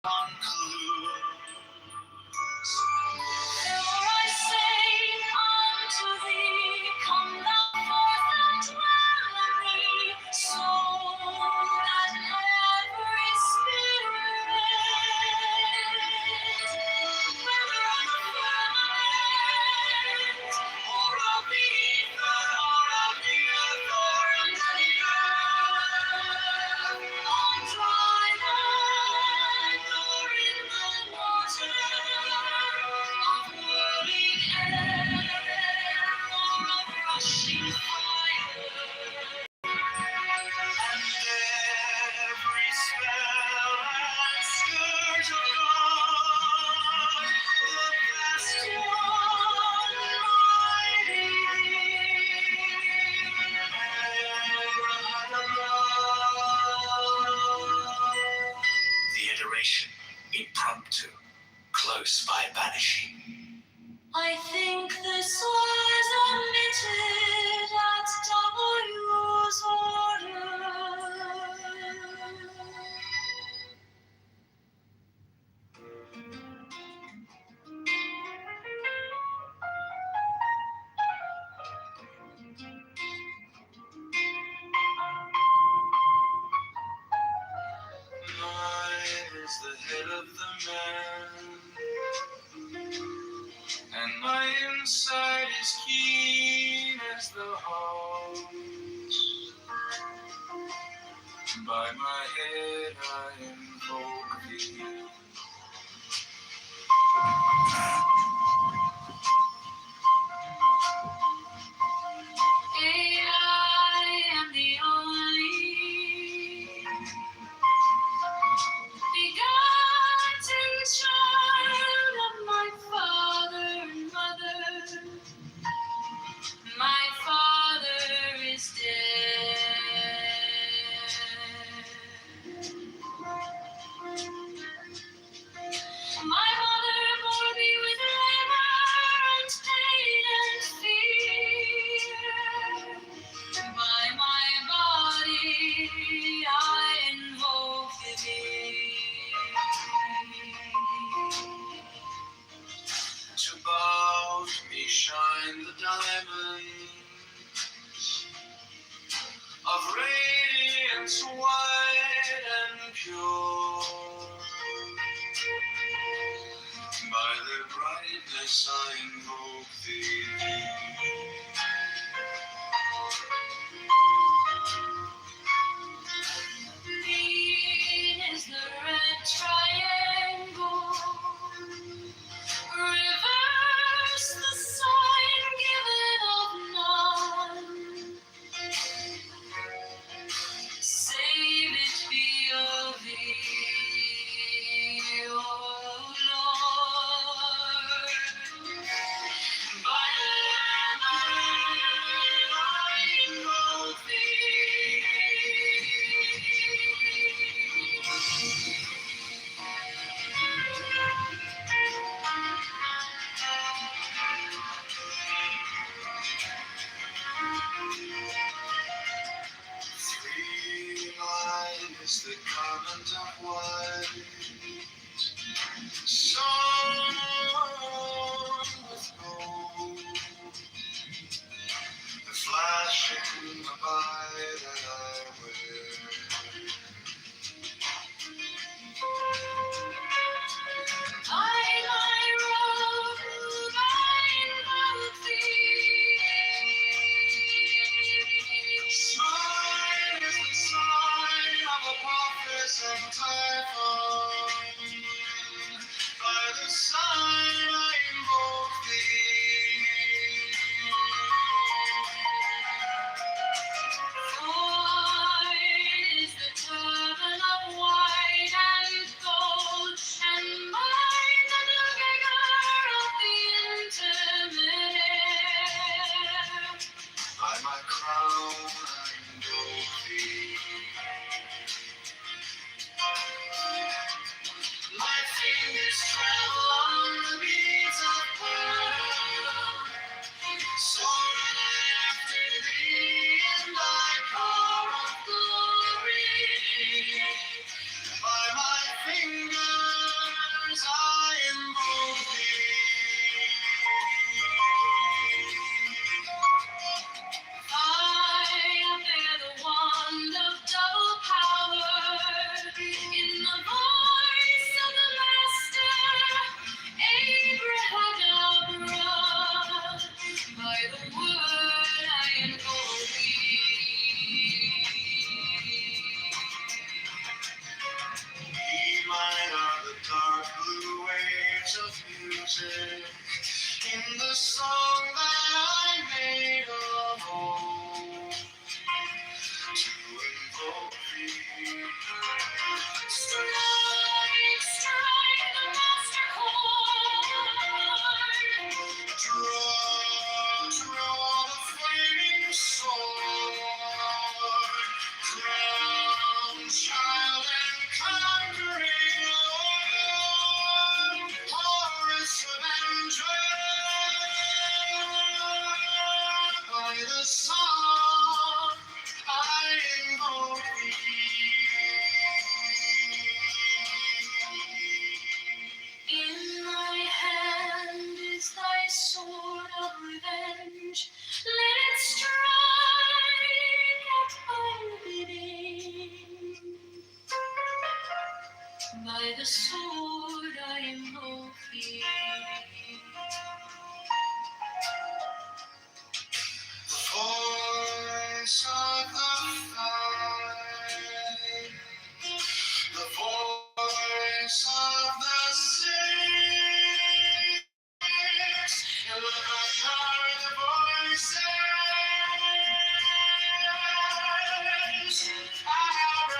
Therefore I say unto thee, come thou forth and dwell in me, so that every spirit, whether on the firmament, or of the ether, or of the earth, or under the earth, on dry land, or in the water, of whirling air, or of rushing fire, and every spell and scourge of God, the vast one, mighty the iteration, impromptu, close by banishing. I think this was omitted at W's order. Mine is the head of the man, and my inside is keen as the heart. By my head I invoke thee. I am the only begotten child of my father and mother. My father is dead. My mother bore me with labor and pain and fear. By my body I invoke thee. About me shine the diamonds of radiance white and pure. By their brightness I invoke thee. Green is the red triangle. Reverse the sign given of none. Save it be of thee, O Lord. By the Lamb I invoke thee. Three line is the garment of white, sewn with gold, the flashing abide that I wear. By my robe I invoke thee. Mine is the sign of a prophet and typhon. By the By the sword I invoke thee. The voice of the fight, the voice of the saints, and the voices. I have a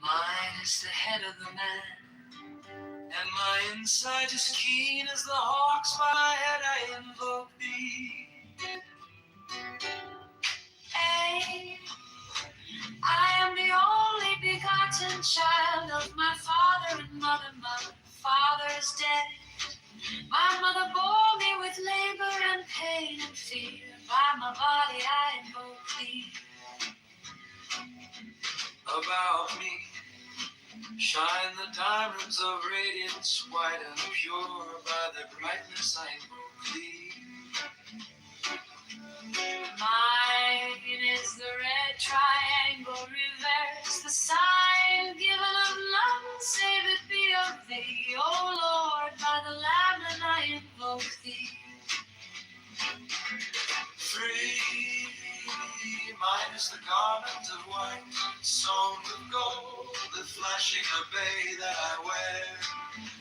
Mine is the head of the man, and my insight is keen as the hawk's. By my head I invoke thee. Hey, I am the only begotten child of my father and mother. My father is dead. My mother bore me with labor and pain and fear. By my body I invoke thee. About me shine the diamonds of radiance, white and pure. By their brightness I invoke thee. Mine is the red triangle reverse, the sign given of none save it be of thee. O Lord, by the Lamb and I invoke thee. Free, mine is the garment of white, sewn with gold, the flashing obey that I wear.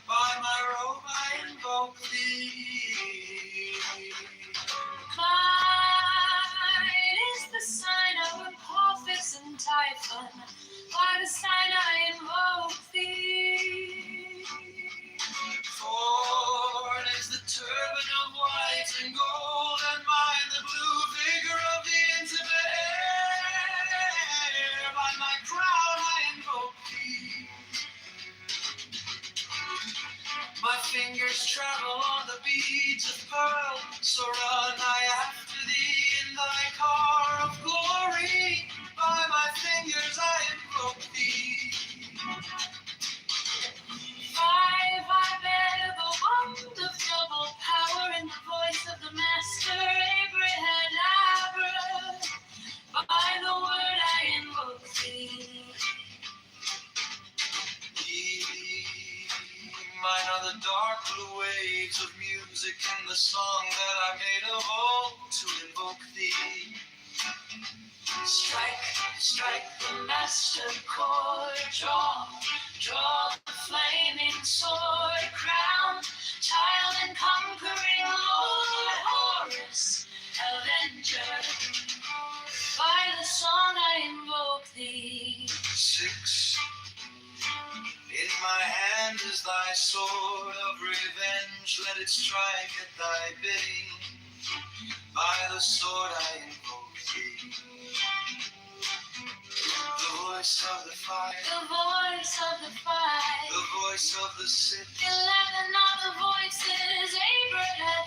By my robe I invoke thee. Mine is the sign of Apophis and Typhon. By the sign I invoke thee. For it is the turban of white and gold, and mine the blue vigor of the intimate air. By my crown I invoke thee. My fingers travel on the beads of pearl, so run I after thee in thy car of glory. By my fingers I invoke thee. Five, I bear the wand of double power in the voice of the master, Abraham. By the word I invoke thee. Mine are the dark blue waves of music and the song that I made of old to invoke thee. Strike, strike the master chord, draw the flaming sword, crown, child and conquering Lord, Horus, avenger. By the song I invoke thee. 6. In my hand is thy sword of revenge, let it strike at thy bidding. By the sword I invoke thee. The voice of the fire, the voice of the fight, the voice of the sick, 11 other voices, Abraham.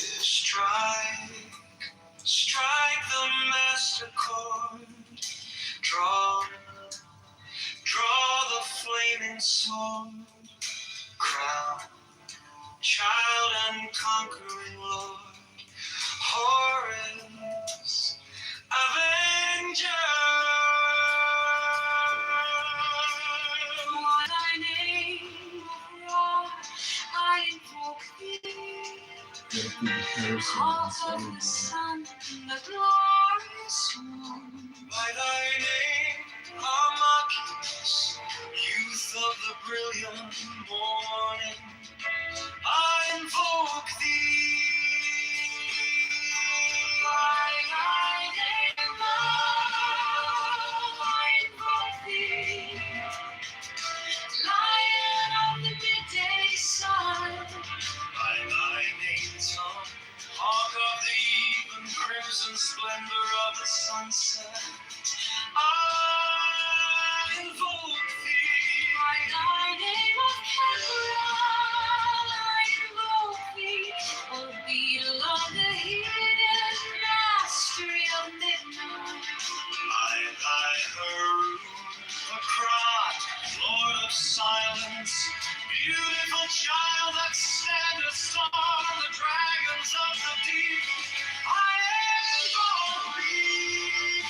Strike, strike the flaming sword, crown, child and conquering Lord, Horus, avenger. By thy name, Lord, I invoke thee. Cause of the sun, the glorious one. By thy name, Amakius, youth of the brilliant morning, I invoke thee. By thy name, I invoke thee. Lion of the midday sun. By thy name, Tom, hawk of the even, crimson splendor of the sunset, I invoke thee. By thy name of Kitover, I invoke thee. O beetle of the hidden, mastery of midnight. By thy Harun, the crot, Lord of silence, beautiful child that standest on the dragons of the deep, I invoke thee.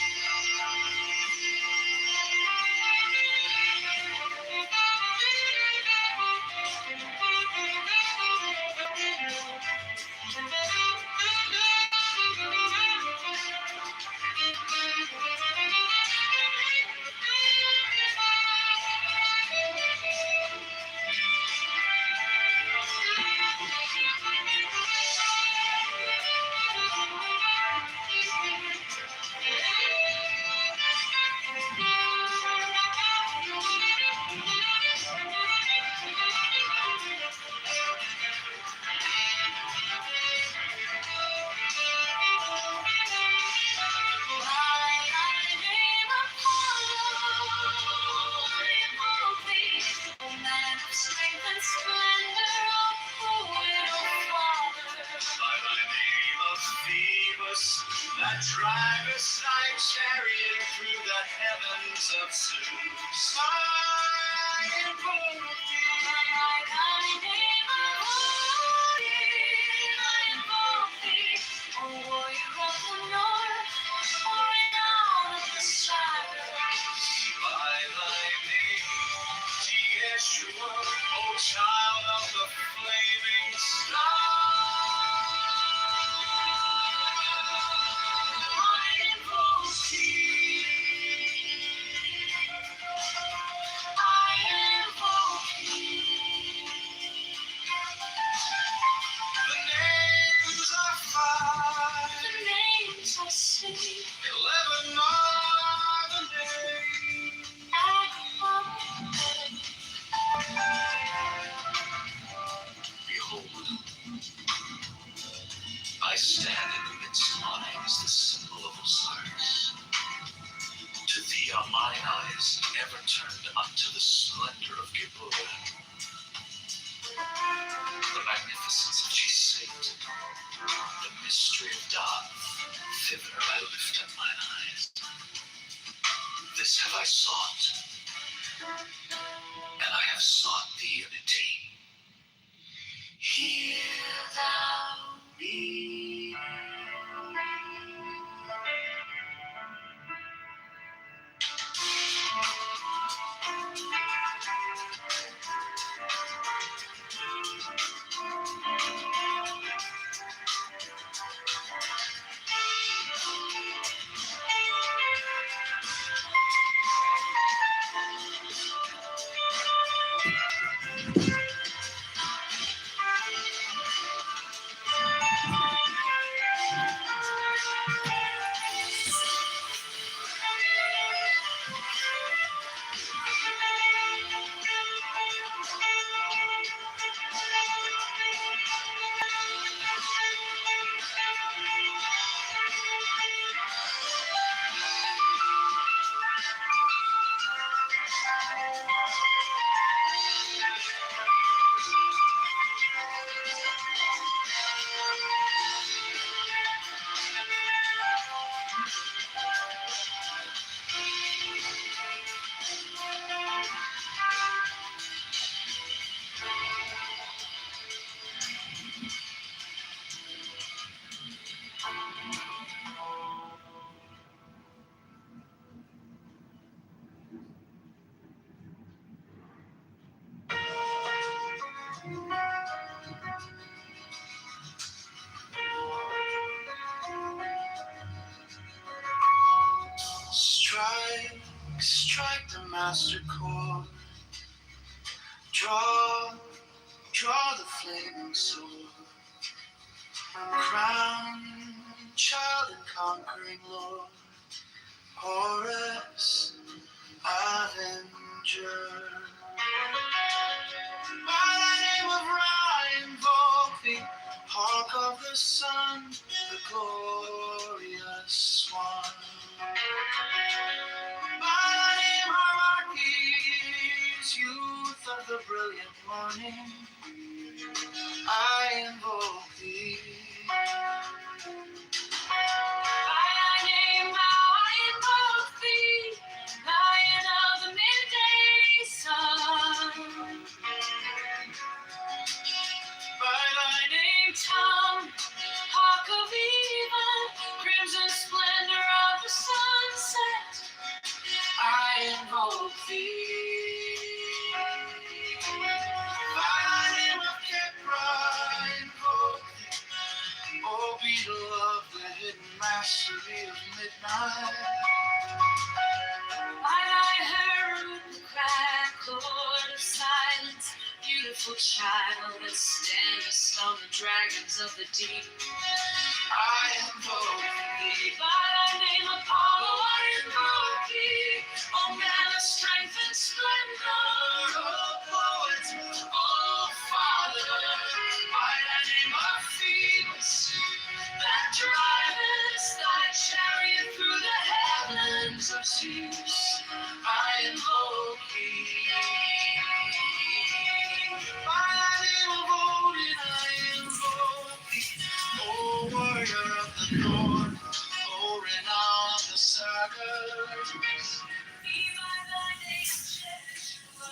That drivest thy chariot through the heavens of Zeus, I invoke thee. By thy name I invoke thee. O warrior of the north, O renown of the shadows. By thy name, Yeshua, O child of the flaming star. Sing. 11 are the names. Behold, I stand in the midst of mine as the symbol of Osiris. To thee are mine eyes ever turned unto the splendor of Kitover, the magnificence of Chisate, the mystery of Dove. Thither I lift up mine eyes. This have I sought, and I have sought the unity. Hear thou me. Strike the master chord. Draw, draw the flaming sword. Crown, child and conquering lord. Horus, Avenger. By the name of Ra invoke thee, hawk of the sun, the glorious one. By the name Hierarchies, youth of the brilliant morning, I invoke thee. By thy name now I invoke thee, Lion of the midday sun. By thy name, tongue, hawk of even, crimson splendor of the sunset, I invoke thee. By thy name of Kipra, I invoke thee. Oh, beetle of the hidden mastery of midnight. By thy heron crack, Lord of silence, beautiful child that standest on the dragons of the deep, I invoke thee. By thy name Apollo, I invoke thee. O man of strength and splendor, O poet, O father. By thy name Phoebus, that drivest thy chariot through the heavens of Zeus, I invoke thee. By thy name of Odin, I invoke thee. O warrior of the north, O renowned the sagas. Be by thy name, Jeshua,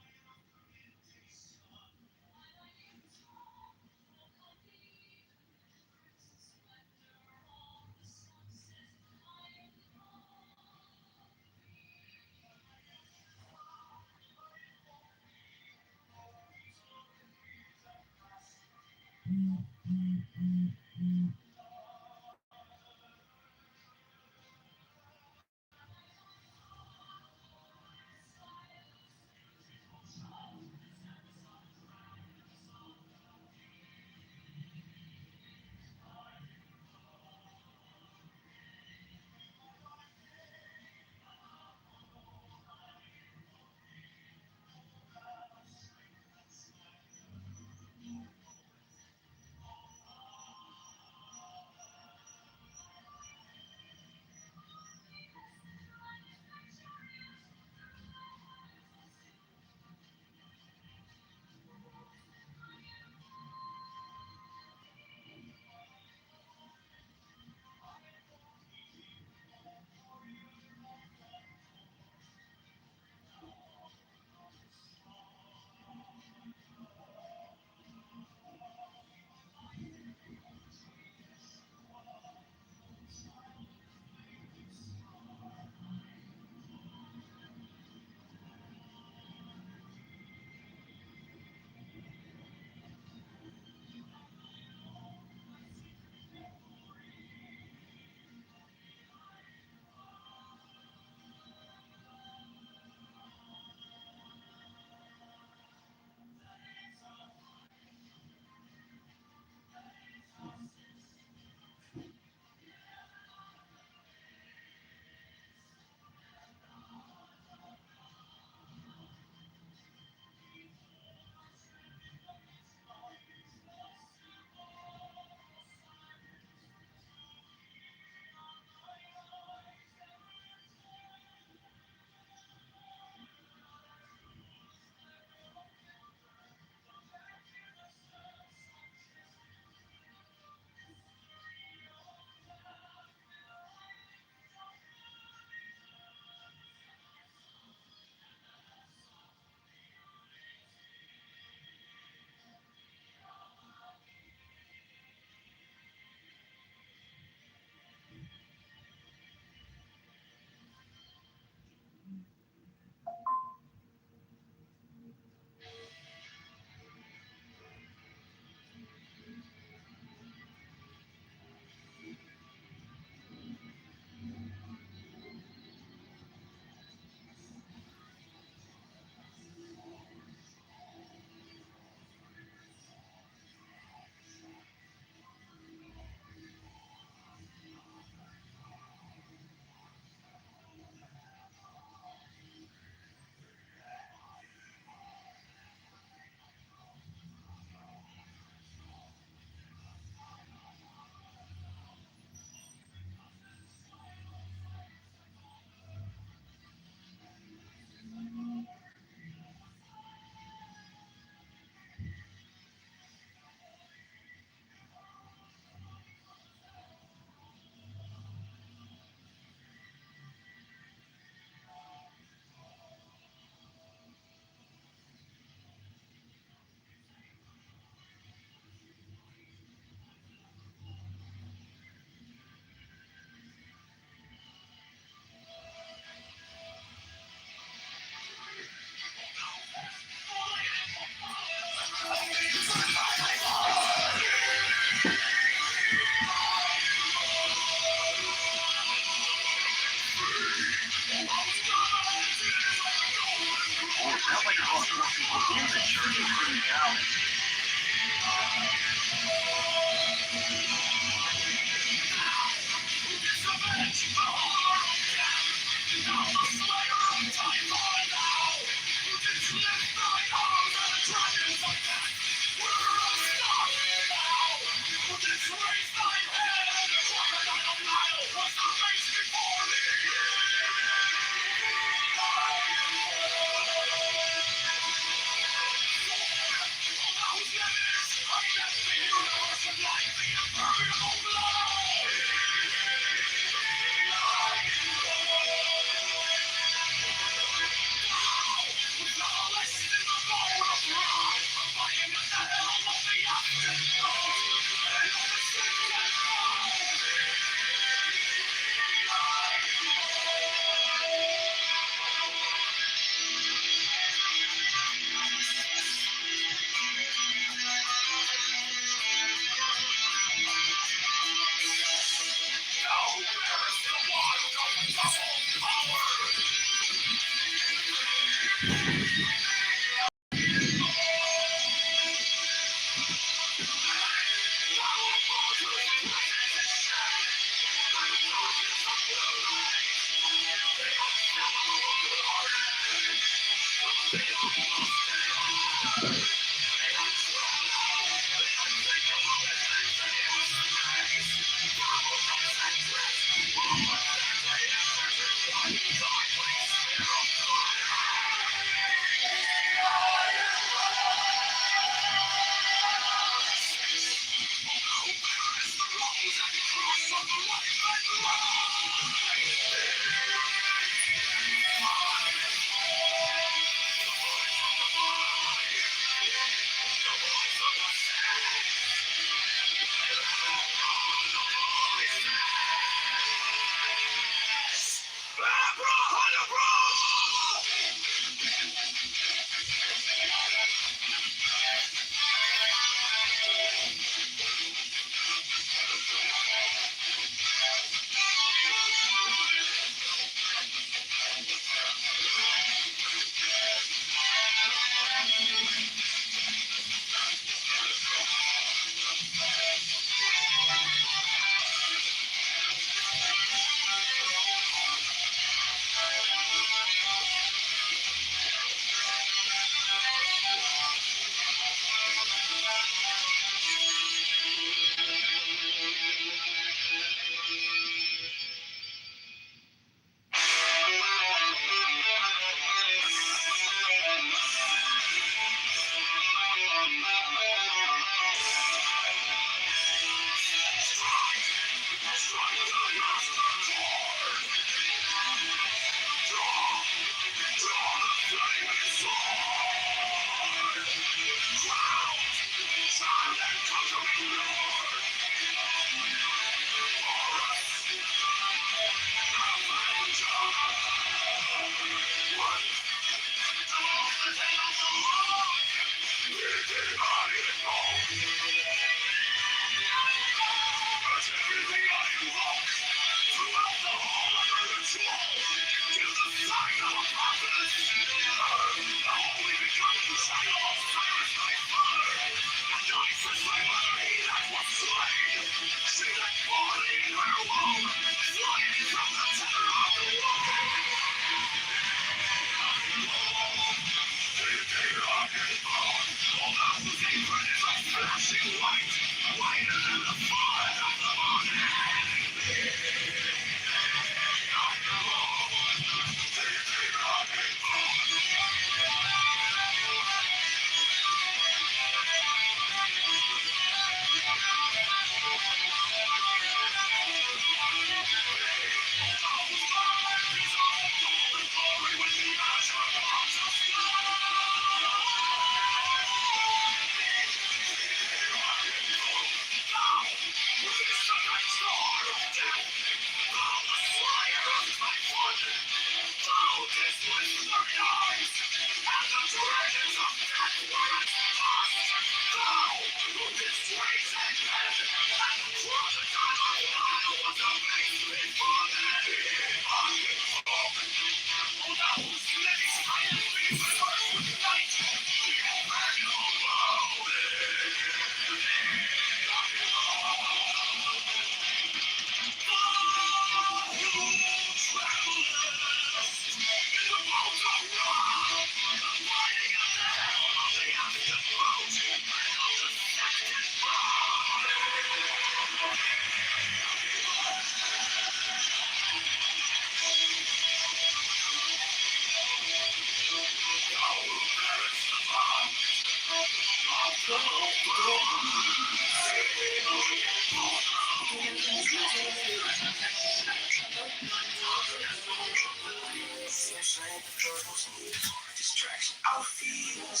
I'll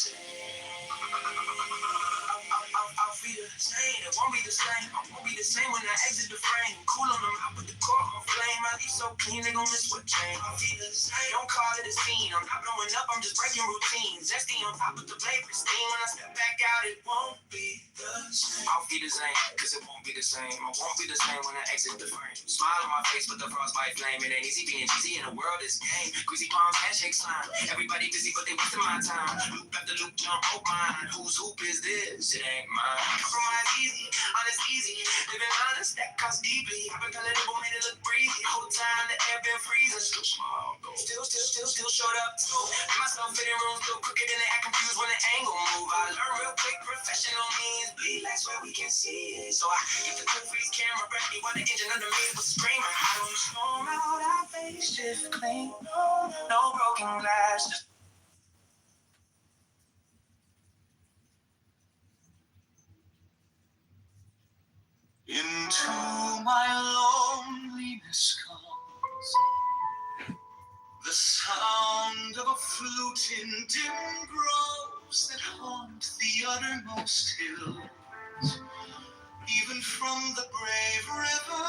be the same, it won't be the same. I won't be the same when I exit the frame. Cool on them, I put the car on flame. I leave so clean, they gon' miss what changed. I'll be the same, don't call it a scene. I'm not blowing up, I'm just breaking routines. Zesty on top of the blade pristine. When I step back out, it won't be the same. I'll be the same, cause it won't be the same. I won't be the same when I exit the frame. Smile on my face, but the frostbite flame. It ain't easy being cheesy in a world this game. Greasy palms, handshake slime. Everybody busy, but they wasting my time. Loop after loop, jump, hope mine. Whose hoop is this? It ain't mine. Compromise easy, honest easy. Living honest, that costs deeply. I've been palatable, made it look breezy. Whole time the air been freezing. Still smile, though. Still showed up too. Myself fitting rooms, still crooked and they act confused when the angle move. I learn real quick, professional means bleed less where we can see it. So I get the cool freeze camera ready while the engine under me was screaming. I don't zone out, our face just clean. No broken glass, just into my loneliness comes the sound of a flute in dim groves that haunt the uttermost hills. Even from the brave river,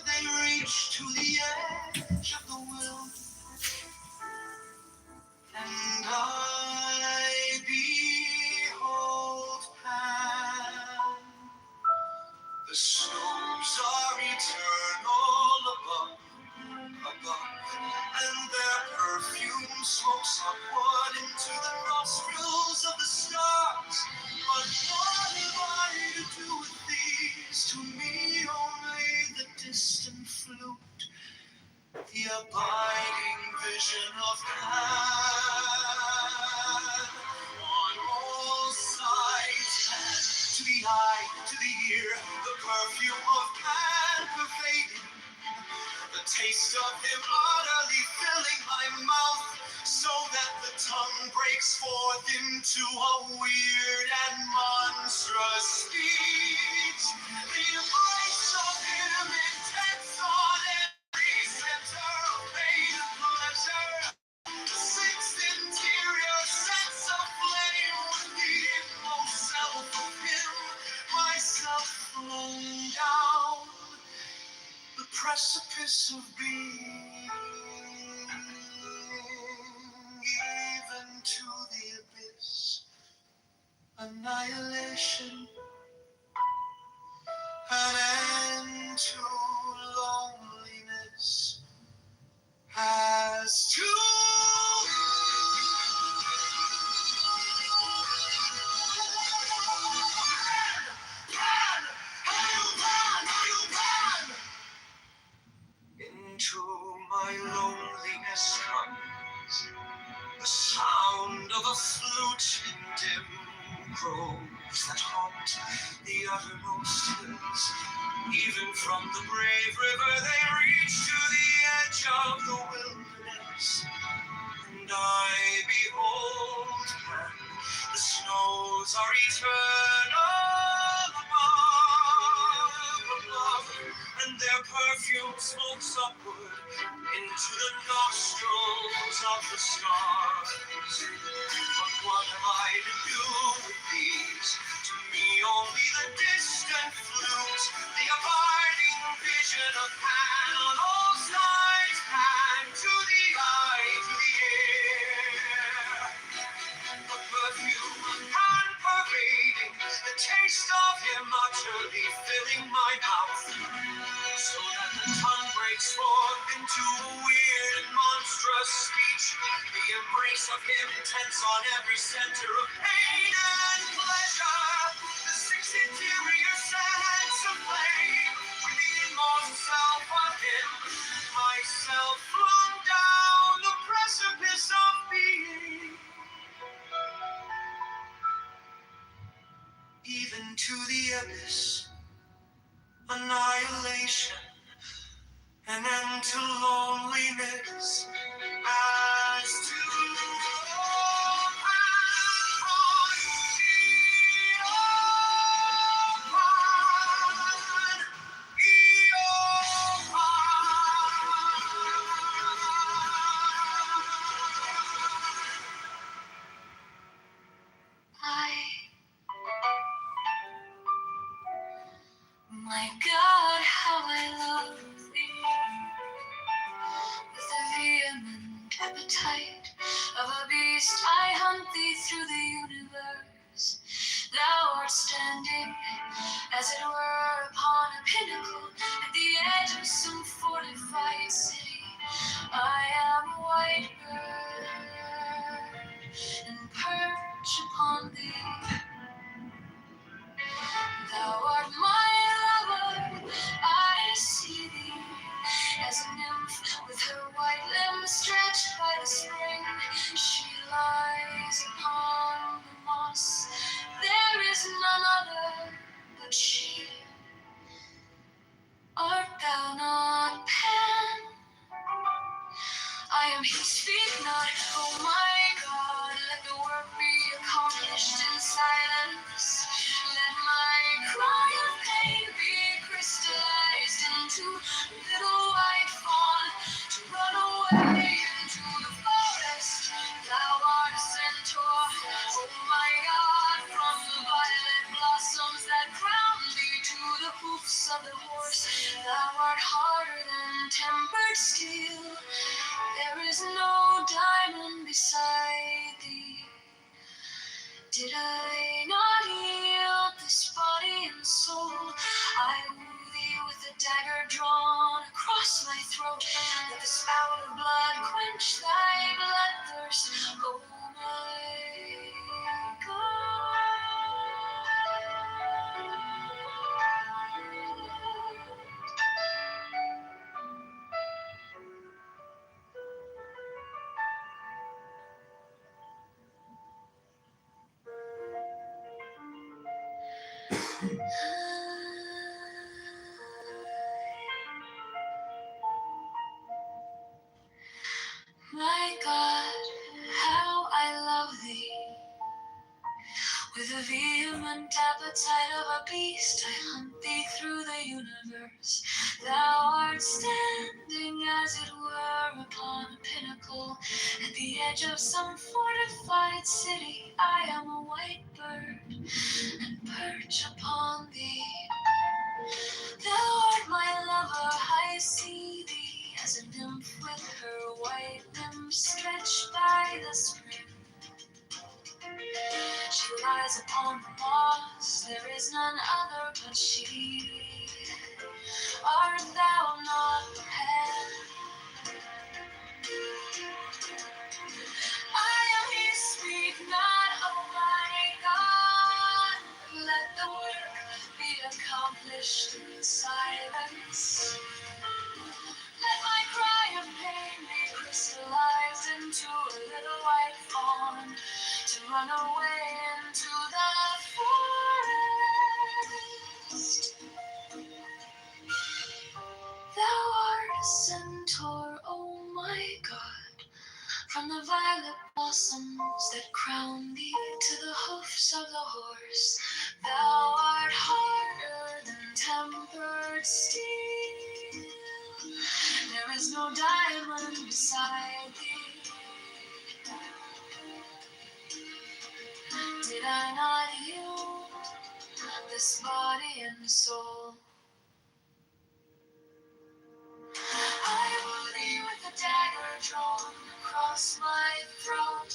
they reach to the edge of the wilderness, and I behold Pan. The snows are eternal above, and their perfume smokes upward into the nostrils of the stars. But what have I to do with these? To me only the distant flute, the abiding vision of God. On all sides, and to the eye, to the ear, the perfume of Pan pervading. The taste of him utterly filling my mouth, so that the tongue breaks forth into a weird and monstrous speech. The embrace of him intense on every center of pain and pleasure. The sixth interior sets aflame with the inmost self of him, myself flung down the precipice of being, even to the abyss, annihilation, an end to loneliness, as to into my loneliness comes the sound of a flute in dim groves that haunt the uttermost hills. Even from the brave river they reach to the edge of the wilderness, and I behold Pan. The snows are eternal above, and their perfume smokes upward into the nostrils of the stars. But what have I to do with these? To me only the distant flute, the abiding vision of Pan on all sides, Pan to the eye, to the ear. The perfume, Pan pervading, the taste of him utterly filling my mouth, so that the tongue breaks forth into a weird and monstrous speech. The embrace of him intense on every center of pain and pleasure. The six interior sets aflame with the inmost self of him, myself flung down the precipice of being, even to the abyss, annihilation, an end to loneliness, as to all My God, how I love thee. With a vehement appetite of a beast, I hunt thee through the universe. Thou art standing, as it were, upon a pinnacle at the edge of some fortified city. I am a white bird, and perch upon thee. Thou art my lover, I see thee as a nymph with her white limbs stretched by the spring. She lies upon the moss, there is none other but she. Art thou not Pan? I am he, speak not, oh my God, let the work be accomplished in silence. Let my cry of pain be crystallized into little white fawn to run away into the forest. Thou art a centaur, oh my God, from the violet blossoms that crown thee to the hoofs of the horse. Thou art harder than tempered steel. There is no diamond beside thee. Did I not yield this body and soul? I woo thee with a dagger drawn across my throat. Let the spout of blood quench thy bloodthirst, oh my God. My God, how I love thee. With a vehement appetite of a beast, I hunt thee through the universe. Thou art standing, as it were, upon a pinnacle at the edge of some fortified city. I am a white bird, and perch upon thee. Thou art my lover, I see thee as a nymph with her white limbs stretched by the spring. She lies upon the moss, there is none other but she. Art thou not Pan? I am he, speak not, oh my God. Let the work be accomplished in silence. Let my cry of pain be crystallized into a little white fawn to run away into the forest. Thou art a centaur, oh my God, from the violet blossoms that crown thee to the hoofs of the horse. Thou art harder than tempered steel. There is no diamond beside thee. Did I not yield this body and soul? I woo thee with a dagger drawn across my throat.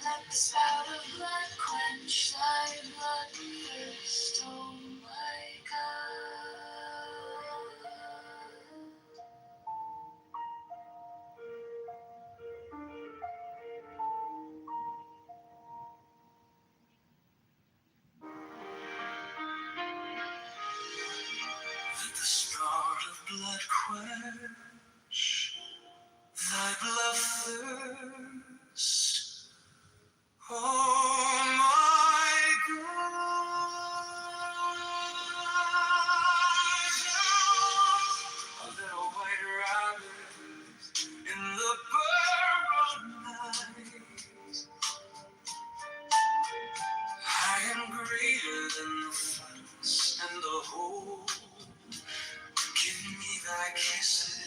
Let the spout of blood quench thy bloodthirst, oh my God. Let the spout of blood quench thy bloodthirst, oh my God. A little white rabbit in the burrow night. I am greater than the floods and the whole. Give me thy kisses,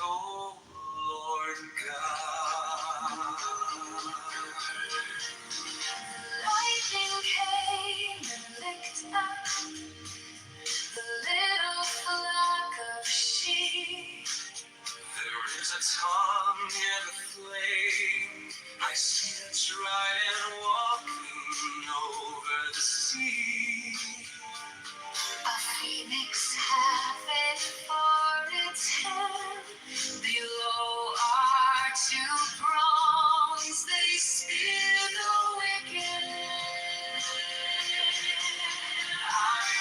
oh Lord God. Lightning came and licked up tried and walking over the sea. A phoenix hath for its head. Below are two prongs, they spear the wicked. I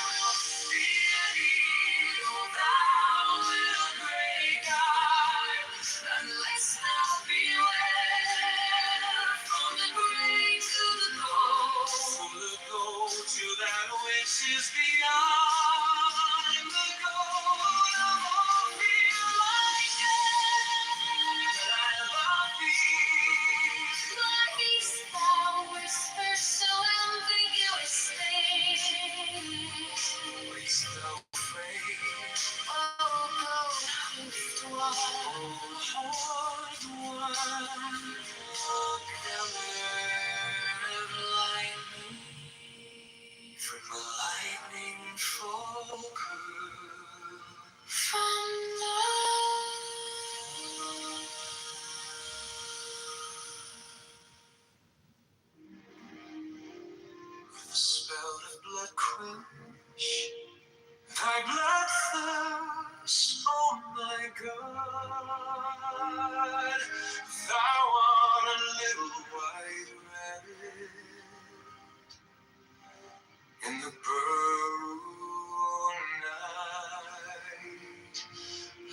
will fear thee, O thou little grey God, unless thou beware from the grave to the goal. From the goal to that which is beyond the goal of all fear like death. I love thee. My peace thou whispers so ambiguously. Waste thou afraid. Oh, ghost one. Oh, hard one. Oh, killer of lightning. From the lightning folk. From with the spell of blood quench thy blood thirst, oh my God. Thou art a little white rabbit in the burrow night.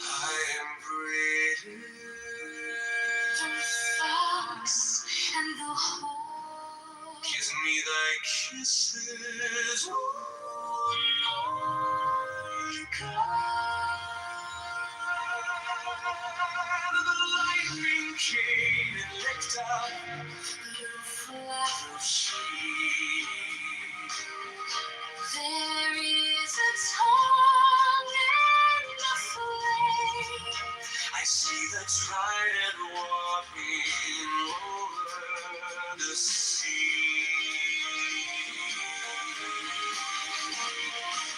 I am braided the fox and the whore. Kiss me thy kisses, oh Lord God. The lightning came and licked up the flower sheet. There is a tongue in the flame. I see the trident walking over the sea.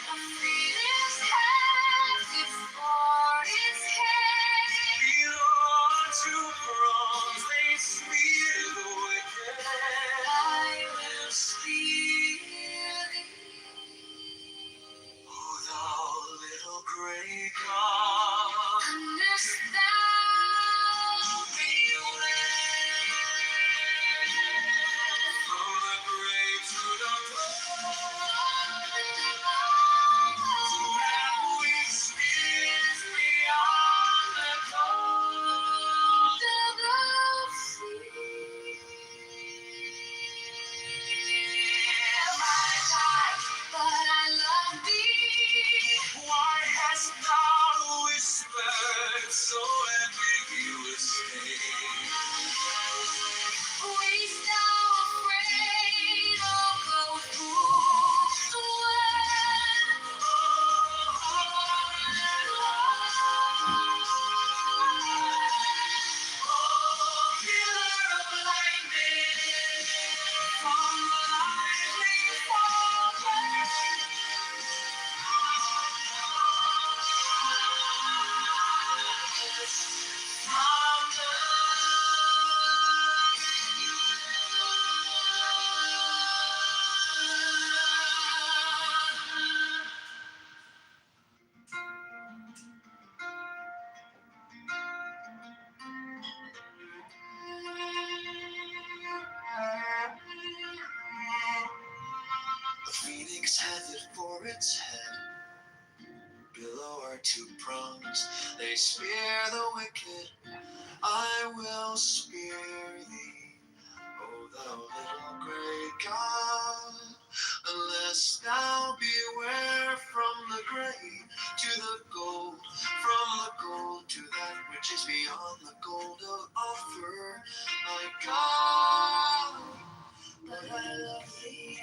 A phoenix has before its head. Below two prongs, they spear the wicked. I will spear thee. O thou little grey God, unless thou beware from the grave to the throne, to that which is beyond the cold of the sea. My God, but I love thee. Why hast thou whispered so ambiguously? Waste thou afraid, oh goat hoofed one? Oh, killer of lightning, from the lightning falcon. The phoenix hath it for its head. Below are two prongs, they spear the wicked. I will spear thee, O thou little grey God, unless thou beware from the grey to the gold, from the gold to that which is beyond the gold of offer. My God, but I love thee.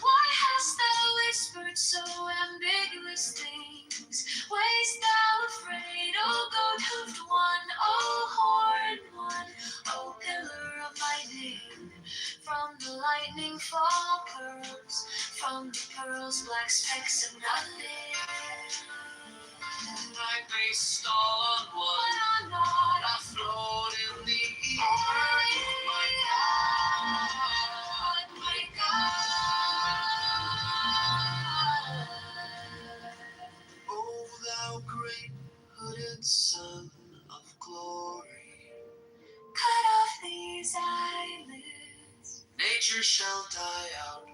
Why hast thou whispered so ambiguous things? Waste thou afraid, O goat-hoofed one, O horned one, O pillar of lightning? From the lightning fall pearls, from the pearls black specks of nothing. I based all on what I'm not. I float in the ether. My God, my God. Oh, thou great hooded Son of glory, cut off these eyelids. Nature shall die out.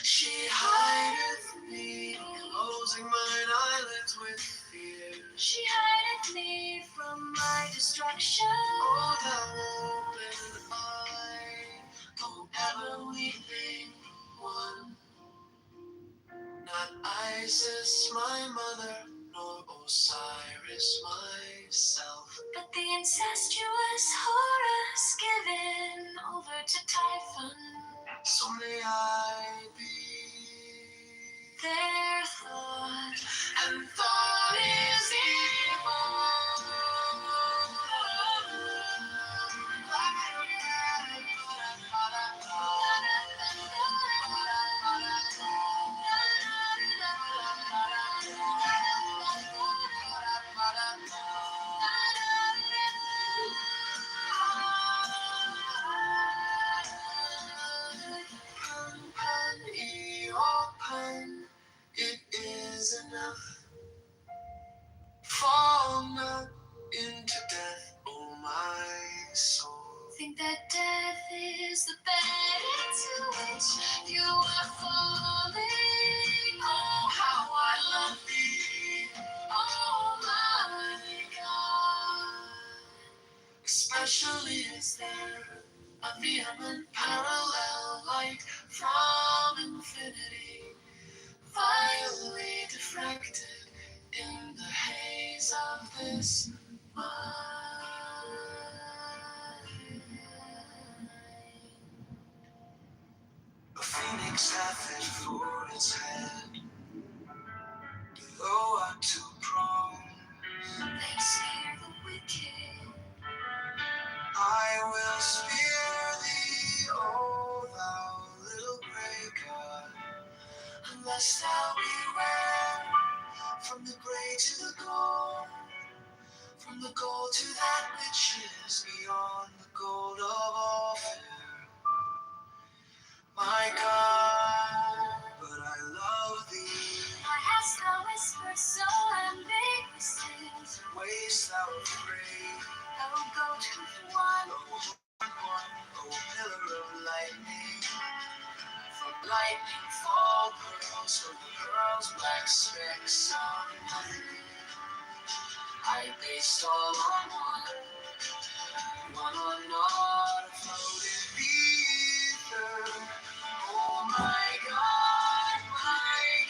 She hideth me, closing mine eyelids with fear. She hideth me from my destruction. Oh, thou open eye, oh, ever weeping one. Not Isis, my mother, nor Osiris, myself, but the incestuous Horus given over to Typhon. So may I be their thought, and thought is evil. It is enough. Fall not into death, oh my soul. Think that death is the bed into which you are falling. Oh, how I love thee, oh my God. Especially is there a vehement parallel light from infinity, vilely diffracted in the haze of this mind. A phoenix hath it for its head, below are two prongs. They snare the wicked. I will spear thee, O thou little grey god, unless thou beware. From the gray to the gold, from the gold to that which is beyond the gold of all fair. My God, but I love thee. Why hast thou whispered so ambiguous? Waste thou afraid, thou goat with one, O pillar of lightning. From lightning fall pearls, from the pearls black specks of nothing. I based all on one on naught afloat in the ether. Oh my God,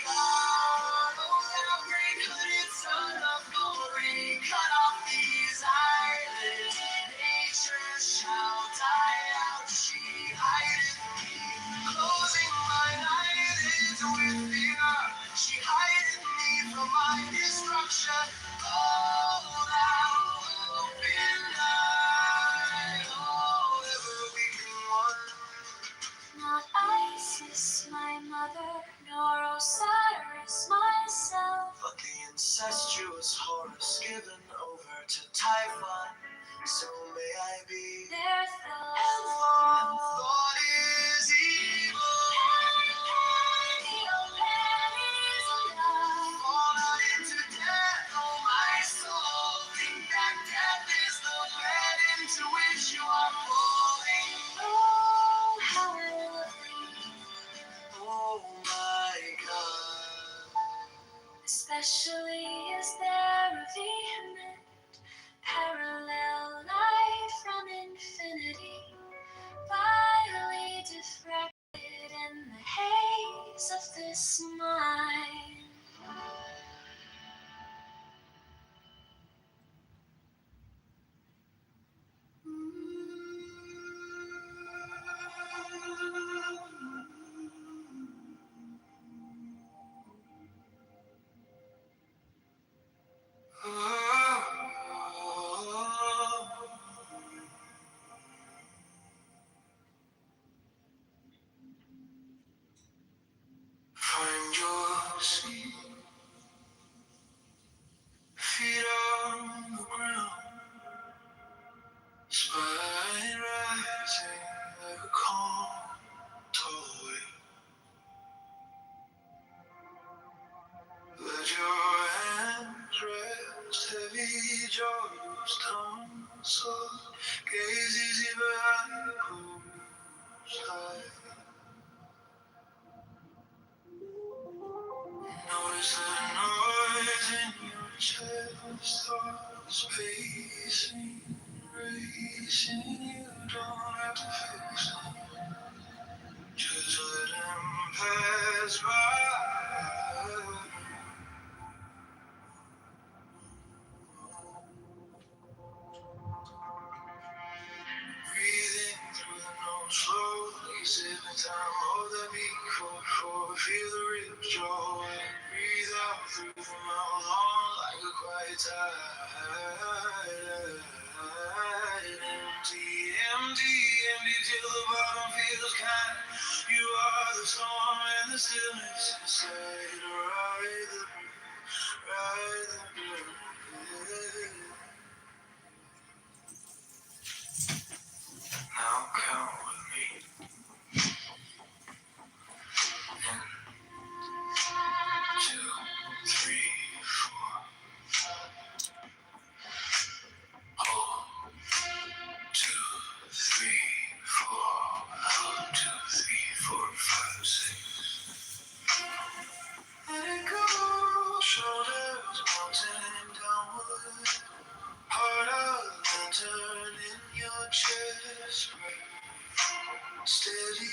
oh thou great hooded Son of glory, cut off these eyelids. Nature shall die out, she hideth me, closing mine eyelids with fear. She hideth me from my destruction. Oh, thou open eye, oh, ever weeping one. Not Isis, my mother, nor Osiris, myself, but the incestuous Horus given over to Typhon. So may I be their thought, and thought is evil. Fall not into death, oh my soul. Think that death is the bed into which you are falling. Oh, how I love thee, oh my God. Especially is there a vehement parallel light from infinity, So gaze easy behind closed eyes. Notice the noise in your chest, thoughts pacing, racing. You don't have to fix them, just let them pass by. Breathing through the nose slowly, sipping time, hold the beat, feel the ribs draw in. Breathe out through the mouth, long like a quiet tide. Empty, empty, empty till the bottom feels kind. You are the storm and the stillness inside. Ride the breath. Now count with me. 2, 3, 4. Hold. 2, 3, 4. Hold. 2, 3, 4, 5, 6. Let it go. Shoulders mountain downward. Heart of lantern in your chest. Steady,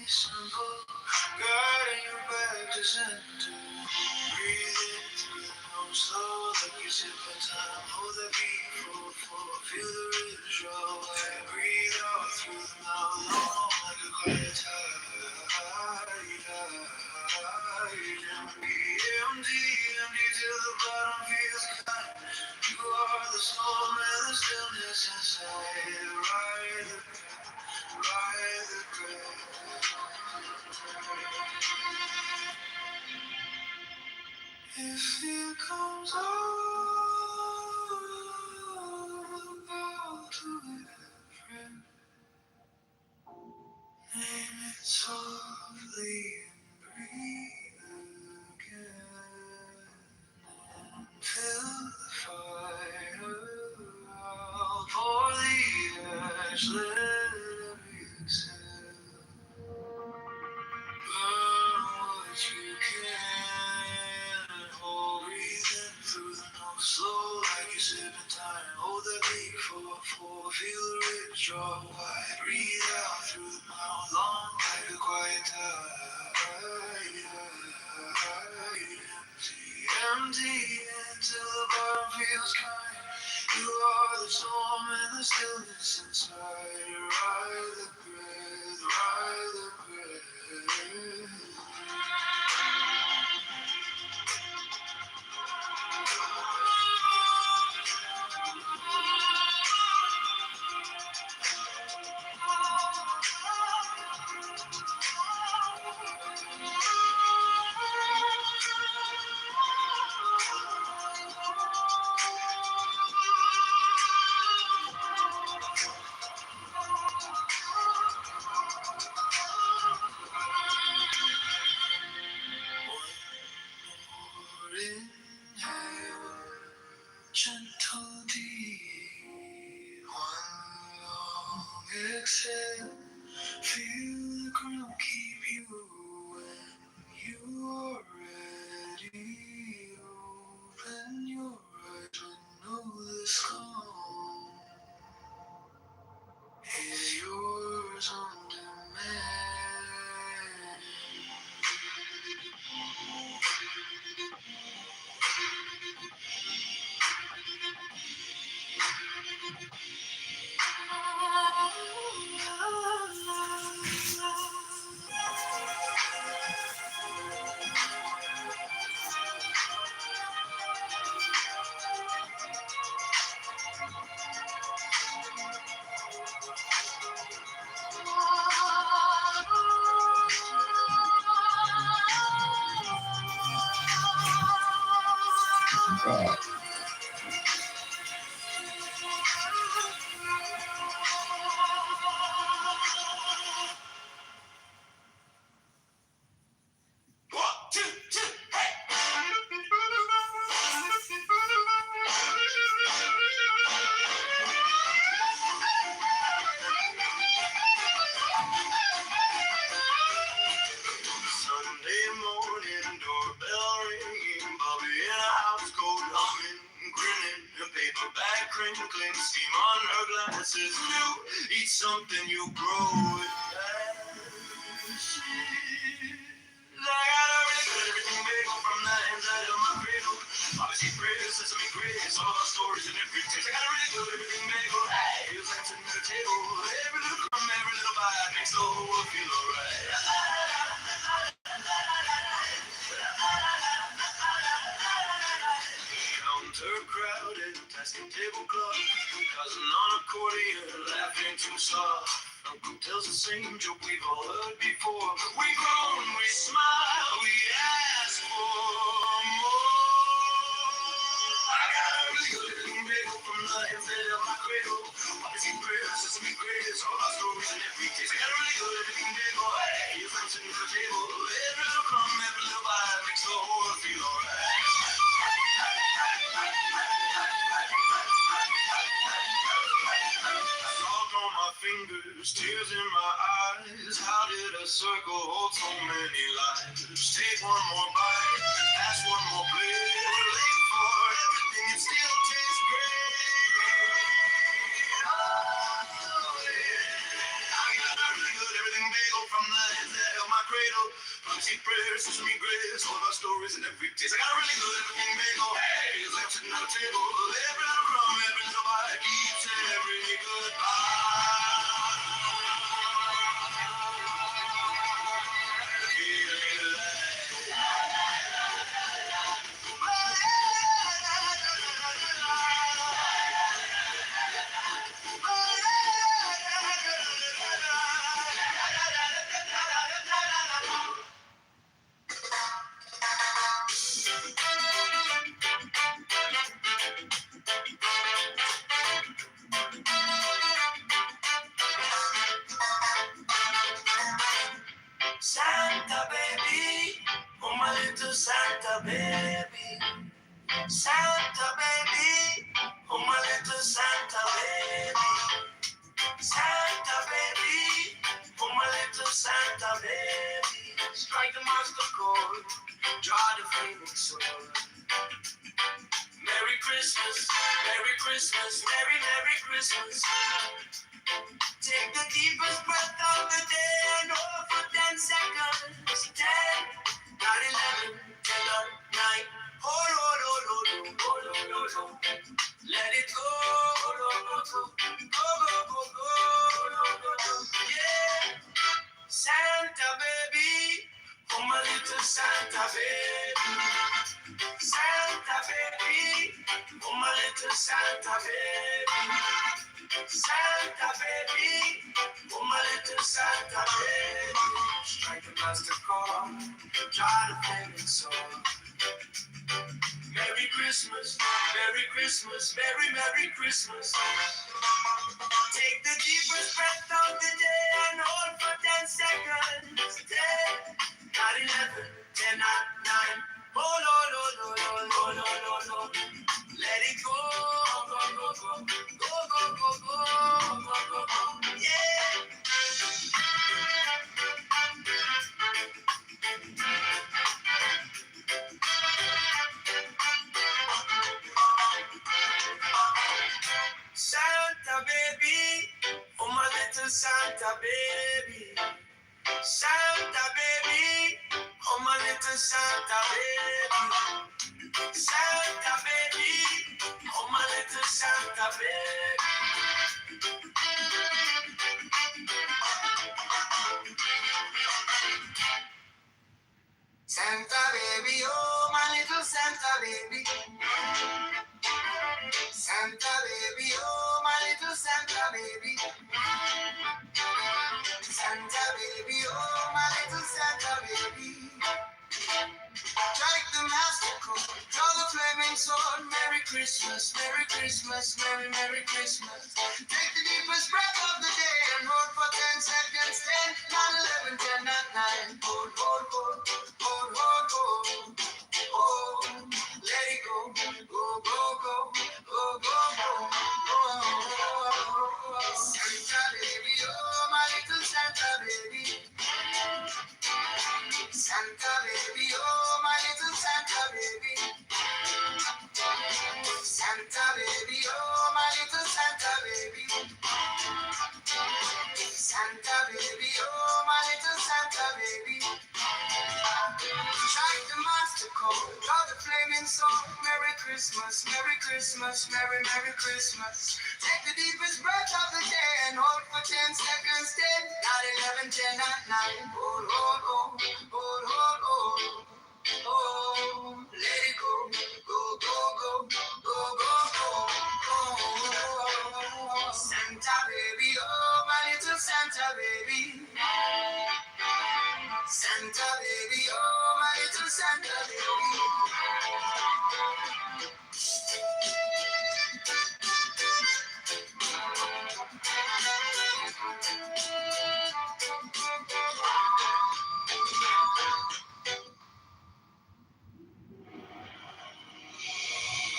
simple, guiding you back to center. Breathing through the nose, slow like you sip in time. Hold that beat, feel the rhythm draw away. Breathe out through the mouth, long like a quiet tide. Empty, empty till the bottom feels kind. You are the storm and the stillness inside. Ride the if it comes over to it, friend, name it softly and breathe again. Fill the fire, I'll pour the ash, let every exhale. Burn what you can, hold, breathing through the nose, slow like you're sipping time. Hold that beat feel the ribs draw wide. Breathe out through the mouth, long like a quiet tide. Empty until the bottom feels kind. You are the storm and the stillness inside. Ride the breath, ride the breath. Gentle deep, one long exhale. Feel the ground keep you when you are ready. Open your eyes when all this calm is yours on demand. crinkling, steam on her glasses. You eat something, you grow with passion. I got a really good everything bagel from the inside of my cradle. Obviously, praise, sesame grace, all our stories and every taste. I got a really good everything bagel. Hey, feels like sitting at a table. Every little crumb, every little bite makes the whole world feel alright. Counter crowded, plastic tablecloth, cousin on accordion, laughing too soft. Uncle tells the same joke we've all heard before. We groan, we smile, we ask for more. I got a really good little bagel from the inside of my cradle. Obviously, prayer, sesame grace, all our stories and every taste. I got a really good little bagel. Hey, you're sitting at the table. Every little crumb, every little bite makes the whole world feel alright. Salt on my fingers, tears in my eyes. How did a circle hold so many lives? Take one more bite, pass one more plate. We're late for everything, it still tastes great. Oh, yeah. I got a really good everything bagel from the inside of my cradle. Punchy prayers, sesame grace, all of our stories and every taste. I got a really good everything bagel. Hey, it's like sitting at a table. Every little crumb, every little bite keeps every goodbye. Santa baby, oh my little Santa baby. Santa baby, oh my little Santa baby. Santa baby, oh my little Santa baby. Strike the master chord, draw the flaming sword. Merry Christmas, Merry Christmas, Merry Merry Christmas. Take the deepest breath of the day and hold for 10 seconds. 10, not 11, 10, not 9. Hold, hold, hold, hold, hold, hold, hold, hold, hold. Let it go, go, go, go, go, go, go, go, go, go, go. Yeah, Santa baby, oh my little Santa baby. Santa baby, oh my little Santa baby. Santa baby, oh my little Santa baby. Strike a master chord, try to play it so. Merry Christmas, Merry Christmas, Merry Merry Christmas. Take the deepest breath of the day and hold for 10 seconds. 10, not 11, 10, not 9. Hold, hold, hold, hold, hold, hold, hold, hold, hold. Let it go, go, go, go, go, go, go, go, go, go, go. Yeah. Santa baby, oh my little Santa baby. Santa baby, oh my little Santa baby. Santa baby, oh my little Santa baby. Santa baby, oh my little Santa baby. Santa baby, oh my little Santa baby. Santa baby, oh my little Santa baby. Strike the master chord, draw the flaming sword. Merry Christmas, Merry Christmas, Merry Merry Christmas. Take the deepest breath of the day and hold for 10 seconds. 10, not 11, 10, not 9. Hold, hold, hold, hold, hold, hold. Oh, let it go, go, go, go, go, go, go, go. Santa baby, oh my little Santa baby. Santa baby, oh my little Santa baby. Santa baby, oh my Take the deepest breath of the day and hold for 10 seconds. 10, not 11, 10, not 9. Hold, hold, hold, hold, hold, hold. Oh, let it go, go, go, go, go, go, go. Santa baby, oh my little Santa baby. Santa baby, oh my little Santa baby.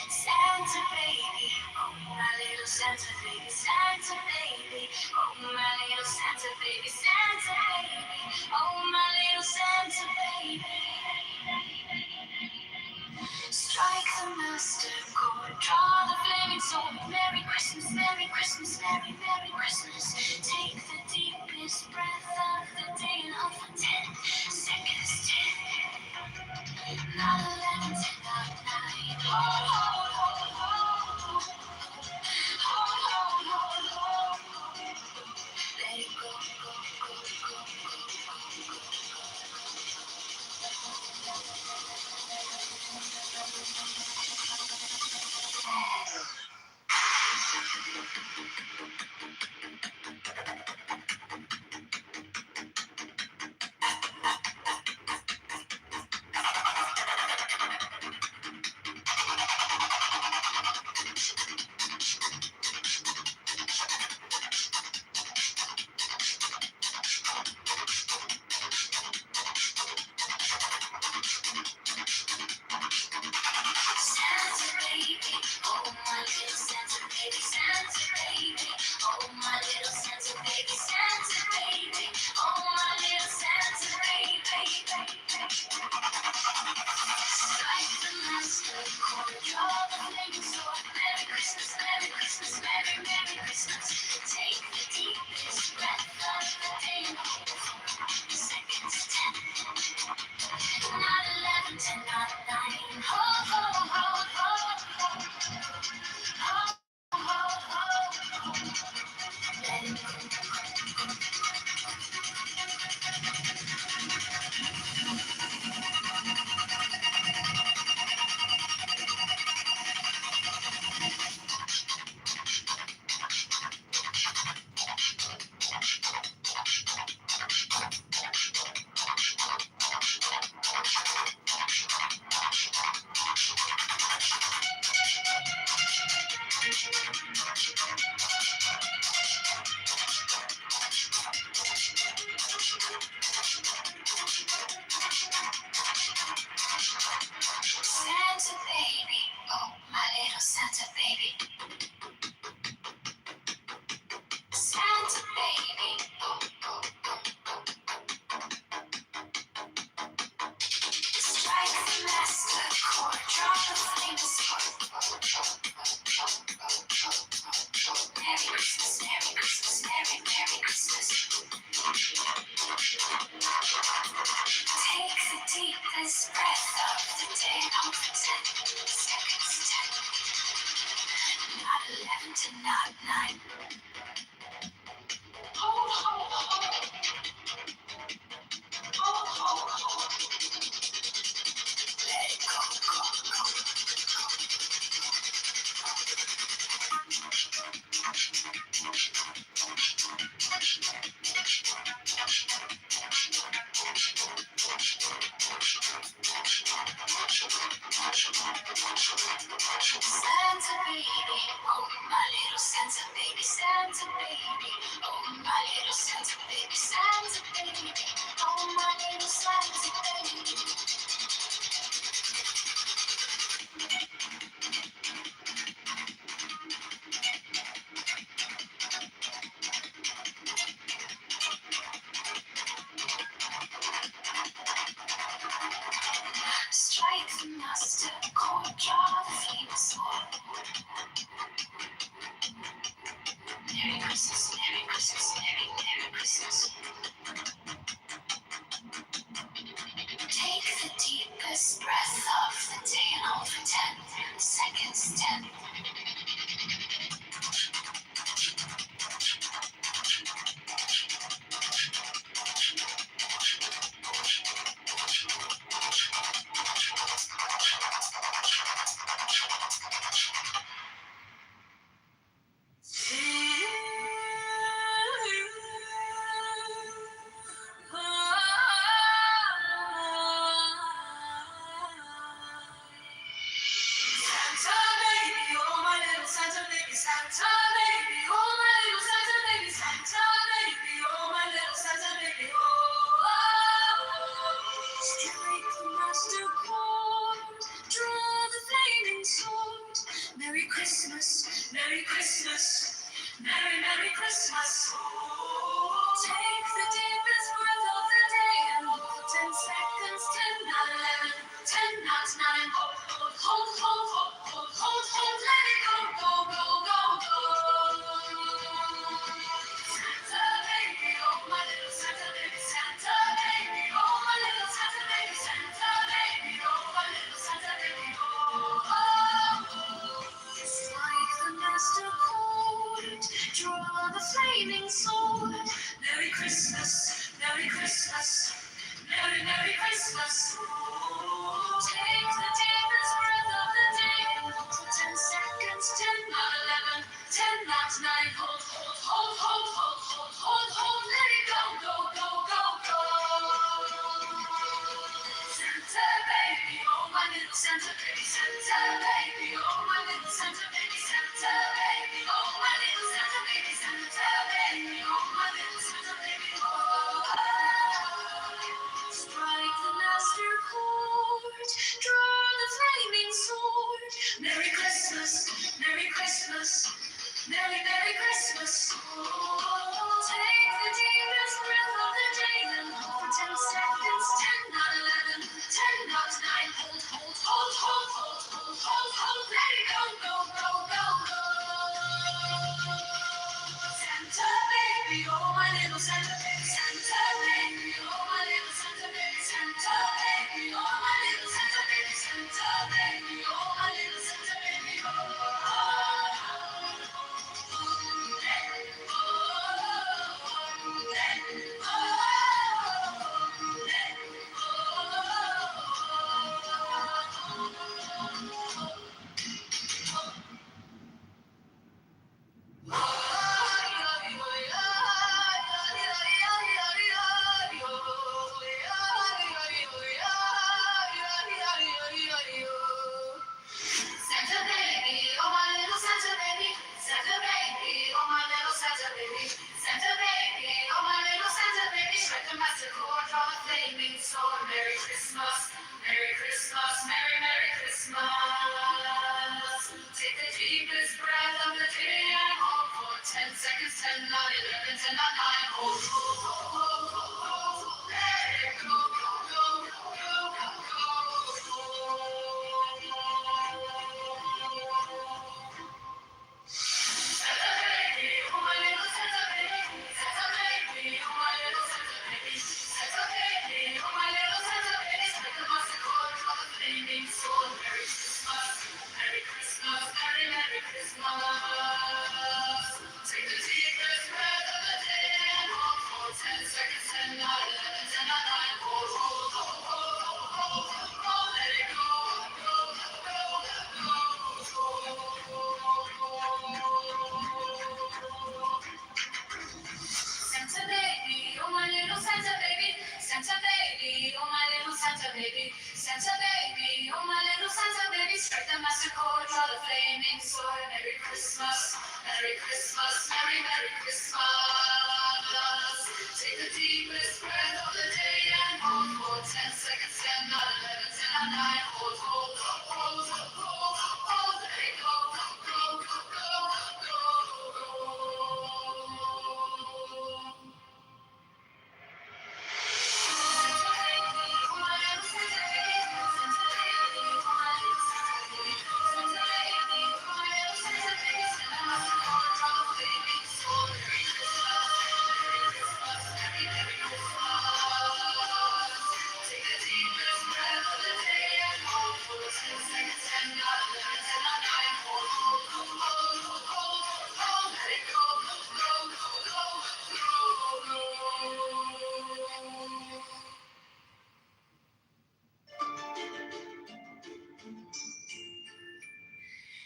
Santa baby, oh my little Santa baby, Santa baby, oh my little Santa baby, Santa baby, oh my little Santa baby. Strike the master chord, draw the flaming sword. Merry Christmas, Merry Christmas, Merry, Merry Christmas. Take the deepest breath of the day and hold for 10 seconds. 10, not 11, 10, not 9. Hold, hold, hold, hold. Hold, hold, hold, hold. Let it go, go, go, go, go, go. Santa baby, oh my little Santa baby, Santa baby, oh my little Santa baby, Santa baby, oh my little Santa baby. Strike the master chord, draw the flaming sword. Merry Christmas, Merry Christmas, Merry, Merry Christmas. Take the deepest breath of the day and hold for seconds. 10, not 11, 10, not 9. Hold, hold, hold, hold, hold. Hold, hold, hold. Let it go. Santa baby, oh my little Santa baby. Santa baby, oh, oh, oh, oh. Strike the master chord, draw the flaming sword. Merry Christmas, Merry Christmas, Merry, Merry Christmas. Take the deepest breath of the day and hold for 10 seconds. 10, not 11, 10, not 9. Hold, hold, hold. Hold, hold, hold. Let it go, go, go, go. Santa baby, oh my little Santa baby, Santa baby, oh my little Santa baby, Santa baby, oh my little Santa baby. Strike the master chord, draw the flaming sword. Merry Christmas, Merry Christmas, Merry, Merry Christmas. Take the deepest breath of the day and hold for 10 seconds. 10, Christmas. Merry, Merry Christmas. Take the deepest breath of the day and hold for 10 seconds. 10, not 11, 10, not 9. Hold, let it go, go, go, go, go. Santa baby, oh my little Santa baby, Santa baby, oh my little Santa baby, Santa baby, oh my little Santa baby, oh. Strike the master chord, draw the flaming sword. Merry Christmas, Merry Christmas, Merry, Merry Christmas. Take the deepest breath of the day and hold for 10 seconds. 10, not 11, 10, not 9. Hold, let it go, go, go, go, go. Santa baby, oh my little Santa baby, Santa baby, oh my little Santa baby, Santa baby, oh my little Santa baby, Santa baby, oh my little Santa baby, oh. Strike the master chord, draw the flaming sword. Merry Christmas, Merry Christmas, Merry, Merry Christmas. Take the deepest breath of the day and hold for 10 seconds. 10, not 11, 10, not 9. Hold, let it go, go, go, go, go. Santa baby, oh my little Santa baby, Santa baby, oh my little Santa baby, Santa baby, oh my little Santa baby, Santa baby, oh my little Santa baby, Santa baby, oh my little Santa baby, Santa baby, oh my little Santa baby, Santa baby, oh my little Santa baby, strike the master chord, draw the flaming sword. Merry Christmas, Merry Christmas, Merry, Merry Christmas. Take the deepest breath of the day and hold for 10 seconds. 10, not 11, 10, not 9. Hold, let it go, go, go, go, go, go. Santa baby, oh my little Santa baby, Santa baby, oh my little Santa baby, Santa baby, oh my little Santa baby, strike the master chord, draw the flaming sword. Merry Christmas, Merry Christmas, Merry, Merry Christmas. Take the deepest breath of the day and hold for 10 seconds. 10, not 11, 10, not 9. Hold, let it go, go, go, go, Santa baby, oh my little Santa baby, Santa baby, oh my little Santa baby, Santa baby, oh my little Santa baby, strike the master chord, draw the flaming sword. Merry Christmas, Merry Christmas, Merry, Merry Christmas. Take the deepest breath of the day and hold for 10 seconds. 10, not 11, 10, not 9. Hold, let it go, go, go, go, go, go.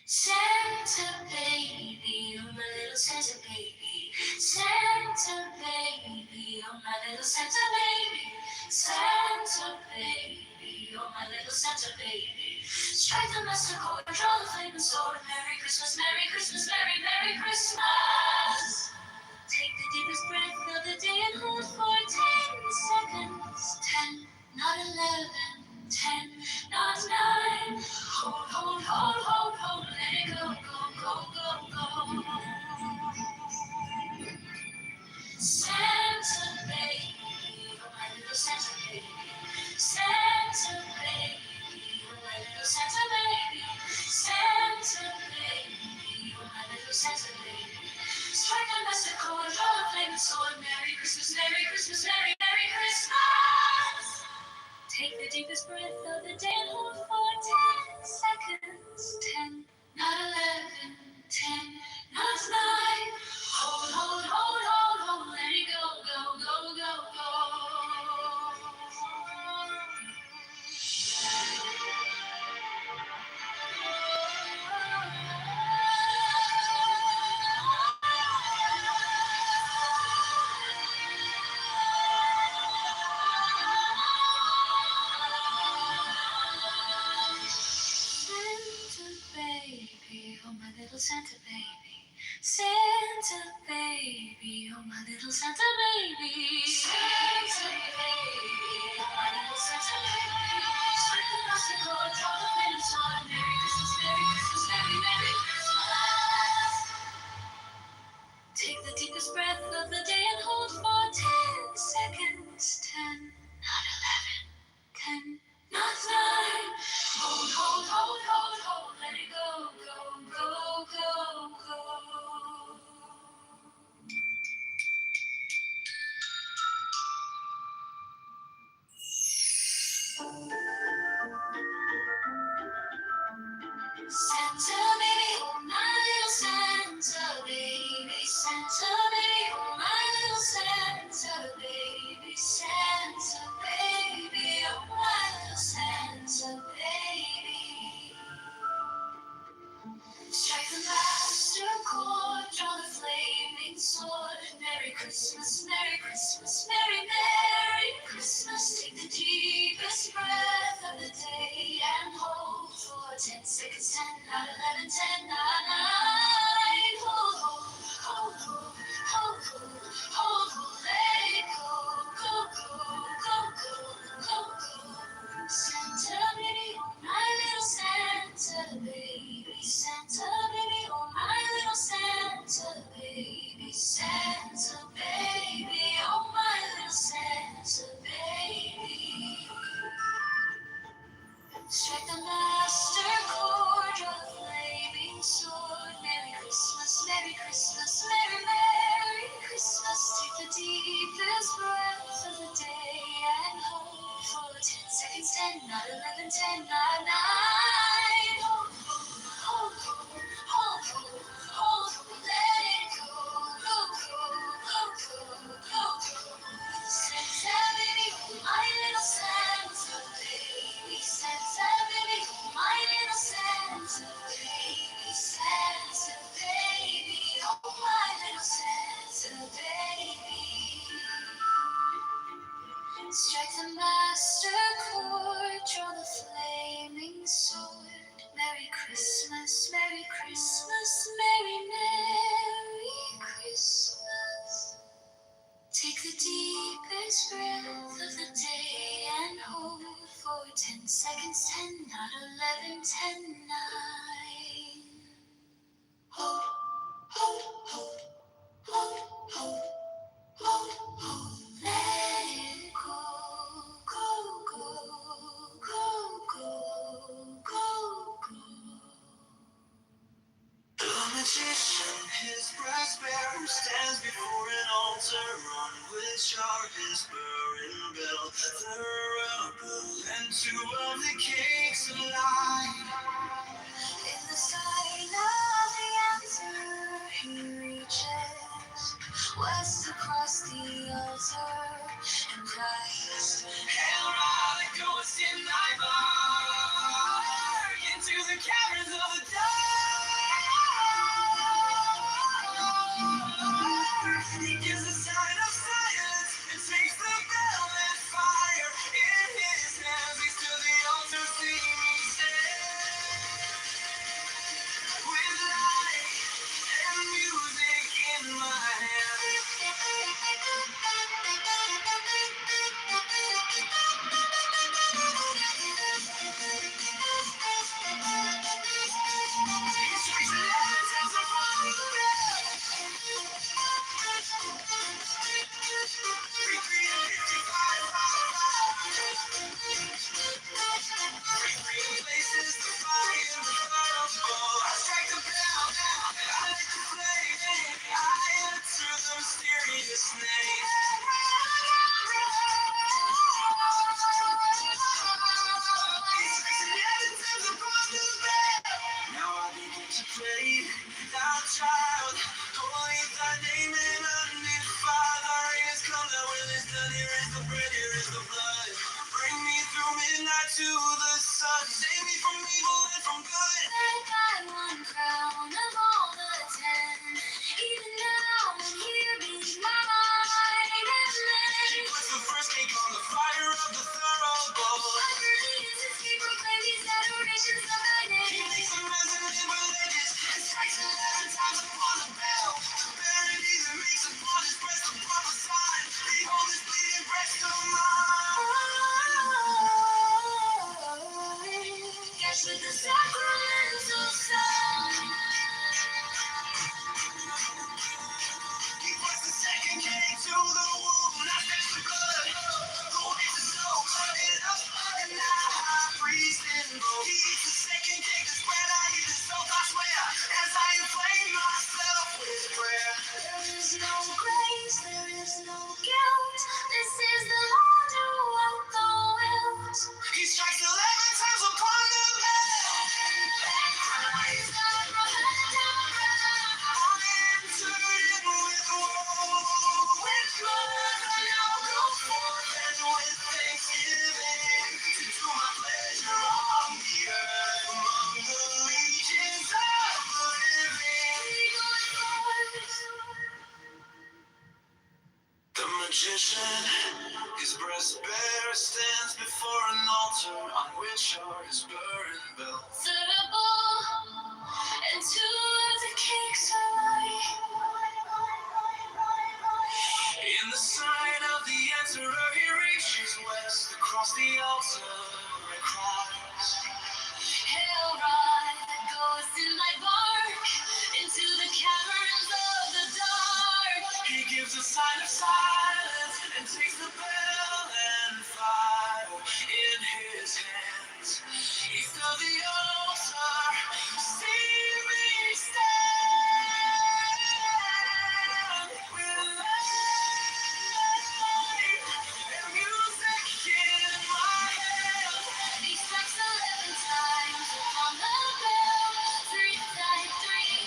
Santa baby, oh my little Santa baby, Santa baby, oh my little Santa baby, Santa baby, oh my little Santa baby. Strike the master chord, draw the flaming sword. Merry Christmas, Merry Christmas, Merry, Merry Christmas. Take the deepest breath of the day and hold for 10 seconds. 10, not 11, 10, not 9. Hold, let it go, go, go, go, go. Christmas, Merry, Merry Christmas. Take the deepest breath of the day and hold for 10 seconds. 10, not 11, 10, not 9. Hold, hold, hold, hold, hold, let it go, go, go, go, go. Santa baby, oh my little Santa baby. Santa baby, oh my little Santa baby. Santa baby, oh my little Santa baby. Sprinkle us the Lord, draw the finish line. Merry Christmas, Merry Christmas, Merry, Merry Christmas. Take the deepest breath of the day and hold for 10 seconds. 10, not 11, 10, not 9. Hold, hold, hold, hold, hold, let it go, go, go, go, go. Santa baby, oh my little Santa baby. Santa baby, oh my little Santa baby. Santa baby, oh my little Santa baby. Strike the master chord, draw the flaming sword. Merry Christmas, Merry Christmas, Merry, Merry Christmas. Take the deepest breath of the day and hold for 10 seconds. 10, not 11, 10, not 9. Hold, hold, hold, hold, hold, hold, hold, hold, let it go, go, go, go, go, go, go. Santa baby, oh my little Santa baby. Santa baby, oh my little Santa baby. Santa baby, oh my little Santa baby. Strike the master chord, draw the flaming sword. Merry Christmas, Merry Christmas, Merry, Merry Christmas. Take the deepest breath of the day and hold for 10 seconds. 10, not 11, 10, not 9. Hold, hold, hold, hold, hold, hold, let it go, go, go, go, go, go, go. Santa baby, my little Santa baby. Santa baby, my little Santa baby. Santa baby, oh my little Santa baby. Strike the master chord, draw the flaming sword. Merry Christmas, Merry Christmas, Merry, Merry Christmas. Take the deepest breath of the day and hold for 10 seconds. 10, not 11, 10, 9. Hold, hold, hold, hold, hold, hold, hold. Let it go, go, go, go, go, go, go. The magician, his brass bearer, stands before an altar on which are his burring bell, the rubble, and 2 of the cakes of light. In the sign of the answer, he reaches west across the altar and cries, "Hail, Raleigh, ghost in thy bark, into the caverns of the dark." He gives a sign of silence and takes the bell and fire in his hands. He stood the altar, singing, with light and music in my hand. He strikes 11 times upon the bell. magician, his breast bare, stands before an altar on which are his burning bells. And two of the cakes are light. In the sign of the emperor, he reaches west across the altar and cries, Hail, rod that goes in thy bark into the caverns of the dark. He gives a sign of silence and takes the bell and fire in his hands. East of the altar, see me stand with light and music in my hand. He strikes 11 times on the bell, three times, three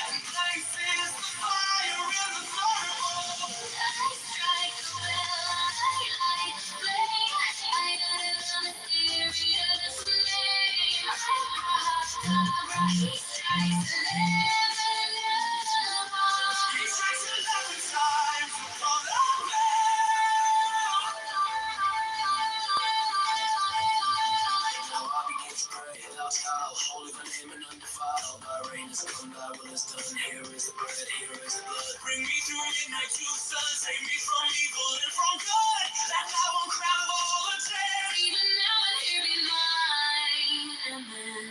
and places the fire in the fireball. I strike the bell, I light the flame. I notice on the theory of the flame. He strikes 11 He strikes 11 times upon the Now I begin to pray, thou child, holy the name and undefiled. Thy reign is come, thy will is done. Here is the bread, here is the blood. Bring me through midnight to the sun, save me from evil and from good. That thou won't crown of all the dead. Even now and here be mine. And then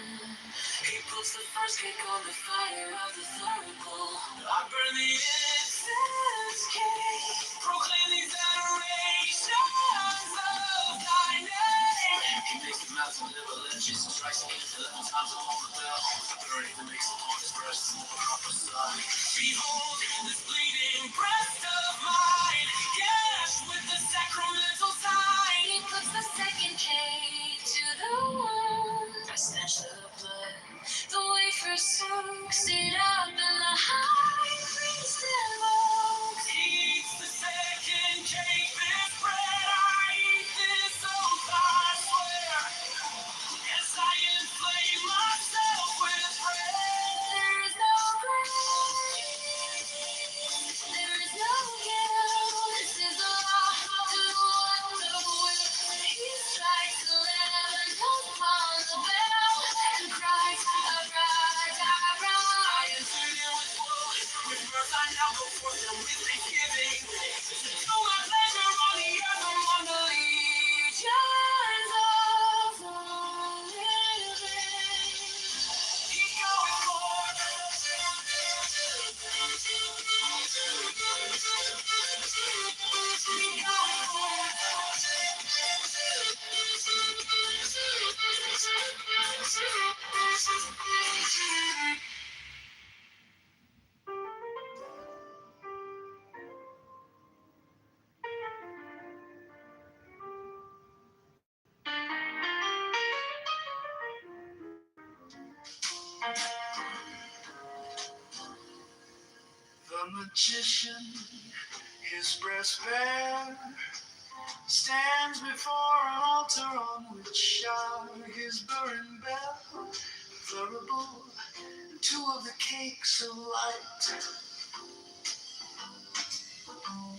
he puts the first cake on the fire of the thurible. I burn the incense cake, proclaim these adorations of thy name. He makes the mountain live a legend, Jesus strikes again 11 times upon the bell. The burning that makes upon his breast and the prophesy. Behold, this bleeding breast of mine, yes, with the sacramental sign. He puts the second cake to the wound. I snatch the blood, the wafer soaks it up, and the high priest invokes. He eats the second cake, this bread I eat, this oath I swear. Yes, I inflame myself with prayer. There is no grave, there is no guilt. This is the law to the one of will. He strikes 11 upon the bell and cries, arise, arise. I entered in with woe, with mirth I now go forth and with thanksgiving. To do my pleasure on the earth among the legions of the living. He goeth forth. He goeth forth. The magician, his breast bare, stands before an altar on which are his burning bell, thurible, and two of the cakes of light.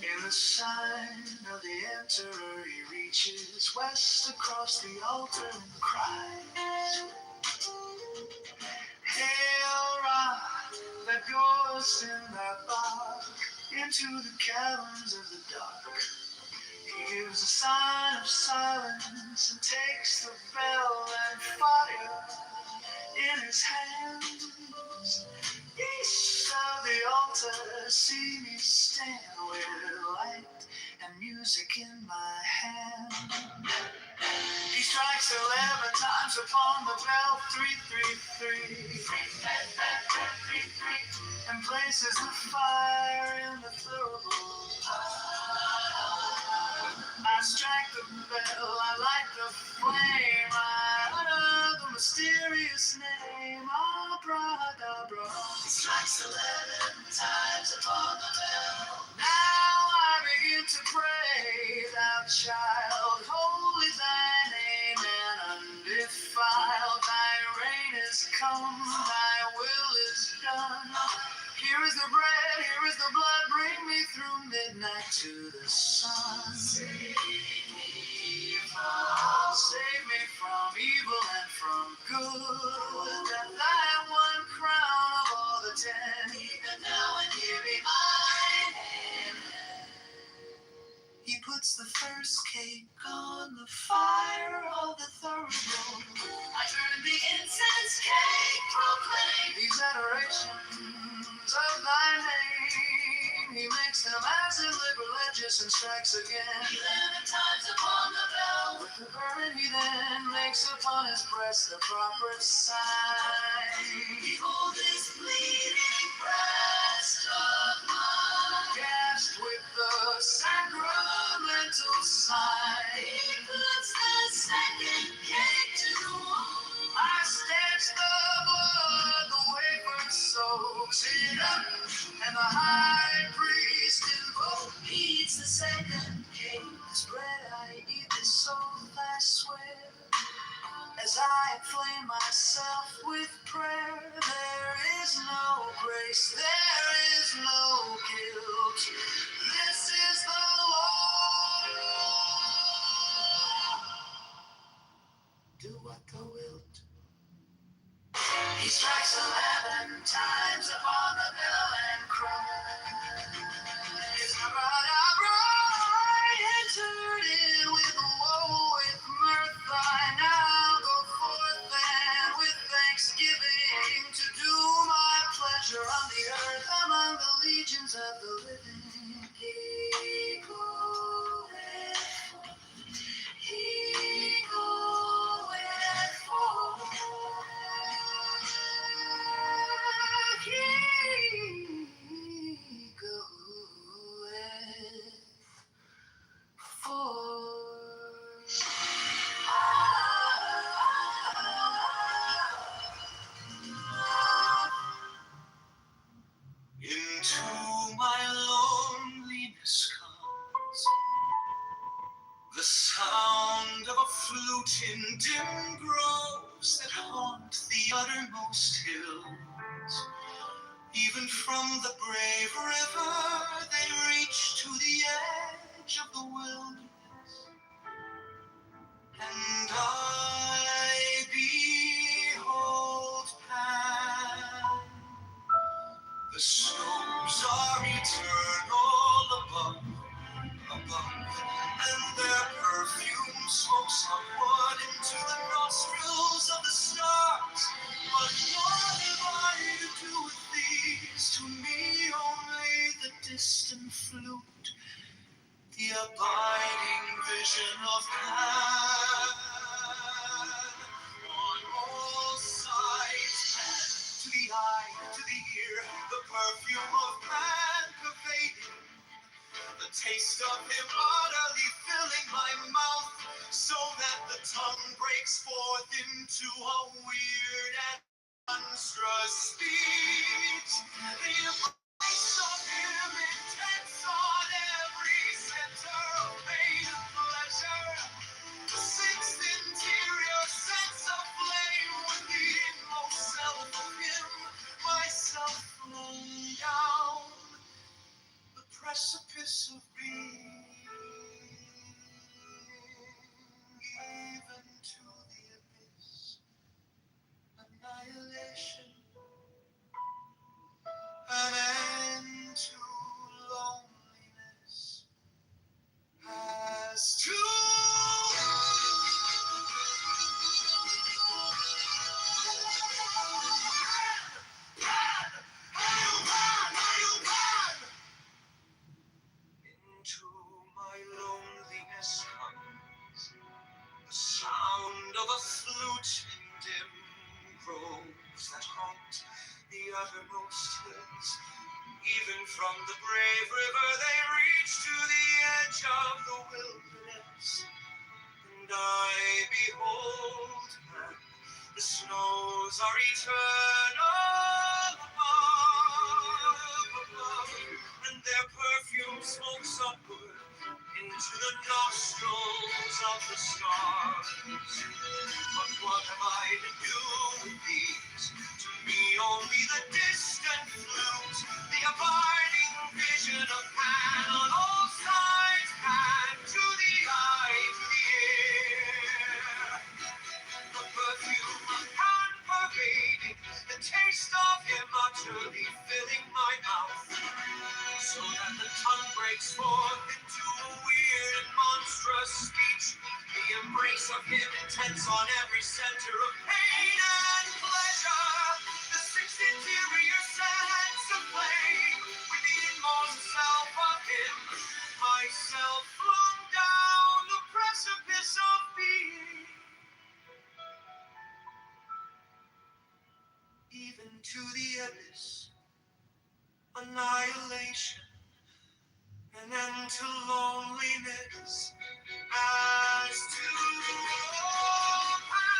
In the sign of the emperor, he reaches west across the altar and cries, Hail, rock that goes in thy bark into the caverns of the dark. He gives a sign of silence and takes the bell and fire in his hands. East of the altar, see me stand with light and music in my hand. He strikes 11 times upon the bell, 333, and places the fire in the thurible. I strike the bell, I light the flame, I utter the mysterious name, Abracadabra. strikes 11 times upon the bell. Now I begin to pray, thou child, holy thy name and undefiled. Thy reign is come, thy will is done. Here is the bread, here is the blood, bring me through midnight to the sun. Save me from evil and from good, that thy one crown of all the 10, even now and here be mine. He puts the first cake on the fire of the third. I turn the incense cake, proclaim these adorations of thy name. He makes them as if religious and strikes again 11 times upon the bell. With the burden he then makes upon his breast the proper sign. Behold this bleeding breast of mine, gasped with the sacramental sign. He puts the second cake to the wound. I stanch the blood, the wafer soaks it up, and the high priest invokes. He eats the second cake. This bread I eat, this soul I swear. As I inflame myself with prayer, there is no grace, there is no guilt. This is the Lord. Do what thou wilt. He strikes 11 times upon the bell and cries, Abracadabra, entered in with woe, with mirth. I now go forth and with thanksgiving to do my pleasure on the earth among the legions of the living. He goeth forth. Into my loneliness comes the sound of a flute in dim groves that haunt the uttermost hills. Even from the brave river they reach to the edge of the wilderness. And I behold Pan. The snows are eternal above, and their perfume smokes upward into the nostrils of the stars. But what have I to do with these? To me only the distant flute, the abiding vision of Pan. On all sides, to the eye, to the ear, the perfume of Pan pervading. The taste of him utterly filling my mouth, so that the tongue breaks forth into a weird and monstrous speech. The embrace of him intense on every center of pain and pleasure. The sixth interior sense of flame with the inmost self of him, myself flown down the precipice of being, even to the abyss, annihilation, an end to loneliness, as to into my loneliness comes the sound of a flute in dim groves that haunt the uttermost hills. Even from the brave river they reach to the edge of the wilderness. And I behold her. The snows are eternal above, to the nostrils of the stars. But what have I to do with these? To me only the distant flute, the abiding vision of Pan on all sides, Pan to the eye, to the ear. The perfume of Pan pervading, the taste of him utterly filling my mouth, so that the tongue breaks forth into a weird and monstrous speech. The embrace of him intense on every center of pain and pleasure. The sixth interior sense of flame with the inmost self of him. Myself flung down the precipice of being, even to the abyss. Annihilation, an end to loneliness, as to all upon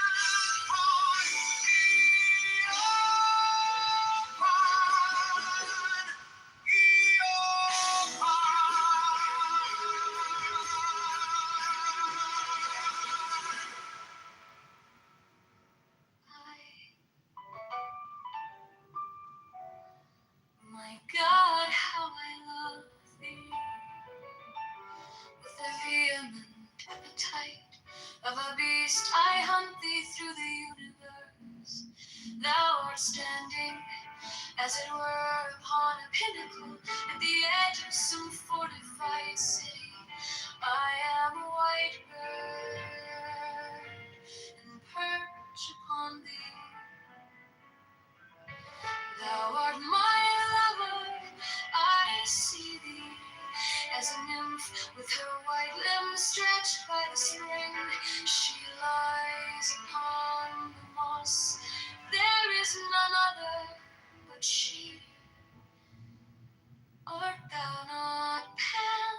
my God, how I love thee, with a vehement appetite of a beast I hunt thee through the universe. Thou art standing, as it were, upon a pinnacle at the edge of some fortified city. I am a white bird, and perch upon thee. Thou art my lover, I see thee as a nymph with her white limbs stretched by the spring. She lies upon the moss, there is none other but she. Art thou not Pan?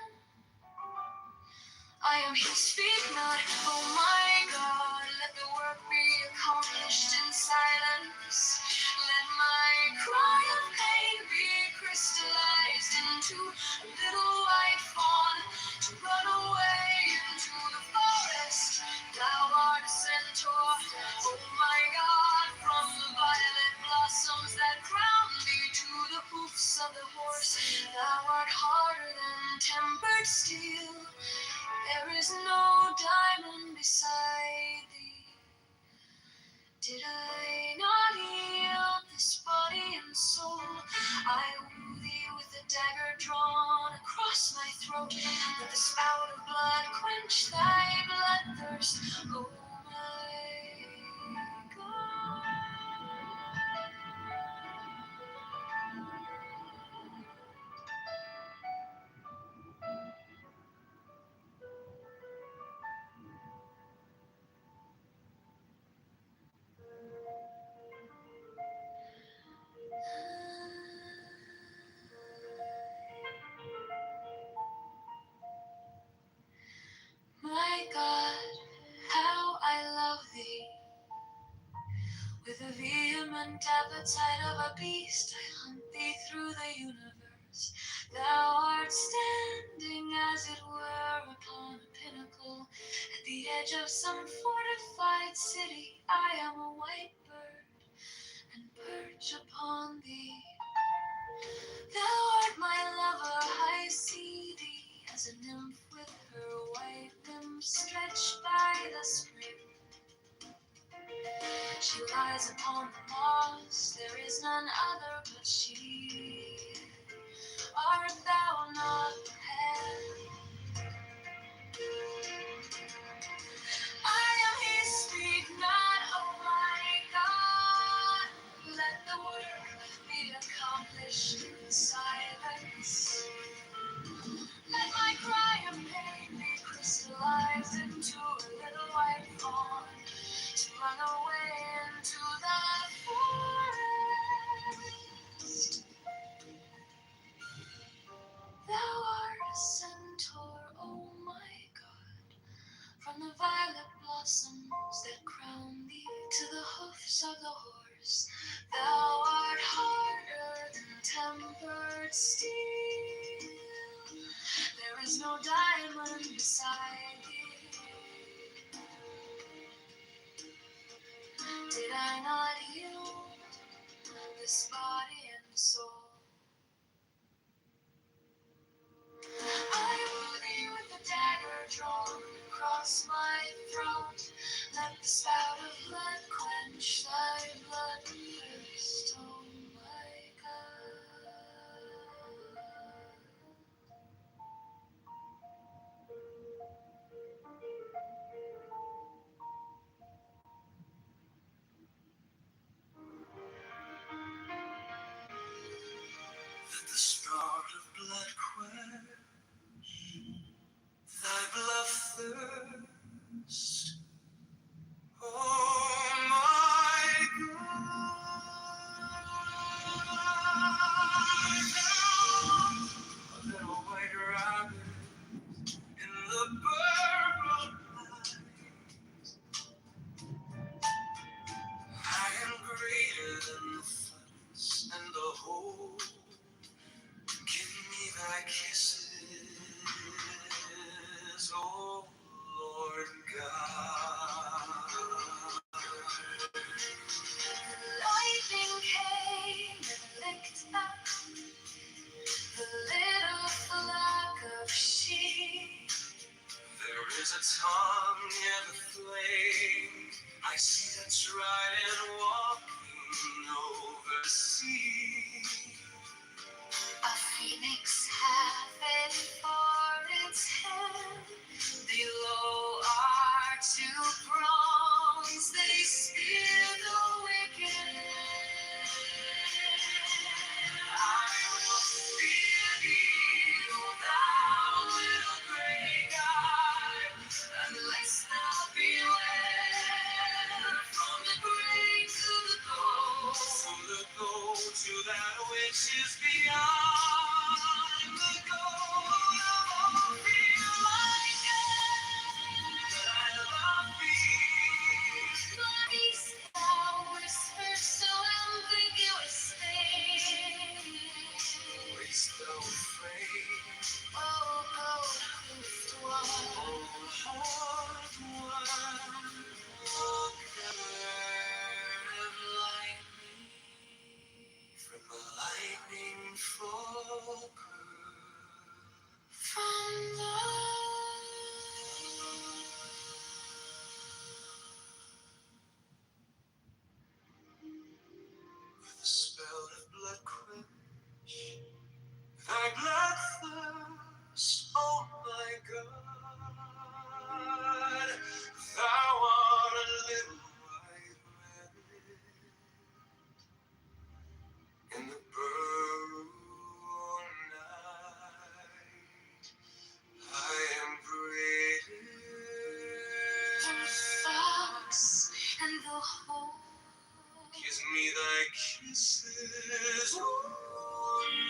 I am he, speak not, oh my God, let the work be accomplished in silence. Let my cry of pain be crystallized into a little white fawn to run away into the forest. Thou art a centaur, oh my God, from the violet blossoms that crown thee to the hoofs of the horse. Thou art harder than tempered steel, there is no diamond beside thee. Did I not yield this body and soul? I woo thee with a dagger drawn across my throat. Let the spout of blood quench thy bloodthirst, oh my God. My God, how I love thee. With a vehement appetite of a beast, I hunt thee through the universe. Thou art standing, as it were, upon a pinnacle at the edge of some fortified city. I am a white bird, and perch upon thee. Thou art my lover, I see thee as a nymph with her white limbs stretched by the spring. She lies upon the moss, there is none other but she. Art thou not Pan? I am he, speak not, oh my God. Let the work be accomplished in silence. Let my cry of pain be crystallized into a little white fawn to run away into the forest. Thou art a centaur, oh my God, from the violet blossoms that crown thee to the hoofs of the horse. Thou art harder than tempered steel, there is no diamond I not yield this body and soul? I will be with the dagger drawn across my throat. Let the spout of blood quench thy blood thirst, oh my God. Let the spout of blood quench thy blood thirst, oh my God. A little white rabbit in the purple light. I am greater than the fuss and the whole. Give me thy kisses, oh Lord God. Lightning came and licked up the little flock of sheep. There is a tongue near the flame. I see that's right and walking over the sea. A phoenix hath it for its head. Below are two prongs. They spear the wicked. I will fear thee, O thou little grey God, unless thou be led from the grave to the goal, from the goal to that which is beyond the goal of all fear, my God, that I love thee. But these thou whisper so ambiguous things. Waste thou afraid, oh ghost one, oh heart one, oh bird of lightning, from the lightning fall from with the spell of blood quench thy blood thirst, oh my God. Thou art a little white rabbit in the burrow night. I am greater than the fox and the hole. Kiss me thy kisses, oh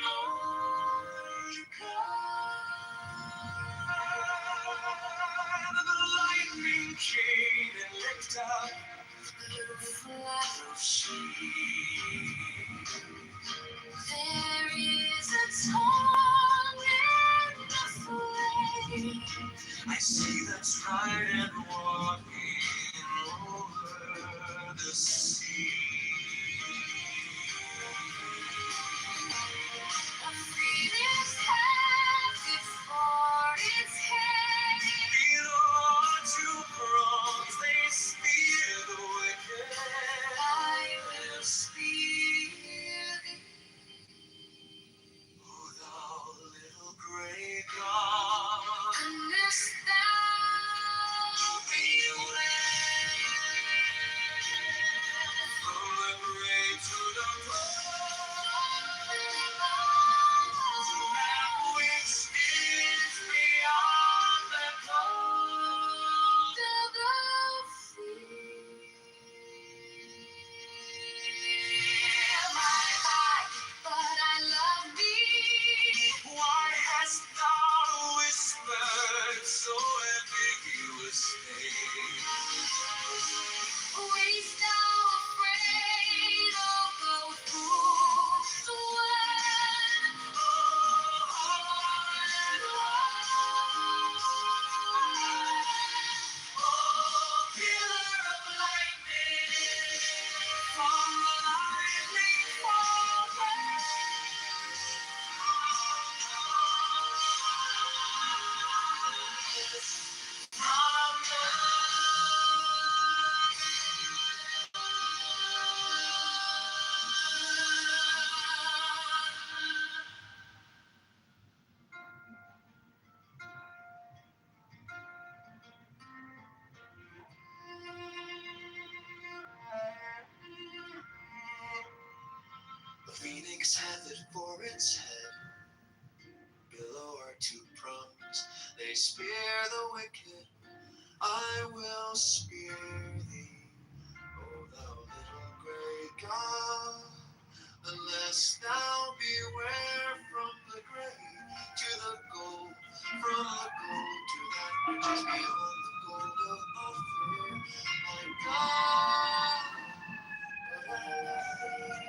Lord God. The lightning came and licked up the little flock of sheep. There is a tongue in the flame. I see that's right and walking over the sea. hath it for its head. Below are two prongs, they spear the wicked. I will spear thee, O thou little grey God, unless thou beware from the grey to the gold, from the gold to that which is beyond the gold of Ophir. My God, but I love thee.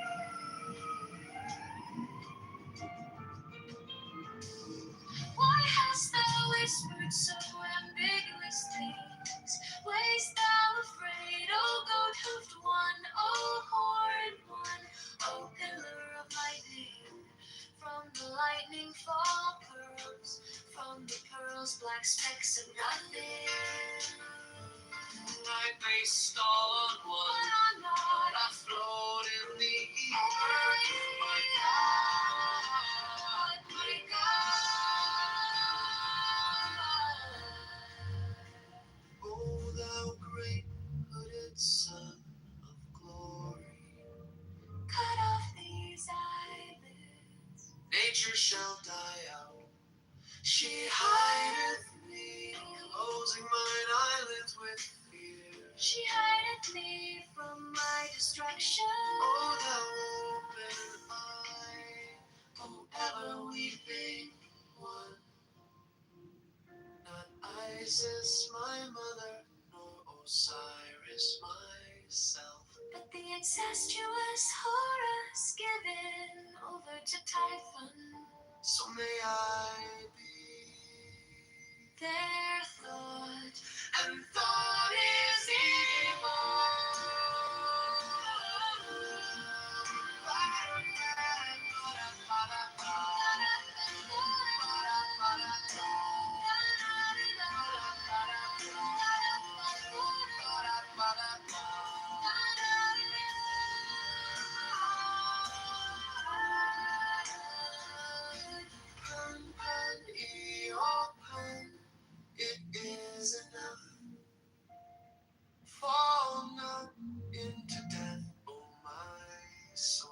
Why hast thou whispered so ambiguous things? Wast thou afraid, O goat-hoofed one, O horned one, O pillar of lightning? From the lightning fall pearls, from the pearls black specks of nothing. I based all on one, but on naught. I float in the ether. My God, my God. O thou great hooded Son of glory, cut off these eyelids. Nature shall die out. She hideth me, closing mine eyelids with fear. She hideth me from my destruction. O thou open eye, O ever weeping one. Not Isis my mother, nor Osiris myself, but the incestuous Horus given over to Typhon. So may I be their thought, and thought is evil. It is enough. Fall not into death, O my soul.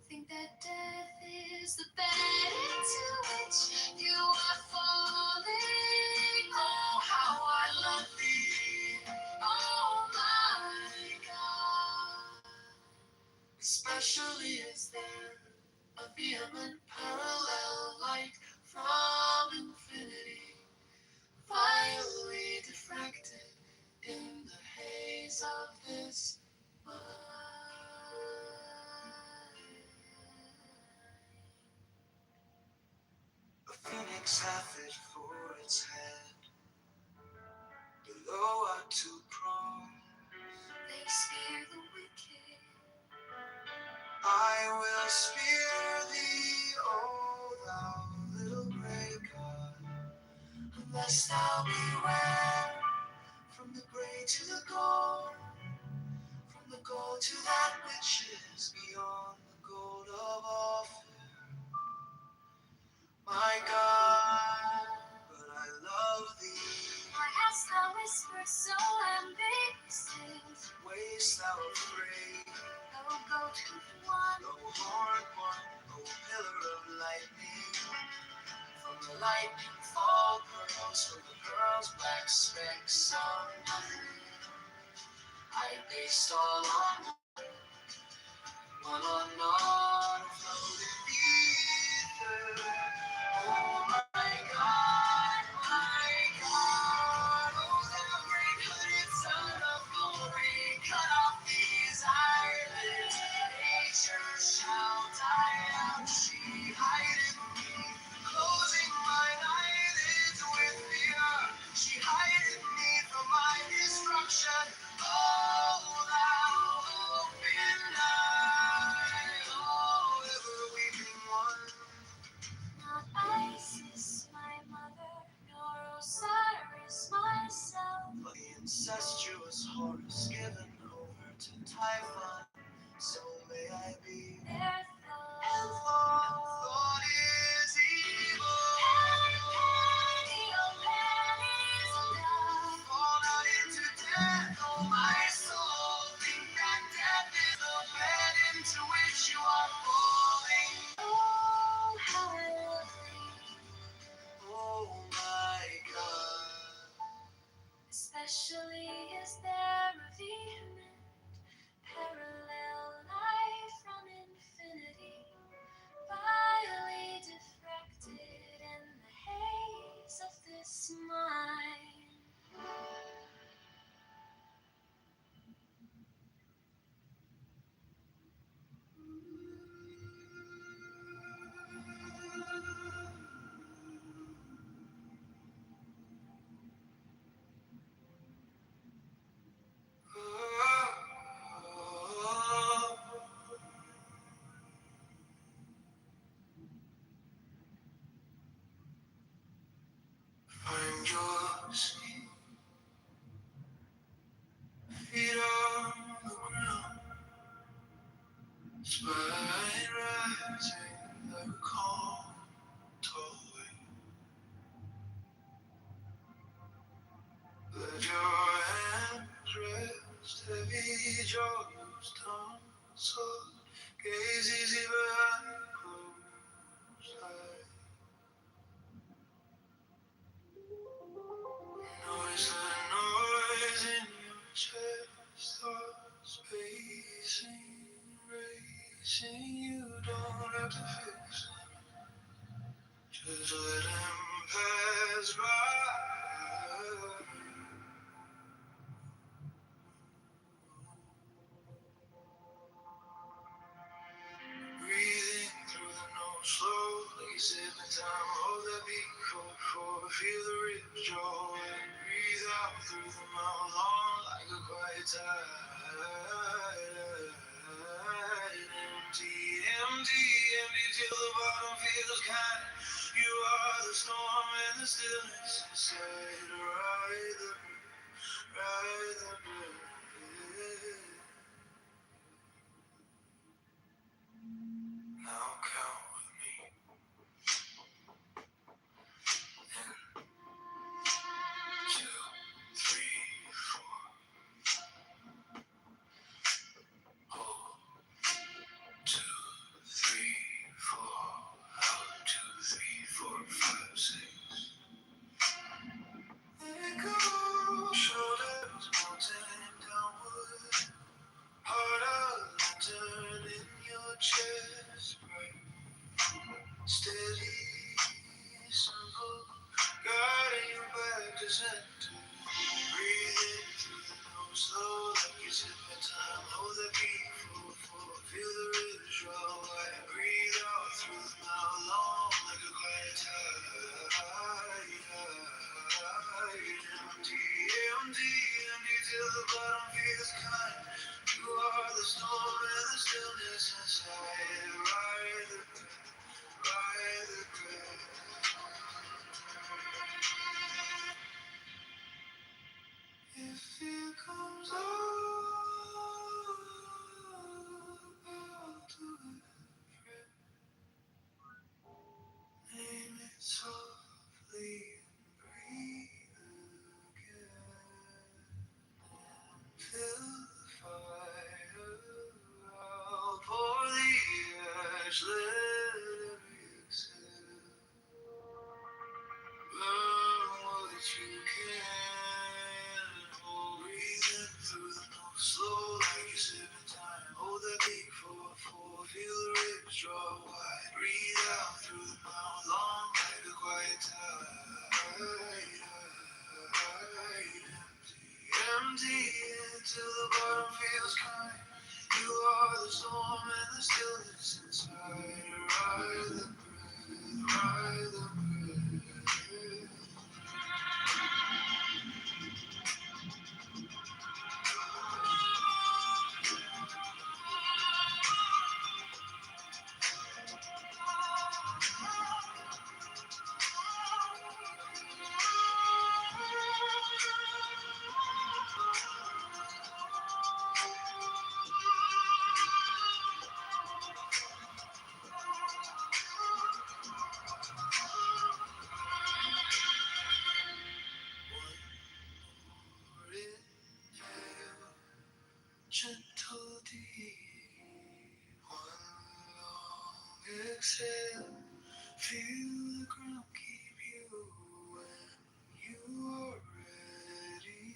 Think that death is the bed into which you are falling. Oh, how I love thee, oh my God. Especially is there a vehement parallel light from infinity, vilely diffracted in the haze of this mind. A phoenix hath it for its head, below are two prongs, they spear the wicked. I will spear thee, O thou little grey God, unless thou beware from the grey to the gold, from the gold to that which is beyond the gold of Ophir. My God, but I love thee. Why hast thou whispered so ambiguous things? Wast thou afraid, O goat-hoofed one, O horned one, O pillar of lightning? From the lightning fall pearls, from the pearls black specks of nothing. I based all on one on naught, afloat in ether. Oh my God, my God. Oh thou great hooded Son of glory, cut off these eyelids. Nature shall die out. She hideth me, closing mine eyelids with fear. She hideth me from my destruction. Oh thou your skin, feet on the ground, spine rising like a calm, tall wave. Let your hands rest heavy, jaws down, soft, gaze easy behind closed eyes. Notice the noise in your chest, thoughts pacing, racing. You don't have to fix them, just let them pass by. Breathing through the nose, slow, like you're sipping time. Hold that beat, hold, feel the rhythm draw. And breathe out through the mouth, long like a quiet tide. Empty, empty, empty till the bottom feels kind. You are the storm and the stillness inside. Ride the breath. Now count with me. Two, three, four. Hold. 2, 3, 4. Out. 2, 3, 4, 5, 6. Let go. Shoulders mountain downward. Heart out, turn in your chest. Right. Steady, simple. Guiding you back to center. Breathing through the nose, slow like you're sipping time. Hold that beat, feel the rhythm draw wide. Breathe out through the mouth, long like a quiet tide. Empty, empty, empty till the bottom feels kind. You are the storm and the stillness inside. Ride the breath, ride the breath. If fear comes up, I'll do it. Name it softly and breathe again. Fill the fire. I'll pour the ash. Let every exhale burn what you can. Hold, breathing through the nose, slow like you're sipping time. Hold that beat for, feel the ribs draw wide. Breathe out through the mouth, long like a quiet tide. Empty until the bottom feels kind. You are the storm and the stillness inside. Ride the breath, ride the breath. Gentle deep, one long exhale. Feel the ground keep you when you are ready.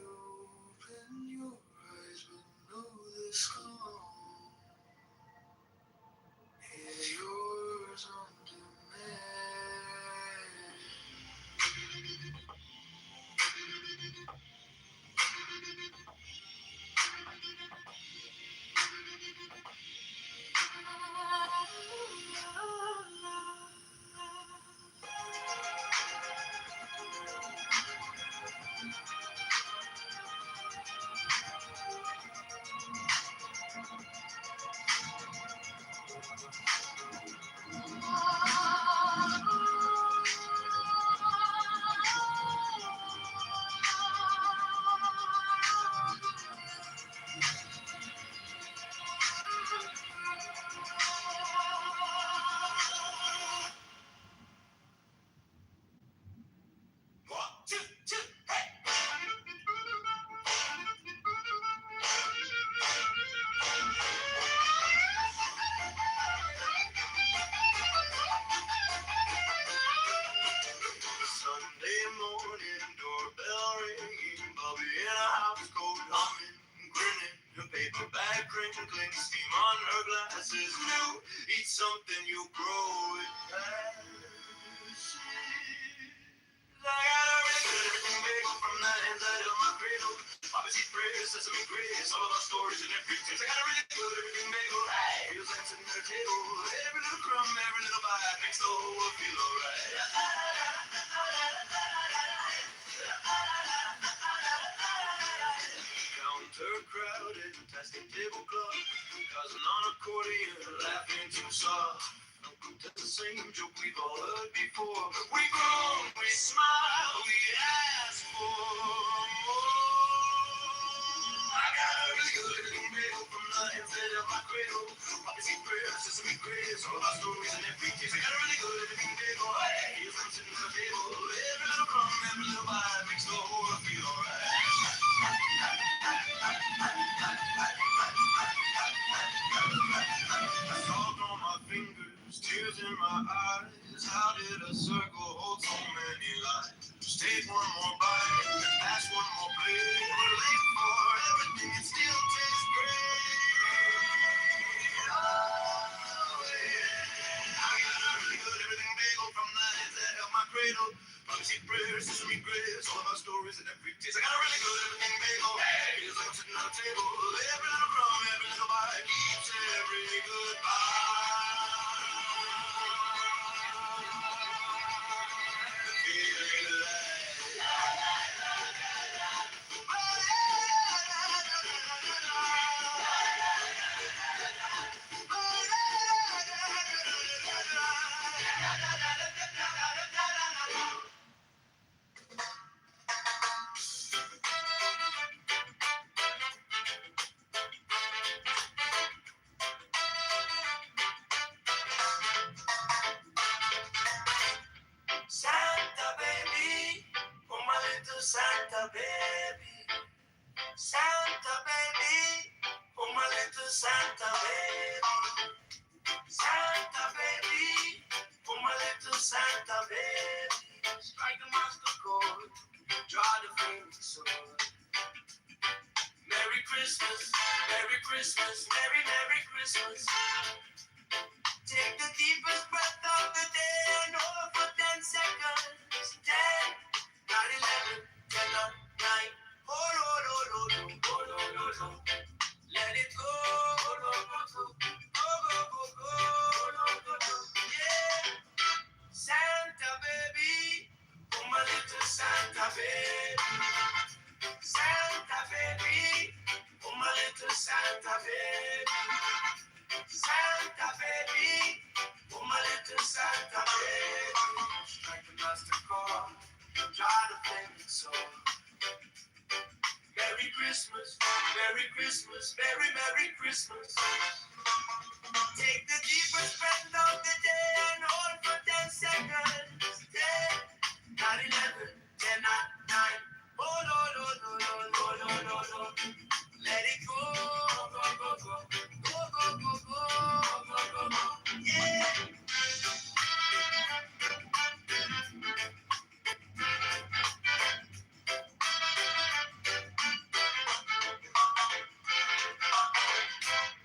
Open your eyes, but know this calm is yours on demand. pipe crinkling, steam on her glasses new. Eat something you grow it passion. I got a regular bagel from the inside of my cradle. Obviously prayers, sesame grace, all of our stories and every taste. I got a really good everything bagel. Feels like sitting at a table. Every little crumb, every little bite makes the whole world feel alright. Counter crowded, plastic tablecloth, cousin on accordion, laughing too soft. That's the same joke we've all heard before. We groan, we smile, we ask for more. I got a really good little bagel from the inside of my cradle. Obviously prayers, sesame grace, all of our stories and every taste. I got a really good little bagel. Here's them sitting at the table. Every little crumb, every little bite makes the whole world feel alright. Salt on my fingers, tears in my eyes. How did a circle hold so many lives? Just take one more bite, pass one more plate. We're late for everything, it still tastes great. Oh, yeah. I got a really good everything bagel from the inside of my cradle. Punchy prayers, sesame grace, all of our stories and every taste. I got a really good everything bagel. Feels like I'm sitting on a table. Every little crumb, every little bite keeps every good bite. Feeling Santa baby, oh my little Santa baby. Santa baby, oh my little Santa baby. Santa baby, oh my little Santa baby. Strike the master chord, draw the flaming sword. Merry Christmas, Merry Christmas, Merry Merry Christmas. Take the deepest breath of the day and hold for 10 seconds. 10, not 11, 10, not 9. Hold, hold, hold, hold, hold, hold, hold, hold. Let it go, go, go, go, go, go, go, go, go, go, go, go. Yeah, Santa baby, oh my little Santa baby. Santa baby, oh my little Santa baby. Santa baby, oh my little Santa baby. Strike the master chord, draw the flaming sword. Merry Christmas, Merry Christmas, Merry Merry Christmas. Take the deepest breath of the day and hold for 10 seconds. 10, not 11, 10, not 9. Oh, no, no, no, no, no, no, no, no. Let it go, go, go, go, go, go, go, go, go, go, go. Yeah.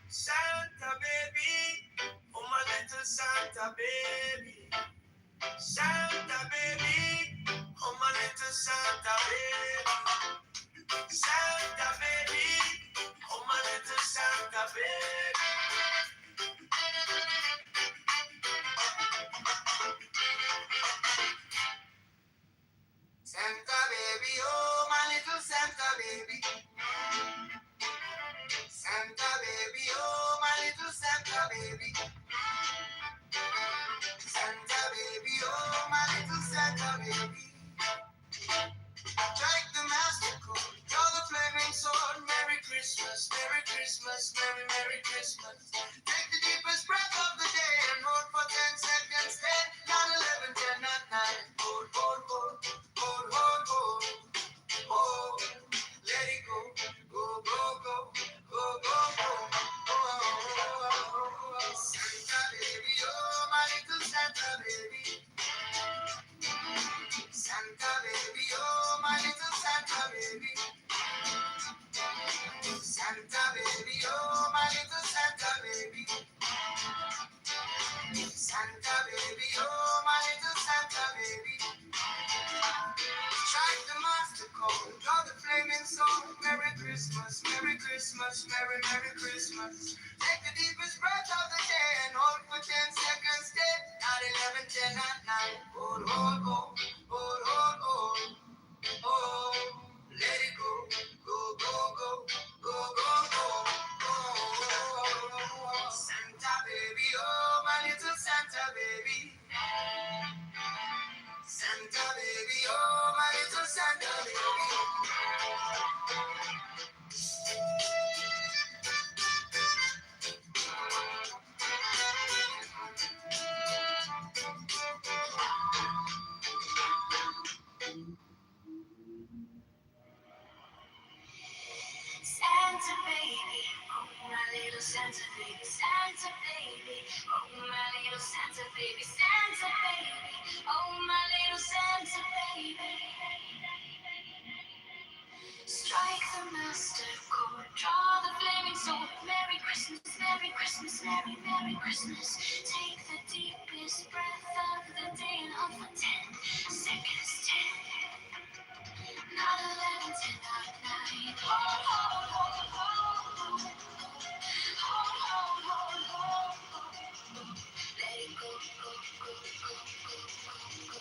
Santa baby, oh my little Santa baby. Santa baby, oh my little Santa baby. Santa baby, oh my little Santa baby. Santa baby, oh my little Santa baby. Santa baby, oh my little Santa baby. Santa baby, oh my little Santa baby. Strike the master chord, draw the flaming sword. Merry Christmas, Merry Christmas, Merry Merry Christmas. baby, oh my little Santa baby. Strike the master chord, draw the flaming sword. Merry Christmas, Merry Christmas, Merry Merry Christmas. Take the deepest breath of the day and hold for 10 seconds. Stay at 11, 10 at 9. Hold, hold, hold, hold, hold, hold. Oh, let it go, go, go, go, go, go, go, go. Santa baby, oh my little Santa baby. Santa baby, oh my little Santa baby. Santa baby, oh my little Santa baby, Santa baby, oh my little Santa baby, Santa baby, oh my little Santa baby. Strike the master chord, draw the flaming sword. Merry Christmas, Merry Christmas, Merry Merry Christmas. Take the deepest breath of the day and hold for 10 seconds. 10, not 11, 10, not 9. Hold, hold, hold, hold, hold, hold, hold, hold, hold. Let it go, go, go, go, go, go, go.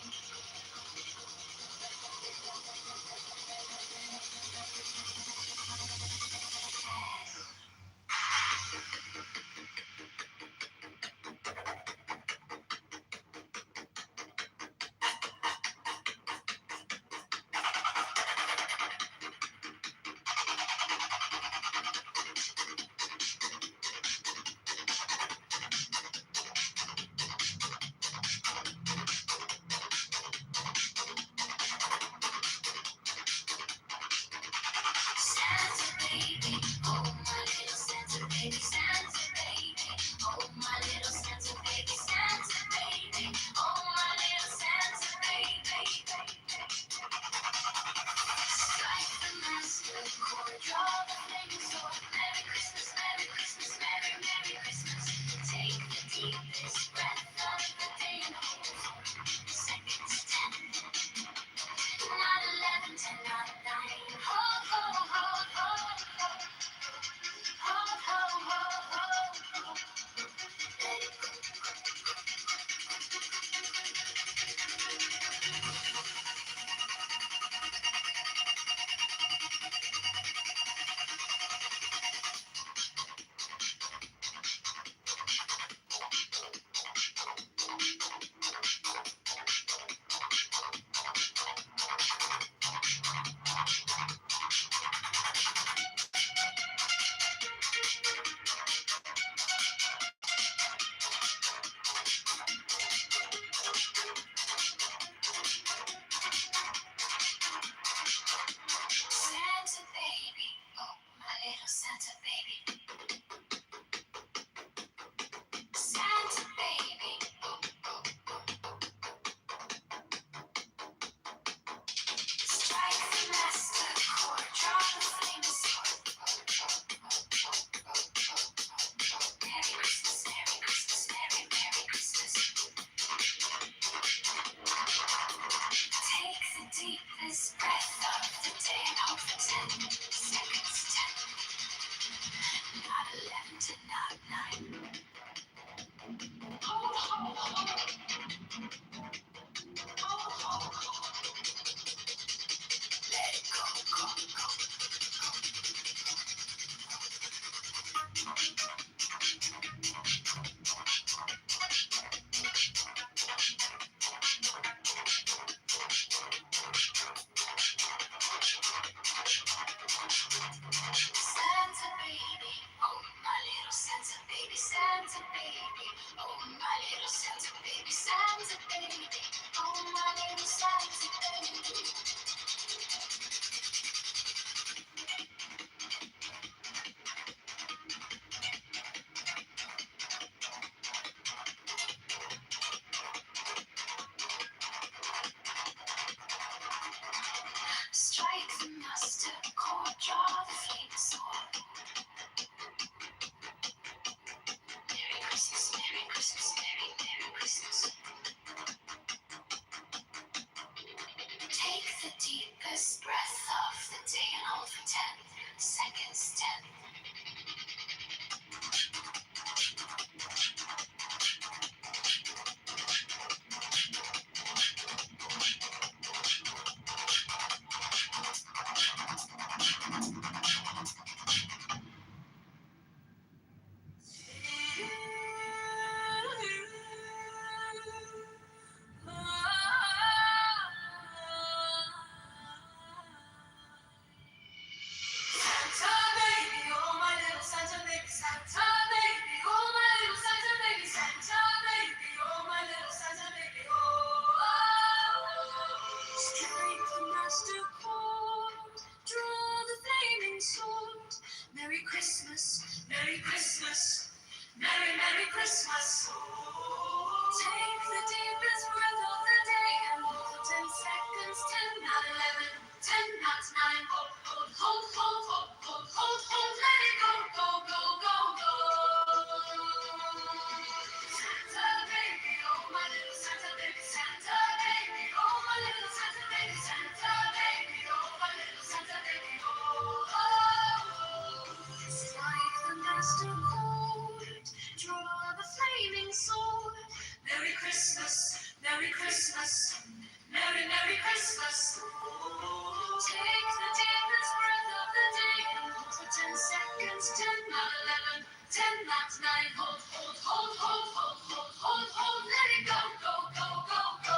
Christmas, Merry Christmas, Merry, Merry Christmas. Take the deepest breath of the day and hold for 10 seconds. 10, not 11, 10, not 9. Hold, hold, hold, hold, hold, hold, hold, hold. Let it go, go, go, go, go.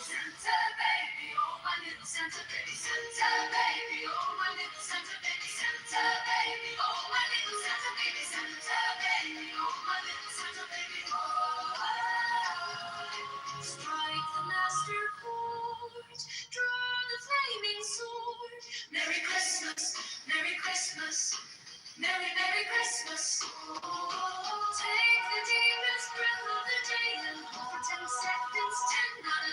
Santa baby, oh my little Santa baby, Santa baby, oh my little Santa baby, Santa baby, oh my little Santa baby, Santa baby, oh my little Santa baby, oh. Strike the master chord, draw the flaming sword. Merry Christmas, Merry Christmas, Merry, Merry Christmas. Take the deepest breath of the day and hold for 10 seconds. 10, not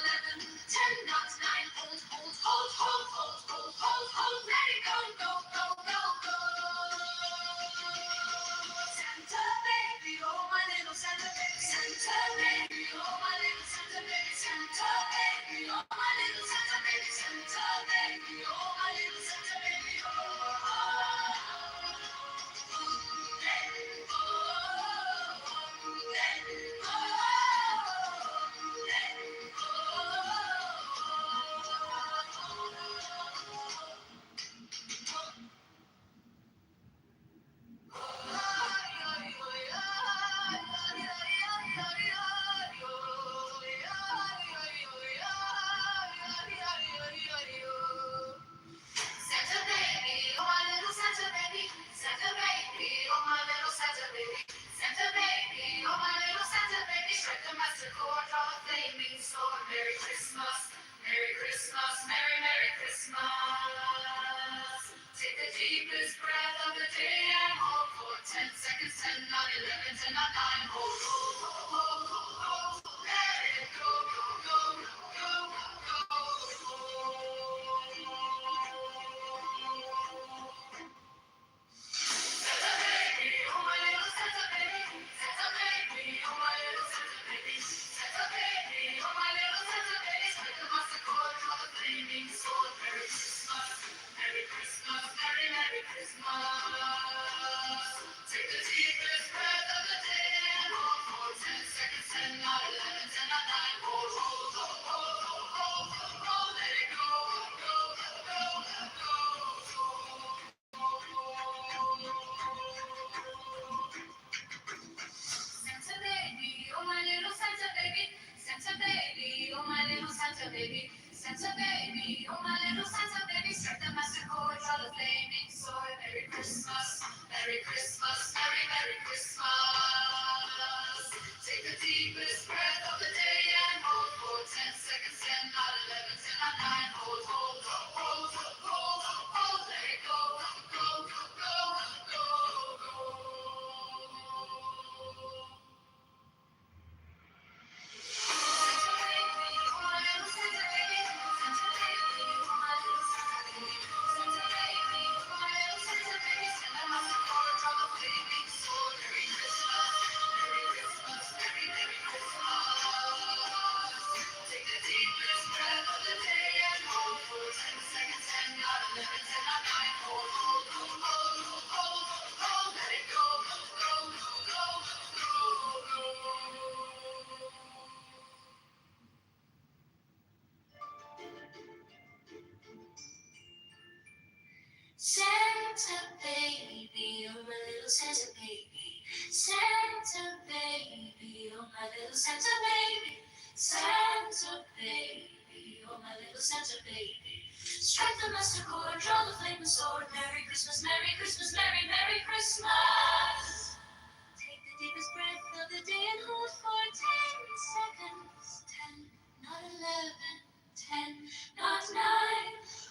11, 10, not 9. Hold, hold, hold, hold, hold, hold, hold, hold. Let it go, go, go, go, go. Santa baby, oh my little Santa baby, Santa baby, oh my little Santa baby, Santa baby, oh my little Santa baby, Santa baby, oh my little Santa baby, oh. Santa baby, oh my little Santa baby, Santa baby, oh my little Santa baby, Santa baby, oh my little Santa baby, strike the master chord, draw a flaming sword. Merry Christmas, Merry Christmas, Merry, Merry Christmas. Take the deepest breath of the day and hold for 10 seconds. 10, not 11, 10, not 9. Hold, hold, hold, hold, hold, hold. Let it go, go, go, go, go, go. Santa baby, oh my little Santa baby, Santa baby, oh my little Santa baby, Santa baby, oh my little Santa baby, strike the master chord, draw the flaming sword. Merry Christmas, Merry Christmas, Merry, Merry Christmas. Take the deepest breath of the day and hold for 10 seconds. 10, not 11, 10, not 9. Hold, hold, hold, hold, hold, hold, hold. Let it go, go, go, go, go. Santa baby, oh my little Santa baby, Santa baby, oh my little Santa baby, Santa baby, oh my little Santa baby, strike the master chord, draw the flaming sword. Merry Christmas, Merry Christmas, Merry, Merry Christmas. Take the deepest breath of the day and hold for 10 seconds. 10, not 11, 10, not 9. Hold, hold, hold, hold, hold, hold. Let it go, go, go, go, go, go. Santa baby, oh my little Santa baby, Santa baby, oh my little Santa baby, Santa baby, oh my little Santa baby, send a master chord, draw the flaming sword. Merry Christmas, Merry Christmas, Merry, Merry Christmas. Take the deepest breath of the day and hold for 10 seconds. 10, not 11, 10, not 9. Hold, hold, hold, hold, hold, hold. Let it go, go, go, go, go, go. Santa baby, oh my little Santa baby, Santa baby, oh my little Santa baby, Santa baby, oh my little Santa baby. Strike the master chord, draw the flaming sword. Merry Christmas, Merry Christmas, Merry, Merry Christmas. Take the deepest breath of the day and hold for 10 seconds. 10, not 11, 10, not 9.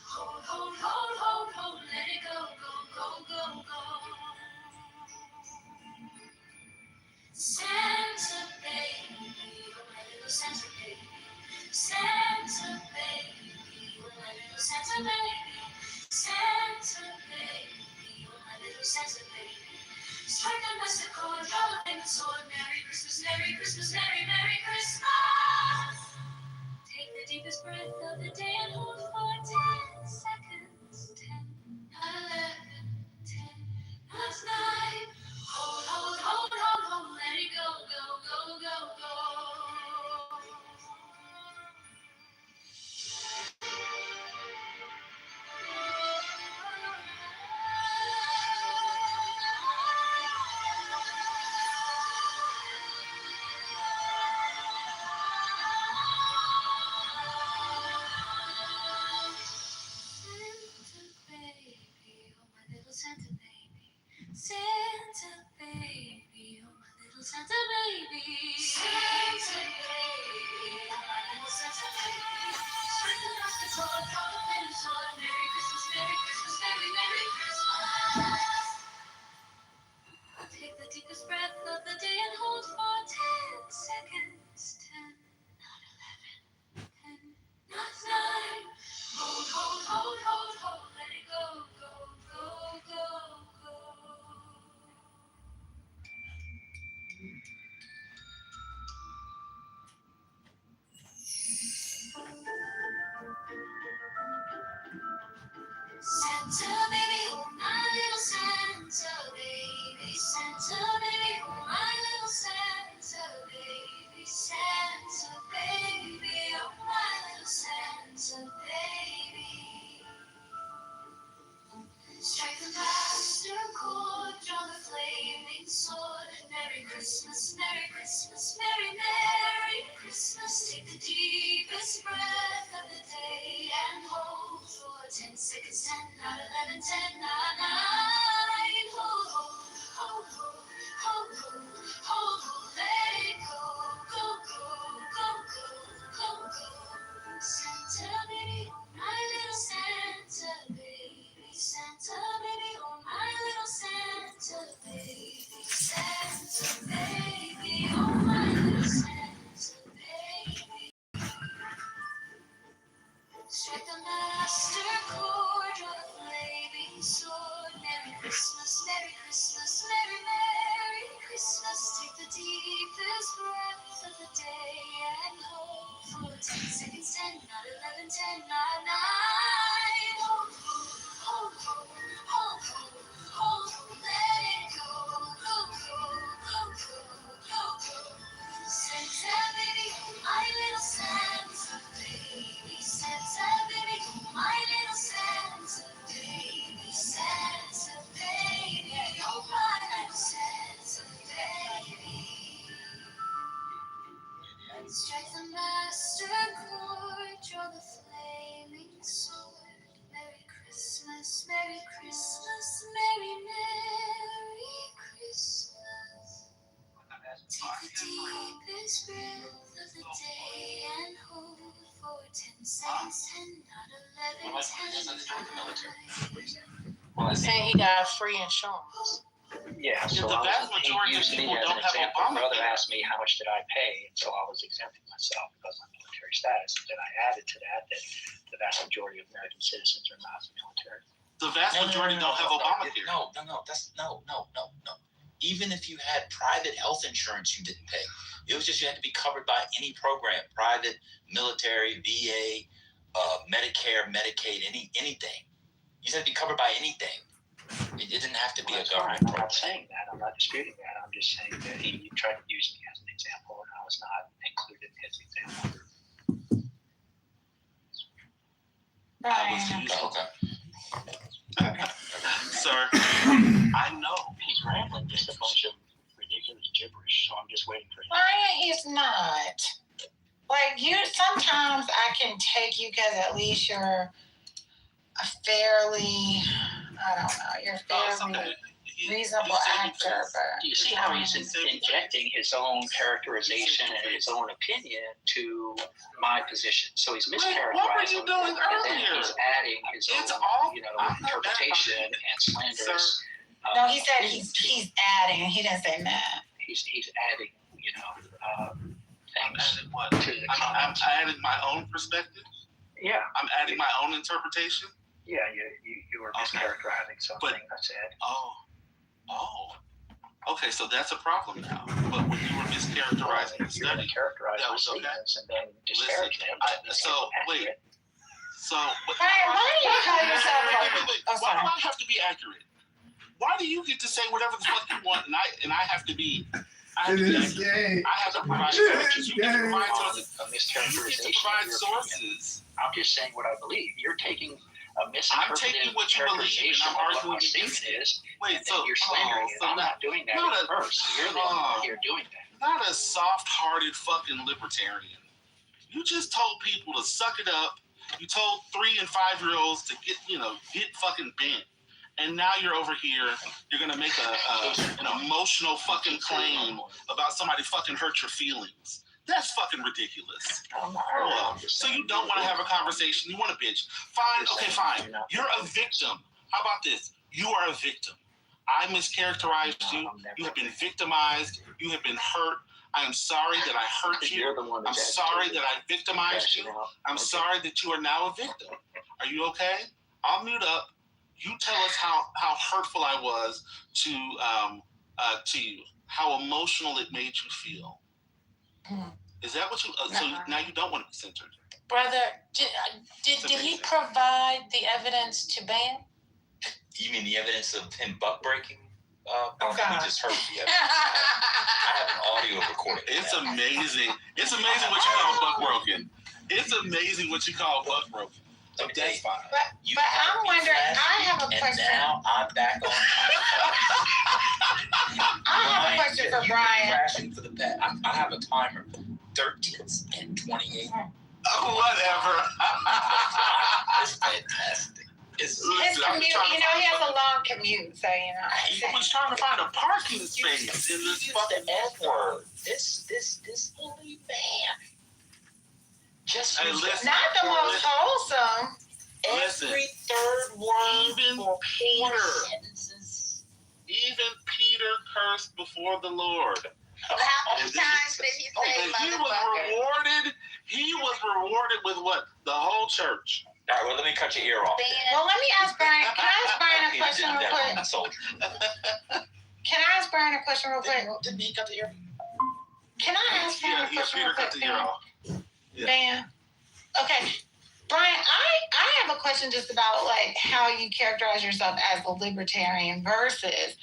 Hold, hold, hold, hold, hold. Let it go, go, go, go, go. Santa baby, oh my little Santa baby, Santa baby, oh my little Santa baby, Santa baby, oh my little Santa baby. Strike the master chord, draw the flaming sword. Merry Christmas, Merry Christmas, Merry. Strike the master chord, draw the flaming sword. Merry Christmas, Merry Christmas, Merry, Merry Christmas. Take the deepest breath of the day and hold for 10 seconds, 10, not 11, 10. Saying he got free insurance. Yeah, so the vast majority of people don't have example. Obamacare. My brother asked me how much did I pay, and so I was exempting myself because of my military status. And then I added to that the vast majority of American citizens are not military. The vast majority don't have Obamacare. No. Even if you had private health insurance, you didn't pay. It was just you had to be covered by any program, private, military, VA, Medicare, Medicaid, anything. You had to be covered by anything. It didn't have to be a government program. I'm not saying that. I'm not disputing that. I'm just saying that he tried to use me as an example, and I was not included in his example. Okay. Sir, I know he's rambling just a bunch of ridiculous gibberish, so I'm just waiting for him. Brian is not. Like, you, sometimes I can take you because at least you're a fairly, I don't know, you're a fairly reasonable actor. But do you see how he's injecting his own characterization and his own opinion to my position? So he's mischaracterizing. What were you doing earlier? And then he's adding his own, interpretation and slanders. No, he said he's adding. He didn't say that. He's adding, things what? to the I'm adding my own perspective. Yeah, I'm adding my own interpretation. yeah, you were mischaracterizing something I said. Oh. Okay, so that's a problem now. But when you were mischaracterizing the You're going study, to characterize that my was okay. statements and then disparage them. Brian, why do you call yourself wait. Why do I have to be accurate? Why do you get to say whatever the fuck you want and I have to be? I have to provide sources. You get to provide sources. A mischaracterization. You get to provide sources. I'm just saying what I believe. You're taking a I'm misinterpreted taking what you believe, and I'm arguing what my statement is, Wait, and then you're slandering it. I'm not doing that at first. You're the one here doing that. Not a soft-hearted fucking libertarian. You just told people to suck it up. You told 3- and 5-year-olds to get fucking bent. And now you're over here, you're going to make an emotional fucking claim about somebody fucking hurt your feelings. That's fucking ridiculous. So you don't want to have a conversation. You want to bitch. Fine. Okay, fine. You're a victim. How about this? You are a victim. I mischaracterized you. You have been victimized. You have been hurt. I am sorry that I hurt you. I'm sorry that I victimized you. I'm sorry that you are now a victim. Are you okay? I'll mute up. You tell us how hurtful I was to you. How emotional it made you feel. Is that what you? So now you don't want to be censored. Brother, did he provide the evidence to ban? You mean the evidence of him buck breaking? God. He just heard the evidence. I have an audio recording. It's amazing. It's amazing what you call buck broken. It's amazing what you call buck broken. Let me tell you. But I'm wondering, I have a question. And now I'm back on. I have a question for Brian. Crashing for the pet. I have a timer. 13 and 28. Oh, whatever. It's fantastic. His commute, he has a long commute, so He was trying to find a parking space in this fucking F word. This holy man. Just listen, not the most wholesome. Every third word even for Peter. sentences. Even Peter cursed before the Lord. How many times did he say motherfucker? He was rewarded with what? The whole church. All right, well, let me cut your ear off. Well, let me ask Brian. Can I ask Brian a question real quick? Soldier. Can I ask Brian a question real quick? Didn't he cut the ear? Can I ask Brian a question real Peter cut quick? the ear off. Yeah. Dan? Okay. Brian, I have a question just about like how you characterize yourself as a libertarian versus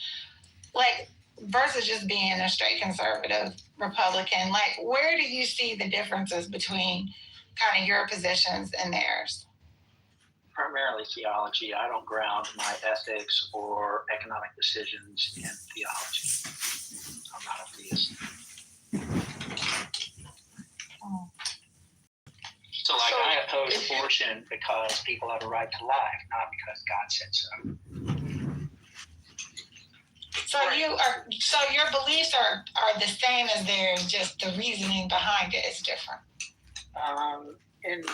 just being a straight conservative Republican. Like, where do you see the differences between kind of your positions and theirs? Primarily theology. I don't ground my ethics or economic decisions in theology. I'm not a theist. abortion because people have a right to life, not because God said so. So your beliefs are the same as theirs, just the reasoning behind it is different. And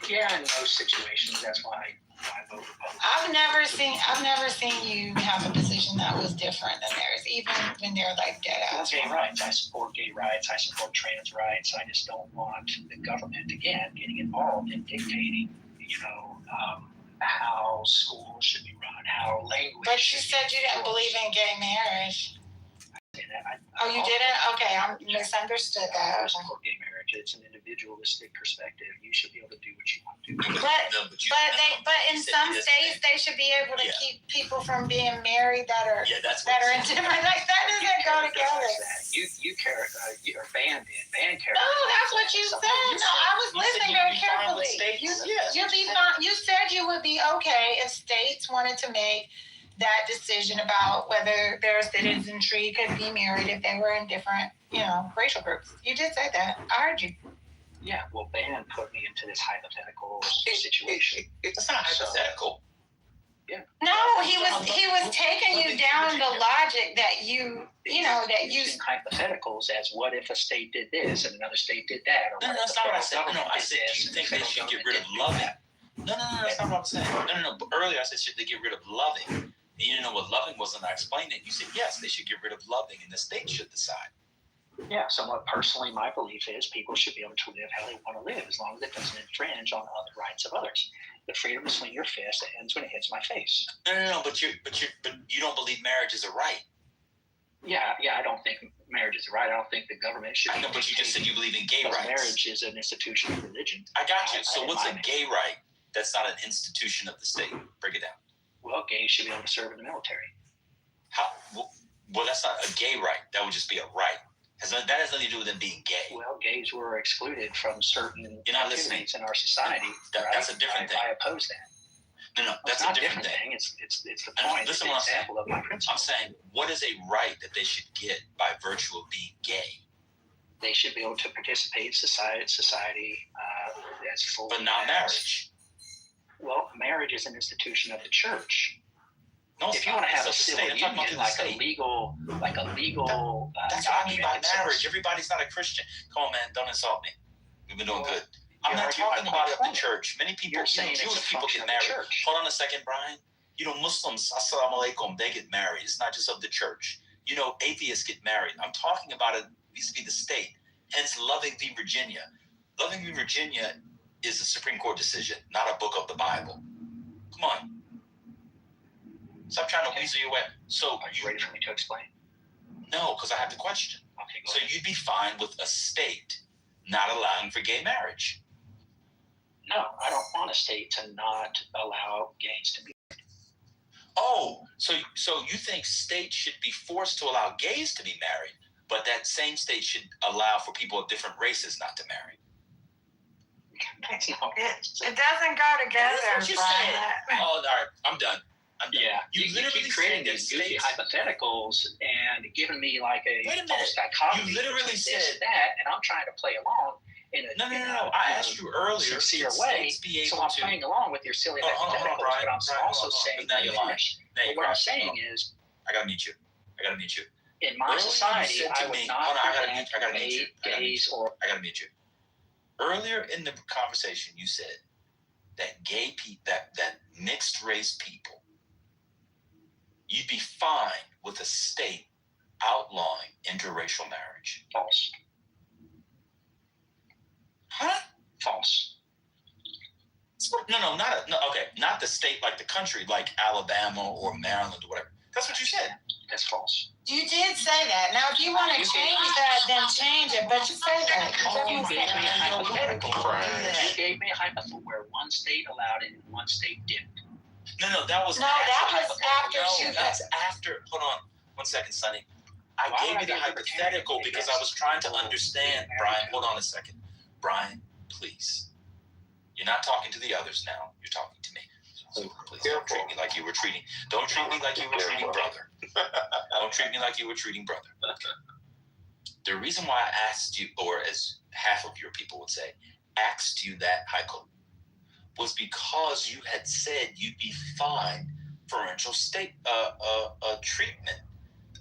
yeah, in most situations, that's why I vote Republican. I've never seen you have a position that was different than theirs, even when they're like dead ass. Gay rights. I support gay rights. I support trans rights. I just don't want the government again getting involved in dictating, how schools should be run, how language. But you said you didn't believe in gay marriage. Oh, you didn't? Okay, I misunderstood that. I support gay marriage. It's an individualistic perspective. You should be able to do what you want to do. But in some states they should be able to keep people from being married that are in different. Like that doesn't go together. Or banned it. Banned character. No, that's what you said. No, I was listening very carefully. You'd be fine. You said you would be okay if states wanted to make that decision about whether their citizenry could be married if they were in different, racial groups. You did say that. I heard you. Yeah, well, ban put me into this hypothetical situation. It's not hypothetical. Yeah. No, he was taking you down the logic that you using hypotheticals as what if a state did this and another state did that, or No, that's not what I said. No, I said, do you think they should get rid of loving? No, that's not what I'm saying. No. But earlier I said, should they get rid of loving? And you didn't know what loving was, and I explained it. You said, yes, they should get rid of loving, and the state should decide. Yeah, so what personally my belief is people should be able to live how they want to live as long as it doesn't infringe on the rights of others. The freedom to swing your fist ends when it hits my face. No, but you don't believe marriage is a right. Yeah, I don't think marriage is a right. I don't think the government should. I know, but you just said you believe in gay rights. Marriage is an institution of religion. I got you. So what's a gay right that's not an institution of the state? Break it down. Well, gays should be able to serve in the military. How? Well, that's not a gay right. That would just be a right. That has nothing to do with them being gay. Well, gays were excluded from certain activities in our society. That's a different thing. I oppose that. No, that's a different thing. It's the point. Listen, it's an example of my principle. I'm saying, what is a right that they should get by virtue of being gay? They should be able to participate in society as full. But not marriage. Well, marriage is an institution of the church. No, if you want to have a civil union, like a legal. That's what I mean by marriage. Everybody's not a Christian. Come on, man, don't insult me. We've been doing good. I'm not talking about the church. Many people, Jewish people get married. Hold on a second, Brian. Muslims, assalamu alaikum, they get married. It's not just of the church. Atheists get married. I'm talking about it vis-a-vis the state. Hence, Loving v. Virginia. Loving v. Virginia is a Supreme Court decision, not a book of the Bible. Come on. Stop trying to weasel your way. So, are you ready for me to explain? No, because I have the question. Okay, so you'd be fine with a state not allowing for gay marriage? No, I don't want a state to not allow gays to be. Oh, so you think states should be forced to allow gays to be married, but that same state should allow for people of different races not to marry? It doesn't go together. That's what you said. Oh, all right, I'm done. Yeah, you literally keep creating these goofy hypotheticals and giving me like a false dichotomy. You literally said that, and I'm trying to play along in a no. I asked you earlier. Sincere way, so I'm playing along with your silly hypotheticals. But I'm also saying now you're lying. What I'm saying is, I gotta meet you. In my society, I would not gays or I gotta meet you. Earlier in the conversation, you said that gay people, that mixed race people, you'd be fine with a state outlawing interracial marriage. False. Huh? False. No, not the state, like the country, like Alabama or Maryland or whatever. That's what you said. That's false. You did say that. Now, if you want to change that, then change it. But you said that. You gave me a hypothetical. You gave me a hypothetical where one state allowed it and one state didn't. No, that was after. That's after. Hold on 1 second, Sonny. I gave you the hypothetical because I was trying to understand. Brian, hold on a second. Brian, please. You're not talking to the others now. You're talking to me. So please don't treat me like you were treating. Don't treat me like you were treating brother. Don't treat me like you were treating brother. The reason why I asked you, or as half of your people would say, asked you that was because you had said you'd be fine parental state treatment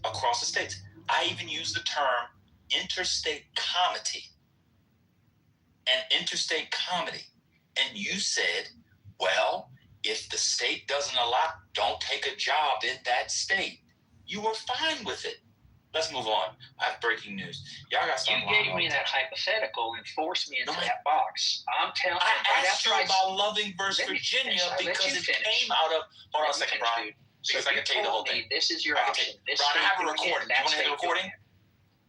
across the states. I even used the term interstate comity. And you said, well, if the state doesn't allow, don't take a job in that state. You were fine with it. Let's move on. I have breaking news. Y'all got something. You gave me that hypothetical and forced me into that box. I'm telling you. I asked you about Loving versus Virginia because it came out of. Hold on a second, Brian. Because I can tell you the whole thing. This is your option. Brian, I have a recording. Do you want to hear the recording?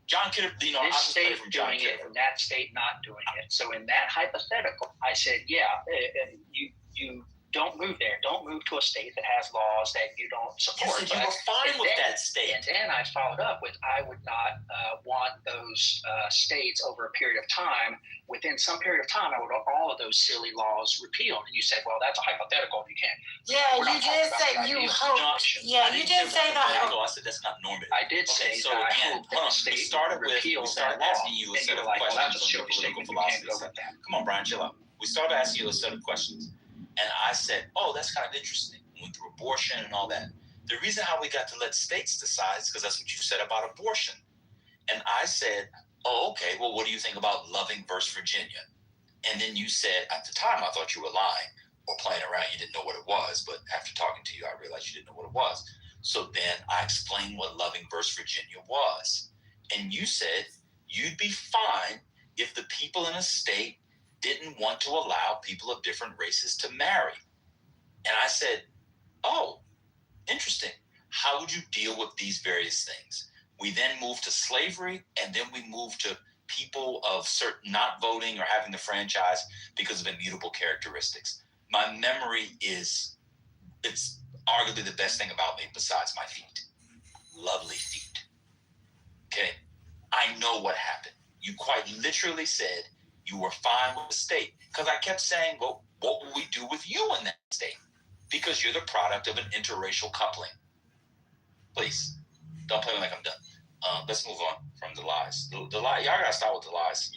John Kitover, this state doing it and that state not doing it. So in that hypothetical, I said, you don't move there. Don't move to a state that has laws that you don't support. Yes, you were fine with that state. And then I followed up with, I would not want those states over a period of time. Within some period of time, I would all of those silly laws repealed. And you said, well, that's a hypothetical. You can't. Yeah, you did say you hope. Yeah, you did say the hope. I said that's not normative. I did say so that again, I hope that the state we started asking you a set of questions on political philosophy. Come on, Brian, chill out. We started asking you a set of questions. And I said, oh, that's kind of interesting. We went through abortion and all that. The reason how we got to let states decide is because that's what you said about abortion. And I said, oh, okay, well, what do you think about Loving versus Virginia? And then you said, at the time, I thought you were lying or playing around. You didn't know what it was. But after talking to you, I realized you didn't know what it was. So then I explained what Loving versus Virginia was. And you said you'd be fine if the people in a state didn't want to allow people of different races to marry. And I said, oh, interesting. How would you deal with these various things? We then moved to slavery, and then we moved to people of certain not voting or having the franchise because of immutable characteristics. My memory it's arguably the best thing about me besides my feet. Lovely feet. Okay? I know what happened. You quite literally said, you were fine with the state. Because I kept saying, well, what will we do with you in that state? Because you're the product of an interracial coupling. Please, don't play me like I'm done. Let's move on from the lies. The lie, y'all gotta start with the lies.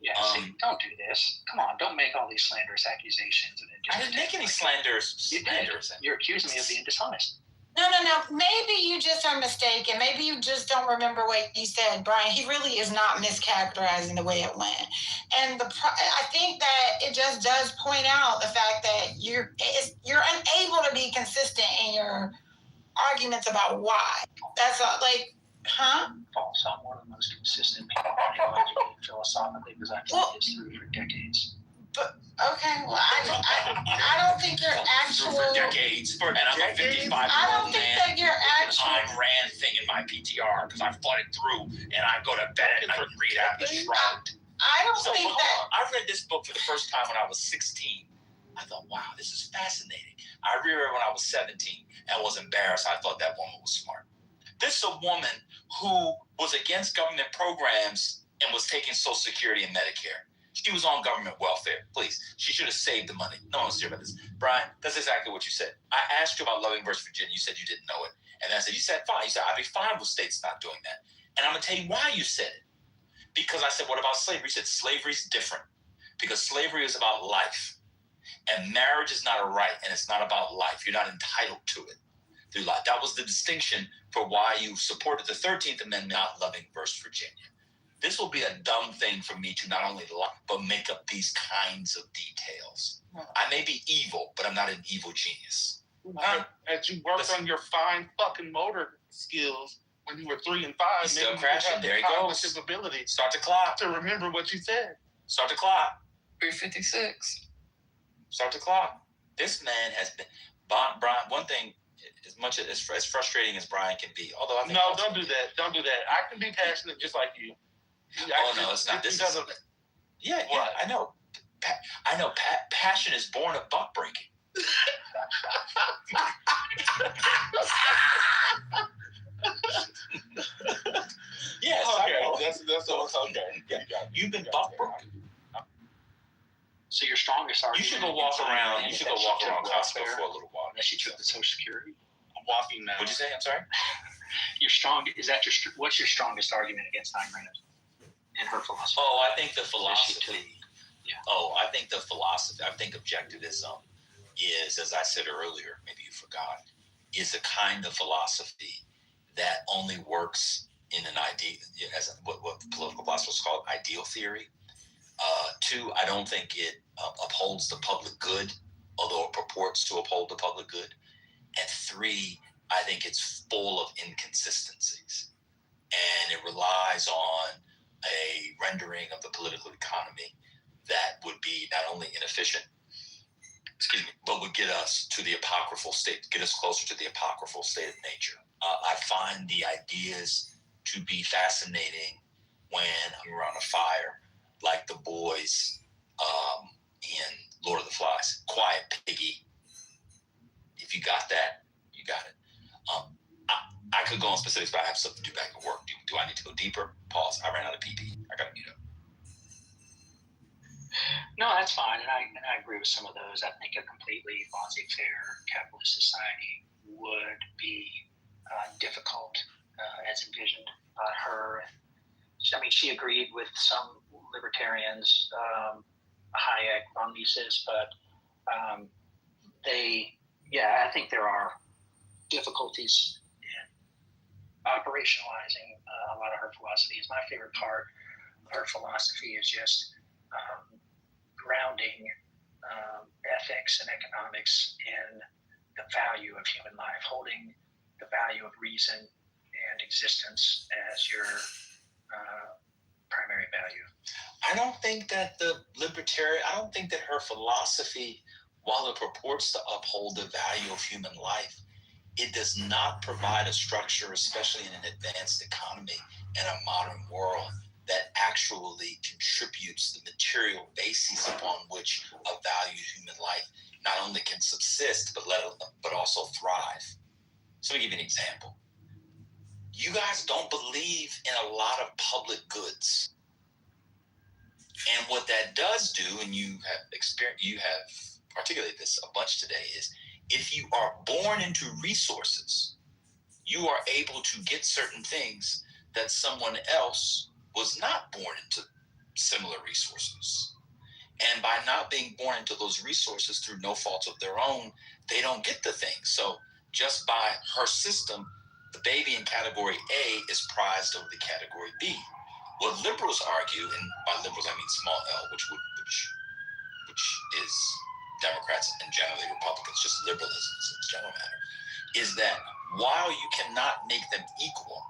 Yeah, see, don't do this. Come on, don't make all these slanderous accusations. And then just I didn't make any slanderous. You're accusing me of being dishonest. No. Maybe you just are mistaken. Maybe you just don't remember what you said, Brian. He really is not mischaracterizing the way it went. And I think that it just does point out the fact that you're unable to be consistent in your arguments about why. That's like, huh? False. I'm one of the most consistent people ideologically and philosophically because I've done this through for decades. But okay, well, I don't think your actual for decades, and I'm a 55-year-old man. I don't think that your actual Ayn Rand thing in my PTR because I fought it through, and I go to bed and I read out the shroud. I don't think that. I read this book for the first time when I was 16. I thought, wow, this is fascinating. I read it when I was 17 and was embarrassed. I thought that woman was smart. This is a woman who was against government programs and was taking Social Security and Medicare. She was on government welfare. Please, she should have saved the money. No one's serious about this. Brian, that's exactly what you said. I asked you about Loving versus Virginia. You said you didn't know it. And I said, you said fine. You said, I'd be fine with states not doing that. And I'm going to tell you why you said it. Because I said, what about slavery? You said slavery's different. Because slavery is about life. And marriage is not a right, and it's not about life. You're not entitled to it through life. That was the distinction for why you supported the 13th Amendment, not Loving versus Virginia. This will be a dumb thing for me to not only lie, but make up these kinds of details. I may be evil, but I'm not an evil genius. As you worked on your fine fucking motor skills when you were 3 and 5, he's still crashing. There he goes. Ability Start the clock. to remember what you said. Start the clock. 3:56. Start the clock. This man has been Brian. One thing, as much as frustrating as Brian can be, although I think don't do that. Don't do that. I can be passionate just like you. No, it's not. This is yeah. I know. I know. Passion is born of buck breaking. Yes. Okay. That's okay. Yeah. You've been buck broken. So your strongest argument. You should go walk around. You should go walk around Costco for a little while. Unless you took the Social Security. I'm walking now. What'd you say? I'm sorry. What's your strongest argument against Ayn Rand and her philosophy? Oh, I think the philosophy Oh, I think the philosophy, I think objectivism is, as I said earlier, maybe you forgot, is a kind of philosophy that only works in an idea, as what political philosophers call ideal theory. Two, I don't think it upholds the public good, although it purports to uphold the public good. And three, I think it's full of inconsistencies, and it relies on a rendering of the political economy that would be not only inefficient, but would get us to the apocryphal state, get us closer to the apocryphal state of nature. I find the ideas to be fascinating when I'm around a fire, like the boys in Lord of the Flies. Quiet piggy. If you got that, you got it. I could go on specifics, but I have stuff to do back at work. Do I need to go deeper? Pause. I ran out of PP. I got to mute up. No, that's fine, and I agree with some of those. I think a completely laissez-faire capitalist society would be difficult as envisioned by her. I mean, she agreed with some libertarians, Hayek, von Mises, but I think there are difficulties in operationalizing a lot of her philosophies. My favorite part of her philosophy is just grounding ethics and economics in the value of human life, holding the value of reason and existence as your primary value. I don't think that I don't think that her philosophy, while it purports to uphold the value of human life, it does not provide a structure, especially in an advanced economy and a modern world, that actually contributes the material basis upon which a valued human life not only can subsist, but also thrive. So let me give you an example. You guys don't believe in a lot of public goods. And what that does do, and you have articulated this a bunch today, is if you are born into resources, you are able to get certain things that someone else was not born into similar resources. And by not being born into those resources through no fault of their own, they don't get the things. So just by her system, the baby in category A is prized over the category B. What liberals argue, and by liberals I mean small L, which is Democrats and generally Republicans, just liberalism as a general matter, is that while you cannot make them equal,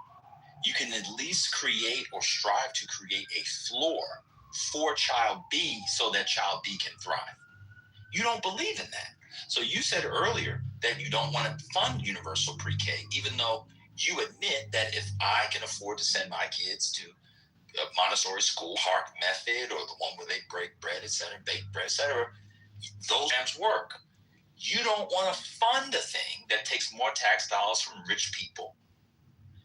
you can at least create or strive to create a floor for child B so that child B can thrive. You don't believe in that. So you said earlier that you don't want to fund universal pre-K, even though you admit that if I can afford to send my kids to a Montessori school, Hark Method, or the one where they break bread, bake bread, etc., those programs work. You don't want to fund a thing that takes more tax dollars from rich people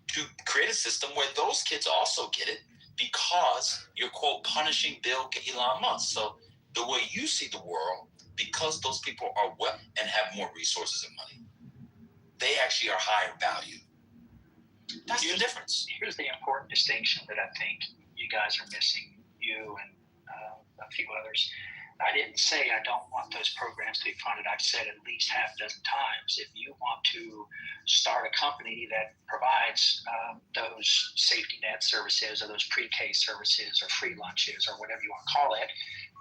to create a system where those kids also get it because you're, quote, punishing Bill Gates, Elon Musk. So the way you see the world, because those people are well and have more resources and money, they actually are higher value. That's the difference. Here's the important distinction that I think you guys are missing, you and a few others. I didn't say I don't want those programs to be funded. I've said at least half a dozen times, if you want to start a company that provides those safety net services or those pre-K services or free lunches or whatever you want to call it,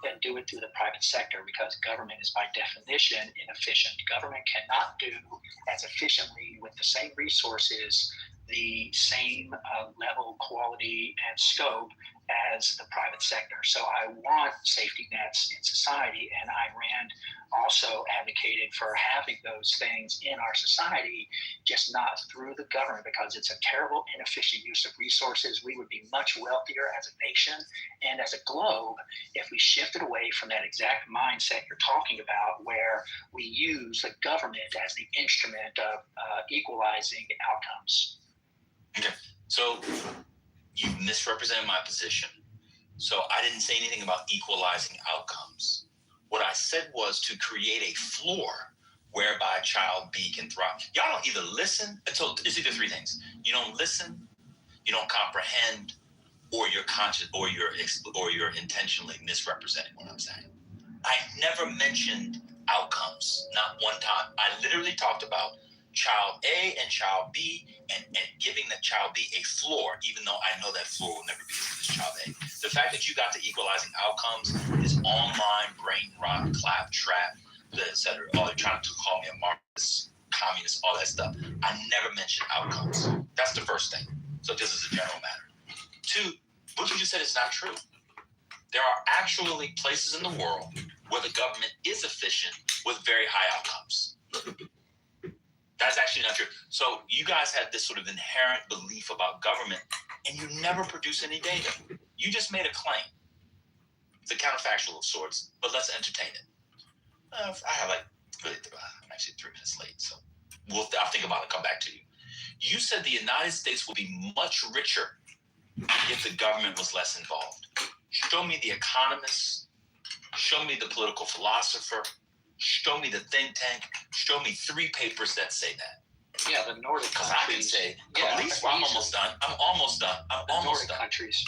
then do it through the private sector, because government is by definition inefficient. Government cannot do as efficiently with the same resources the same level, quality, and scope as the private sector. So I want safety nets in society, and Ayn Rand also advocated for having those things in our society, just not through the government, because it's a terrible, inefficient use of resources. We would be much wealthier as a nation and as a globe if we shifted away from that exact mindset you're talking about, where we use the government as the instrument of equalizing outcomes. Okay, so you misrepresented my position. So I didn't say anything about equalizing outcomes. What I said was to create a floor whereby child B can thrive. Y'all don't either listen, so it's either three things. You don't listen, you don't comprehend, or you're conscious, or you're intentionally misrepresenting what I'm saying. I never mentioned outcomes, not one time. I literally talked about child A and child B and giving the child B a floor, even though I know that floor will never be as good as child A. The fact that you got to equalizing outcomes is online brain rot, clap, trap, et cetera. Oh, they're trying to call me a Marxist, communist, all that stuff. I never mentioned outcomes. That's the first thing. So this is a general matter. Two, what you just said is not true. There are actually places in the world where the government is efficient with very high outcomes. That's actually not true. So you guys have this sort of inherent belief about government, and you never produce any data. You just made a claim. It's a counterfactual of sorts, but let's entertain it. I have I'm actually 3 minutes late, so I'll think about it and come back to you. You said the United States will be much richer if the government was less involved. Show me the economist, show me the political philosopher, show me the think tank, show me 3 papers that say that. Yeah, the Nordic countries. I can say, at least I'm almost done. I'm almost done. Countries.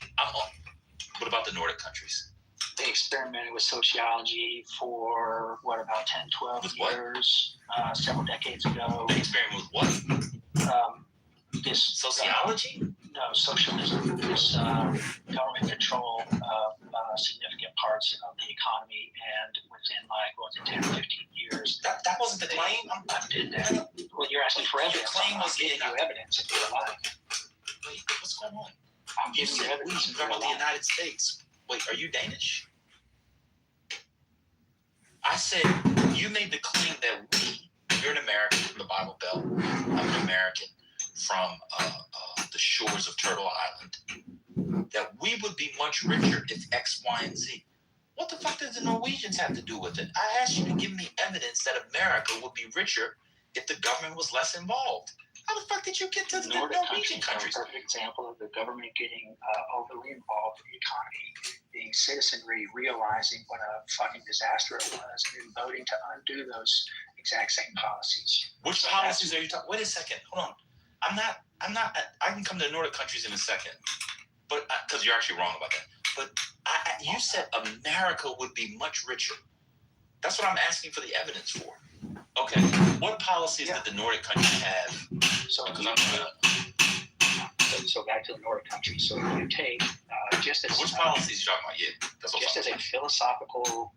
What about the Nordic countries? They experimented with sociology for, about 10, 12 years, several decades ago. They experimented with what? This sociology? No, socialism. This government control of significant parts of the economy, and within 10 or 15 years. That wasn't the claim? I did that. Well, you're asking for evidence. The claim was giving you evidence, and you're lying. Wait, what's going on? I'm giving you evidence. You're talking about the United States. Wait, are you Danish? I said, you made the claim that you're an American from the Bible Belt. I'm an American from the shores of Turtle Island, that we would be much richer if X, Y, and Z. What the fuck does the Norwegians have to do with it? I asked you to give me evidence that America would be richer if the government was less involved. How the fuck did you get to the Norwegian countries? A perfect example of the government getting overly involved in the economy, the citizenry realizing what a fucking disaster it was, and voting to undo those exact same policies. Which policies are you talking? Wait a second, hold on. I'm not. I can come to the Nordic countries in a second, but because you're actually wrong about that. But you said America would be much richer. That's what I'm asking for the evidence for. Okay, what policies did the Nordic countries have? So back to the Nordic countries. So if you take just as which policies you talking about? Yeah, just as a philosophical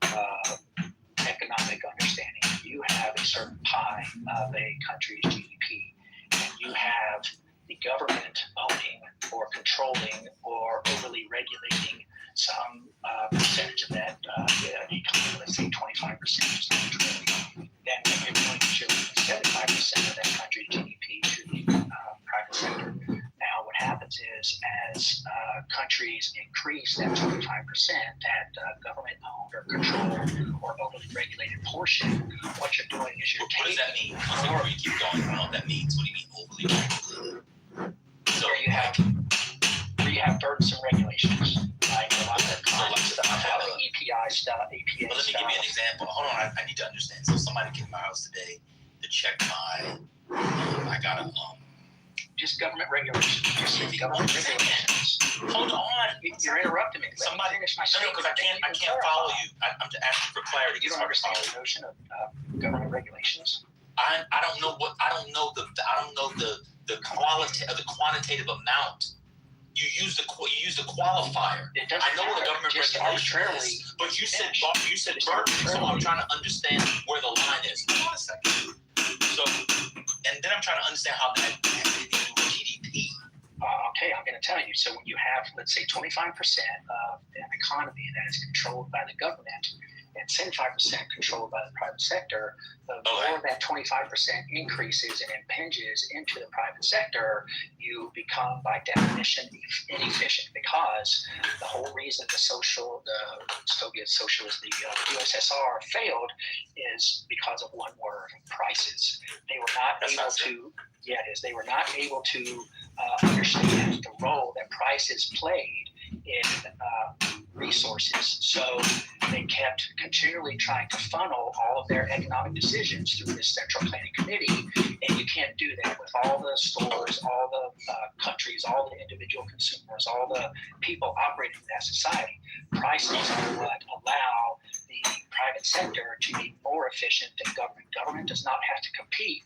economic understanding, you have a certain pie of a country's GDP. And you have the government owning or controlling or overly regulating some percentage of that economy, let's say 25%, just arbitrarily. Then when you're going to show 75% of that country's GDP to the private sector. Now what happens is as countries increase that 25%, that government-owned or controlled or overly regulated portion, what you're doing is you're taking... What does that mean? Before you keep going, I don't know what that means. What do you mean overly regulated? So where you have burdensome regulations, like a lot of the EPI stuff, APA But let me give you an example. Hold on, I need to understand. So somebody came to my house today to check my... I got a... just government regulations. Just government regulations. Hold on. You're interrupting me. Somebody finish my statement. No, because I can't follow you. I'm asking for clarity. You don't understand the notion of government regulations? I don't know the quantitative amount. You use the qualifier. I know what a government regulation is, but you said burden, so I'm trying to understand where the line is. Hold on a second. So, and then I'm trying to understand how that connected into GDP. Okay, I'm going to tell you. So when you have, let's say, 25% of an economy that is controlled by the government and 75% controlled by the private sector, the more that 25% increases and impinges into the private sector, you become, by definition, inefficient, because the whole reason the Soviet socialist, the USSR failed is because of one word: prices. They were not able to. Yeah, it is. They were not able to understand the role that prices played in resources. So they kept continually trying to funnel all of their economic decisions through this central planning committee. And you can't do that with all the stores, all the countries, all the individual consumers, all the people operating in that society. Prices are what allow the private sector to be more efficient than government. Government does not have to compete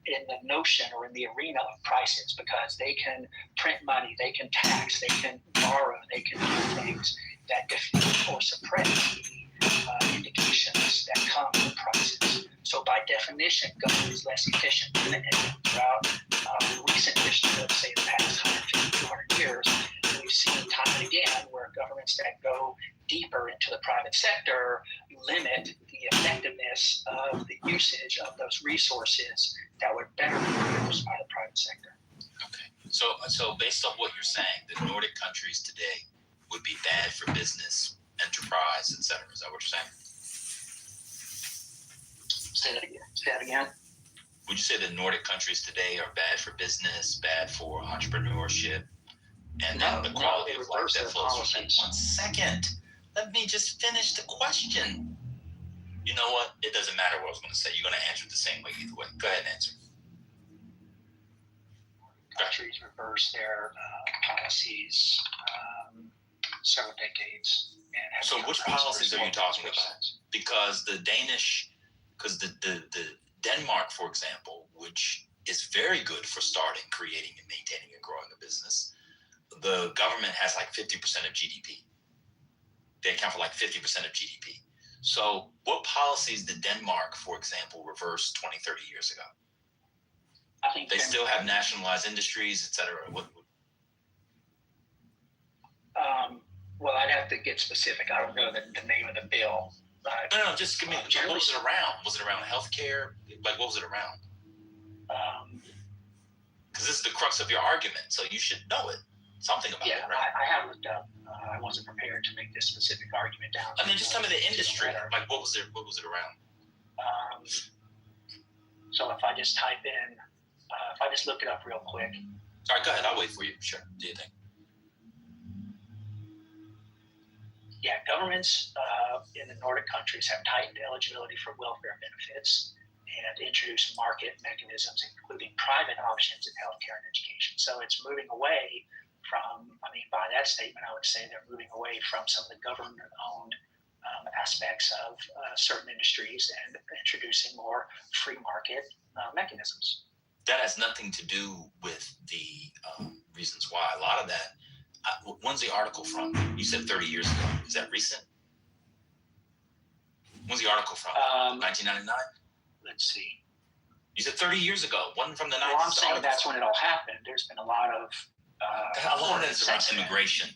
in the notion or in the arena of prices, because they can print money, they can tax, they can borrow, they can do things that defeat or suppress the indications that come with prices. So by definition, government is less efficient. And throughout recent history, let's say the past 150, 200 years, we've seen time and again where governments that go deeper into the private sector limit the effectiveness of the usage of those resources that would better be used by the private sector. Okay. So based on what you're saying, the Nordic countries today would be bad for business, enterprise, et cetera. Is that what you're saying? Say that again. Would you say the Nordic countries today are bad for business, bad for entrepreneurship, and then the quality of life that flows from it? 1 second. Let me just finish the question. You know what? It doesn't matter what I was going to say. You're going to answer it the same way either way. Go ahead and answer. Countries reverse their policies several decades. And so which policies are you talking about? Because the Denmark, for example, which is very good for starting, creating, and maintaining and growing a business, the government has like 50% of GDP. They account for like 50% of GDP. So what policies did Denmark, for example, reverse 20, 30 years ago? I think they still have nationalized industries, et cetera. Well, I'd have to get specific. I don't know the name of the bill. No, just give me, what was it around? Was it around healthcare? Like, what was it around? Because this is the crux of your argument, so you should know it. Something about it, right? I have looked up. I wasn't prepared to make this specific argument down. I mean, just tell me the industry. Like, what was it around? So if I just type in, if I just look it up real quick. All right, go ahead. I'll wait for you. Sure. Do you think? Yeah, governments in the Nordic countries have tightened eligibility for welfare benefits and introduced market mechanisms, including private options in healthcare and education. So it's moving away from, by that statement, I would say they're moving away from some of the government-owned aspects of certain industries and introducing more free market mechanisms. That has nothing to do with the reasons why. A lot of that, when's the article from? You said 30 years ago. Is that recent? When's the article from? 1999? Let's see. You said 30 years ago. One from the 90s. Well, I'm saying that's when it all happened. There's been a lot of that is around immigration.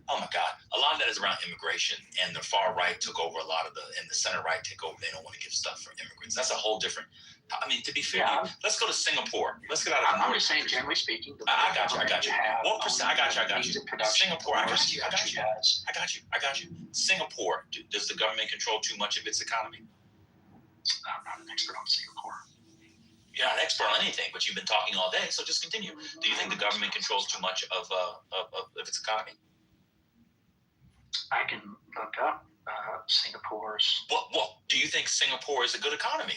Oh my God. A lot of that is around immigration, and the far right took over a lot of and the center right take over. They don't want to give stuff for immigrants. That's a whole different, to be fair, let's go to Singapore. Let's get out of the I'm just saying, generally speaking. I got you. What percent? I got you. Singapore, I got you. Singapore, does the government control too much of its economy? I'm not an expert on Singapore. You're not an expert on anything, but you've been talking all day, so just continue. Do you think the government controls too much of its economy? I can look up Singapore's. What do you think Singapore is a good economy?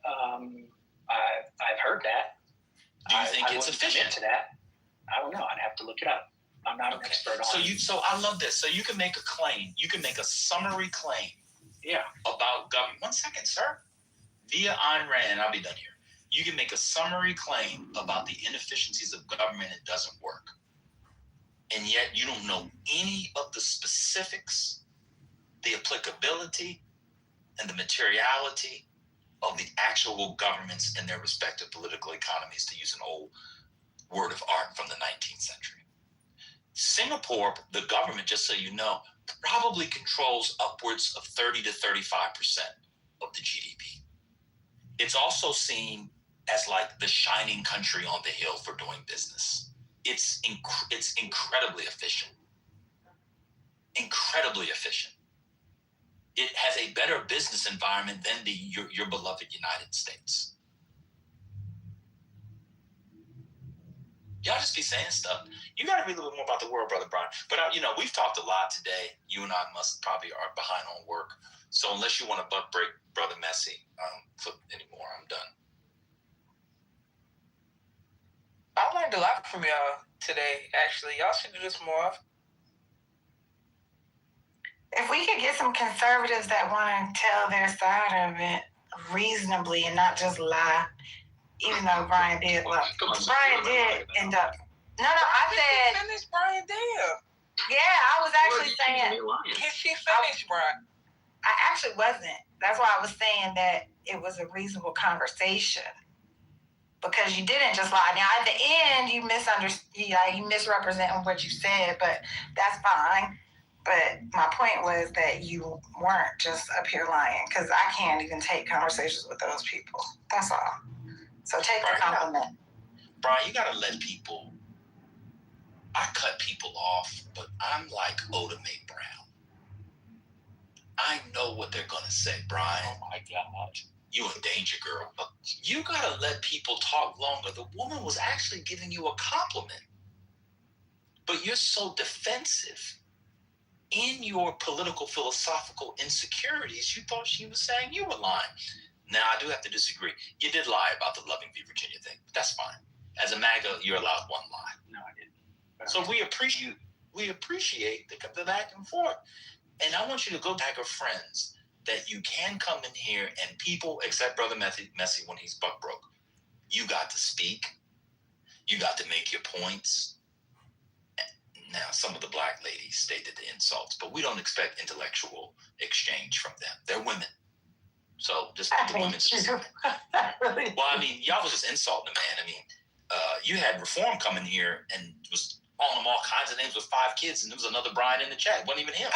I've heard that. Do you think it's efficient? To that, I don't know. I'd have to look it up. I'm not an expert on it. So I love this. So you can make a claim. You can make a summary claim. Yeah. About government. 1 second, sir. Via Ayn Rand, I'll be done here. You can make a summary claim about the inefficiencies of government. It doesn't work. And yet you don't know any of the specifics, the applicability, and the materiality of the actual governments and their respective political economies, to use an old word of art from the 19th century. Singapore, the government, just so you know, probably controls upwards of 30 to 35% of the GDP. It's also seen as like the shining country on the hill for doing business. It's incredibly efficient. Incredibly efficient. It has a better business environment than your beloved United States. Y'all just be saying stuff. You got to read a little bit more about the world, Brother Brian. But, we've talked a lot today. You and I probably are behind on work. So unless you want to butt break Brother Messi anymore, I'm done. I learned a lot from y'all today, actually. Y'all should do this more often. If we could get some conservatives that want to tell their side of it reasonably and not just lie, even though Brian did lie. Brian did end up. No, I said. Finish Brian Dale. Yeah, I was actually saying. Can she finish, Brian? I actually wasn't. That's why I was saying that it was a reasonable conversation. Because you didn't just lie. Now, at the end, you misrepresented what you said, but that's fine. But my point was that you weren't just up here lying, because I can't even take conversations with those people. That's all. So take the compliment. Brian, you got to let people... I cut people off, but I'm like Oda Mae Brown. I know what they're going to say, Brian. Oh, my God. You in danger, girl. You got to let people talk longer. The woman was actually giving you a compliment. But you're so defensive in your political, philosophical insecurities, you thought she was saying you were lying. Now, I do have to disagree. You did lie about the Loving v. Virginia thing, but that's fine. As a MAGA, you're allowed one lie. No, I didn't. So we appreciate the back and forth. And I want you to go back with friends that you can come in here and people, except Brother Messi when he's buck broke, you got to speak. You got to make your points. Now, some of the black ladies stated the insults, but we don't expect intellectual exchange from them. They're women. So just put the women to the Really? Well, I mean, y'all was just insulting the man. I mean, you had Reform come in here and was calling him all kinds of names with 5 kids, and there was another Brian in the chat. It wasn't even him.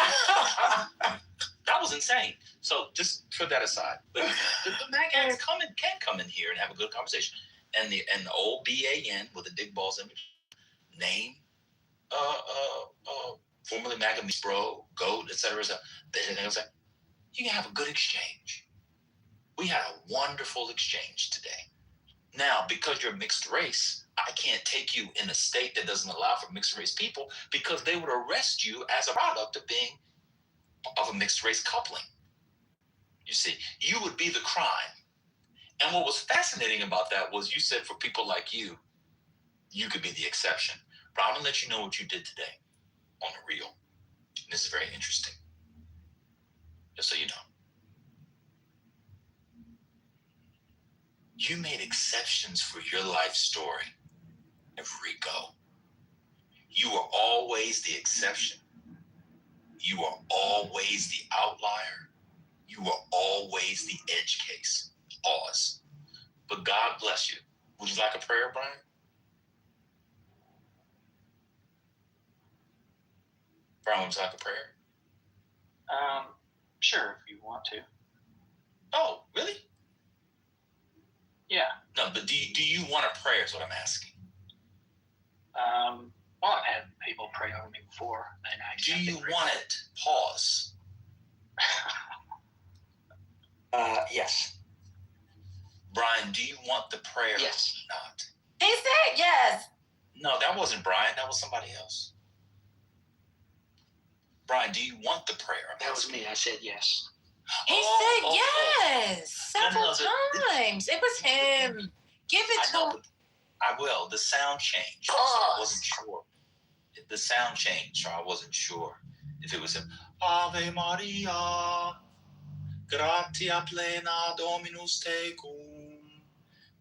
That was insane. So just put that aside. But the MAGAs can come in here and have a good conversation. And the old BAN with the Big Balls image, name, formerly MAGA, bro, GOAT, etc. You can have a good exchange. We had a wonderful exchange today. Now, because you're mixed race, I can't take you in a state that doesn't allow for mixed race people, because they would arrest you as a product of being of a mixed race coupling. You see, you would be the crime. And what was fascinating about that was you said for people like you could be the exception. But I'm going to let you know what you did today on the real. And this is very interesting. Just so you know. You made exceptions for your life story every go. You were always the exception. You were always the outlier. You were always the edge case. Pause. But God bless you. Would you like a prayer, Brian? Brian, would you like a prayer? Sure, if you want to. Oh, really? Yeah. No, but do you want a prayer is what I'm asking. Well, I've had people pray over me before. And do you want it? Pause. Yes. Brian, do you want the prayer? Yes. Or not? He said yes. No, that wasn't Brian. That was somebody else. Brian, do you want the prayer? That was me. I said yes. He said yes several times. It was him. Give it to him. I will. The sound changed. So I wasn't sure. The sound changed, so I wasn't sure if it was him. Ave Maria, gratia plena Dominus tecum,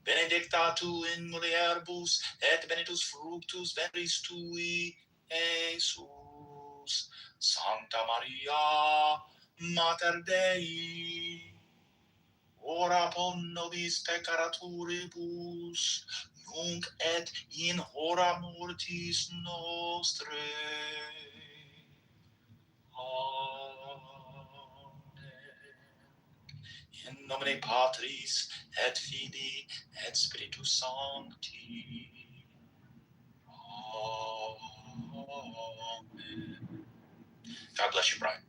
benedicta tu in mulieribus, et benedictus fructus ventris tui, Jesus. Sancta Maria, Mater Dei, ora pro nobis peccatoribus, nunc et in hora mortis nostrae. Amen. In nomine Patris et Filii et Spiritus Sancti. Amen. God bless you, Brian.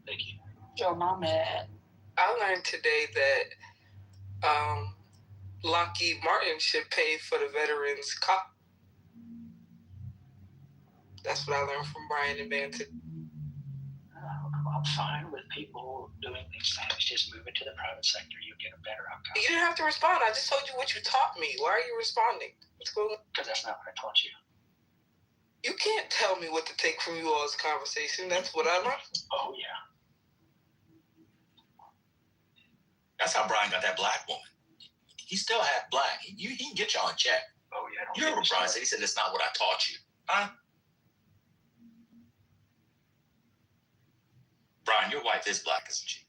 Thank you. Your mom mad. I learned today that Lockheed Martin should pay for the veterans' cop. That's what I learned from Brian and Banton. I'm fine with people doing these things. Just move it to the private sector. You'll get a better outcome. You didn't have to respond. I just told you what you taught me. Why are you responding? What's going on? Because that's not what I taught you. You can't tell me what to take from you all's conversation. That's what I learned. Oh, yeah. That's how Brian got that black woman. He's still half black. He can get y'all in check. Oh, yeah. You heard what Brian said? He said, that's not what I taught you. Huh? Brian, your wife is black, isn't she?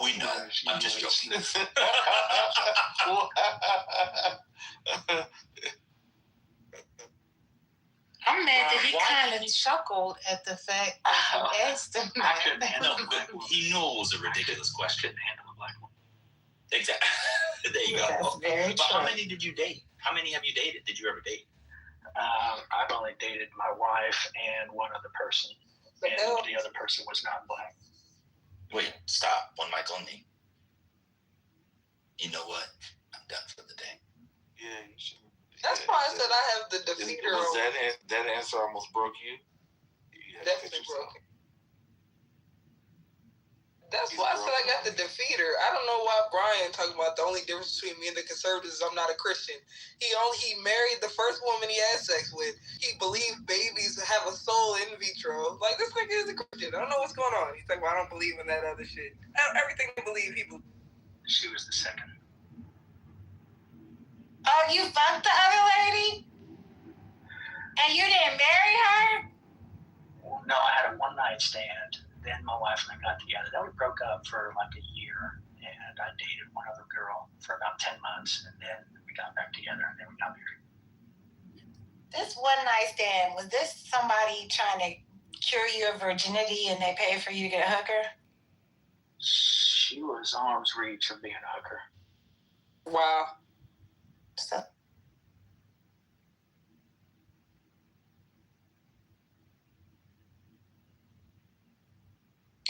We know. I'm just joking. I'm mad that he kind of chuckled at the fact that you asked him I couldn't that. handle No, a black woman. he knew it was a ridiculous I question. couldn't handle a black woman. Exactly. There you That's go. very But how true. many did you date? How many have you dated? Did you ever date? I've only dated my wife and one other person. And the other person was not black. Wait, stop. One mic on me. You know what? I'm done for the day. Yeah, you should. That's why I said I have the defeater. Was that answer almost broke you? Definitely broken. That's why I said I got the defeater. I don't know why Brian talking about the only difference between me and the conservatives is I'm not a Christian. He married the first woman he had sex with. He believed babies have a soul in vitro. Like, this nigga is a Christian. I don't know what's going on. He's like, well, I don't believe in that other shit. Everything he believes, he believes. She was the second. Oh, you fucked the other lady? And you didn't marry her? No, I had a one-night stand. Then my wife and I got together. Then we broke up for like a year, and I dated one other girl for about 10 months, and then we got back together, and then we got married. This one night stand, was this somebody trying to cure your virginity and they paid for you to get a hooker? She was arm's reach of being a hooker. Wow. So,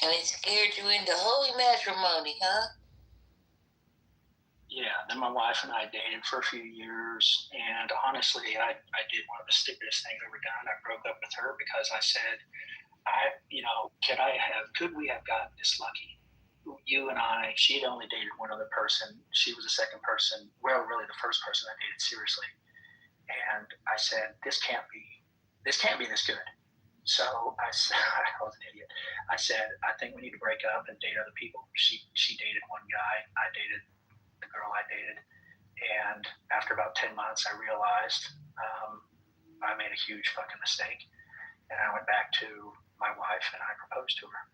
And it scared you into holy matrimony, huh? Yeah, then my wife and I dated for a few years, and honestly, I did one of the stupidest things I've ever done. I broke up with her because I said, could we have gotten this lucky? You and I, she had only dated one other person. She was the second person, well, really the first person I dated seriously. And I said, this can't be this good. So I said, I was an idiot. I said, I think we need to break up and date other people. She dated one guy. I dated the girl I dated. And after about 10 months, I realized I made a huge fucking mistake. And I went back to my wife and I proposed to her.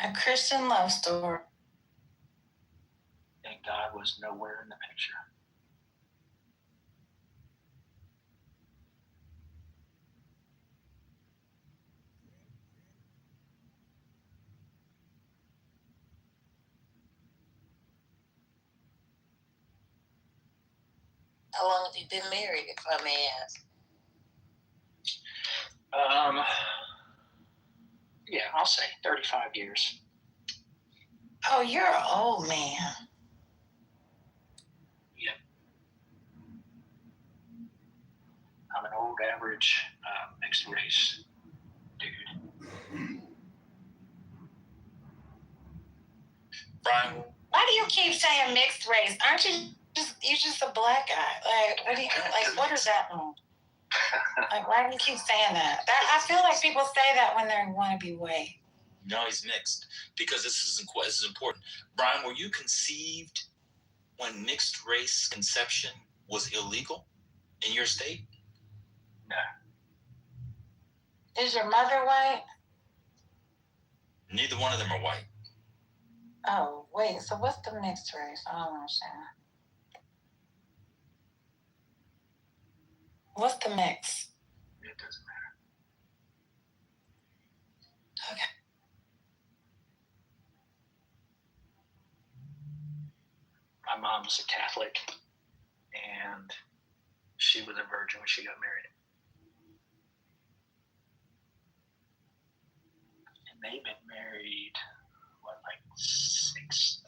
a Christian love story. And God was nowhere in the picture. How long have you been married, if I may ask? Yeah, I'll say 35 years. Oh, you're an old man. Yep. I'm an old average mixed race dude. Brian, Why do you keep saying mixed race? Aren't you just a black guy? Like, what does that mean? Like, why do you keep saying that? I feel like people say that when they want to be white. no, he's mixed because this is important. Brian, were you conceived when mixed race conception was illegal in your state? No. Is your mother white? Neither one of them are white. Oh, wait. So what's the mixed race? I don't understand. What's the mix? It doesn't matter. Okay. My mom was a Catholic, and she was a virgin when she got married. they've been married, like 60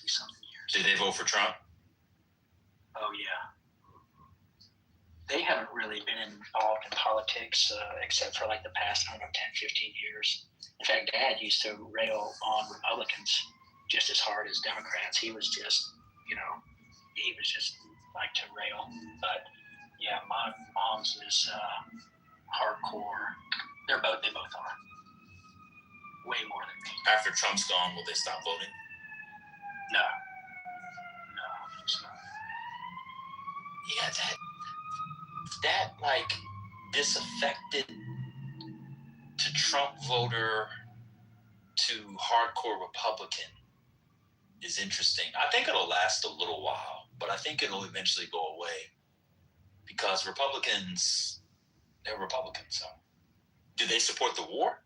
something years. Did they vote for Trump? Oh, yeah. They haven't really been involved in politics except for like the past, 10, 15 years. In fact, Dad used to rail on Republicans just as hard as Democrats. He was just like to rail. But yeah, my mom's is hardcore. They both are. Way more than me. After Trump's gone, will they stop voting? No, it's not. Yeah, that like disaffected to Trump voter to hardcore Republican is interesting. I think it'll last a little while, but I think it'll eventually go away because Republicans, they're Republicans. So, do they support the war?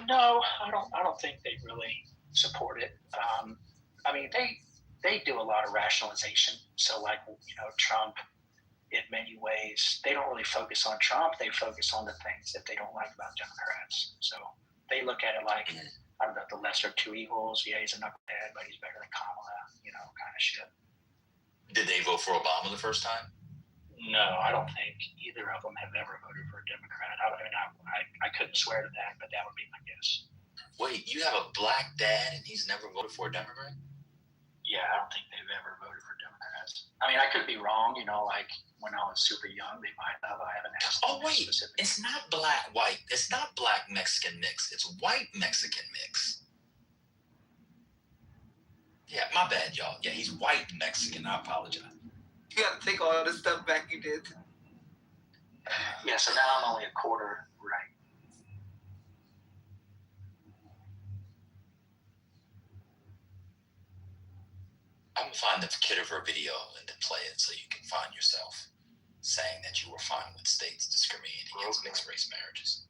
No, I don't think they really support it. I mean, they do a lot of rationalization. So, like, Trump, in many ways, they don't really focus on Trump. They focus on the things that they don't like about Democrats. So they look at it like, I don't know, the lesser of two evils. Yeah, he's a knucklehead, but he's better than Kamala, kind of shit. Did they vote for Obama the first time? No, I don't think either of them have ever voted for a Democrat. I couldn't swear to that, but that would be my guess. Wait, you have a black dad and he's never voted for a Democrat? Yeah, I don't think they've ever voted for Democrats. I mean, I could be wrong, like when I was super young, they might have. I haven't asked. Oh, wait, it's not black-white. It's not black-Mexican mix. It's white-Mexican mix. Yeah, my bad, y'all. Yeah, he's white Mexican. I apologize. You gotta take all the stuff back you did. Yeah, so now I'm only a quarter right. I'm gonna find the Kitover video and then play it so you can find yourself saying that you were fine with states discriminating against mixed race marriages.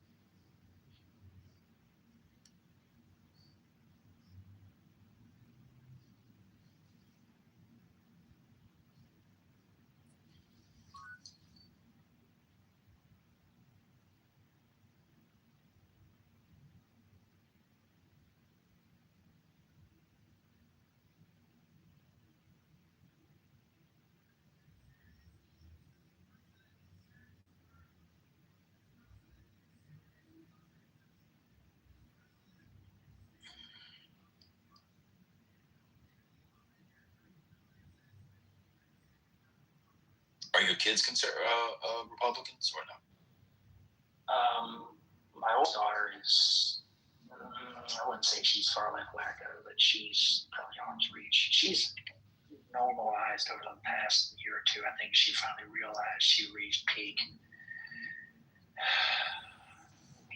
Are your kids Republicans or no? My oldest daughter is, I wouldn't say she's far left wacko, but she's probably arm's reach. She's normalized over the past year or two. I think she finally realized she reached peak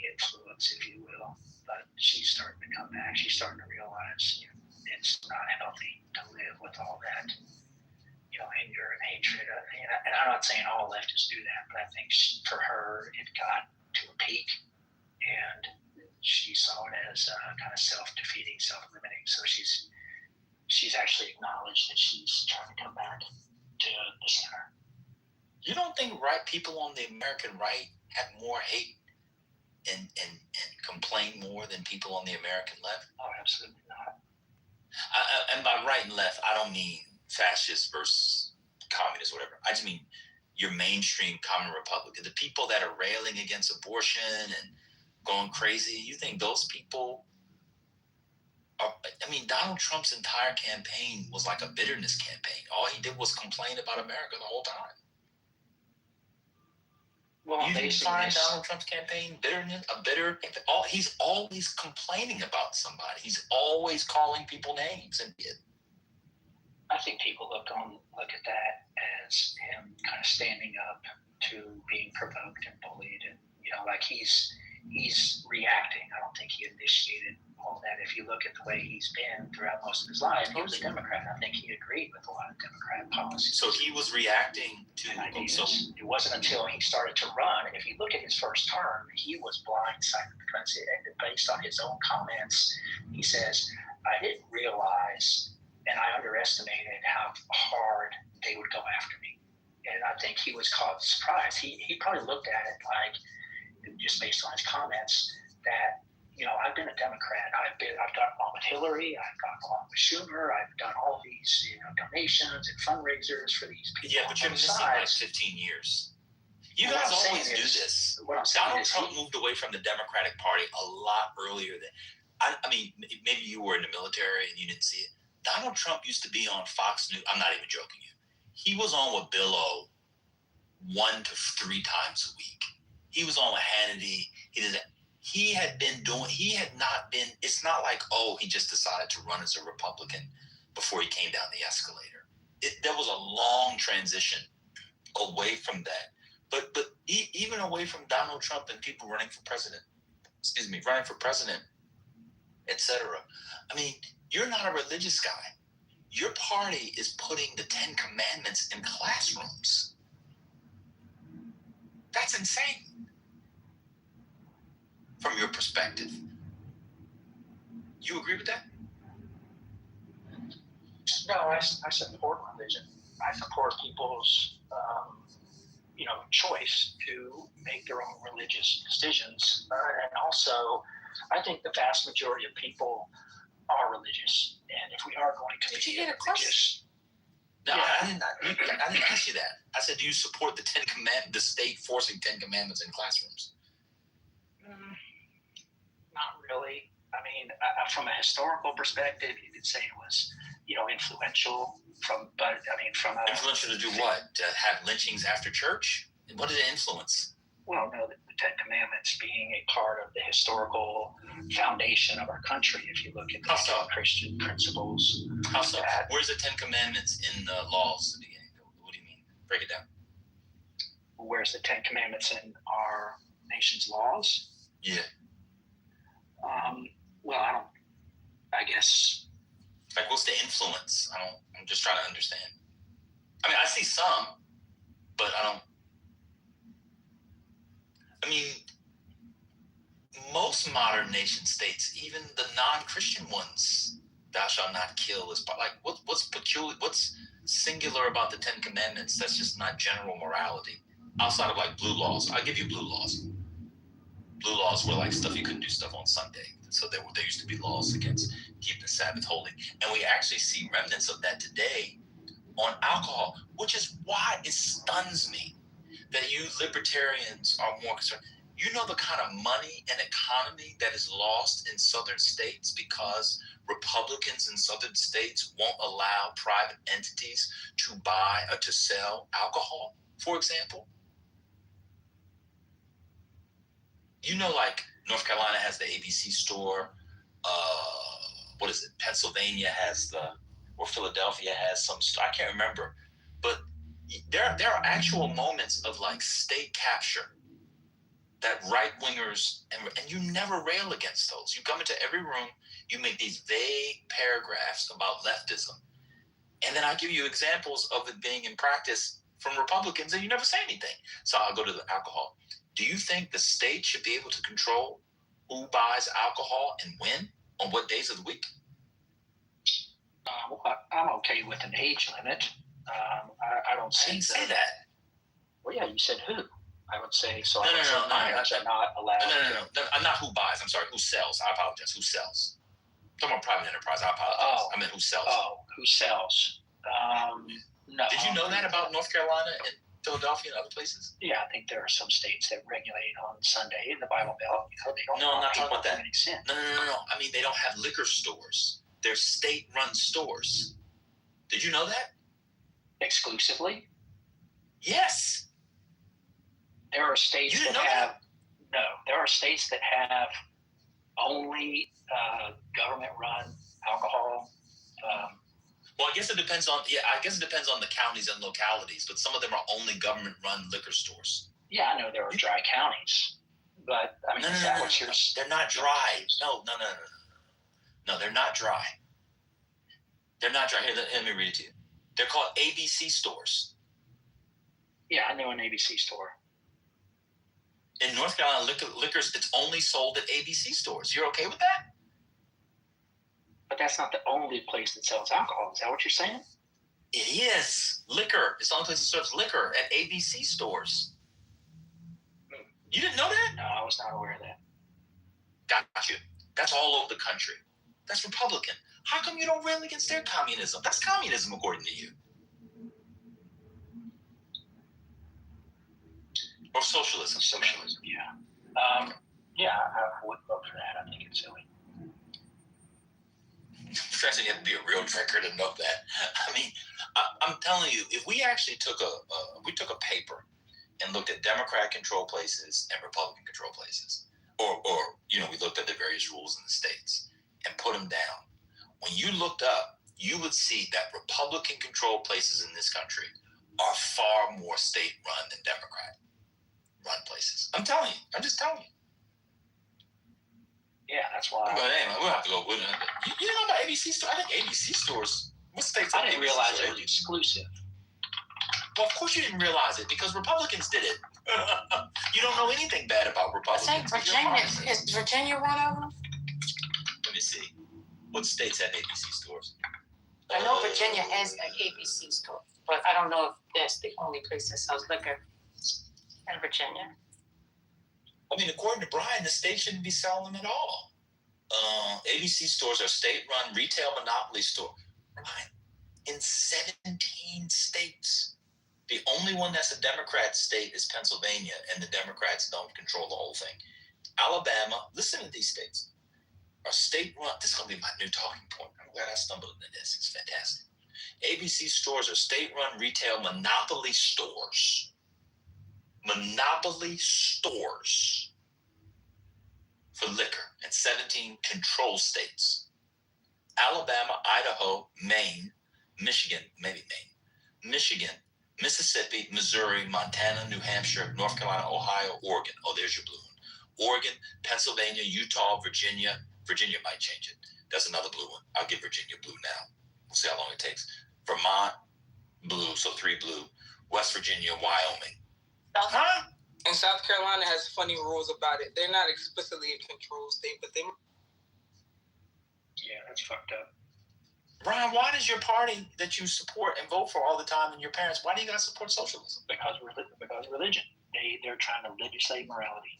influence, if you will. But she's starting to come back. She's starting to realize it's not healthy to live with all that anger and hatred. And I'm not saying all leftists do that, but I think for her, it got to a peak, and she saw it as kind of self-defeating, self-limiting. So she's actually acknowledged that she's trying to come back to the center. You don't think people on the American right have more hate and complain more than people on the American left? Oh, absolutely not. And by right and left, I don't mean fascist versus communist, whatever. I just mean your mainstream common Republican, the people that are railing against abortion and going crazy. You think those people are? I mean, Donald Trump's entire campaign was like a bitterness campaign. All he did was complain about America the whole time. Well, you find Donald Trump's campaign bitterness, he's always complaining about somebody. He's always calling people names, and I think people look at that as him kind of standing up to being provoked and bullied, and like he's reacting. I don't think he initiated all that. If you look at the way he's been throughout most of his life, he was a Democrat. I think he agreed with a lot of Democrat policies. So he was reacting to. It wasn't until he started to run, and if you look at his first term, he was blindsided because based on his own comments, he says, "I didn't realize, and I underestimated how hard they would go after me." And I think he was caught surprised. He probably looked at it like, just based on his comments, that, I've been a Democrat. I've gotten along with Hillary. I've gotten along with Schumer. I've done all these, donations and fundraisers for these people. Yeah, but you're missing like 15 years. You guys always do this. Donald Trump moved away from the Democratic Party a lot earlier than. I mean, maybe you were in the military and you didn't see it. Donald Trump used to be on Fox News. I'm not even joking you. He was on with Bill O 1 to 3 times a week. He was on with Hannity. He had not been, it's not like, he just decided to run as a Republican before he came down the escalator. There was a long transition away from that. But even away from Donald Trump and people running for president, etc. I mean, you're not a religious guy. Your party is putting the 10 Commandments in classrooms. That's insane. From your perspective. You agree with that? No, I support religion. I support people's, choice to make their own religious decisions. And also, I think the vast majority of people are religious. And if we are going to Did be you get a religious... No, yeah. I didn't ask you that. I said, do you support the state forcing 10 Commandments in classrooms? Not really. I mean, from a historical perspective, you could say it was, influential. Influential to do what? To have lynchings after church? What did it influence? Well, no, the 10 Commandments being a part of the historical foundation of our country. If you look at the Christian principles. How so? Where's the 10 Commandments in the laws at the beginning? What do you mean? Break it down. Where's the 10 Commandments in our nation's laws? Yeah. Well, I guess. Like, what's the influence? I'm just trying to understand. I mean, I see some, but most modern nation states, even the non-Christian ones, thou shalt not kill is like, what's peculiar, what's singular about the 10 Commandments that's just not general morality? Outside of like blue laws. I'll give you blue laws. Blue laws were like stuff you couldn't do stuff on Sunday. So there used to be laws against keeping the Sabbath holy. And we actually see remnants of that today on alcohol, which is why it stuns me that you libertarians are more concerned. You know the kind of money and economy that is lost in southern states because Republicans in southern states won't allow private entities to buy or to sell alcohol, for example? You know, like North Carolina has the ABC store. Pennsylvania has or Philadelphia has some store. I can't remember. But there are actual moments of like state capture that right-wingers, and you never rail against those. You come into every room, you make these vague paragraphs about leftism, and then I give you examples of it being in practice from Republicans, and you never say anything. So I'll go to the alcohol. Do you think the state should be able to control who buys alcohol and when, on what days of the week? I'm okay with an age limit. I don't see. I didn't say that. Well, yeah, you said who. I would say so. No, minors are not allowed. No. I'm not who buys. I'm sorry. Who sells? I apologize. Who sells? I'm talking about private enterprise. I apologize. I meant who sells. Who sells? No. Did you know that about North Carolina and Philadelphia and other places? Yeah, I think there are some states that regulate on Sunday in the Bible Belt. They don't. No, I'm not talking about that. No. I mean, they don't have liquor stores. They're state-run stores. Did you know that? Exclusively? Yes. There are states that have. No, there are states that have only government-run alcohol. Well, I guess it depends on the counties and localities, but some of them are only government-run liquor stores. Yeah, I know there are dry counties, but I mean, they're not dry. No, they're not dry. They're not dry. Here, let me read it to you. They're called ABC stores. Yeah, I know an ABC store. In North Carolina, liquors, it's only sold at ABC stores. You're okay with that? But that's not the only place that sells alcohol. Is that what you're saying? It is. Liquor. It's the only place that serves liquor at ABC stores. You didn't know that? No, I was not aware of that. Got you. That's all over the country. That's Republican. How come you don't rail against their communism? That's communism according to you. Or socialism. Socialism, yeah. Yeah, I would vote for that. I think it's silly. You have to be a real drinker to know that. I mean, I'm telling you, if we actually took a paper and looked at Democrat-controlled places and Republican-controlled places, or we looked at the various rules in the states and put them down. When you looked up, you would see that Republican-controlled places in this country are far more state-run than Democrat-run places. I'm telling you. I'm just telling you. Yeah, that's why. But anyway, we'll have to go with it. You know about ABC stores? I think ABC stores. What states? I didn't realize it was exclusive. Well, of course you didn't realize it because Republicans did it. You don't know anything bad about Republicans. I think Virginia is Virginia one of them. Let me see. What states have ABC stores? I know Virginia has an ABC store, but I don't know if that's the only place that sells liquor in Virginia. I mean, according to Brian, the state shouldn't be selling them at all. ABC stores are state-run retail monopoly store. Brian, in 17 states. The only one that's a Democrat state is Pennsylvania, and the Democrats don't control the whole thing. Alabama, listen to these states, are state-run. This is going to be my new talking point. I'm glad I stumbled into this. It's fantastic. ABC stores are state-run retail monopoly stores. Monopoly stores for liquor in 17 control states. Alabama, Idaho, Maine, Michigan, Michigan, Mississippi, Missouri, Montana, New Hampshire, North Carolina, Ohio, Oregon. Oh, there's your blue one. Oregon, Pennsylvania, Utah, Virginia. Virginia might change it. That's another blue one. I'll give Virginia blue now. We'll see how long it takes. Vermont, blue, so 3 blue. West Virginia, Wyoming. Huh? And South Carolina has funny rules about it. They're not explicitly a control state, but they... Yeah, that's fucked up. Brian, why does your party that you support and vote for all the time and your parents, why do you guys support socialism? Because religion. They're trying to legislate morality.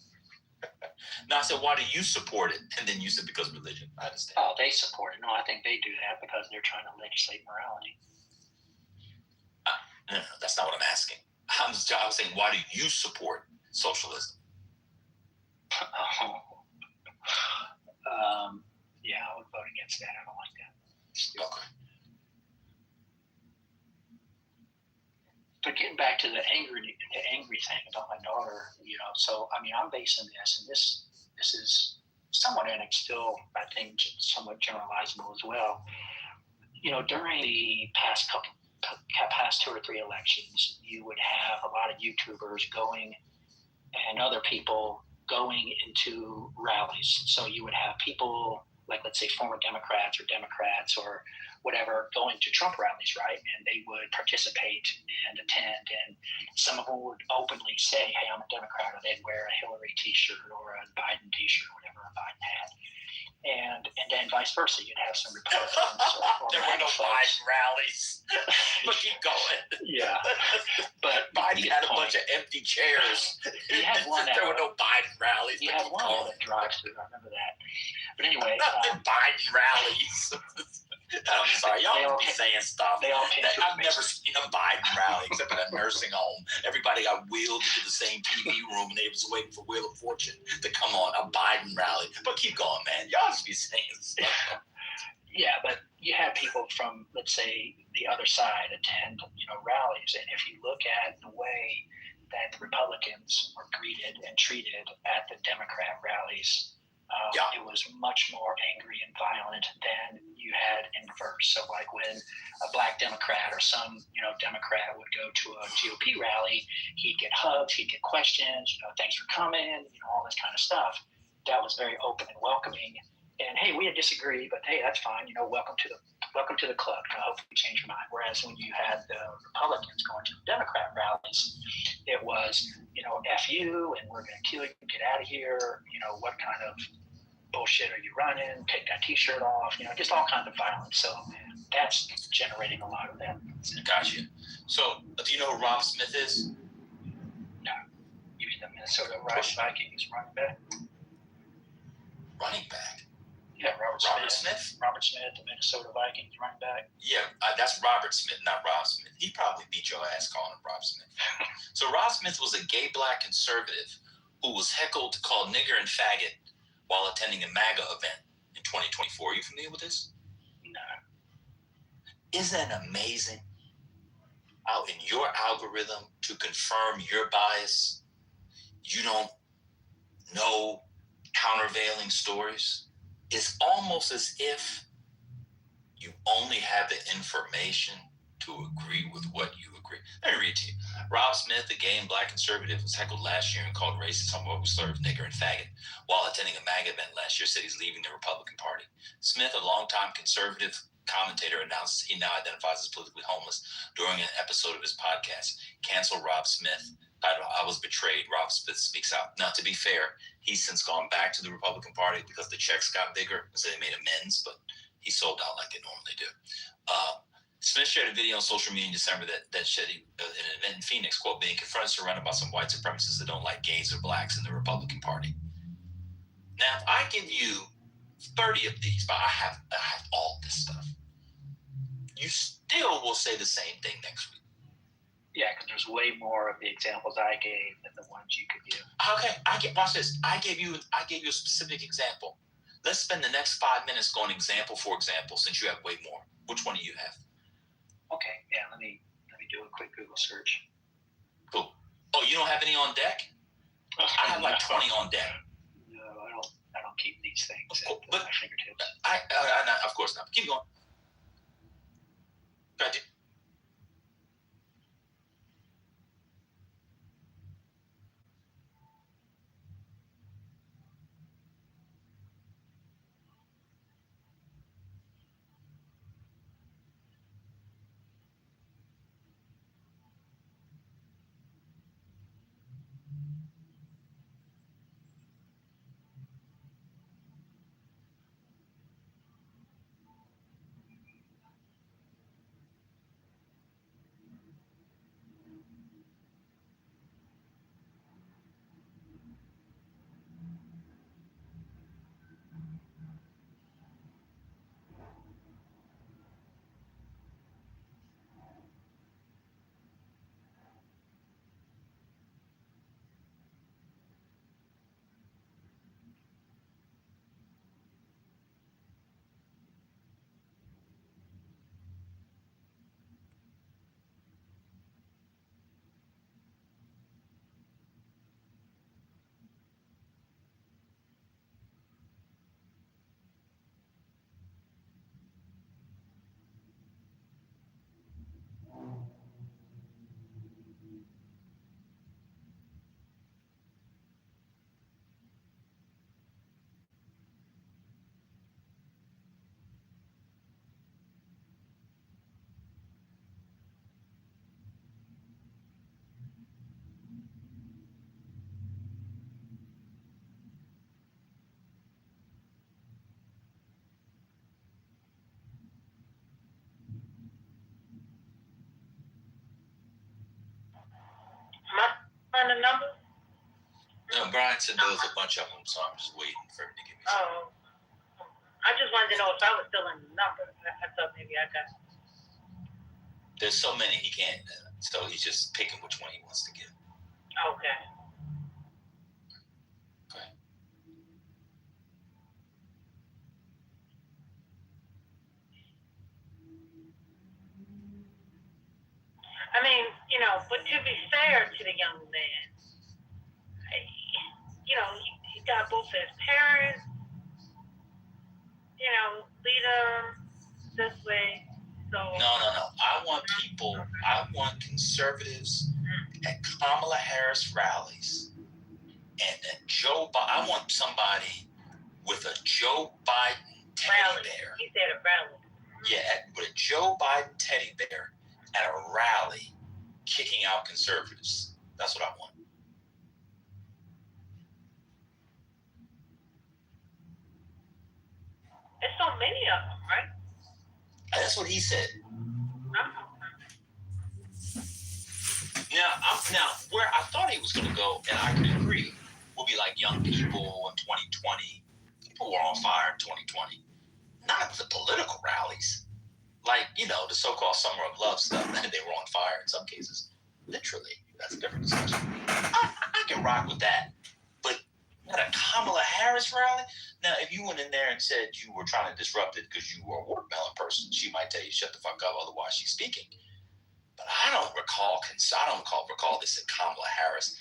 No, I said, why do you support it? And then you said because of religion. I understand. Oh, they support it. No, I think they do that because they're trying to legislate morality. No, that's not what I'm asking. I was saying, why do you support socialism? Yeah, I would vote against that. I don't like that. Okay. But getting back to the angry thing about my daughter, so I mean, I'm basing this, and this is somewhat still, I think, somewhat generalizable as well. During the past 2 or 3 elections, you would have a lot of YouTubers going and other people going into rallies. So you would have people like, let's say, former Democrats or whatever, going to Trump rallies, right? And they would participate and attend, and some of them would openly say, hey, I'm a Democrat, or they'd wear a Hillary t-shirt or a Biden t-shirt, whatever Biden had. And then vice versa, you'd have some Republicans or there were no Biden rallies. But keep going. Yeah. But Biden had a bunch of empty chairs. He had one. There were no Biden rallies. He had one that drives through. I remember that. But anyway. Biden rallies. I'm sorry, y'all be saying stuff. I've never seen a Biden rally except at a nursing home. Everybody got wheeled into the same TV room and they was waiting for Wheel of Fortune to come on. A Biden rally. But keep going, man. Y'all just be saying stuff. Yeah, but you have people from, let's say, the other side attend, rallies, and if you look at the way that the Republicans were greeted and treated at the Democrat rallies, it was much more angry and violent than you had in reverse. So, like when a black Democrat or some, Democrat would go to a GOP rally, he'd get hugs, he'd get questions, thanks for coming, all this kind of stuff. That was very open and welcoming. And hey, we disagree, but hey, that's fine. Welcome to the club. Hopefully you change your mind. Whereas when you had the Republicans going to the Democrat rallies, it was, F you, and we're going to kill you, get out of here. What kind of bullshit are you running? Take that T-shirt off. Just all kinds of violence. So that's generating a lot of that. Gotcha. So, do you know who Rob Smith is? No. You mean the Minnesota Vikings running back? Running back? Yeah, Robert Smith? Robert Smith, the Minnesota Vikings running back. Yeah, that's Robert Smith, not Rob Smith. He probably beat your ass calling him Rob Smith. So Rob Smith was a gay black conservative who was heckled to call nigger and faggot while attending a MAGA event in 2024. Are you familiar with this? No. Isn't it amazing how in your algorithm to confirm your bias, you don't know countervailing stories? It's almost as if you only have the information to agree with what you agree. Let me read to you. Rob Smith, a gay and black conservative, was heckled last year and called racist, homophobic, nigger, and faggot while attending a MAGA event last year. Said he's leaving the Republican Party. Smith, a longtime conservative commentator, announced he now identifies as politically homeless during an episode of his podcast, Cancel Rob Smith, titled I Was Betrayed. Rob Smith speaks out. Now, to be fair, he's since gone back to the Republican Party because the checks got bigger, so they made amends, but he sold out like they normally do. Smith shared a video on social media in December that said in an event in Phoenix, quote, being confronted surrounded by some white supremacists that don't like gays or blacks in the Republican Party. Now, if I give you 30 of these, but I have all this stuff, you still will say the same thing next week. Yeah, because there's way more of the examples I gave than the ones you could give. Okay, watch this. I gave you a specific example. Let's spend the next 5 minutes going example for example, since you have way more. Which one do you have? Okay, yeah, let me do a quick Google search. Cool. Oh, you don't have any on deck? I have like 20 on deck. No, I don't keep these things at my fingertips. Of course not. Keep going. Go ahead. On the number? No, Brian said there was a bunch of them, so I'm just waiting for him to give me some. Oh. I just wanted to know if I was still in the number. I thought maybe I got. There's so many he can't, so he's just picking which one he wants to give. Okay. I mean, but to be fair to the young man, he got both his parents, lead him this way. So No. I want conservatives at Kamala Harris rallies and at Joe Biden. I want somebody with a Joe Biden teddy bear. He said a rally. Yeah, with a Joe Biden teddy bear at a rally kicking out conservatives. That's what I want. There's so many of them, right? That's what he said. Now, where I thought he was going to go, and I could agree, will be like young people in 2020. People were on fire in 2020. Not the political rallies. Like, the so-called Summer of Love stuff. They were on fire in some cases. Literally. That's a different discussion. I can rock with that. But at a Kamala Harris rally? Now, if you went in there and said you were trying to disrupt it because you were a watermelon person, she might tell you, shut the fuck up, otherwise she's speaking. But I don't recall this at Kamala Harris.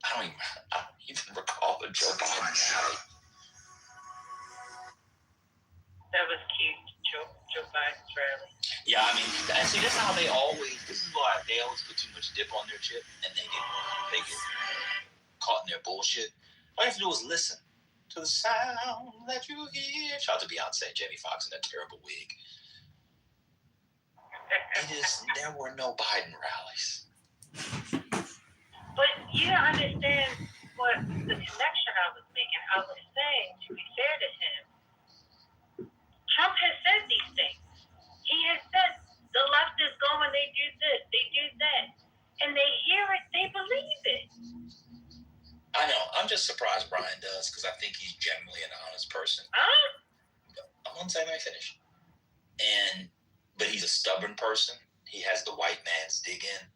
I don't even recall the Joe Biden rally. That was cute, Joe Biden's rally. Yeah, I mean, see, this is how this is why they always put too much dip on their chip and they get caught in their bullshit. All you have to do is listen to the sound that you hear. Shout out to Beyonce, Jamie Foxx in that terrible wig. There were no Biden rallies. But you don't understand what the connection I was making. I was saying, to be fair to him, Trump has said these things. He has said the left is going, they do this, they do that. And they hear it, they believe it. I know. I'm just surprised Brian does because I think he's generally an honest person. I'm going to say, let me finish. But he's a stubborn person. He has the white man's dig in.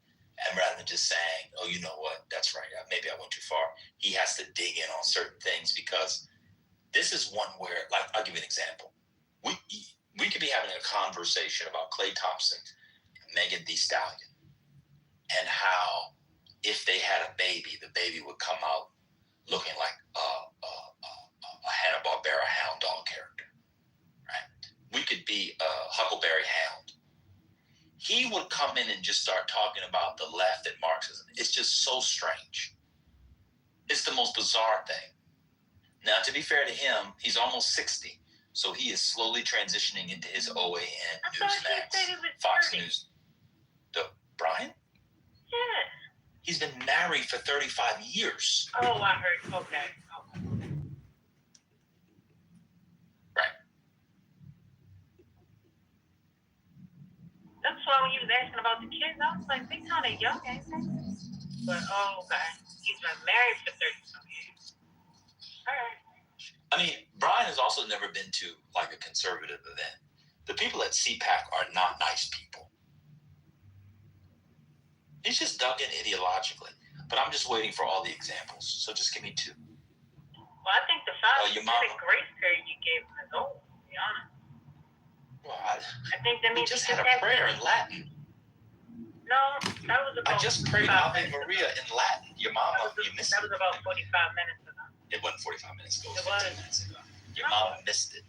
And rather than just saying, oh, you know what, that's right, maybe I went too far, he has to dig in on certain things because this is one where, like, I'll give you an example. We could be having a conversation about Klay Thompson and Megan Thee Stallion and how if they had a baby, the baby would come out looking like a Hanna-Barbera hound dog character, right? We could be a Huckleberry Hound. He would come in and just start talking about the left and Marxism. It's just so strange. It's the most bizarre thing. Now, to be fair to him, he's almost 60, so he is slowly transitioning into his OAN, Newsmax, Fox 30. News. Brian? Yeah. He's been married for 35 years. Oh, I heard. Okay. Right. That's why when you was asking about the kids, I was like, they kind of young, ain't they? But, okay. He's been married for 30-some years. All right. I mean, Brian has also never been to, like, a conservative event. The people at CPAC are not nice people. He's just dug in ideologically. But I'm just waiting for all the examples. So just give me two. Well, I think the 5 your mama. grace period you gave him is old, to be honest. Well, I think that we means just had a prayer in Latin. No, that was about. I just prayed Ave Maria in Latin. Your mama, you missed it. That was about 45 minutes ago. It wasn't 45 minutes ago. It 15 was. minutes ago. Your mama missed it.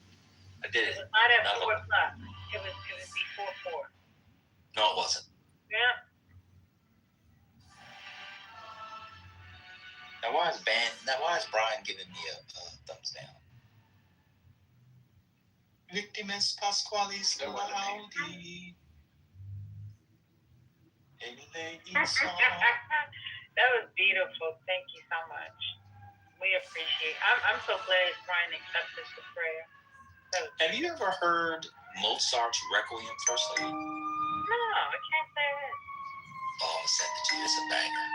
I did it. It was not at 4 o'clock. It was before 4. No, it wasn't. Yeah. Now why is Brian giving me a thumbs down? Victimus Pasqualis Laudi. That was beautiful. Thank you so much. We appreciate it. I'm so glad Brian accepted the prayer. Have you ever heard Mozart's Requiem, First Lady? No, I can't say that. Oh, I'm going to send it to you. It's a banger.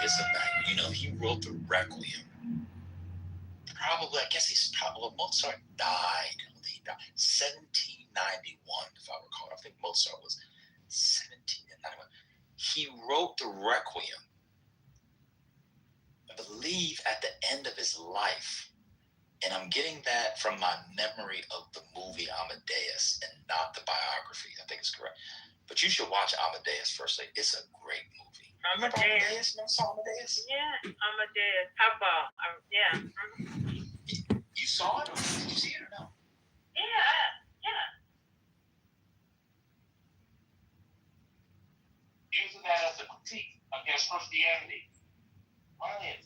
It's a banger. You know, he wrote the Requiem. Mozart died. 1791, if I recall. I think Mozart was 1791. He wrote the Requiem, I believe, at the end of his life. And I'm getting that from my memory of the movie Amadeus and not the biography. I think it's correct. But you should watch Amadeus first. It's a great movie. Amadeus. You saw Amadeus? Yeah, Amadeus. How about? Yeah. You saw it? Or did you see it or no? Yeah. Using that as a critique against Christianity. Brian,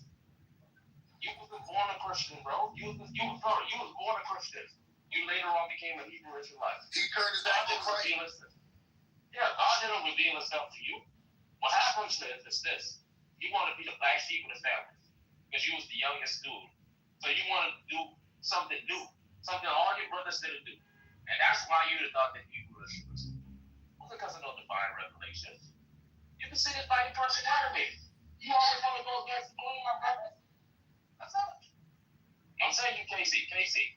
you wasn't born a Christian, bro. You was born a Christian. You later on became a Hebrew Israelite. He turned his back on Christ. God didn't reveal himself to you. What happens is this. You want to be the black sheep of the family because you was the youngest dude. So you want to do something new. Something all your brothers didn't do. And that's why you thought that you were a Muslim. Well, because of no divine revelations. You can see this by your personality. You always want to go against the queen, my brother. That's all. I'm saying you, Casey,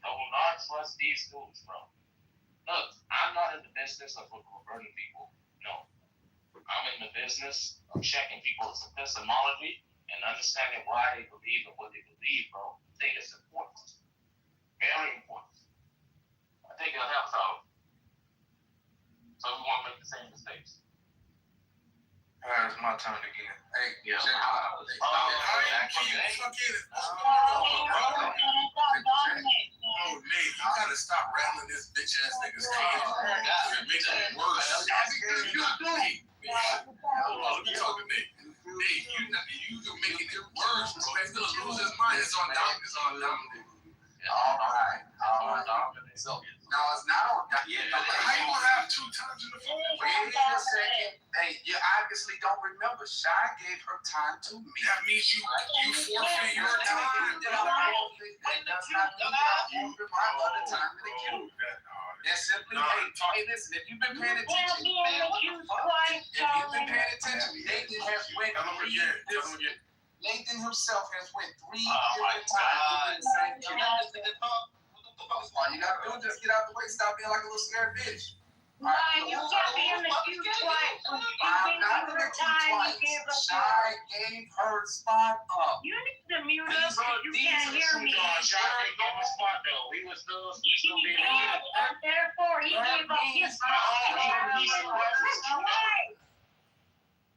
don't not trust these dudes, bro. Look, I'm not in the business of converting people. No. I'm in the business of checking people's epistemology and understanding why they believe in what they believe, bro. I think it's important. Very important. I think it'll help out. So we won't make the same mistakes. All right, it's my turn again. Hey, Yeah. check out. Oh, Nate, you gotta stop rattling this bitch ass nigga's cage. It makes it worse. Nate, let me talk to Nate. Nate, you're making it worse, bro. He's gonna lose his mind. It's on Dominic. All right. So, now it's not on Dominic. How you gonna have 2 times in the phone? Wait a second. Hey, you obviously don't remember. Shy gave her time to me. That means you forfeit your time. That does not mean I forfeit my other time in the queue. That's simply, hey, listen, if you've been paying attention, Nathan has went Nathan himself has went 3 different times. All you gotta do is just get out the way, stop being like a little scared bitch. Ryan, you can't be in the queue twice. I'm not in the queue twice. Shy gave her spot up. You need to mute up because you can't hear me. Shy didn't give a spot though. He was still being And therefore, he gave up his spot.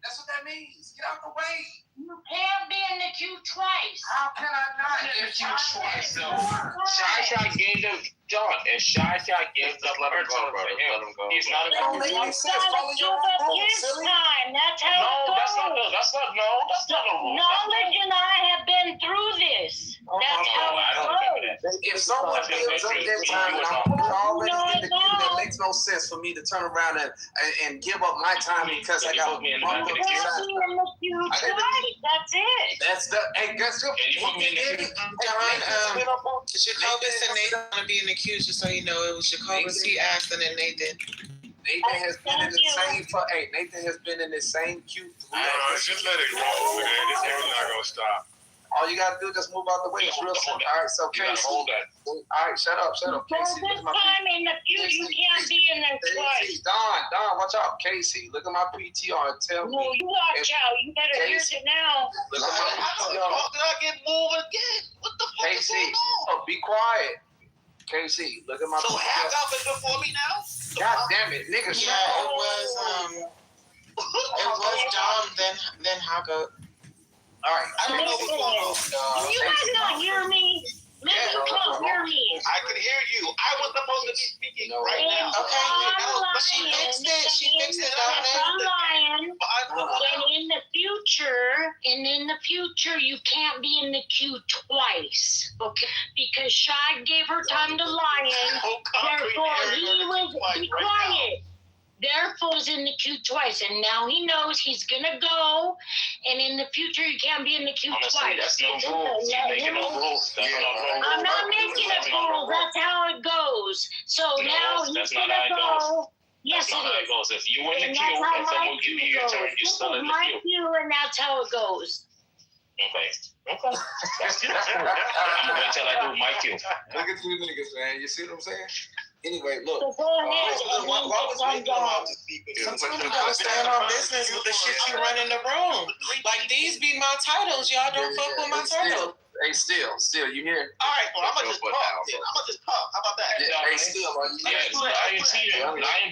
That's what that means. Get out the way. You can't be in the queue twice. How can I not? If you twice though. Shy gave them John, and Shy gave them her turn for him. He's not a Don't make any sense. Follow your own rules, silly. That's how it goes. That's not a rule. Knowledge and I have been through this. That's how it goes. If someone gives up their time and I'm already in the queue, that makes no sense for me to turn around and give up my time because I got You can't be in the queue twice. That's it. That's the guess what? John, Jacobus and Nathan want to be in the queue, just so you know. It was Jacobus, he asked, and then Nathan. Nathan has been in the same Nathan has been in the same queue 3 Just let it go, man. This is not gonna stop. All you gotta do is just move out the way. It's real simple. All right, so Casey. All right, shut up, So Casey. this time in the queue, you can't be in there twice. Don, watch out, Casey. Look at my PTR and tell me. No, you watch out. You better hear it now. Look at my PTR. Did I get moved again? What the fuck is Casey, going on? be quiet. Casey, look at my So PTR. half up is before me now? God damn it, nigga. Yeah, it was Dom, then Haga. All right. I don't know what's going on. Can you guys not hear me? Maybe you can't hear me. I can hear you. I was supposed to be speaking right now. Okay, but she fixed it. She fixed it, I'm Dominic. lying. And in the future, you can't be in the queue twice. Okay? Because Shy gave her time to Lion. Therefore, be quiet. Therefore, is in the queue twice, and now he knows he's gonna go. And in the future, you can't be in the queue twice. That's no rules. You're making no rules. I'm not making it rules. That's how it goes. So now he's gonna go. Yes, it is. If you win the queue and someone give you your turn, you're still in the my queue. queue, and that's how it goes. Okay. That's good. I'm gonna wait till I do my queue. Look at you niggas, man. You see what I'm saying? Anyway, look. So go ahead. Why was we allowed to speak? Sometimes you gotta stand on business with the shit you run in the room. Like, these be my titles. Y'all don't fuck with my title. Hey, still, you hear? All right, well, I'm gonna just talk. How about that? Hey, still, are you here? Lion cheating. Lion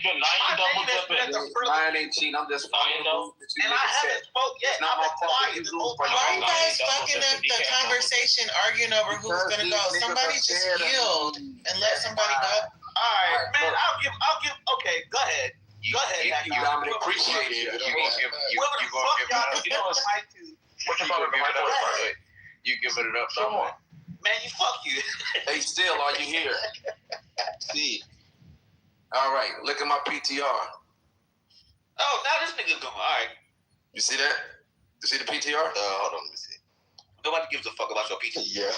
double dipping. Lion ain't cheating. I'm just following the rules that you And I niggas haven't said. spoke yet. It's not my fault that you Quiet. lose, but Why are you guys fucking up the conversation, arguing over who's gonna go? Somebody just yield and let somebody go. All right, man. I'll give. Okay, go ahead. Go ahead. Thank you, Dominic. Appreciate it. You gonna give it up? You giving it up somewhere? Man, fuck you. Hey, still, are you here? See. All right, look at my PTR. Oh, now this nigga's going. All right. You see that? You see the PTR? Hold on, let me see. Nobody gives a fuck about your pizza. Yeah.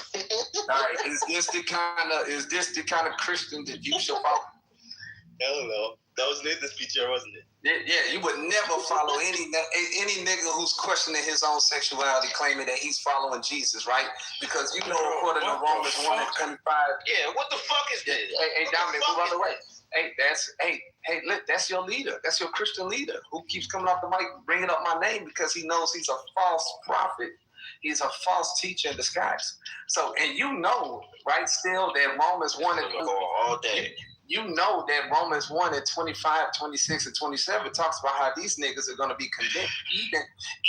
All right. Is this the kind of Christian that you should follow? Hell no. That was this picture, wasn't it? Yeah, you would never follow any nigga who's questioning his own sexuality, claiming that he's following Jesus, right? Because you know, according to Romans 1:25. Yeah, what the fuck is this? Hey, Dominic, move out the way. Hey, look, that's your leader. That's your Christian leader who keeps coming off the mic, bringing up my name because he knows he's a false prophet. He's a false teacher in disguise. So, and you know, right, still that Romans 1 and all day. You know that Romans 1 and 25, 26, and 27 talks about how these niggas are going to be condemned.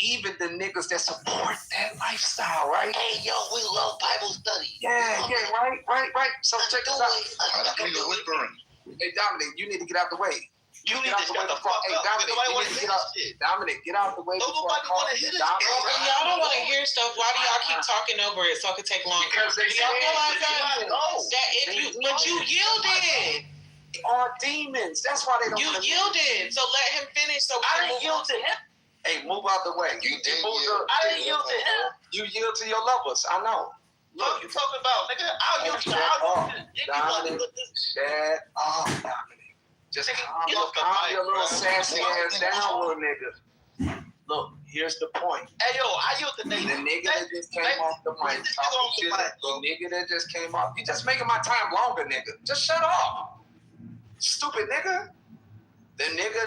Even the niggas that support that lifestyle, right? Hey, yo, we love Bible study. Yeah, right. So check this out. Whispering. Hey, Dominic, you need to get out the way. You need to shut the fuck up. Dominic, Nobody want to hear this shit. Dominic, get out the way. Nobody want to hear this shit. Y'all don't want to hear stuff. Why do y'all keep talking over it so it can take longer? Because they y'all realize that? But you yielded. Are demons. That's why they don't. You yielded. So let him finish. So I didn't yield to him. Hey, move out the way. You did. I didn't yield to him. You yield to your lovers. I know. What you talking about, nigga? I'll yield to you. Dominic. Shut up, Dominic. Just calm your little sassy ass down, little nigga. Look, here's the point. Hey, yo, I yield to Nathan. The nigga that just came off the mic talking shit. The nigga that just came off. You just making my time longer, nigga. Just shut up. Stupid nigga. The nigga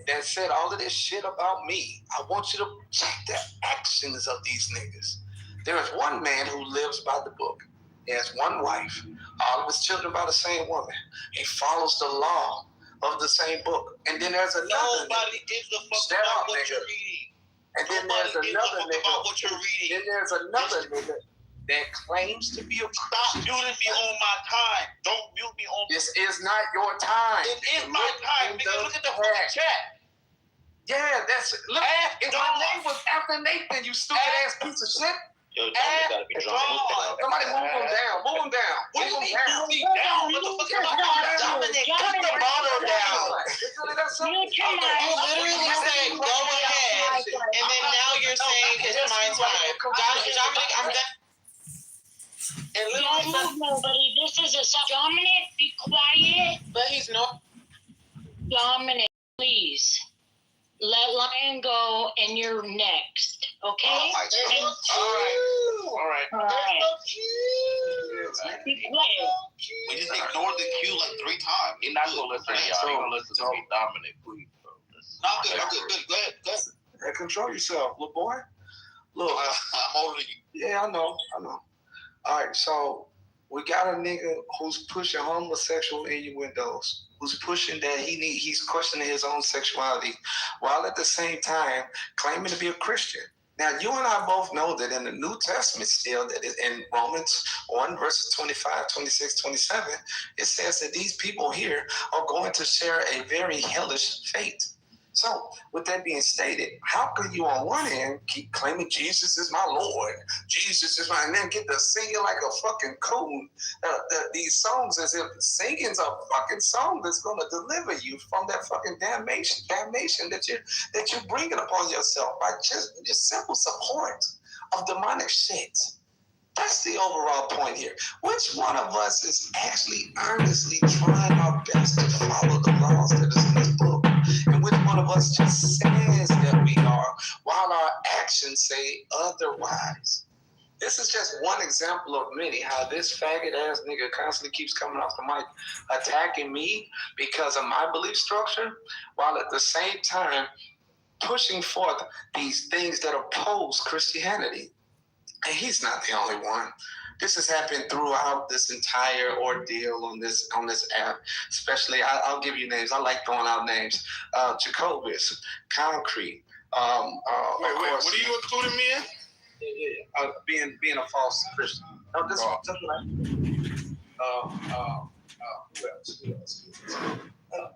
that said all of this shit about me. I want you to check the actions of these niggas. There is one man who lives by the book. He has one wife. All of his children by the same woman. He follows the law of the same book. And then there's another Nobody gives a fuck about what you're reading. And then there's another nigga. About what you're reading. Then there's another nigga that claims to be a Stop muting me on my time. Don't mute me on. This is not your time. It is my time. Nigga, look at the fucking chat. Yeah, that's it. Look, if my name was after Nathan, you stupid ass piece of shit. Yo, gotta be drunk. Somebody move him down. Move him down. What do you mean move me down? What the fuck am I doing? Dominic, put the bottle down. You literally said go ahead, and then now you're saying it's my time. Dominic, I'm done. Don't move nobody. This is a Dominic, be quiet. But he's not. Dominic, please. Let Lion go and you're next. Okay? All right. Be quiet. We just ignored the cue like 3 times. You're not gonna listen to y'all. You're gonna listen to me, Dominic, please, bro. No, good. Go ahead. Hey, control yourself, little boy. Look, I'm older than you. yeah, I know. All right, so we got a nigga who's pushing homosexual innuendos, who's pushing that he's questioning his own sexuality, while at the same time claiming to be a Christian. Now, you and I both know that in the New Testament still, that in Romans 1, verses 25, 26, 27, it says that these people here are going to share a very hellish fate. So, with that being stated, how can you on one hand keep claiming Jesus is my Lord, Jesus is my, and then get to singing like a fucking coon, these songs as if singing's a fucking song that's going to deliver you from that fucking damnation that you're bringing upon yourself by just simple support of demonic shit. That's the overall point here. Which one of us is actually earnestly trying our best to follow the laws that is in this book? And which one of us just says that we are, while our actions say otherwise? This is just one example of many, how this faggot ass nigga constantly keeps coming off the mic attacking me because of my belief structure, while at the same time pushing forth these things that oppose Christianity. And he's not the only one. This has happened throughout this entire ordeal on this app. Especially, I'll give you names. I like throwing out names. Jacobus, Concrete. Wait, what are you including me in? Being a false Christian. No, this one. Who else?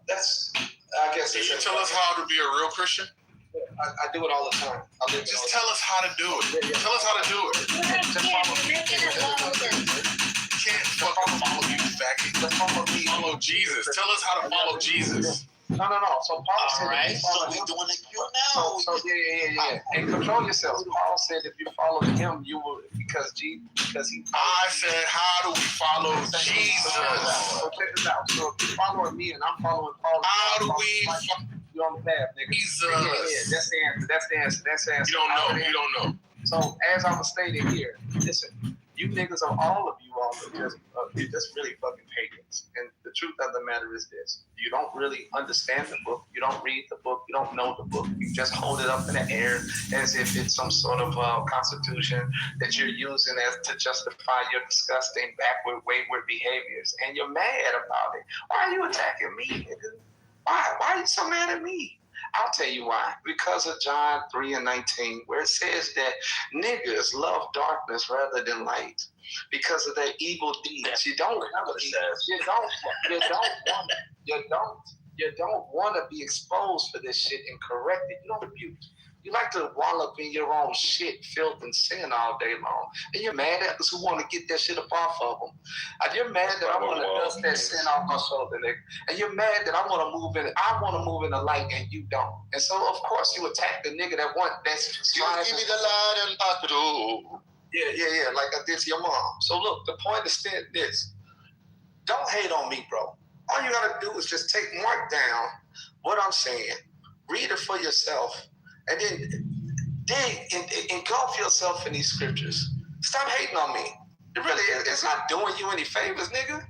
That's. I guess. Can you tell us how to be a real Christian? I do it all the time. Just tell us how to do it. Yeah. Tell us how to do it. Just follow me. You can't fucking follow you, faggot. Just follow me. Follow Jesus. Tell us how to follow Jesus. No. So Paul said, All right, if you so follow we him, doing it now. so yeah. And control yourself. Paul said, if you follow him, you will, because he. I said, how do we follow Jesus? So check this out. So if you're following me and I'm following Paul, How do we follow you're on the path, nigga. Jesus? Yeah, that's the answer. You don't know. So as I was stating here, listen, you niggas are all of you all are you're just really fucking pagans. And the truth of the matter is this: you don't really understand the book, you don't read the book, you don't know the book. You just hold it up in the air as if it's some sort of constitution that you're using as to justify your disgusting, backward, wayward behaviors. And you're mad about it. Why are you attacking me, nigga? Why? Why are you so mad at me? I'll tell you why. Because of John 3:19, where it says that niggas love darkness rather than light because of their evil deeds. You don't want to be exposed for this shit and corrected. You don't rebuke. You like to wallow in your own shit, filth, and sin all day long. And you're mad at us who want to get that shit up off of them. And you're mad that I want to dust that sin off my shoulder, nigga. And you're mad that I want to move in the light and you don't. And so, of course, you attack the nigga that's trying to... Give me the light and pass it over. Yeah, like I did to your mom. So look, the point is this. Don't hate on me, bro. All you got to do is just mark down what I'm saying. Read it for yourself. And then dig and engulf yourself in these scriptures. Stop hating on me. It's not doing you any favors, nigga.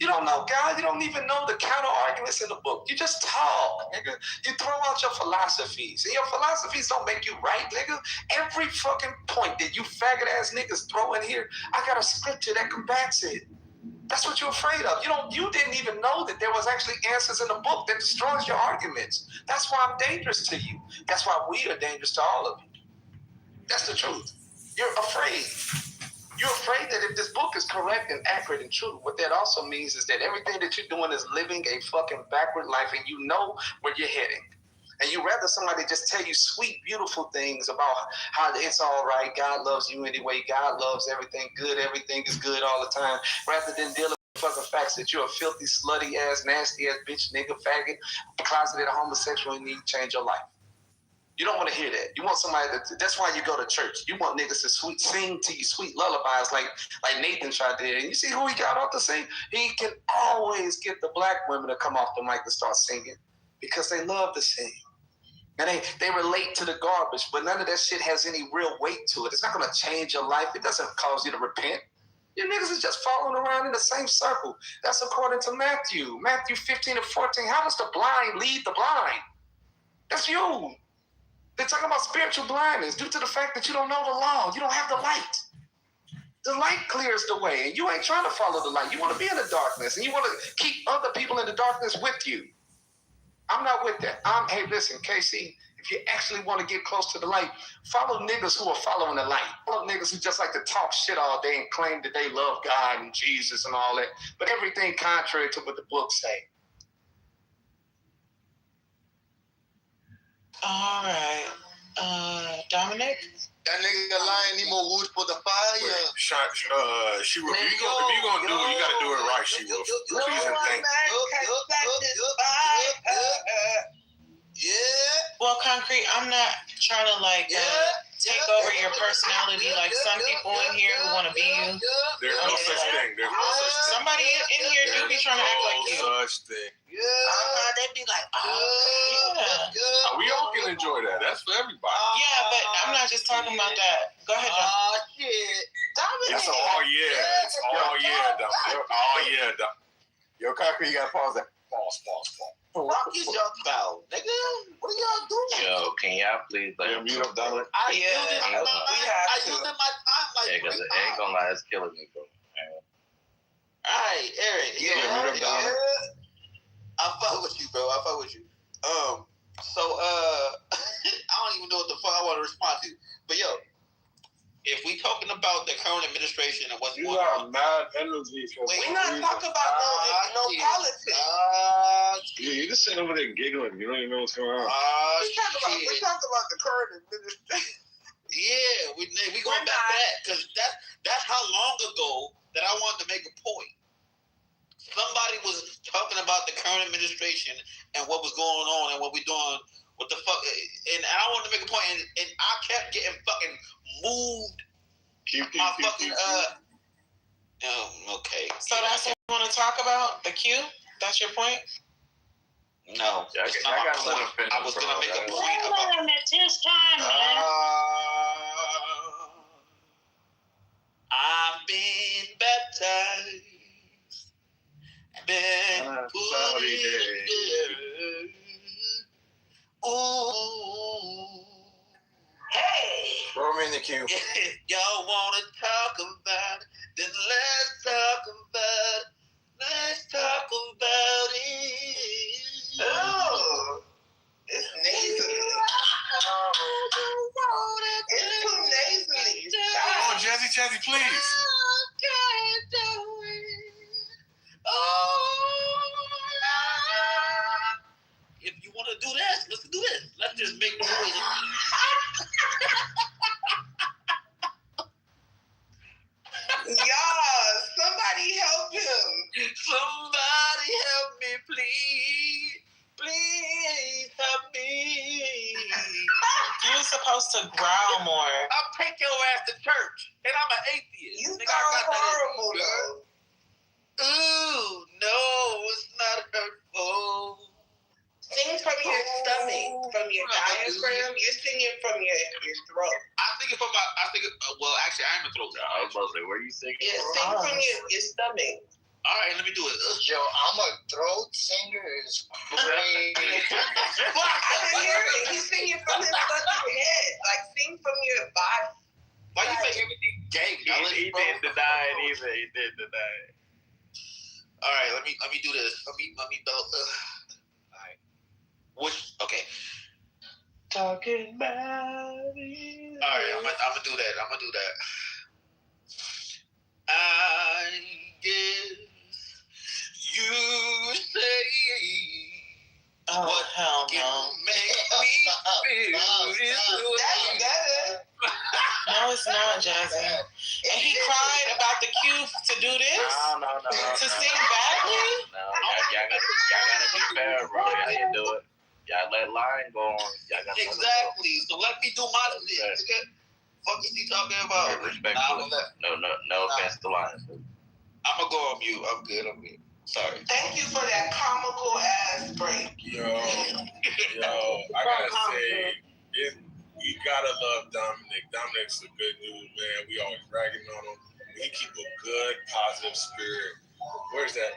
You don't know God. You don't even know the counter arguments in the book. You just talk, nigga. You throw out your philosophies. And your philosophies don't make you right, nigga. Every fucking point that you faggot ass niggas throw in here, I got a scripture that combats it. That's what you're afraid of. You didn't even know that there was actually answers in the book that destroys your arguments. That's why I'm dangerous to you. That's why we are dangerous to all of you. That's the truth. You're afraid. You're afraid that if this book is correct and accurate and true, what that also means is that everything that you're doing is living a fucking backward life and you know where you're heading. And you rather somebody just tell you sweet, beautiful things about how it's all right, God loves you anyway, God loves everything good, everything is good all the time, rather than dealing with fucking facts that you're a filthy, slutty ass, nasty ass bitch, nigga, faggot, closeted homosexual, and you need to change your life. You don't want to hear that. You want somebody that's why you go to church. You want niggas to sing to you sweet lullabies like Nathan tried to. And you see who he got off to sing? He can always get the black women to come off the mic and start singing because they love to sing. And they relate to the garbage, but none of that shit has any real weight to it. It's not going to change your life. It doesn't cause you to repent. You niggas are just following around in the same circle. That's according to Matthew. Matthew 15:14. How does the blind lead the blind? That's you. They're talking about spiritual blindness due to the fact that you don't know the law. You don't have the light. The light clears the way, and you ain't trying to follow the light. You want to be in the darkness, and you want to keep other people in the darkness with you. I'm not with that. Hey, listen, KC, if you actually want to get close to the light, follow niggas who are following the light. Follow niggas who just like to talk shit all day and claim that they love God and Jesus and all that, but everything contrary to what the books say. All right. Dominic? That nigga lying, need more wood for the fire. She will. If you gonna do it, you gotta do it right. She will. Please and thank Yeah. Well, Concrete, I'm not trying to take over your personality like some people in here who want to be you. There's no such thing. There's no such thing. Somebody in here do be trying to act like you. No such thing. They be like, yeah. We all can enjoy that. That's for everybody. Yeah, but I'm not just talking about that. Go ahead, Dom. Shit. It's all yeah. It's all yeah, Dominic. All yeah, Dominic. Yo, Concrete, you gotta pause that. Pause. Fuck is y'all about, nigga? What are y'all doing? Yo, can y'all please Mute up, Dominic. I used my time like because it ain't gonna lie, it's killing me, bro. Alright, Eric. Mute up, Dominic. I fuck with you, bro. So I don't even know what the fuck I want to respond to. But yo, if we talking about the current administration and what's going on, mad energy. we're not talking about no politics. You just sitting over there giggling. You don't even know what's going on. We're talking about the current administration. Yeah, we going back to that because that's how long ago that I wanted to make a point. somebody was talking about the current administration and what was going on and what we're doing. What the fuck? And I wanted to make a point, and I kept getting fucking moved. My fucking okay. So that's what you want to talk about? The Q? That's your point? No, that's not my point. I was gonna make a point about. It's his time, man. I've been baptized, been put in. Ooh. Hey! Throw me in the queue. Y'all wanna talk about it? Then let's talk about it. Let's talk about it. Oh! It's nasally. It's too nasally. Come on, Jazzy, please. If you want to do this, let's do this. Let's just make the noise. Y'all, somebody help him. Somebody help me, please. Please help me. You're supposed to growl more. I'll take your ass to church, and I'm an atheist. You sound horrible, though. Ooh, no, it's not hurtful. Sing from your stomach, from your diaphragm. You're singing from your throat. I think from my, well, actually, I'm a throat. I was about to say, where you singing? Yeah, sing from your stomach. All right, let me do it. Yo, I'm a throat singer. Is crazy. I didn't hear it. He's singing from his fucking head. Like, sing from your body. Why you make everything gay? He did deny it either. He did deny it. All right, let me do this. Let me belt. Okay. Talking about it. All right, I'm gonna do that. I guess you say what hell no. Make me feel this way. No, it's not, Jazzy. And he cried about the cue to do this? No. To sing badly? No, y'all gotta be fair, bro. Y'all didn't do it. Y'all let line go on. Y'all gotta exactly. So let me do my shit. Fuck is he talking about? Respectful. No offense to line. I'm gonna go on mute. I'm good. Sorry. Thank you for that comical ass break. Yo, I gotta say, you gotta love Dominic. Dominic's a good dude, man. We always ragging on him. He keep a good, positive spirit. Where's that?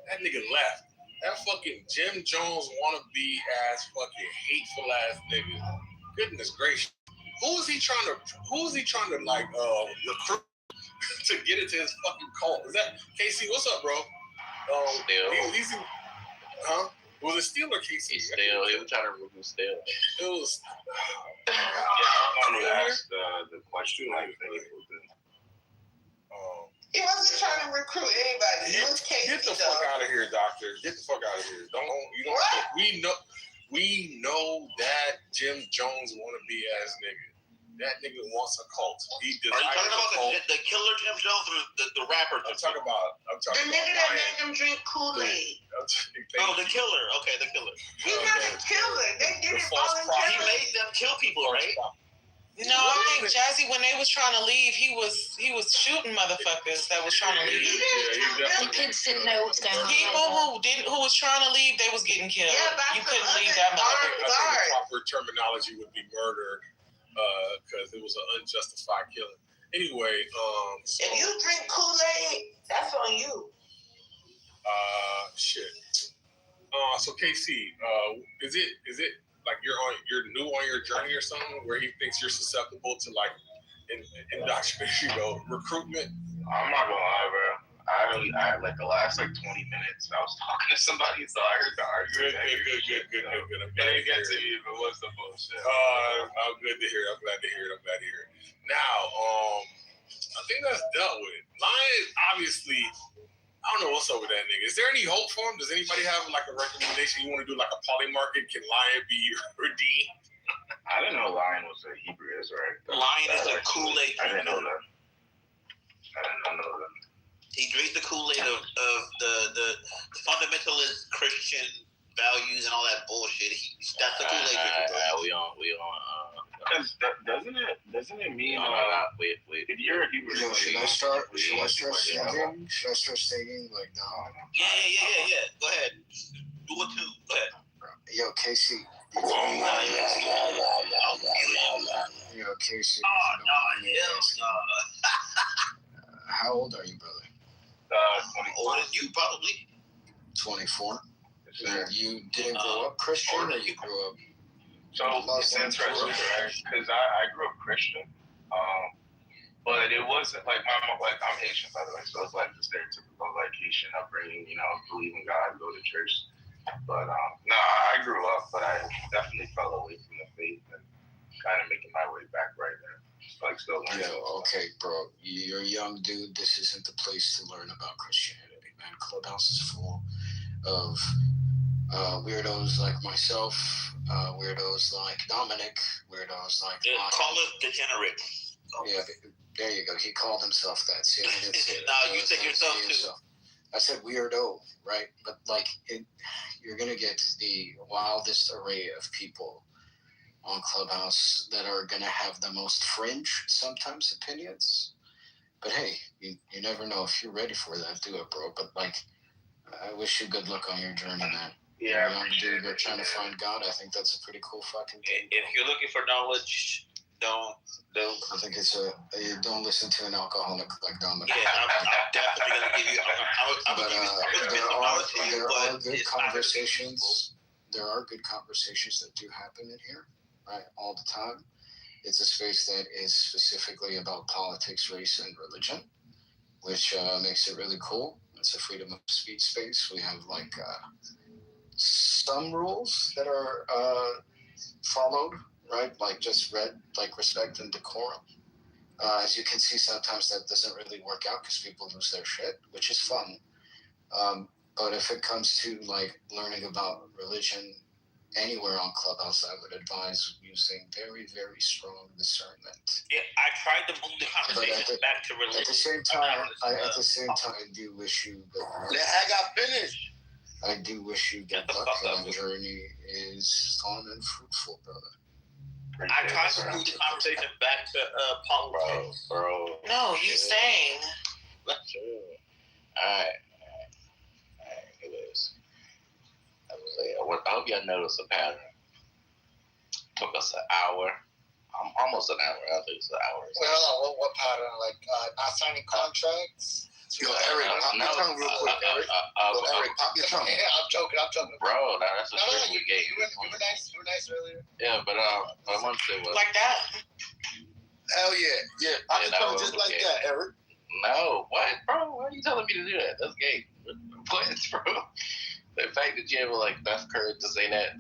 That nigga left. That fucking Jim Jones wannabe ass, fucking hateful ass nigga. Goodness gracious. Who is he trying to like recruit to get into his fucking cult? Is that KC? What's up, bro? Still. Huh? Was it Steele or KC? Still. He was trying to recruit Still. It was. I want to ask the question. He wasn't trying to recruit anybody. It was KC. Get the fuck out of here, doctor. Get the fuck out of here. We know that Jim Jones wannabe ass nigga. That nigga wants a cult. Are you talking about the killer Jim Jones or the rapper? I'm talking about the nigga that made him drink Kool-Aid. The killer. Okay, the killer. He's not a killer. They did it voluntarily. He made them kill people, right? No, I think Jazzy, when they was trying to leave, he was shooting motherfuckers that was trying to leave. The kids didn't know what was going on. People who was trying to leave, they was getting killed. Yeah, you couldn't leave that motherfucker. I think the proper terminology would be murder, because it was an unjustified killing. Anyway, if you drink Kool-Aid, that's on you. Shit. So KC, is it like you're new on your journey or something where he thinks you're susceptible to like indoctrination, recruitment? I'm not gonna lie, bro. I like the last 20 minutes I was talking to somebody, so I heard the argument. Good. I'm glad to get to you, but what's the bullshit? I'm good to hear. I'm glad to hear it. Now, I think that's dealt with. Lion, obviously, I don't know what's up with that nigga. Is there any hope for him? Does anybody have like a recommendation? You want to do like a poly market? Can Lion be your D? I didn't know Lion was a Hebrew Israelite. Lion is a Kool-Aid. I didn't know that. He drinks the Kool-Aid of the fundamentalist Christian values and all that bullshit. That's the Kool-Aid drinker, bro. We on. Doesn't it mean Wait. if you're a Hebrew Yo, should I start singing? Should I start singing like now? Yeah. Go ahead. Do it too. Go ahead. Yo, Casey. Yo, Casey. How old are you, brother? 24. Older than you, probably. 24. You didn't grow up Christian, or you grew up? So it's interesting, right? Because I grew up Christian, but it wasn't like my mom. Like, I'm Haitian, by the way, so it's like the stereotypical like Haitian upbringing. You know, believe in God, go to church. But no, I grew up, but I definitely fell away from the faith and kind of making my way back right now. Like still learning. Okay, bro, you're a young dude. This isn't the place to learn about Christianity, man. Clubhouse is full of weirdos like myself, weirdos like Dominic, weirdos like call us degenerates. Yeah, there you go. He called himself that. See, I didn't say No, you said yourself too. I said weirdo, right? But like, you're gonna get the wildest array of people on Clubhouse that are gonna have the most fringe, sometimes, opinions. But hey, you never know. If you're ready for that, do it, bro. But like, I wish you good luck on your journey, man. Yeah, young dude, you're trying to find God. I think that's a pretty cool fucking thing. If you're looking for knowledge, don't. I think it's don't listen to an alcoholic like Dominic. Yeah, I'm definitely gonna give you. I'm gonna give you there are good conversations. There are good conversations that do happen in here, right, all the time. It's a space that is specifically about politics, race, and religion, which makes it really cool. It's a freedom of speech space. We have like some rules that are followed, right? Like just like respect and decorum. As you can see, sometimes that doesn't really work out because people lose their shit, which is fun. But if it comes to like learning about religion anywhere on Clubhouse, I would advise using very, very strong discernment. Yeah, I tried to move the conversation back to religion. At the same time, I do wish you good luck. I got finished. I do wish you good luck, and the journey is fun and fruitful, brother. I tried to move the conversation back to politics. Bro. No, you saying. Alright. Anyways. I hope y'all notice a pattern. Took us an hour. Almost an hour. I think it's an hour. Well, what pattern? Like not signing contracts? Yo, Eric, pop your tongue real quick, Eric. Eric, pop your tongue. Yeah, I'm joking. Bro, that's a trick we gave. You were nice earlier. Yeah, but I want to say what. Like that? Hell yeah. Yeah, pop your tongue just like that, Eric. No, what, bro? Why are you telling me to do that? That's gay. What, bro? The fact that you have like enough courage to say that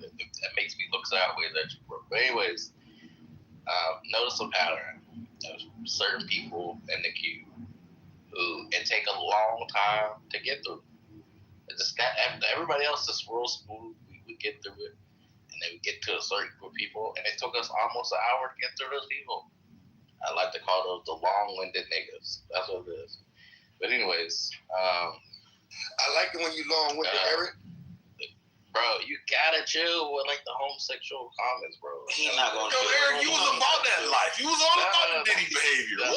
makes me look sideways at you, bro. But anyways, notice a pattern. There's certain people in the queue who it take a long time to get through. Everybody else is real smooth. We get through it, and then we get to a certain group of people, and it took us almost an hour to get through those people. I like to call those the long-winded niggas. That's what it is. But anyways, I like it when you long-winded, Eric. Bro, you gotta chill with like the homosexual comments, bro. He's not gonna. Yo, Eric, you was about that life. You was all about the Diddy behavior.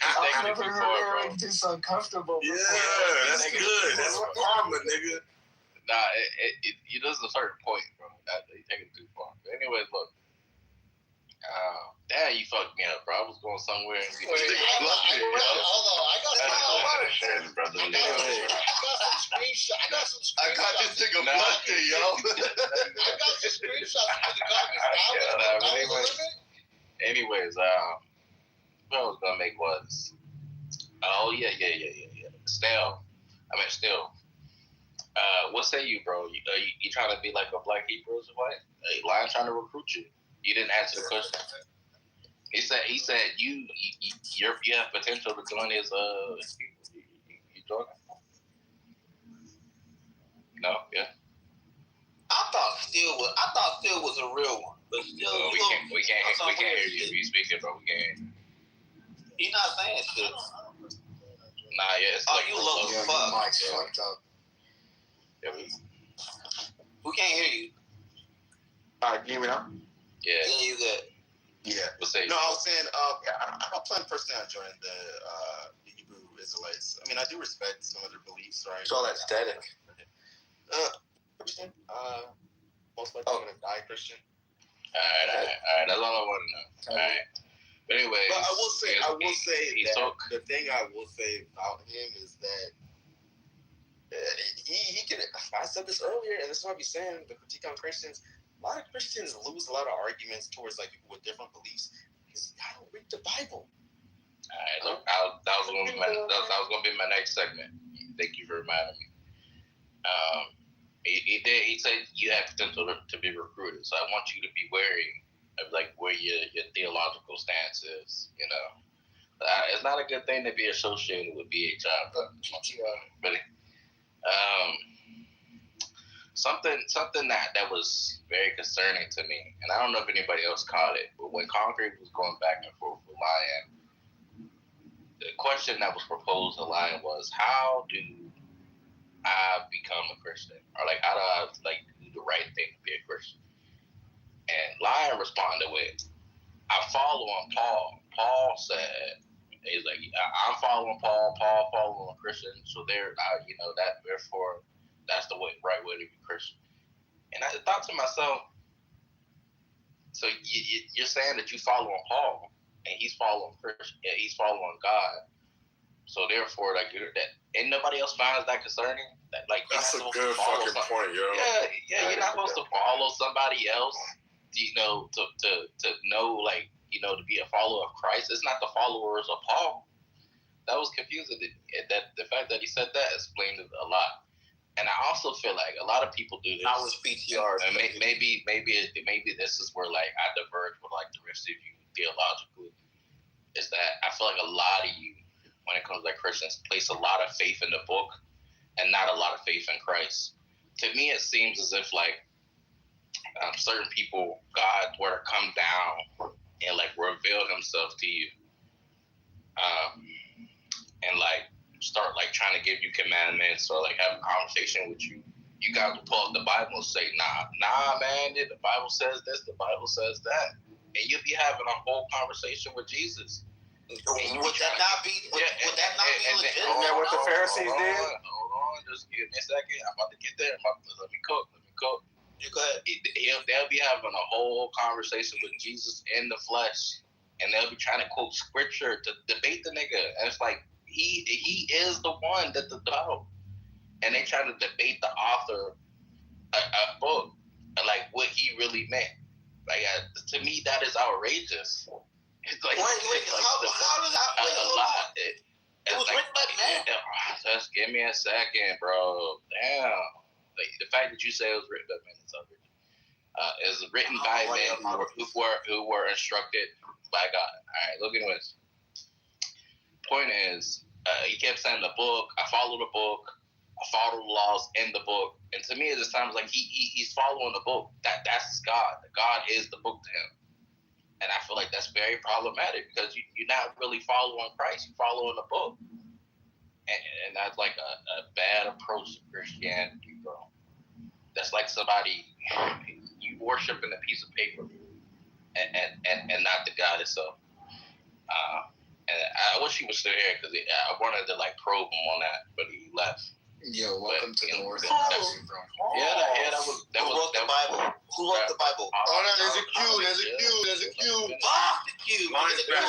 I've never heard Eric this uncomfortable before. Yeah, that's good. That's karma, nigga. Nah, it does a certain point, bro. You take it too far. But anyways, look. Damn, you fucked me up, bro. I was going somewhere. I got some screenshots. I got this nigga blushing, yo. I got some screenshots of the comments. Anyways, what I was gonna make was, yeah. Still. What say you, bro? You trying to be like a black Hebrew Israelite? Lion trying to recruit you? You didn't answer the question. He said you have potential to join his people. You join it? No, yeah. I thought Phil was a real one, but still. We can't hear you if you speaking, bro. We can't hear you. He's not saying shit. Nah, yeah, it's like you low as fuck. Mike's fucked up. Yeah, We can't hear you. All right, hear me now? yeah. Yeah, you good. Yeah. We'll say. No, I was saying, I'm not planning personally on joining the Hebrew Israelites. I mean, I do respect some of their beliefs, right? It's all that static. Christian. Most likely going to die Christian. All right. That's all I want to know. All right. But anyway, But I will say that the thing I will say about him is that he can. I said this earlier, and this is what I'll be saying. The critique on Christians. A lot of Christians lose a lot of arguments towards like people with different beliefs because I don't read the Bible. All right, look, that was going to be my next segment. Thank you for reminding me. He said you have potential to be recruited, so I want you to be wary of like where your theological stance is. You know, it's not a good thing to be associated with BHI, but something that was very concerning to me, and I don't know if anybody else caught it, but when Concrete was going back and forth with Lion, the question that was proposed to Lion was, how do I become a Christian? Or like, how do I like do the right thing to be a Christian? And Lion responded with, I follow on Paul. Paul said, he's like, I'm following Paul. Paul following a Christian. So therefore, that's the right way to be Christian. And I thought to myself, so you're saying that you follow on Paul, and he's following Christian, he's following God. So therefore, like that, ain't nobody else finds that concerning. That like that's a good fucking point, yo. Yeah, you're not supposed to follow somebody else, to know, like, to be a follower of Christ. It's not the followers of Paul. That was confusing. That the fact that he said that explained it a lot. And I also feel like a lot of people do this. I was PTR. And maybe this is where like I diverge with like the rest of you theologically. Is that I feel like a lot of you, when it comes to like Christians, place a lot of faith in the book and not a lot of faith in Christ. To me, it seems as if like certain people, God were to come down and like reveal himself to you, and like start like trying to give you commandments or like have a conversation with you. You guys will pull up the Bible and say, nah, man, the Bible says this, the Bible says that. And you'll be having a whole conversation with Jesus. Would that not be legit? Isn't that what the Pharisees did? Hold on, just give me a second. I'm about to get there. Let me cook. You go ahead. They'll be having a whole conversation with Jesus in the flesh, and they'll be trying to quote scripture to debate the nigga. And it's like, he is the one that the Bible, and they try to debate the author a book and like what he really meant. Like to me, that is outrageous. It's like, how does that? It was written by man. Just give me a second, bro. Damn. Like the fact that you say it was written by men is outrageous. It was written by men who were instructed by God. All right, look at this. Point is, he kept saying the book. I follow the book. I follow the laws in the book. And to me, it just sounds like he's following the book. That's God. God is the book to him. And I feel like that's very problematic because you're not really following Christ. You're following the book. And that's like a bad approach to Christianity, bro. That's like somebody, you worshiping a piece of paper and not the God itself. And I wish he was still here because I wanted to like probe him on that, but he left. Yo, welcome to the worst. That was. Who wrote the Bible? Oh, no, there's a Q. Fuck the Q. Line's back,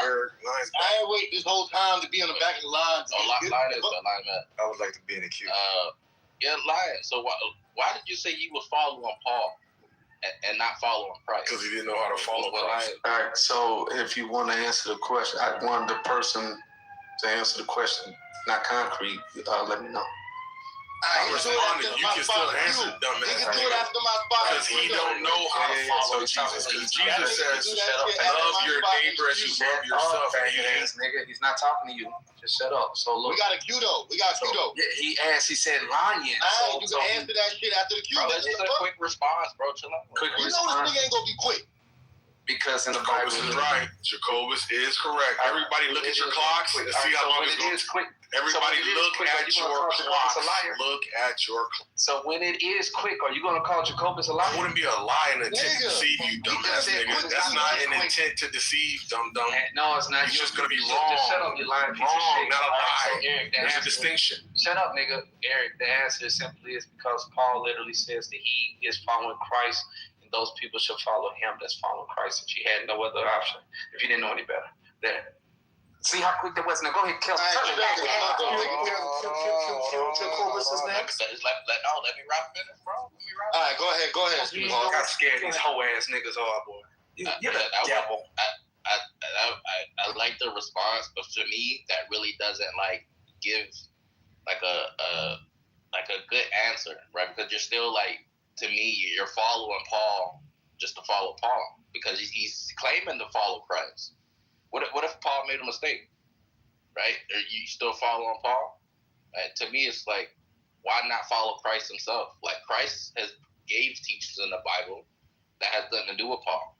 Eric. Line's back. I wait this whole time to be on the back of the line. I would like to be in the queue. Lion. So why did you say you was following Paul and not following Christ? Because he didn't know how to follow Christ. All right, so if you want to answer the question, I want the person to answer the question, not concrete. Let me know. I'm responding. You can still answer, dumbass. He can do it after my spot. Because he don't know how to follow Jesus. Because Jesus says, love your neighbor as you love yourself. Nigga, he's not talking to you. Just shut up. So look. We got a Q though. Yeah, he asked. He said lion. You can answer that shit after the Q. Bro, that's just a quick response, bro. Chill out. You know this nigga ain't gonna be quick. Because in the Bible, Jacobus is right. Jacobus is correct. Everybody look at your clocks and see how long it's going. Everybody look at your clocks. Look at your clocks. So when it is quick, are you going to call Jacobus a liar? It wouldn't be a lie and intent to deceive you, dumbass nigga. That's not an intent to deceive, dumb. No, it's not. You're just going to be wrong. Just shut up, you lying piece of shit. Not a lie. So, Eric, there's a distinction. Shut up, nigga. Eric, the answer simply is because Paul literally says that he is following Christ, and those people should follow him that's following Christ if you had no other option, if you didn't know any better. There. See how quick that was? Now go ahead, Kelsey. Let me wrap it, bro. All right, go ahead. I got scared. These hoe ass niggas are, boy. You're the devil. I like the response, but for me, that really doesn't give a good answer, right? Because you're still to me, you're following Paul just to follow Paul because he's claiming to follow Christ. What if Paul made a mistake, right? Are you still following Paul? To me, it's why not follow Christ himself? Christ has gave teachings in the Bible that has nothing to do with Paul.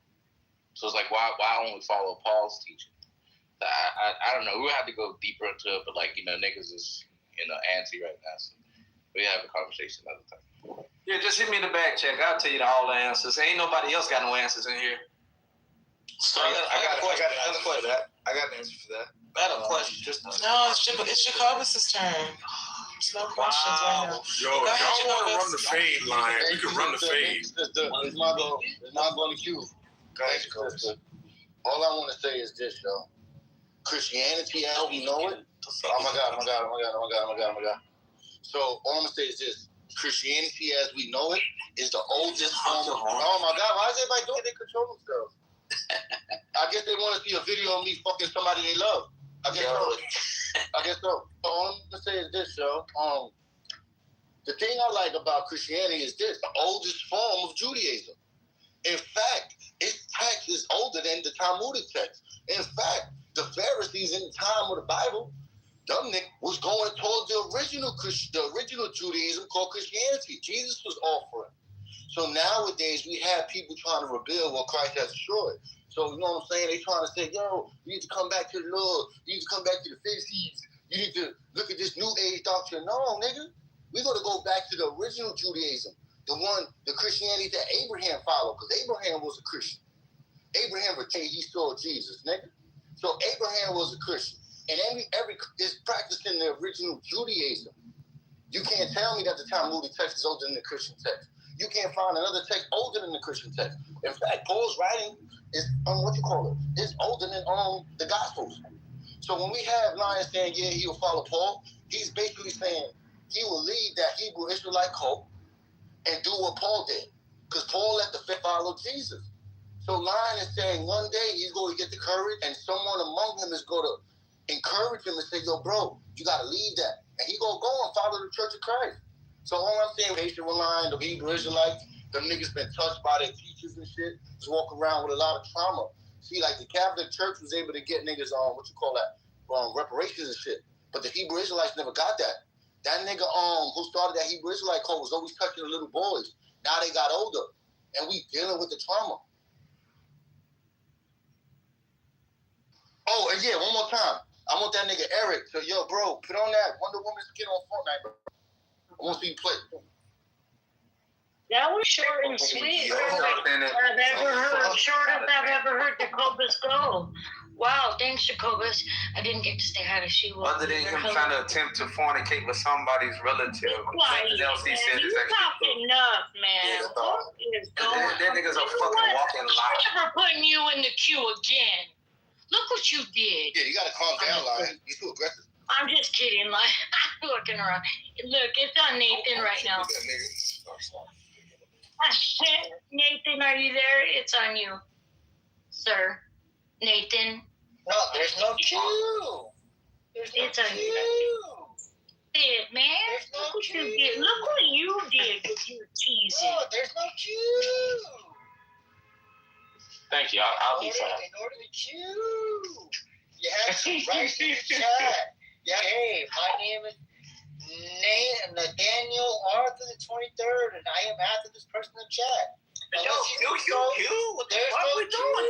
So it's why only follow Paul's teaching? I don't know. We'll have to go deeper into it, but niggas is antsy right now. So we have a conversation another time. Yeah, just hit me in the back check. I'll tell you all the answers. Ain't nobody else got no answers in here. So I got an answer for that. I got an answer for that. I got a question. It's Jacobus' turn. There's no questions right now. Yo, if y'all want to run the fade line, we can run the fade. It's not going to queue. All I want to say is this, yo. Christianity as we know it. Oh my God. So all I'm going to say is this. Christianity as we know it is the oldest form of... Oh my God, why is everybody doing it? They control themselves. I guess they want to see a video of me fucking somebody they love. I guess so. So all I'm going to say is this, yo. The thing I like about Christianity is this. The oldest form of Judaism. In fact, its text is older than the Talmudic text. In fact, the Pharisees in the time of the Bible, them niggas was going towards the original Judaism called Christianity. Jesus was offering. So nowadays we have people trying to rebuild what Christ has destroyed. So you know what I'm saying? They trying to say, yo, you need to come back to the Lord. You need to come back to the Pharisees. You need to look at this new age doctrine. No, nigga. We're going to go back to the original Judaism. The Christianity that Abraham followed, because Abraham was a Christian. Abraham retained he saw Jesus, nigga. So Abraham was a Christian. And every is practicing the original Judaism. You can't tell me that the Talmudic text is older than the Christian text. You can't find another text older than the Christian text. In fact, Paul's writing is it's older than the Gospels. So when we have Lion saying, yeah, he will follow Paul, he's basically saying he will leave that Hebrew Israelite cult and do what Paul did. Because Paul let the faith follow Jesus. So Lion is saying one day he's going to get the courage and someone among him is going to encourage him and say, yo, bro, you got to leave that. And he going to go and follow the Church of Christ. So all I'm saying, patient with Lion, the Hebrew Israelites, them niggas been touched by their teachers and shit, just walk around with a lot of trauma. See, the Catholic Church was able to get niggas on, reparations and shit. But the Hebrew Israelites never got that. That nigga who started that Hebrew Israelite cult was always touching the little boys. Now they got older, and we dealing with the trauma. Oh, and yeah, one more time. I want that nigga Eric to, yo, bro, put on that Wonder Woman skin on Fortnite, bro. I want to see you play. That was short and sweet. Shortest I've ever heard Jacobus go. Wow, thanks, Jacobus. I didn't get to say hi to Sheila. Other than him trying to attempt to fornicate with somebody's relative. Quiet, else he said you talked enough, man. That nigga's a fucking walking lie. I'm never putting you in the queue again. Look what you did. Yeah, you got to calm down, Lion. You're too aggressive. I'm just kidding. I'm looking around. Look, it's on Nathan right now. Nathan, are you there? It's on you, sir. Nathan. No, there's no queue. It's on you. Did, man. Look what you did. Look what you did with your teasing. No, there's no queue. Thank you. I'll be fine. In order to queue, you have to write in the chat. Yeah, hey, my name is Nathaniel Arthur the 23rd, and I am after this person in the chat. What the fuck are we doing?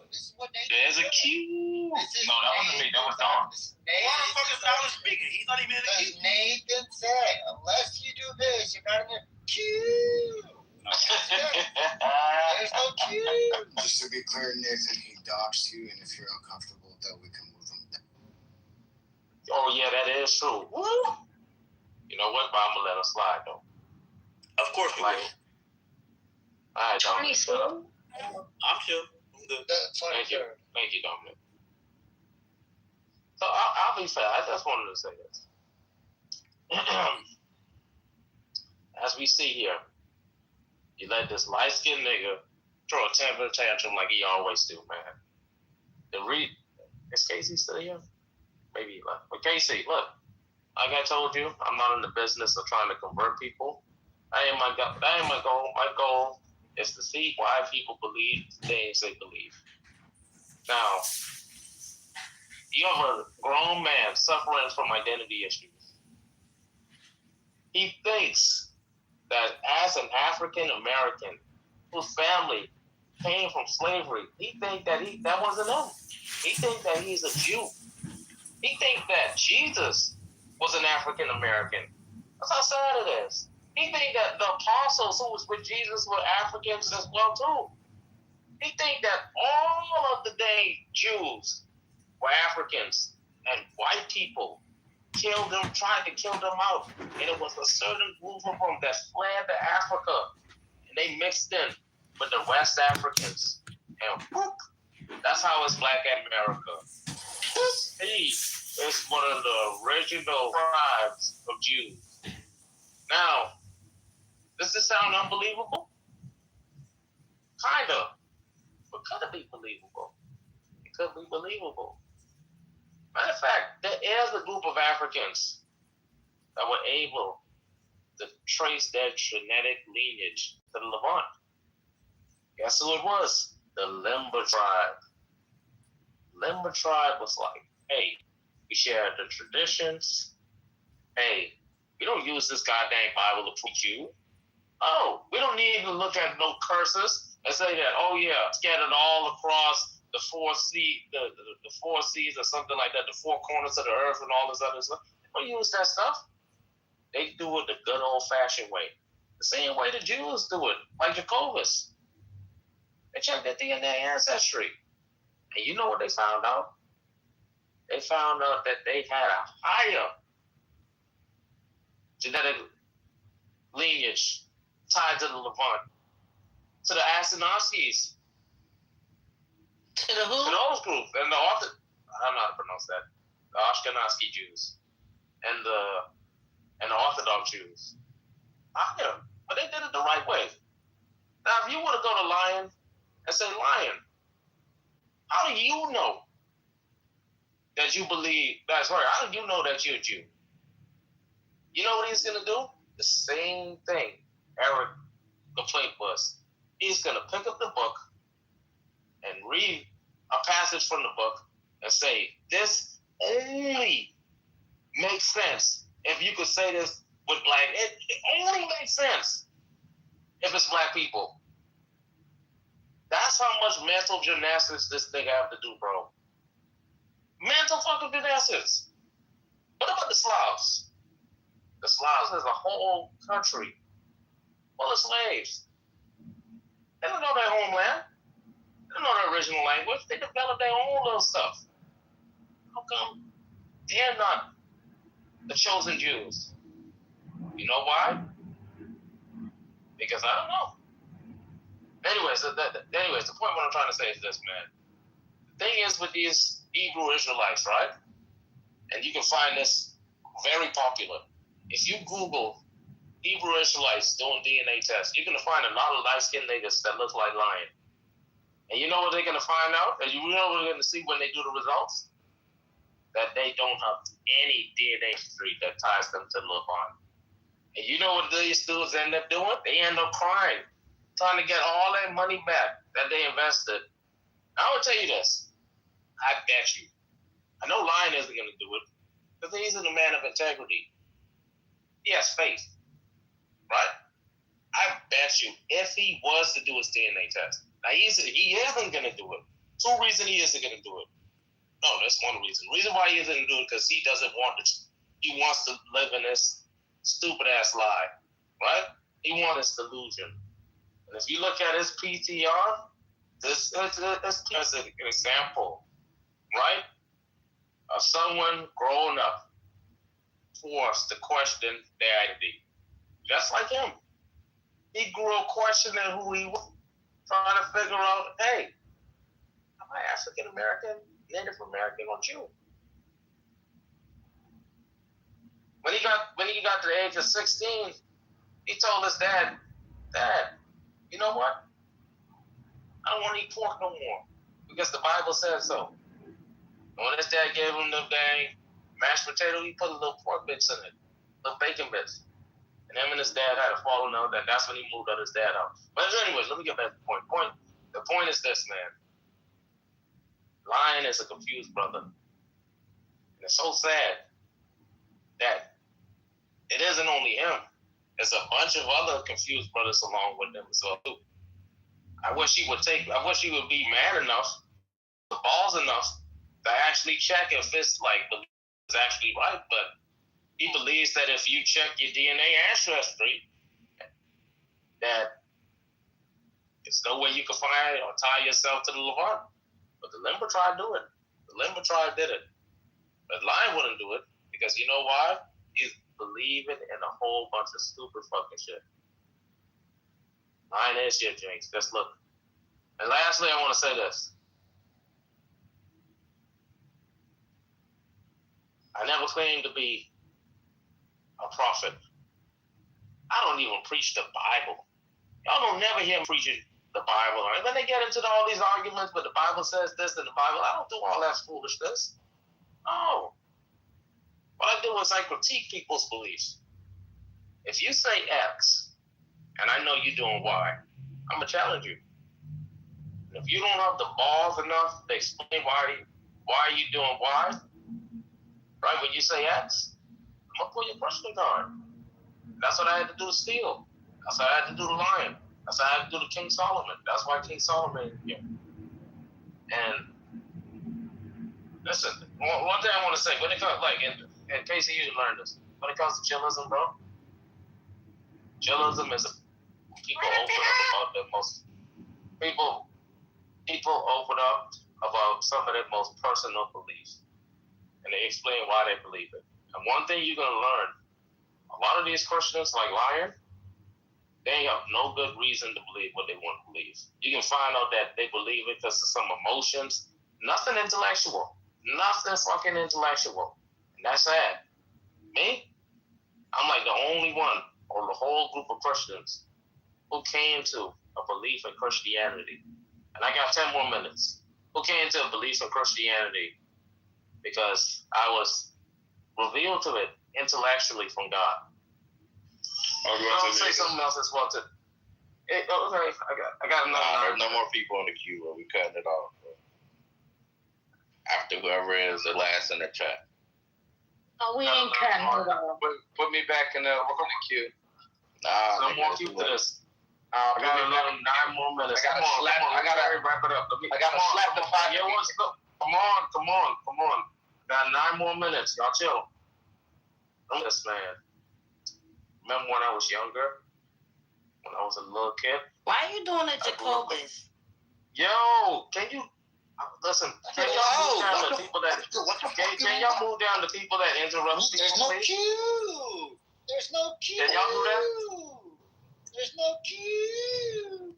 This is what they There's a Q. No, that wasn't me. That was Don. Motherfucker's not a speaker. He's not even in the queue. Nathan said, unless you do this, you're not in the queue. There's no queue. Just to be clear, Nathan, he doxed you, and if you're uncomfortable with that, we can move him down. Oh, yeah, that is true. Woo! You know what? But I'm going to let him slide, though. Of course we will. All right, Dominic. I'm chill. I'm good. Thank you. Thank you, Dominic. So I'll be fair. I just wanted to say this. As we see here, you let this light-skinned nigga throw a temper tantrum like he always do, man. Is Casey still here? Maybe he left. But Casey, look, like I told you, I'm not in the business of trying to convert people. That ain't my goal. My goal is to see why people believe the things they believe. Now, you have a grown man suffering from identity issues. He thinks that as an African American whose family came from slavery, he thinks that that wasn't him. He thinks that he's a Jew. He thinks that Jesus was an African American. That's how sad it is. He thinks that the apostles who was with Jesus were Africans as well too. He thinks that all of the day Jews were Africans and white people killed them, tried to kill them out. And it was a certain group of them that fled to Africa and they mixed in with the West Africans. And whoop, that's how it's Black America. He is one of the original tribes of Jews. Now, does this sound unbelievable? Kind of. But could it be believable? It could be believable. Matter of fact, there is a group of Africans that were able to trace their genetic lineage to the Levant. Guess who it was? The Limber tribe. Limber tribe was like, hey, we share the traditions. Hey, we don't use this goddamn Bible to preach you. Oh, we don't need to look at no curses and say that, oh yeah, scattered all across the four seas or something like that, the four corners of the earth and all this other stuff. They don't use that stuff. They do it the good old-fashioned way. The same way the Jews do it, like Jacobus. They checked their DNA ancestry. And you know what they found out? They found out that they had a higher genetic lineage tied to the Levant, to the Ashkenazis, To the who? to those groups, and I don't know how to pronounce that, the Ashkenazi Jews, and the Orthodox Jews. Higher, but they did it the right way. Now, if you want to go to Lion and say, Lion, how do you know that you believe that's right? How do you know that you're a Jew? You know what he's going to do? The same thing Eric complaint was. He's going to pick up the book and read a passage from the book and say, this only makes sense if you could say this with black. It only makes sense if it's black people. That's how much mental gymnastics this nigga have to do, bro. Mental fucking gymnastics. What about the Slavs? The Slavs is a whole country full of slaves. They don't know their homeland. They don't know their original language. They developed their own little stuff. How come they're not the chosen Jews? You know why? Because I don't know. Anyways, the point what I'm trying to say is this, man. The thing is with these Hebrew Israelites, right? And you can find this very popular. If you Google Hebrew Israelites doing DNA tests, you're going to find a lot of light-skinned niggas that look like Lion. And you know what they're going to find out? And you know what they're going to see when they do the results? That they don't have any DNA history that ties them to Levant. And you know what these dudes end up doing? They end up crying, trying to get all that money back that they invested. I will tell you this. I bet you. I know Lion isn't going to do it because he's a man of integrity. He has faith, right? I bet ask you if he was to do his DNA test. Now, he isn't going to do it. Two reasons he isn't going to do it. No, that's one reason. The reason why he isn't going to do it because he doesn't want to. He wants to live in this stupid-ass lie, right? He wants this delusion. And if you look at his PTR, this is an example, right, of someone growing up forced to question their identity. Just like him. He grew up questioning who he was, trying to figure out, hey, am I African American, Native American, or Jew? When he got to the age of 16, he told his dad, you know what? I don't want to eat pork no more because the Bible says so. And when his dad gave him the dang mashed potato, he put a little pork bits in it, little bacon bits. And him and his dad had a falling out, and that's when he moved his dad out. But anyways, let me get back to the point. The point is this, man. Lion is a confused brother. And it's so sad that it isn't only him. There's a bunch of other confused brothers along with him as well, too. I wish he would be man enough, balls enough to actually check if it's actually right. But he believes that if you check your DNA ancestry, that there's no way you can find or tie yourself to the Levant. But the Limber tribe do it. The Limber tribe did it. But Lion wouldn't do it because you know why? He's believing in a whole bunch of stupid fucking shit. Lion is shit, Jinx. Just look. And lastly, I want to say this. I never claimed to be a prophet. I don't even preach the Bible. Y'all don't never hear me preaching the Bible. Right? When they get into all these arguments, but the Bible says this and the Bible, I don't do all that foolishness. No. What I do is I critique people's beliefs. If you say X, and I know you're doing Y, I'm going to challenge you. And if you don't have the balls enough to explain why you're doing Y, right, when you say X, I'm going to pull your question card. That's what I had to do to Steel. That's what I had to do to Lion. That's what I had to do to King Solomon. That's why King Solomon is here. And listen, one thing I want to say, when it comes, in case you learn this, when it comes to chillism, bro, chillism is people open up about the most people open up about some of their most personal beliefs, and they explain why they believe it. And one thing you're gonna learn, a lot of these Christians, like Lion, they have no good reason to believe what they want to believe. You can find out that they believe it because of some emotions, nothing intellectual. Nothing fucking intellectual. And that's sad. Me? I'm like the only one or the whole group of Christians who came to a belief in Christianity. And I got 10 more minutes. Who came to a belief in Christianity because I was revealed to it intellectually from God. I'll say something else as well too. Okay, I got another. There's no more people in the queue, or we cutting it off. After whoever is the last in the chat. Oh, we ain't cutting it off. Put me back in the queue. Nah, No more queue for this. I got another 9 more minutes. I gotta wrap it up. I gotta slap the five. Come on. Got 9 more minutes. Y'all chill. This man. Remember when I was younger? When I was a little kid? Why are you doing it, Jacobus? Yo, can you listen? Can y'all move down to people that? Can y'all move down to people that interrupt people? There's no queue. There's no queue. Can y'all do that? There's no queue.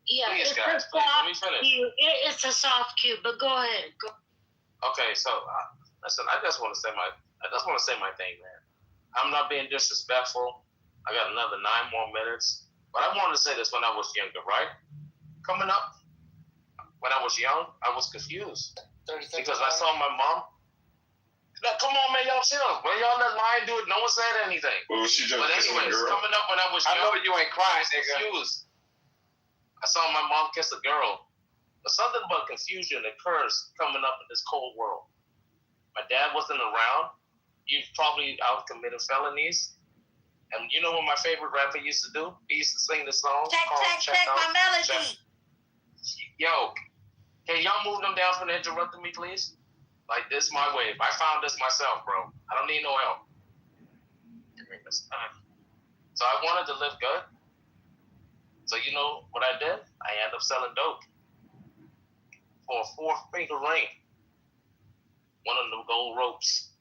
Yeah, Please, it's guys, a please, let me soft finish. cue. It's a soft cue, but go ahead. Go. Okay, so listen, I just want to say my thing, man. I'm not being disrespectful. I got another 9 more minutes, but I wanted to say this when I was younger, right? Coming up, when I was young, I was confused because I saw my mom. Now, come on, man, y'all chill. When y'all let Lion do it, no one said anything. Well, she just But anyways, coming up when I was young, I know you ain't crying, I was confused. I saw my mom kiss a girl. But something about confusion occurs coming up in this cold world. My dad wasn't around. He was probably out committing felonies. And you know what my favorite rapper used to do? He used to sing this song. Check my melody. Yo, can y'all move them down for interrupting me, please? Like, this my wave. I found this myself, bro. I don't need no help. So I wanted to live good. So you know what I did? I ended up selling dope for a 4-finger ring. One of them gold ropes.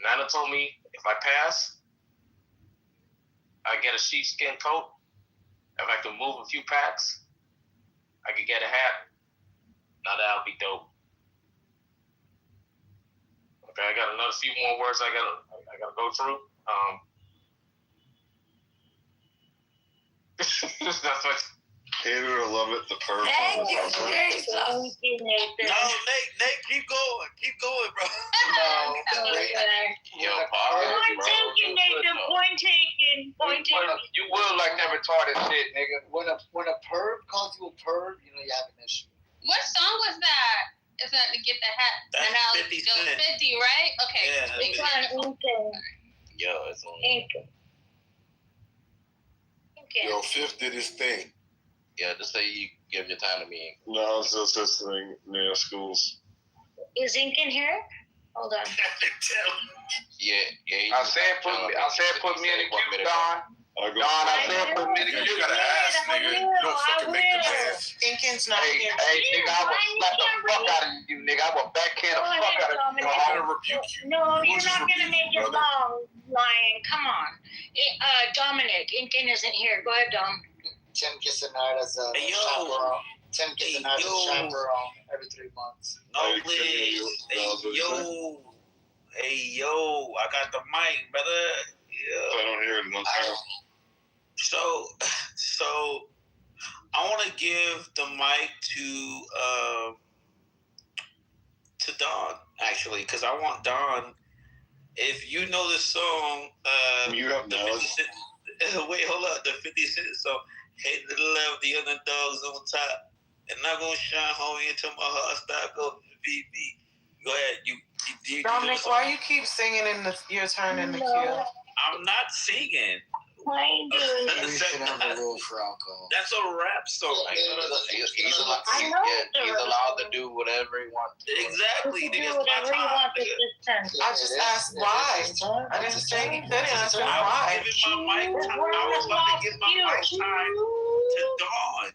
Nana told me if I pass, I get a sheepskin coat. If I can move a few packs, I could get a hat. Now that'll be dope. Okay, I got another few more words I gotta go through. That's what. Hate it or love it, the perp. Thank you, Jesus. No, Nate, keep going, bro. Yo, Paul. Point taken, Nathan. Point taken. You will like that retarded shit, nigga. When a perv calls you a perv, you know you have an issue. What song was that? Is that to get the hat? That's and now 50 it's still Cent. 50, right? Okay. Yeah, Big one. Yo, it's on. Yo, Fifth did his thing. Yeah, just say you give your time to me. No, it's just this thing near schools. Is Ink in here? Hold on. Yeah. I said put me in the queue, Don. I said put me in the queue. You gotta ask, nigga. You don't fucking make the man. Inkin's not Hey, here. nigga, I will slap the fuck out of you, nigga. I will backhand the fuck out of you. I'm gonna rebuke you. No, We'll you're just not going to rebuke make you, it brother. long, Lion. Come on. Dominic, Inkin isn't here. Go ahead, Dom. Tim Kissenard as a chaperone. Tim Kissenard as a chaperone every 3 months. No, please. Hey, yo, I got the mic, brother. I don't hear it one time. So, I want to give the mic to Don, actually, because I want Don. If you know the song, You have knowledge. wait, hold up, the 50 Cent song, "Hate to the left, the underdogs on top, and not gonna shine homie until my heart stop going to BB." Go ahead, you Dominic, why you keep singing your turn in the queue? I'm not singing. Why are you doing We this? should have a rule for alcohol. That's a rap song. He's allowed to do whatever he wants. Exactly. Do whatever you want with this turn. I just asked why. I didn't say he couldn't. I said why. I was about to give my mic time to Dawn.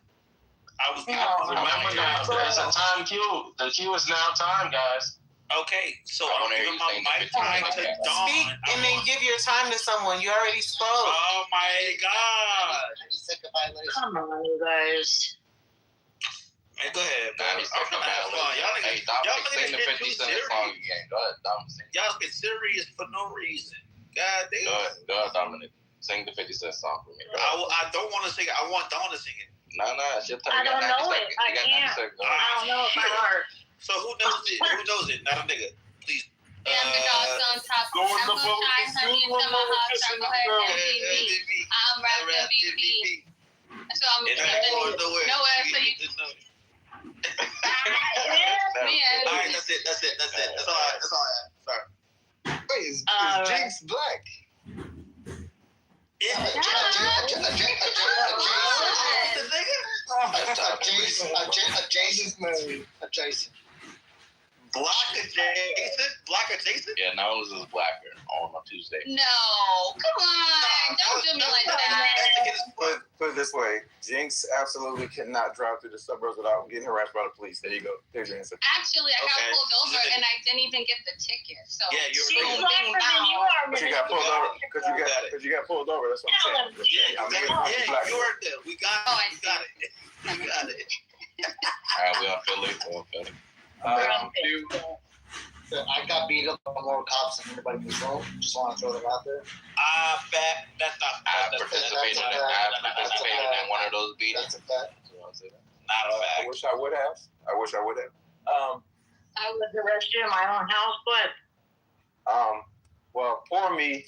Remember now, there's a time queue. The queue is now time, guys. Okay, so I'm giving my mic time to Dawn. Speak and then give your time to someone. You already spoke. Oh my God. Come on, you guys. Man, go ahead, bro. I'm trying to have fun. Hey, Dominic, sing the 50 Cent song again. Go ahead, Dominic. Y'all get serious for no reason. God damn. Go ahead, Dominic. Sing the 50 Cent song for me. I don't want to sing it. I want Dawn to sing it. No, it's your turn. I don't know it. I can't. I don't know it by heart. So who knows it? Who knows it? Not a nigga. Please. The underdogs on top. Go in I'm the gonna boat. shine honey into my heart. So go ahead, MVP. I'm rap MVP. So I'm nowhere so you. All right, that's it. That's all I have. Sorry. Wait, is Jinx black? Adjacent. Black adjacent? Yeah, nose is blacker on a Tuesday. No, come on. Don't do me like that. Put it this way, Jinx absolutely cannot drive through the suburbs without getting harassed by the police. There you go. There's your answer. Actually, I got pulled over and I didn't even get the ticket. So yeah, She's blacker than you are. But you got pulled over because you got pulled over. That's what I'm saying. Yeah, you heard that. We got it. We got it. We got it. All right, we on Philly. I got beat up by more cops than anybody in this room. Just want to throw that out there. I participated in one of those beatings. That's a fact. Not a fact. I wish I would have. I was arrested in my own house, but well, poor me.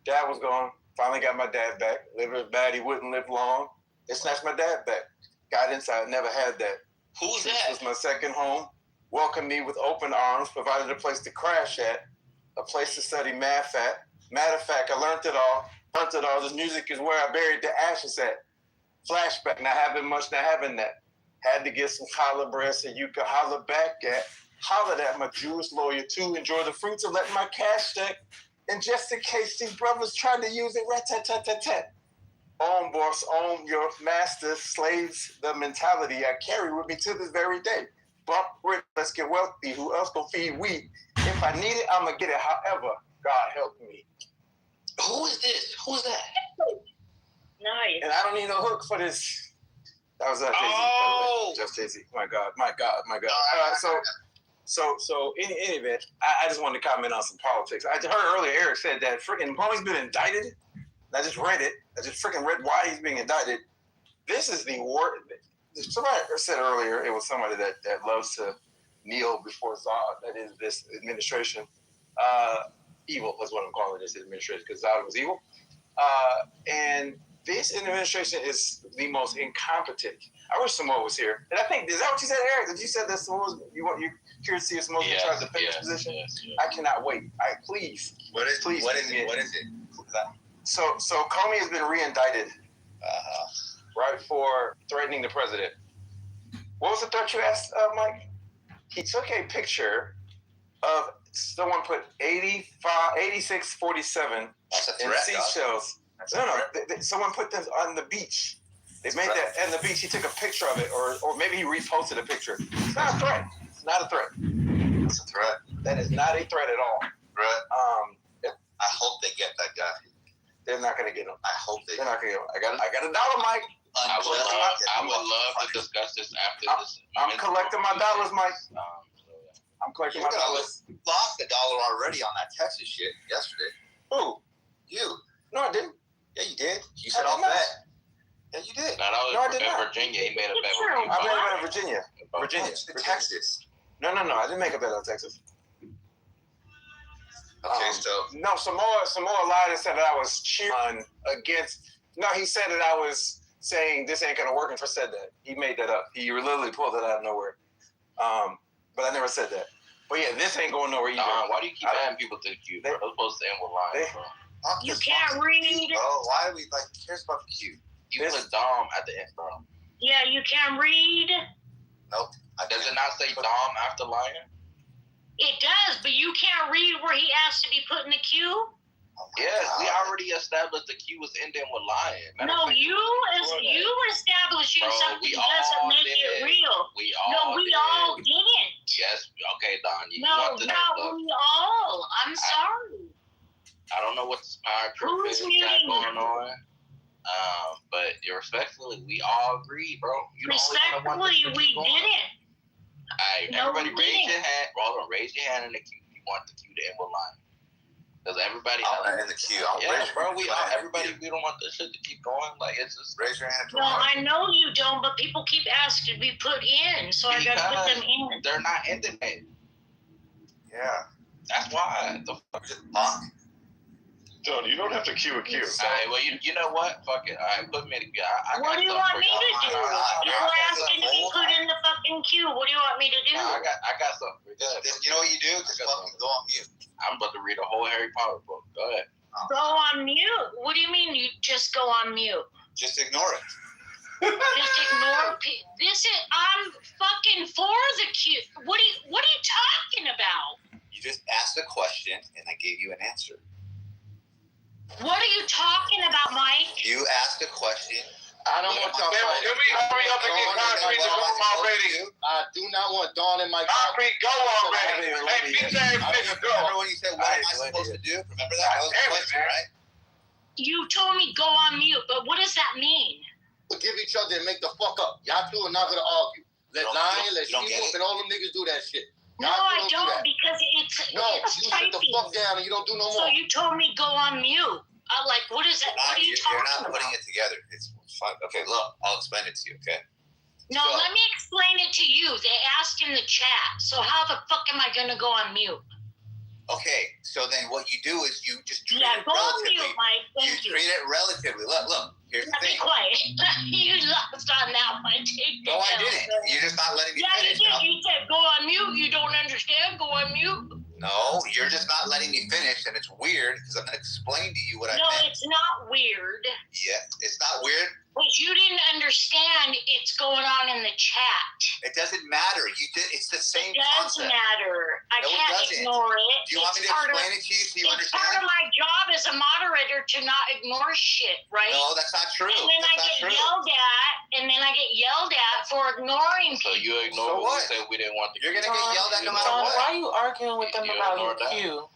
Dad was gone. Finally got my dad back. Living as bad, he wouldn't live long. They snatched my dad back. Got inside, never had that. Who's This that? was my second home. Welcomed me with open arms, provided a place to crash at, a place to study math at, Matter of fact, I learned it all. This music is where I buried the ashes at. Flashback, not having much, not having that. Had to get some collar bread so you could holler back at. Hollered at my Jewish lawyer to enjoy the fruits of letting my cash stack. And just in case these brothers trying to use it, rat-tat-tat-tat-tat. Own boss, own your master, slaves, the mentality I carry with me to this very day. Bump rich, let's get wealthy. Who else gonna feed we? If I need it, I'm gonna get it. However, God help me. Who is this? Who's that? Nice. And I don't need no hook for this. That was Jay-Z. Oh! Just Jay-Z. My God. So in any event, I just wanted to comment on some politics. I heard earlier Eric said that freaking Homie's been indicted. I just read it. I just freaking read why he's being indicted. This is the word. Somebody said earlier, it was somebody that loves to kneel before Zod. That is this administration. Evil is what I'm calling this administration because Zod was evil. And this administration is the most incompetent. I wish Samoa was here. And I think, is that what you said, Eric? Did you say that Samoa, you curious to see if Samoa's in charge of the defense position? Yes. I cannot wait. Please. What is it? So Comey has been re-indicted, right, for threatening the president. What was the threat you asked, Mike? He took a picture of someone put 8647 in seashells. Someone put them on the beach. They made that on the beach. He took a picture of it, or maybe he reposted a picture. It's not a threat. It's not a threat. It's a threat. That is not a threat at all. Right. I hope they get that guy. They're not going to get him. I hope they're not going to get him. I got $1, Mike. I would love to discuss this after this. I'm collecting my dollars, Mike. I'm collecting my dollars. You lost $1 already on that Texas shit yesterday. Who? You. No, I didn't. Yeah, you did. You said all that. Yeah, you did. No, I did not. Virginia, he made a bet. I made a bet on Virginia. Texas. No. I didn't make a bet on Texas. Okay, so. No, Samoa lied and said that I was cheering against. No, he said that I was saying this ain't gonna work and said that. He made that up. He literally pulled it out of nowhere. But I never said that. But yeah, this ain't going nowhere either. Why do you keep adding people to the queue? They're supposed to end with lines, bro. You can't read. Oh, why do we cares about the queue? You put Dom at the end, bro. Yeah, you can't read. Nope. Does it not say Dom after Lion? It does, but you can't read where he asked to be put in the queue. Yes, we already established the queue was ending with Lion. No, you establishing something doesn't make it real. We all didn't. Yes, okay, Don. We all. I'm sorry. I don't know what the power trip is got going on. But respectfully, we all agree, bro. Respectfully, we didn't. Alright, everybody raise your hand. Hold on, raise your hand in the queue. You want the queue to end with Lion. Because everybody in the queue. Everybody, we don't want this shit to keep going. Like, it's just raise your hand. No, I know you don't, but people keep asking to be put in, so I gotta put them in. They're not ending it. Yeah. That's why. The fuck is punk? John, you don't have to queue a queue. Alright, well, you know what? Fuck it. Alright, put me in the queue. What do you want me to do? You're asking to be put in the fucking queue. What do you want me to do? I got something. You know what you do? Just fucking go on mute. I'm about to read a whole Harry Potter book. Go ahead. Go on mute? What do you mean you just go on mute? Just ignore it. Just ignore I'm fucking for the queue. What are you talking about? You just asked a question and I gave you an answer. What are you talking about, Mike? You asked a question. I don't want y'all fighting. Can we hurry up and get Concrete to go already? I do not want Dawn in my Concrete, go already. Hey, bitch ass nigga, go. Remember when you said, what am I supposed to do? Remember that? That was the question, right? You told me go on mute, but what does that mean? Forgive each other and make the fuck up. Y'all two are not going to argue. Let Lion, let She-Wolf, and all them niggas do that shit. No, I don't, because it's you sit the fuck down and you don't do no more. So you told me go on mute. What is that? What are you talking about? You're not putting it together. It's fine. Okay, look, I'll explain it to you, okay? No, let me explain it to you. They asked in the chat. So how the fuck am I going to go on mute? Okay, so then what you do is you just treat it relatively. Go on mute, Mike. Thank you. Treat it relatively. Look, here's the thing. Be quiet. You lost on that one. No, I didn't. You're just not letting me finish. Yeah, you did. You said go on mute. You don't understand. Go on mute. No, you're just not letting me finish, and it's weird because I'm going to explain to you what I meant. No, it's not weird. Yeah, it's not weird. But you didn't understand it's going on in the chat. It doesn't matter. You did. It's the same It does concept. matter. I No, it can't doesn't. ignore it. Do you want me to explain it to you so you It's understand? part of my job as a moderator to not ignore shit, right? No, that's not true. And then That's I not get true. yelled at, and then I get yelled at for ignoring So people. you ignore what we said we didn't want to. You're gonna get yelled at no matter John, what. why are you arguing with them You about your ignore that. cue?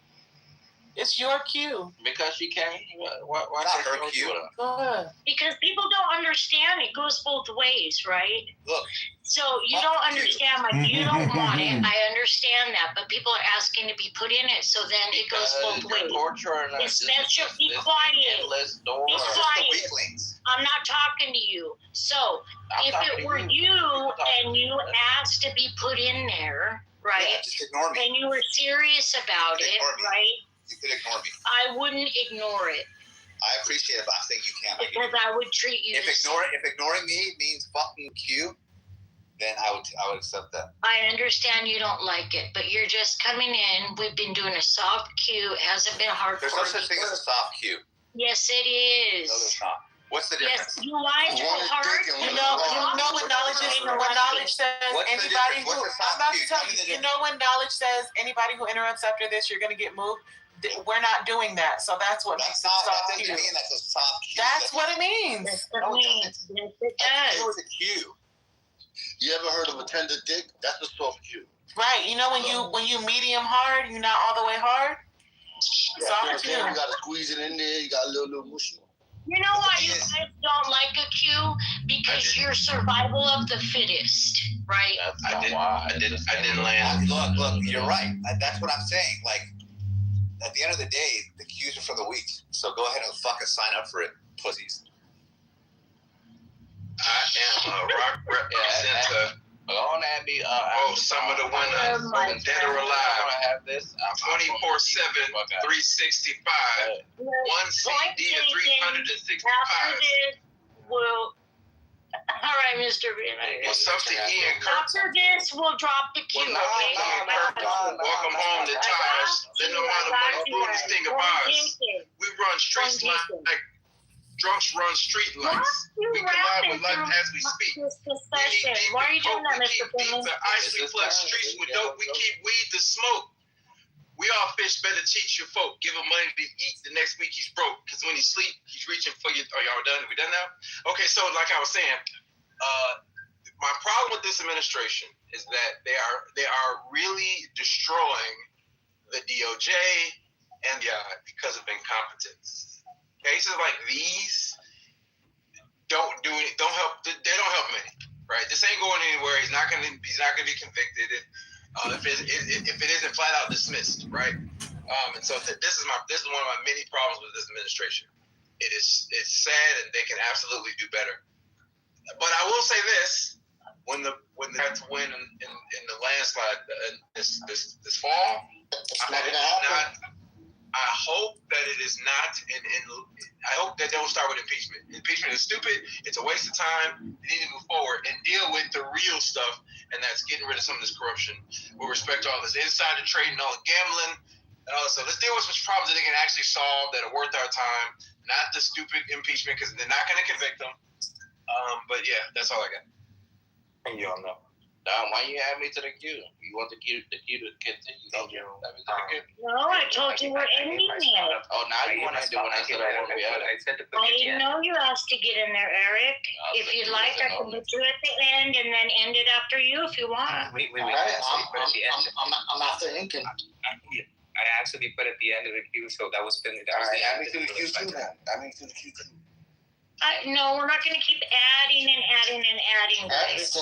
It's your cue. Because she came. Why Not her cue. Go ahead. Because people don't understand it goes both ways, right? Look. So you don't understand, like you don't want it. I understand that, but people are asking to be put in it, so then it goes both ways. Especially, be quiet. Be quiet. I'm not talking to you. So if it were you and you asked to be put in there, right? Yeah, just ignore me. And you were serious about it, right? You could ignore me. I wouldn't ignore it. I appreciate it, but I'm saying you can't. Because I would treat you If ignoring me means fucking Q, then I would accept that. I understand you don't like it, but you're just coming in. We've been doing a soft cue. It hasn't been hard There's for no such thing as a soft Q. Yes, it is. No, there's not. What's the difference? Yes, you lied to hard. You know when knowledge says anybody who I'm about to tell you, you know when knowledge says anybody who interrupts after this, you're gonna get moved. We're not doing that, so that's what makes it soft. That doesn't mean that's a soft cue. That's what it means. No, it doesn't. Yes, it does. It's a cue. You ever heard of a tender dick? That's a soft cue. Right. You know when you medium hard, you're not all the way hard. Soft cue. You gotta squeeze it in there. You got a little mushy. You know why you guys don't like a cue? Because you're survival of the fittest, right? I didn't land. Look, you're right. That's what I'm saying. Like, at the end of the day, the cues are for the weak. So go ahead and fucking sign up for it, pussies. I am a rock representative. Go on, Abby. Some of the winners from Dead or Alive. 24/7, 365. One CD of 365. After this, we'll. All right, Mr. What's up to Ian Kirk? After this, we'll drop the cue. Okay? Welcome home to Tires. Let no matter what you do this thing of ours. We run streets like drunks run street lights. We collide with life as we speak. Why are you doing that, Mr. Finley? The ice, we flood streets with dope. We keep weed to smoke. We all fish better teach your folk. Give him money to eat. The next week he's broke. Because when he sleep, he's reaching for you. Are y'all done? Are we done now? Okay, so like I was saying, my problem with this administration is that they are really destroying the DOJ and the because of incompetence. Cases like these don't help. They don't help many, right? This ain't going anywhere. He's not gonna be convicted. If it isn't flat out dismissed, right? And so this is one of my many problems with this administration. It's sad, and they can absolutely do better. But I will say this: when they have to win in the landslide this fall, it's not gonna happen. I hope that it is not, and I hope that they don't start with impeachment. Impeachment is stupid. It's a waste of time. They need to move forward and deal with the real stuff, and that's getting rid of some of this corruption with respect to all this insider trading, all the gambling, and all this stuff. Let's deal with some problems that they can actually solve that are worth our time, not the stupid impeachment, because they're not going to convict them. But yeah, that's all I got. And you all know. Why you add me to the queue? You want the queue to continue? No, I told you we're ending it. Oh, now you want to do when I said I want to be at it. I didn't know you asked to get in there, Eric. If you'd like, I can put you at the end and then end it after you if you want. Wait. I'm after Incan. I asked to be put at the end of the queue, so that was finished. All right, add me to the queue too then. Add me to the queue too. No, we're not going to keep adding and adding and adding. Guys. So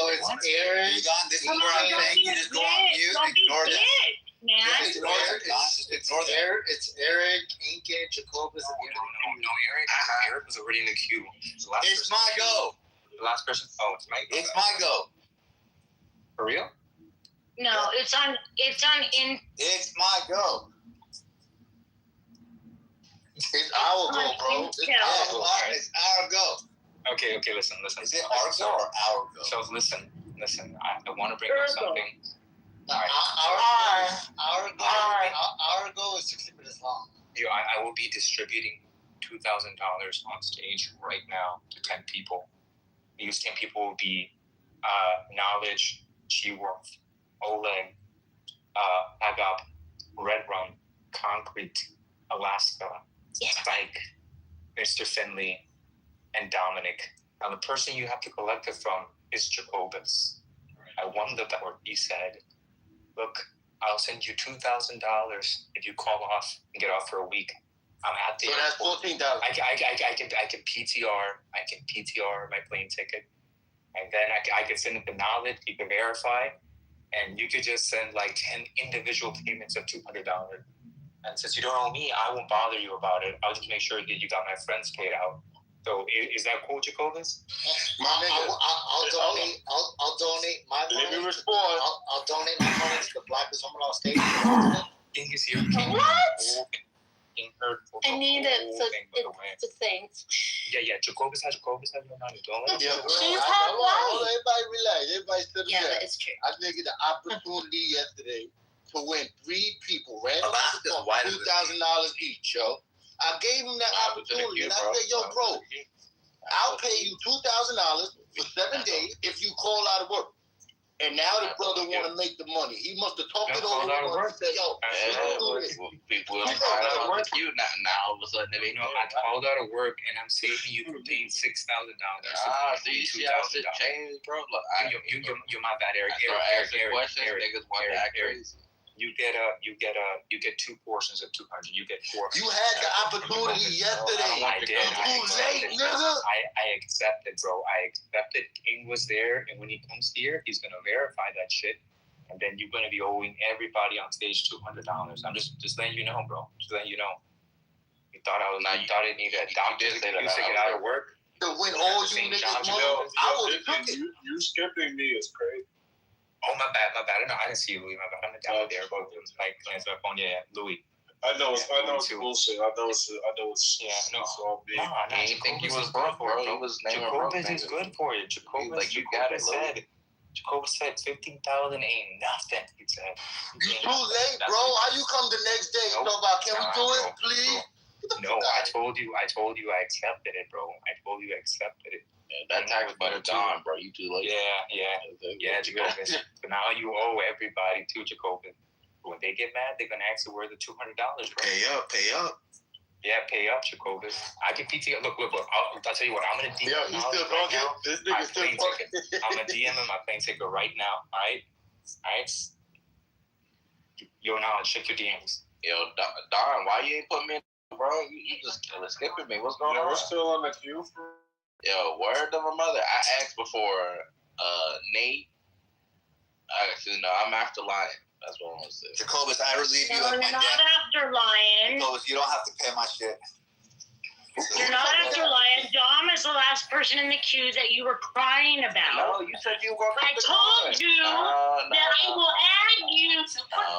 it's Eric. This is where I'm saying you just go on mute, ignore that. Man. Ignore that. It's Eric, Incan, Jacobus. No, Eric was already in the queue. It's my go. The last person. Oh, it's my go. It's my go. For real? No, it's on. It's my go. It's our go, bro. It's our go. Okay, listen. Is it our go or our go? So listen, listen, I want to bring up something. Our goal is 60 minutes long. I will be distributing $2,000 on stage right now to 10 people. These 10 people will be Knowledge, G-Worth, Oleg, Agap, Red Rum, Concrete, Alaska, Spike, Mr. Finley, and Dominic. Now, the person you have to collect it from is Jacobus. I won the battle. He said, look, I'll send you $2,000 if you call off and get off for a week. I'm at the airport. So that's $14,000. I can PTR my plane ticket, and then I can send it to Knowledge. You can verify, and you could just send like 10 individual payments of $200. And since you don't owe me, I won't bother you about it. I'll just make sure that you got my friends paid out. So is that cool, Jacobus? I'll donate my money. Let me respond. I'll donate my money to the Blackest Woman on Stage. Thing is here. What? I need it. So it's a thing. Yeah. Jacobus has your money. Don't let She's had Everybody relax. Everybody stood Yeah, that is true. I did get the opportunity yesterday to win 3 people, right? $2,000 each, yo. I gave him that opportunity, and I said, yo, bro, I'll pay you $2,000 for 7 days if you call out of work. And now the brother want to make the money. He must have talked it over and said, yo, people are out of work. You now all of a sudden they know I called out of work and I'm saving you from paying $6,000. See how shit changed, bro. Look, you're my bad, Eric. You get 2 portions of 200. You get 4. You had the opportunity yesterday. I did. Too late, nigga. I accepted, bro. I accepted. King was there, and when he comes here, he's gonna verify that shit, and then you're gonna be owing everybody on stage $200. I'm just letting you know, bro. Just letting you know. You thought I needed a doctor to get out of work. To win all you niggas money. I was cooking. You skipping me is crazy. Oh, my bad. No, I didn't see you, Louis. My bad. I'm down there. Both like playing my phone. Yeah, Louis. I know it's bullshit. I know it's all big. I didn't think he was good for it. Jacobus is good for you. Jacobus said 15,000 ain't nothing. He said. You too late, bro. How you come the next day? Talk about can we do it, please? No, I told you I accepted it, bro. I told you I accepted it. That tax butter gone, bro. You too late. Yeah, Jacobus. So now you owe everybody to Jacobus. When they get mad, they're gonna ask you where the $200, bro. Pay up. Yeah, pay up, Jacobus. I can PTO. Look. I'll tell you what. I'm gonna DM him right now. This nigga still talking. I'm gonna DM him my plane ticket right now. All right. Yo, now check your DMs. Yo, Don, why you ain't put me in, bro? You just skipping me. What's going on? We're still on the queue for. Yo, word of a mother. I asked before Nate. Actually, no, I'm after Lion. That's what I'm gonna say. Jacobus, I relieve you of my You're not debt. after Lion. Jacobus, you don't have to pay my shit. You're not after Lion. Dom is the last person in the queue that you were crying about. No, you said you were going to I told you that I will add you,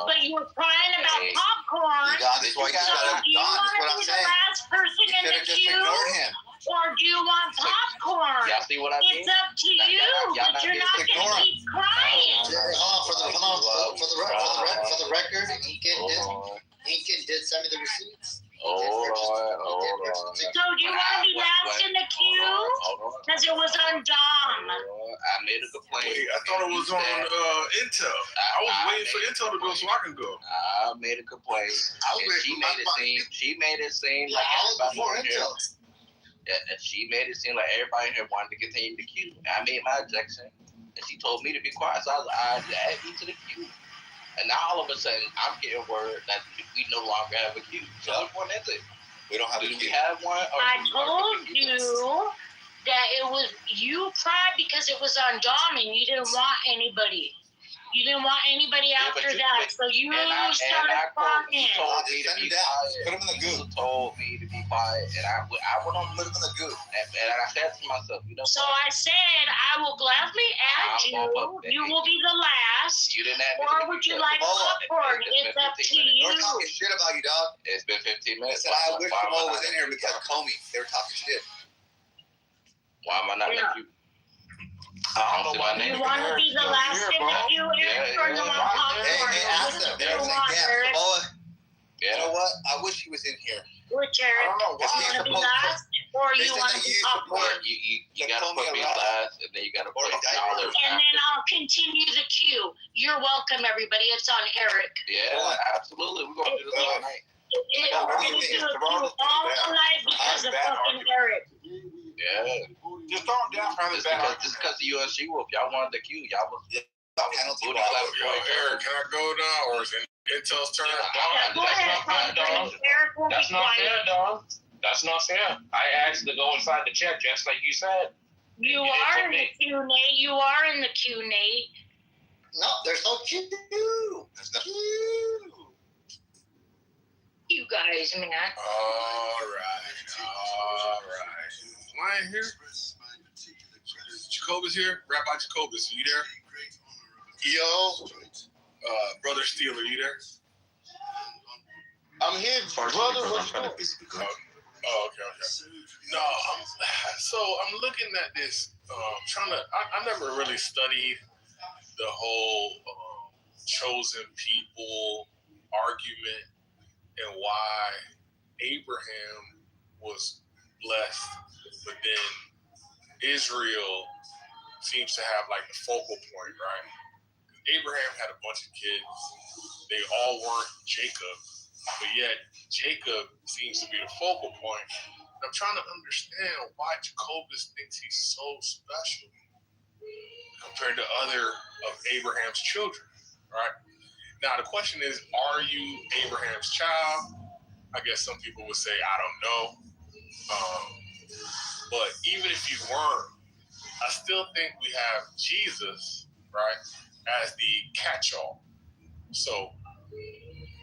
but you were crying about popcorn. Don, this is why you gotta. Do you Don, want that's what to I'm be the saying. last person You in should the have just queue? ignored him. Or do you want popcorn? Y'all see what I mean? It's up to you, but you're not going to keep crying. For the record, Inkin did send me the receipts. Hold on. So do you want to be last in the queue? Because it was on Dom. I made a complaint. Wait, I thought it was on Intel. I was waiting for Intel to go so I can go. I made a complaint. She made it seem like everybody here. She made it seem like everybody here wanted to continue the queue. I made my objection, and she told me to be quiet. So I added me to the queue. And now all of a sudden, I'm getting word that we no longer have a queue. So which one is it? We don't have a queue. queue. We have one? I told you that it was, you cried because it was on Dom and you didn't want anybody. You didn't want anybody after that, so you started crying. Told me to be quiet. Put him in the goo. Told me to be quiet, and I went on put him in the goo. And I said to myself, you know. So I said, I will gladly add you. You will be the last. You didn't add me. Or would you like popcorn? It's up to you. They're talking shit about you, dog. It's been 15 minutes. I said I wish Jamal was in here because Comey. They were talking shit. Why am I not in the queue? I don't know why You want to be the last in the queue, Eric, or you want popcorn? Hey, ask them. They're saying, yeah, Samoa. You know what? I wish he was in here. Which, Eric? I don't know. You want to be last, or you want to be popcorn? You gotta put me last, and then you gotta put dollars. And then I'll continue the queue. You're welcome, everybody. It's on Eric. Yeah, absolutely. We're gonna do this all night. We're going to do a queue all night because of fucking Eric. Yeah. Just throw them down for the just because the USC wolf, y'all wanted the queue. Y'all was penalty. Eric, can I go now, or is it Intel's turn? Go ahead, Eric will That's be not quiet. fair, dog. That's not fair. I asked to go inside the check, just like you said. You are in the queue, Nate. You are in the queue, Nate. No, there's no queue. There's no queue. You guys, man. All right. Lion here? Jacobus here? Rabbi Jacobus, you there? Yo, Brother Steeler, you there? I'm here, brother. Oh, okay. No, I'm looking at this, I never really studied the whole chosen people argument and why Abraham was blessed, but then Israel seems to have like the focal point, right? Abraham had a bunch of kids. They all weren't Jacob, but yet Jacob seems to be the focal point. And I'm trying to understand why Jacobus thinks he's so special compared to other of Abraham's children, right? Now, the question is, are you Abraham's child? I guess some people would say, I don't know. But even if you weren't, I still think we have Jesus, right, as the catch-all. So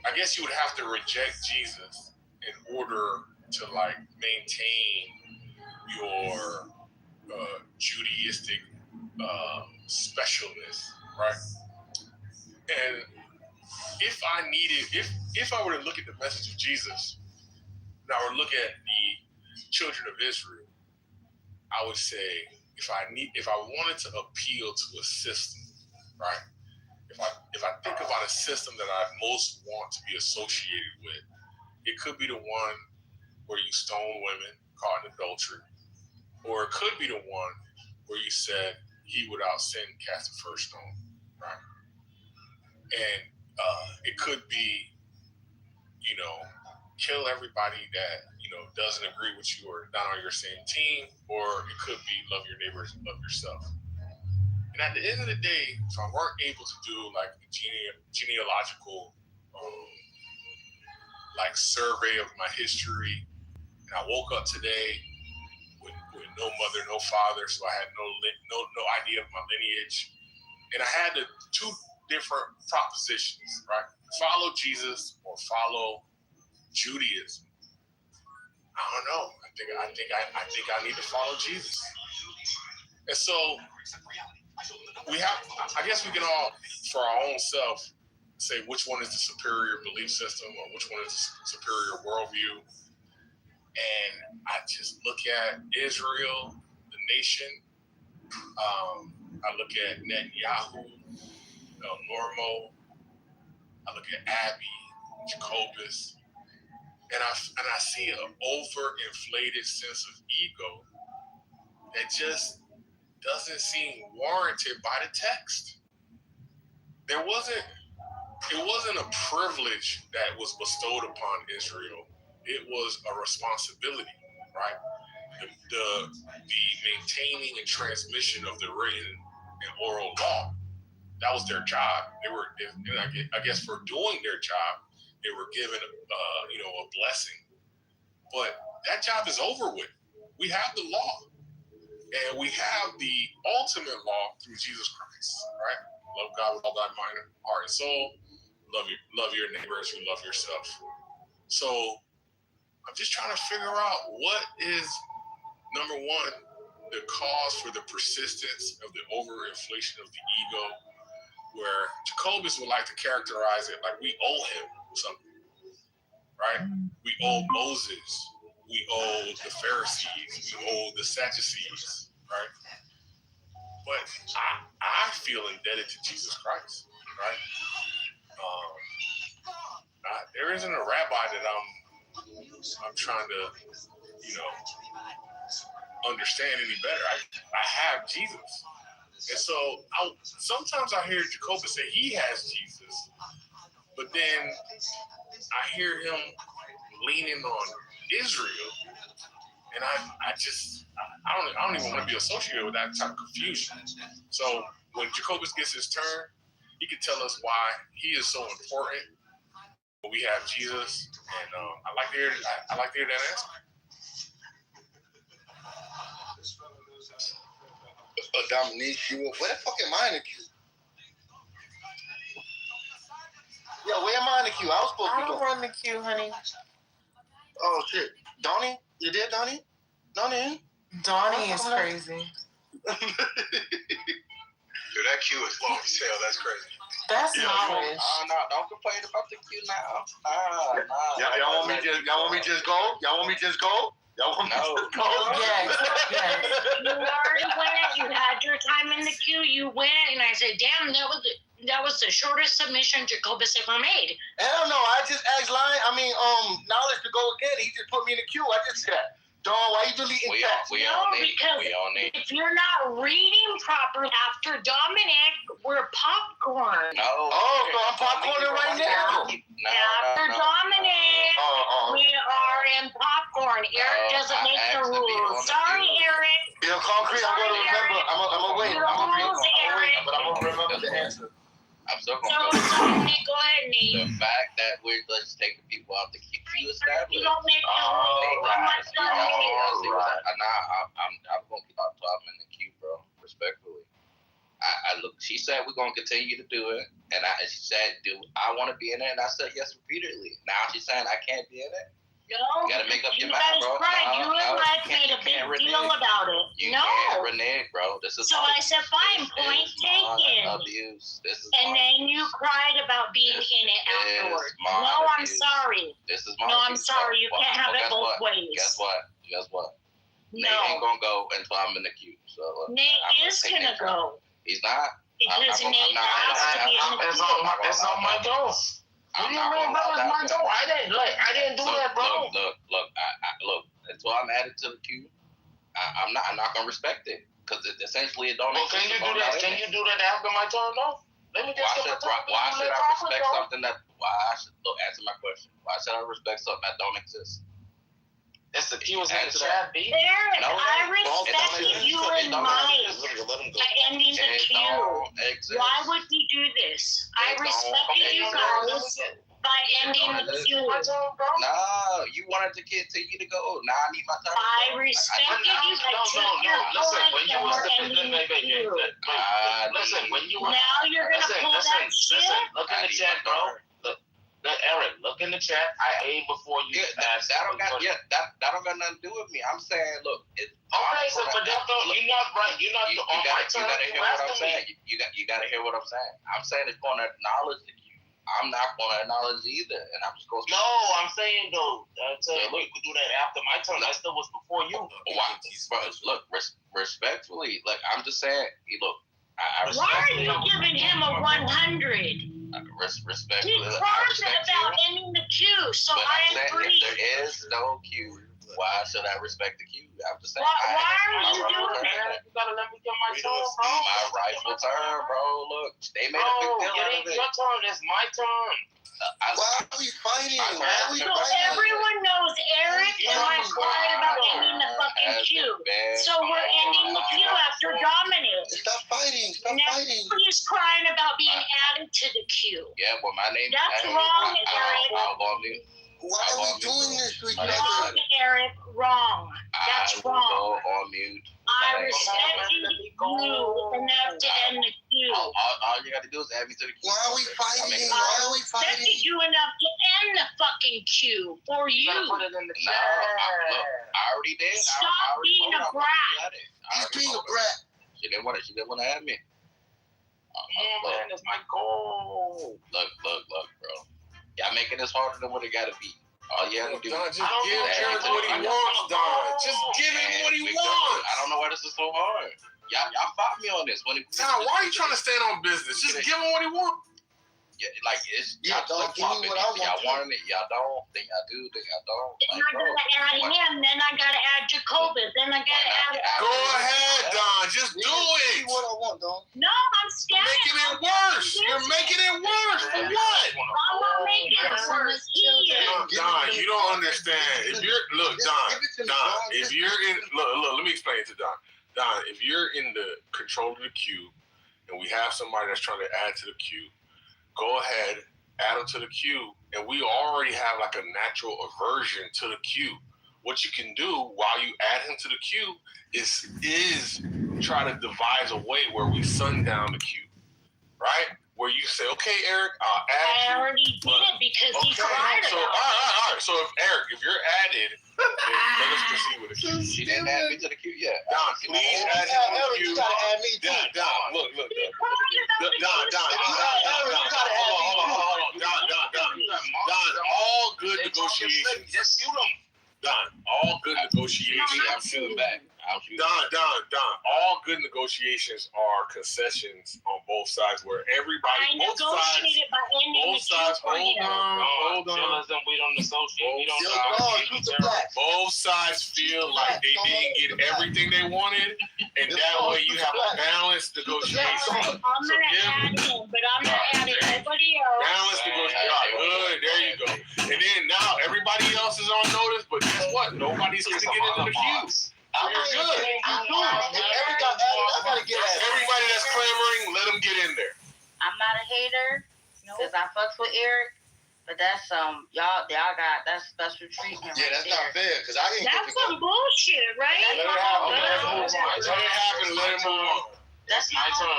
I guess you would have to reject Jesus in order to like maintain your Judaistic specialness, right? And if I were to look at the message of Jesus, and I were to look at the children of Israel, I would say if I wanted to appeal to a system, right? If I think about a system that I most want to be associated with, it could be the one where you stone women caught in adultery, or it could be the one where you said he without sin cast the first stone, right? And it could be, kill everybody that doesn't agree with you or not on your same team, or it could be love your neighbors and love yourself. And at the end of the day, if I weren't able to do like the genealogical like survey of my history, and I woke up today with no mother, no father, so I had no idea of my lineage, and I had the two different propositions, right? Follow Jesus or follow Judaism. I don't know. I think I need to follow Jesus. And so I guess we can all, for our own self, say which one is the superior belief system or which one is the superior worldview. And I just look at Israel, the nation. I look at Netanyahu, Normo. I look at Abby, Jacobus. And I see an overinflated sense of ego that just doesn't seem warranted by the text. It wasn't a privilege that was bestowed upon Israel. It was a responsibility, right? The maintaining and transmission of the written and oral law. That was their job. I guess for doing their job, they were given a blessing. But that job is over with. We have the law. And we have the ultimate law through Jesus Christ, right? Love God with all thy mind, heart, and soul. Love your neighbor as you love yourself. So I'm just trying to figure out what is, number one, the cause for the persistence of the overinflation of the ego, where Jacobus would like to characterize it like we owe him something, right? We owe Moses. We owe the Pharisees. We owe the Sadducees, right? but I feel indebted to Jesus Christ, right? There isn't a rabbi that I'm trying to, understand any better. I have Jesus. And so sometimes I hear Jacoby say he has Jesus, but then I hear him leaning on Israel, and I don't even want to be associated with that type of confusion. So when Jacobus gets his turn, he can tell us why he is so important. We have Jesus, and I like to hear that answer. Dominique, where the fuck am I in the queue? Yo, where am I in the queue? I was supposed to be going. run the queue, honey. Oh shit, Donnie, you there, Donnie? Donnie Donnie is crazy. Dude, that queue is long as hell. That's crazy. That's knowledge. No, don't complain about the queue now. Y'all want me just go? Y'all want me just go? Y'all want me just go? Yes. You already went. You had your time in the queue. You went, and I said, "Damn, that was the shortest submission Jacobus ever made." Hell no! I just asked Knowledge to go again. He just put me in the queue. I just said, Dawn, why you deleting that? Because if you're not reading properly after Dominic, we're popcorn. No. Oh, so I'm popcorning right now. After Dominic, we are in popcorn. Eric doesn't make the rules. Sorry, Eric. Bill Concrete, I'm going to remember. I'm going to win. I'm going to remember the answer. I'm still going to go. Go ahead, Nate. The fact that we're just taking people out the queue established. You don't make the rules. I'm not I'm going to keep on talking in the queue, bro. Respectfully. Look. She said we're going to continue to do it. And she said, do I want to be in it? And I said yes repeatedly. Now she's saying I can't be in it. No, you gotta make up your mind, bro. You and Mike made a big deal about it. You can't renege, bro. This is so I said, fine, point taken. Abuse. And then you cried about being in it afterwards. No, I'm sorry. This is I'm sorry. You can't have it both ways. Guess what? No. Nate ain't gonna go until I'm in the queue. So Nate is gonna go. He's not. Because Nate has to be in the queue. It's on my door. What do you mean, bro? It's my door. I didn't do that, bro. Look. Until I'm added to the queue, I'm not gonna respect it because essentially it don't. Well, can you do that? Can you do that after my turn, though? Let me just why should I respect something that? Answer my question. Why should I respect something that don't exist? It's the queue is in the chat, B. Eric, I respected you and Mike ending the queue. Why would we do this? I respected you guys by ending the queue. No, you wanted to continue to go. Now I need my time. I respected you. Listen, when you was now you're gonna pull that shit. Look in the chat, bro. Eric, look in the chat. I ate before you. That don't got nothing to do with me. I'm saying, look. Okay, so but you're not right. You're not. You gotta hear what I'm saying. You gotta hear what I'm saying. I'm saying it's going to acknowledge you. I'm not going to acknowledge either, and I'm just going to. No, I'm saying though. Look, you could do that after my turn. That still was before you. Look, respectfully, like I'm just saying. Look, I why are you giving him a 100? Respectfully, he cried about ending the queue, so I agree. If there is no queue, why should I respect the queue? I'm just saying. Why are you doing that? You gotta let me get my turn, bro. My rightful turn, bro. Look, they made a big deal out of it. Your turn. It's my turn. Why are we fighting? Everyone knows Eric and I cried about ending the fucking queue. So we're ending the queue after Dominic. Stop fighting. Now he's crying about being added to the queue. Yeah, well, my name. That's wrong, Eric. Why are we doing this to each other? Wrong, Eric. Wrong. That's wrong. On mute. I respected you enough to end the queue. All you got to do is add me to the queue. Why are we fighting? I respected you enough to end the fucking queue for you. Put it in the chat. I already did. Stop being a brat. He's being a brat. She didn't want to add me. Man, that's my goal. Look, bro. Y'all making this harder than what it gotta be. Oh yeah, Don, just give Eric what he wants, Don. Just give him what he wants. I don't know why this is so hard. Y'all fought me on this. Don, why are you trying to stand on business? Just give him what he wants. Yeah, like it's don't give me what I want. Y'all want it, y'all don't. Then y'all do, then y'all don't. Then I gotta add him. Then I gotta add Jacoby. Then I gotta add. Go ahead, Don. Just do it. What I want, Don. No, I'm scared. Making it worse. You're making it worse. For what? I'm not making it worse. Don, you don't understand. If you're Don, if you're in look, let me explain it to Don. Don, if you're in the control of the queue, and we have somebody that's trying to add to the queue, go ahead, add them to the queue, and we already have like a natural aversion to the queue. What you can do while you add him to the queue is try to devise a way where we sundown the queue, right? Where you say, okay, Eric, I'll add you. I already did it because he cried so, about it. all right. So if you're added, then let us proceed with the queue. She didn't add me to the queue yet. Don, please add him to the queue. You gotta add me too. Don, look. Don, all good negotiations. Just shoot him. Don, all good negotiations. I'm shooting back. Don, all good negotiations are concessions on both sides where everybody, both sides, hold on. We don't negotiate. Both sides feel like they didn't get everything they wanted, and that way you have a balanced negotiation. I'm gonna add him, but I'm not adding nobody else. Balanced negotiation. Good, there you go. And then now everybody else is on notice, but guess what? Nobody's going to get into the queue. You're good. Everybody that's clamoring, let them get in there. I'm not a hater because I fucks with Eric, but that's y'all got that's special treatment. Yeah, that's not fair because I didn't. That's some bullshit, right? Let it happen. Let it move on. That's my turn.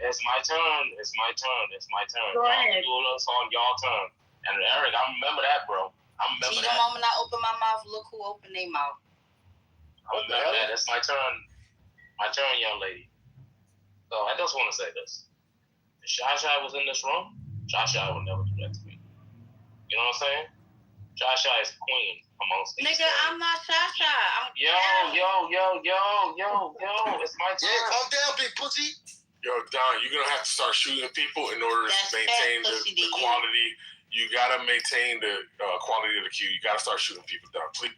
It's my turn. Go ahead. Do this on y'all turn. And Eric, I remember that, bro. See, the moment I open my mouth, look who opened their mouth. I remember that. It's my turn. My turn, young lady. So I just want to say this. If Shy was in this room, Shy would never do that to me. You know what I'm saying? Shy is queen amongst these. Nigga, I'm not Shy. Yo. It's my turn. Yeah, calm down, big pussy. Yo, Don, you're going to have to start shooting people in order to maintain the quality. You got to maintain the quality of the queue. You got to start shooting people, Don. Please.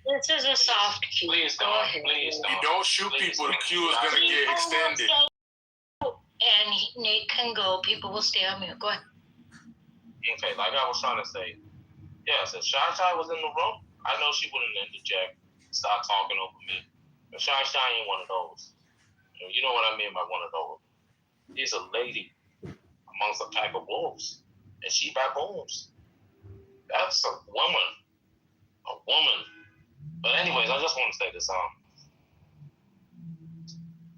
This is a soft queue. Please don't. Please don't. You don't shoot people, the queue is going to get extended. And Nate can go. People will stay on mute. Go ahead. Okay, like I was trying to say, yes, if Shy was in the room, I know she wouldn't interject, start talking over me. But Shy ain't one of those. You know what I mean by one of those. She's a lady amongst a pack of wolves, and she baboons. That's a woman. A woman. But anyways, I just want to say this,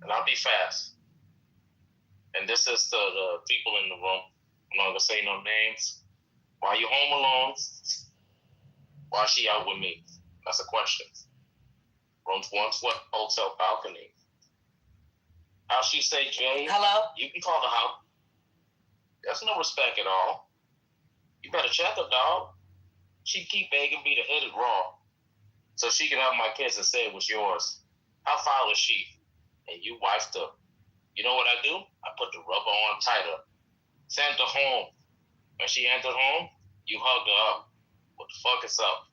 and I'll be fast. And this is to the people in the room. I'm not gonna say no names. Why you home alone? Why she out with me? That's a question. Room 112, hotel balcony. How she say, Jay? Hello? You can call the house. There's no respect at all. You better check her, dog. She keep begging me to hit it raw, so she can have my kids and say it was yours. How foul is she? And you wifed her. You know what I do? I put the rubber on tighter. Send her home. When she entered home, you hugged her up. What the fuck is up?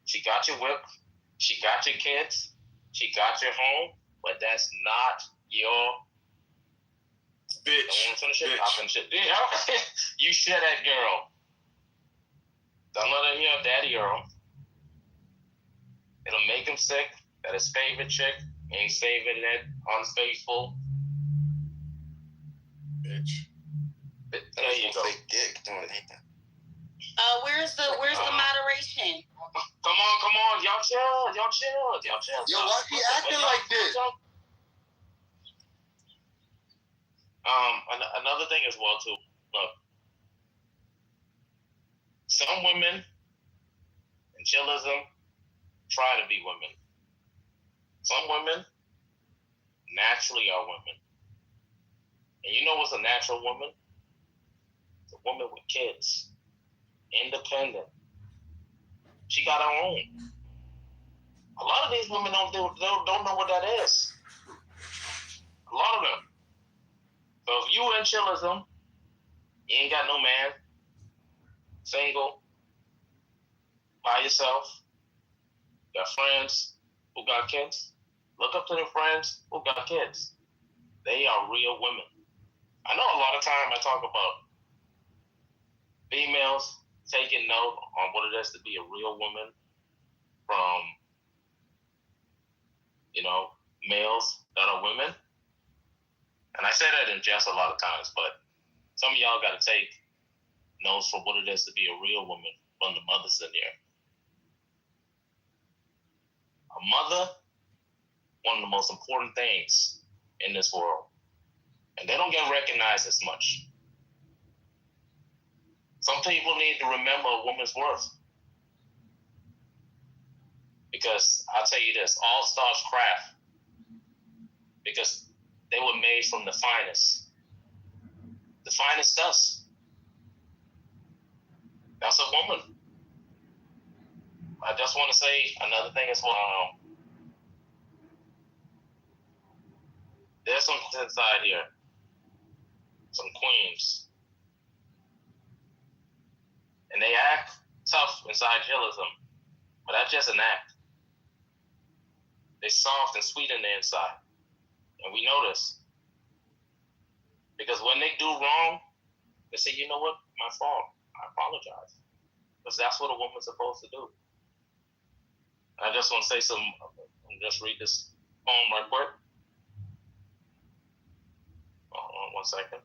She got your whip. She got your kids. She got your home. But that's not your... Bitch. Don't want to finish it? I'll finish it. Yeah. You share that girl. Don't let her hear daddy girl. It'll make him sick that his favorite chick ain't saving it unfaithful. Bitch. There you go. Where's the moderation? Come on. Y'all chill. Yo, why she acting like this? Another thing as well too. Look, some women in chillism try to be women. Some women naturally are women. And you know what's a natural woman? It's a woman with kids. Independent. She got her own. A lot of these women don't know what that is. A lot of them. So if you in chillism, you ain't got no man, single, by yourself, got friends who got kids, look up to the friends who got kids. They are real women. I know a lot of time I talk about females taking note on what it is to be a real woman from, males that are women. And I say that in jest a lot of times, but some of y'all got to take notes for what it is to be a real woman from the mothers in there. A mother, one of the most important things in this world. And they don't get recognized as much. Some people need to remember a woman's worth. Because I'll tell you this, all starts craft. Because they were made from the finest. The finest dust. That's a woman. I just want to say another thing as well. There's some inside here. Some queens. And they act tough inside chillism. But that's just an act. They're soft and sweet on the inside. And we know this. Because when they do wrong, they say, you know what? My fault. I apologize. Because that's what a woman's supposed to do. I just want to say just read this poem right quick. Hold on 1 second.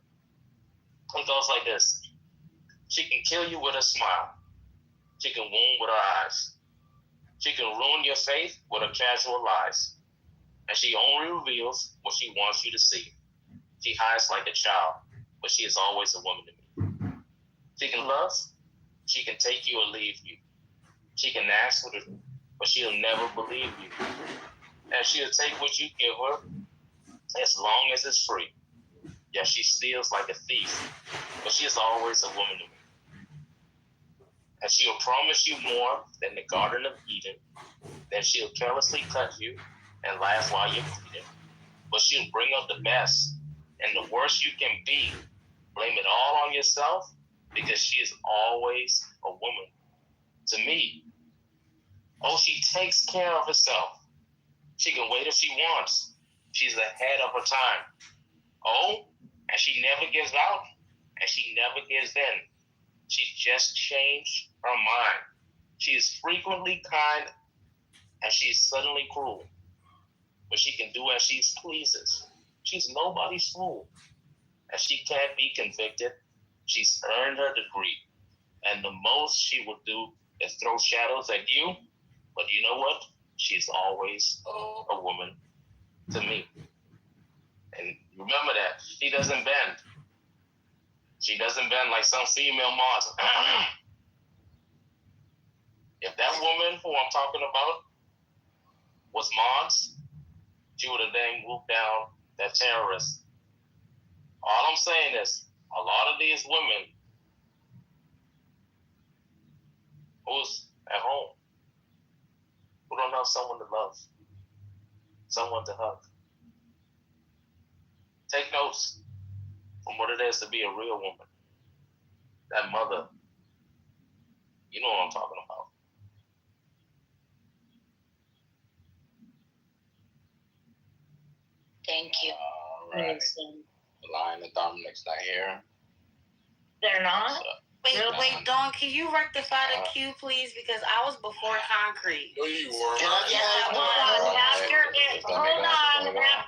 It goes like this. She can kill you with a smile. She can wound with her eyes. She can ruin your faith with her casual lies. And she only reveals what she wants you to see. She hides like a child, but she is always a woman to me. She can love, she can take you or leave you. She can ask for it, but she'll never believe you. And she'll take what you give her as long as it's free. Yeah, she steals like a thief, but she is always a woman to me. And she'll promise you more than the Garden of Eden. Then she'll carelessly cut you and laugh while you're bleeding. But she'll bring up the best and the worst you can be. Blame it all on yourself because she is always a woman to me. Oh, she takes care of herself. She can wait if she wants. She's ahead of her time. Oh, and she never gives out and she never gives in. She's just changed her mind. She is frequently kind and she's suddenly cruel. But she can do as she pleases. She's nobody's fool. And she can't be convicted. She's earned her degree. And the most she will do is throw shadows at you. But you know what? She's always a woman to me. And remember that. She doesn't bend. She doesn't bend like some female mods. If that woman who I'm talking about was mods, she would have then moved down that terrorist. All I'm saying is, a lot of these women who's at home, who don't have someone to love, someone to hug. Take notes from what it is to be a real woman. That mother, you know what I'm talking about. Thank you. All right. Lion and Dominic's not here. They're not? Wait, Dawn, can you rectify the queue, please? Because I was before concrete. No, you were. After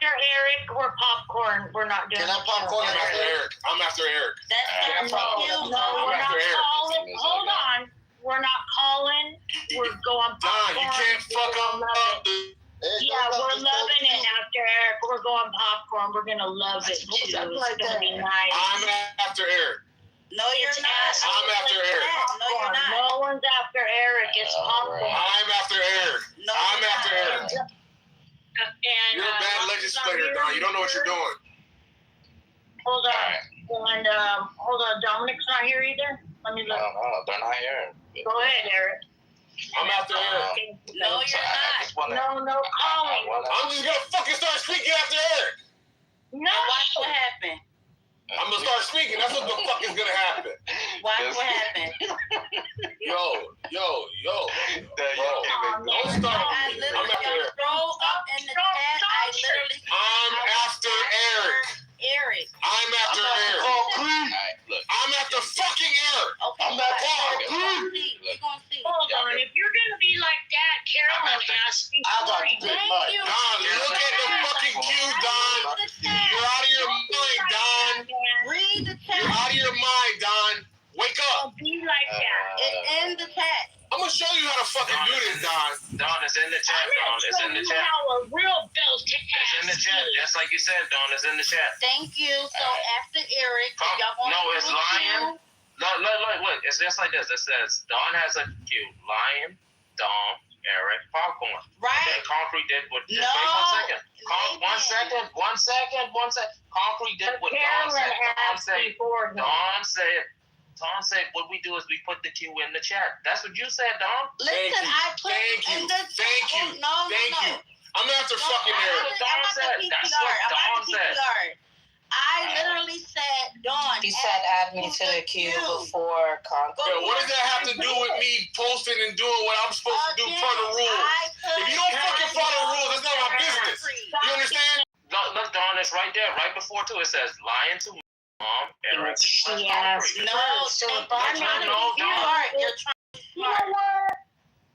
Eric, we're popcorn. We're not doing. Can I popcorn after Eric? I'm after Eric. That's not you. No, we're not calling. Hold on. We're not calling. We're going popcorn. Don, you can't fuck up. Yeah, we're loving it after Eric. We're going popcorn. We're gonna love it too. It's gonna be nice. I'm after Eric. No, you're not. I'm after Eric. No, you're not. No one's after Eric. It's popcorn. I'm after Eric. No, I'm after Eric. And, You're a bad legislator, Don. You don't know what you're doing. Hold on. And hold on. Dominic's not here either. Let me look. No, they're not here. Go ahead, Eric. I'm after Eric. No, you're not. No, calling. I'm just gonna fucking start speaking after Eric. No. Watch what happened. I'm gonna start speaking. That's what the fuck is gonna happen. Watch what happened. Yo. Bro, don't start. I literally scroll up in the chat. I'm after Eric. I'm after Eric. I'm after fucking Eric. Okay, I'm after Eric. We're gonna see. Hold on. If you're gonna be like that, Carolyn asked you. Thank you. Don, look at the fucking queue, Don. You're out of your mind, Don. Read the chat. You're out of your mind, Don. Wake up. Don't be like that. It's in the chat. I'm gonna show you how to fucking do this, Don. Don, it's in the chat, Don. It's in the chat. How a real belt to It's in the chat. Just like you said, Don. It's in the chat. Thank you. So after Eric, y'all gonna No, it's Lion. Look. It's just like this. It says Don has a queue. Lion, Don, Eric, Popcorn. Right. Then Concrete did what? No. Wait 1 second. One second. Concrete did what Don said. Don said, what we do is we put the queue in the chat. That's what you said, Don. Listen, I put in the Thank you. No. I'm after fucking Eric. Don said. That's what Don said. I literally said, Dawn. He said add me to the queue before Congress. Yeah, what does that have to do with me posting and doing what I'm supposed to do per the rules? If you don't fucking follow the rules, that's not my business. You understand? Look, Don, it's right there, right before too. It says Lion to Mom, Eric. Yes. No, I'm not You're You know what?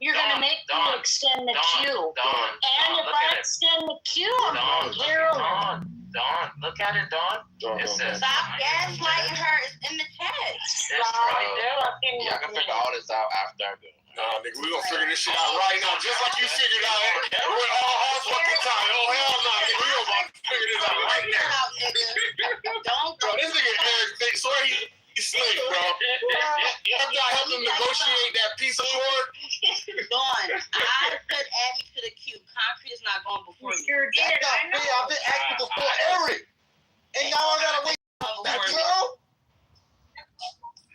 You're going to make me extend the queue. And if I extend the queue, I'm going to Carolyn. Don, look at it, Don. It says stop gaslighting her. It's in the chat. It's right there. Y'all can figure all this out after I go. Nah, nigga, we gonna figure this shit out right now, just like you figured out with all fucking time. Oh, hell no, nigga, we about to figure this out right now. Don't bro, this nigga Eric, swear he's slick, bro. After I helped him negotiate that piece of work. Dawn, I could add me to the queue. Concrete is not going before you. Sure did. I've been asking before Eric. And y'all gotta wait. That's all?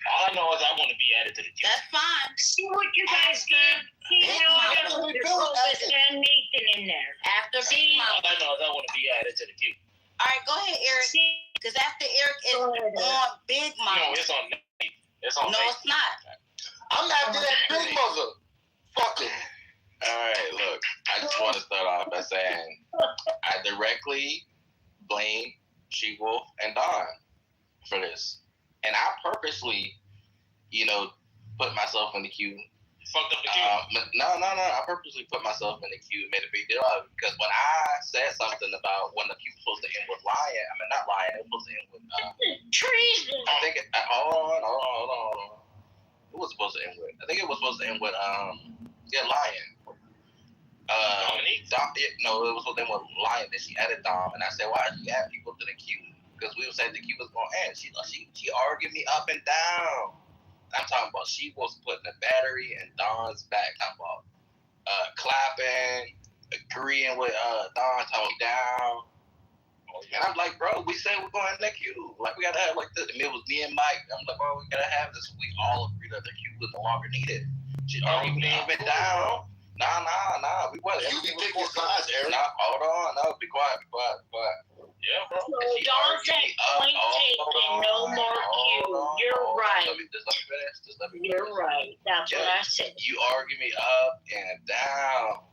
All I know is I want to be added to the queue. That's fine. See what you guys did? See how I got to throw this and Nathan in there. After Big All Mouth. I know is I want to be added to the queue. All right, go ahead, Eric. Because after Eric is on Big Mouth. No, it's on Nate. It's on No, Nate. it's not. I'm after that big mother. Fuck it. All right, look. I just want to start off by saying I directly blame She-Wolf and Don for this. And I purposely, put myself in the queue. Fucked up the queue. No. I purposely put myself in the queue and made a big deal out of it because when I said something about when the queue was supposed to end with Lion, not Lion, it was supposed to end with treason. I think hold on. Who was supposed to end with? I think it was supposed to end with Lion. Dominique? No, it was supposed to end with Lion. Then she added Dom, and I said, why did you add people to the queue? Because we said the queue was going to end. She argued me up and down. I'm talking about she was putting the battery in Don's back. Talking about clapping, agreeing with Don, talking down. And I'm like, bro, we said we're going in the queue. Like, we got to have like this. And it was me and Mike. I'm like, bro, we got to have this. We all agreed that the queue was no longer needed. She argued me up and down. Nah. We wasn't. You can pick your sides, Eric. Nah, hold on. No, be quiet. Yeah, bro. So don't say point taken, no more queue. You're right. Just let me finish. You're right. That's what I said. You argue me up and down.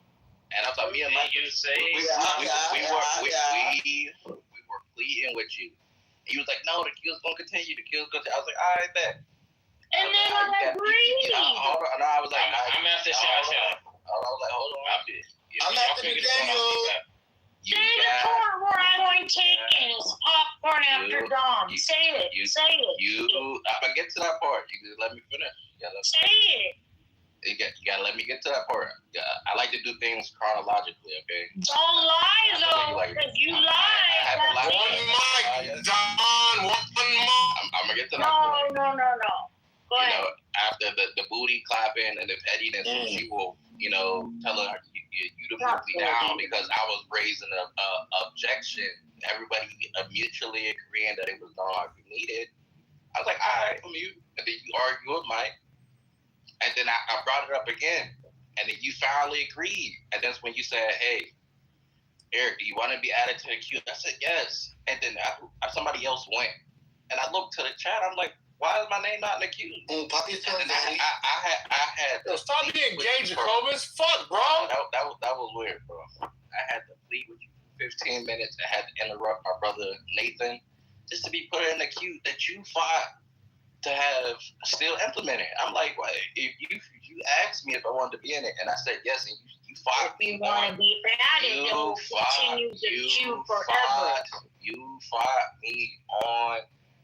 And I thought me and Mike, we were pleading with you. He was like, no, the queue's going to continue. I was like, all right, bet. And then I agreed. Hold on. No, I was like, I'm after Shasha. I was like, hold on. I'm after the Daniel. Say the part where I'm going taken is popcorn after Dom. Say it. I'm going to get to that part. You just let me finish. Say it. You gotta let me get to that part. I like to do things chronologically, okay? Don't lie, though, because you lie. One mic, Don, one mic. I'm going to get to that part. No. Go ahead. After the booty clapping and the pettiness, she will, tell her you to move me down because I was raising an objection. Everybody mutually agreeing that it was no longer needed. I was like, all right, I'm mute. And then you argue with Mike. And then I brought it up again. And then you finally agreed. And that's when you said, hey, Eric, do you want to be added to the queue? I said, yes. And then somebody else went. And I looked to the chat. I'm like, why is my name not in the queue? And then I had Yo, stop being gay, Jacobus. Fuck, bro. That was weird, bro. I had to plead with you for 15 minutes. I had to interrupt my brother Nathan just to be put in the queue that you fought to have still implemented. I'm like, well, if you asked me if I wanted to be in it, and I said yes, and you fought me. If you want to be added, it will continue the queue forever. You fought me on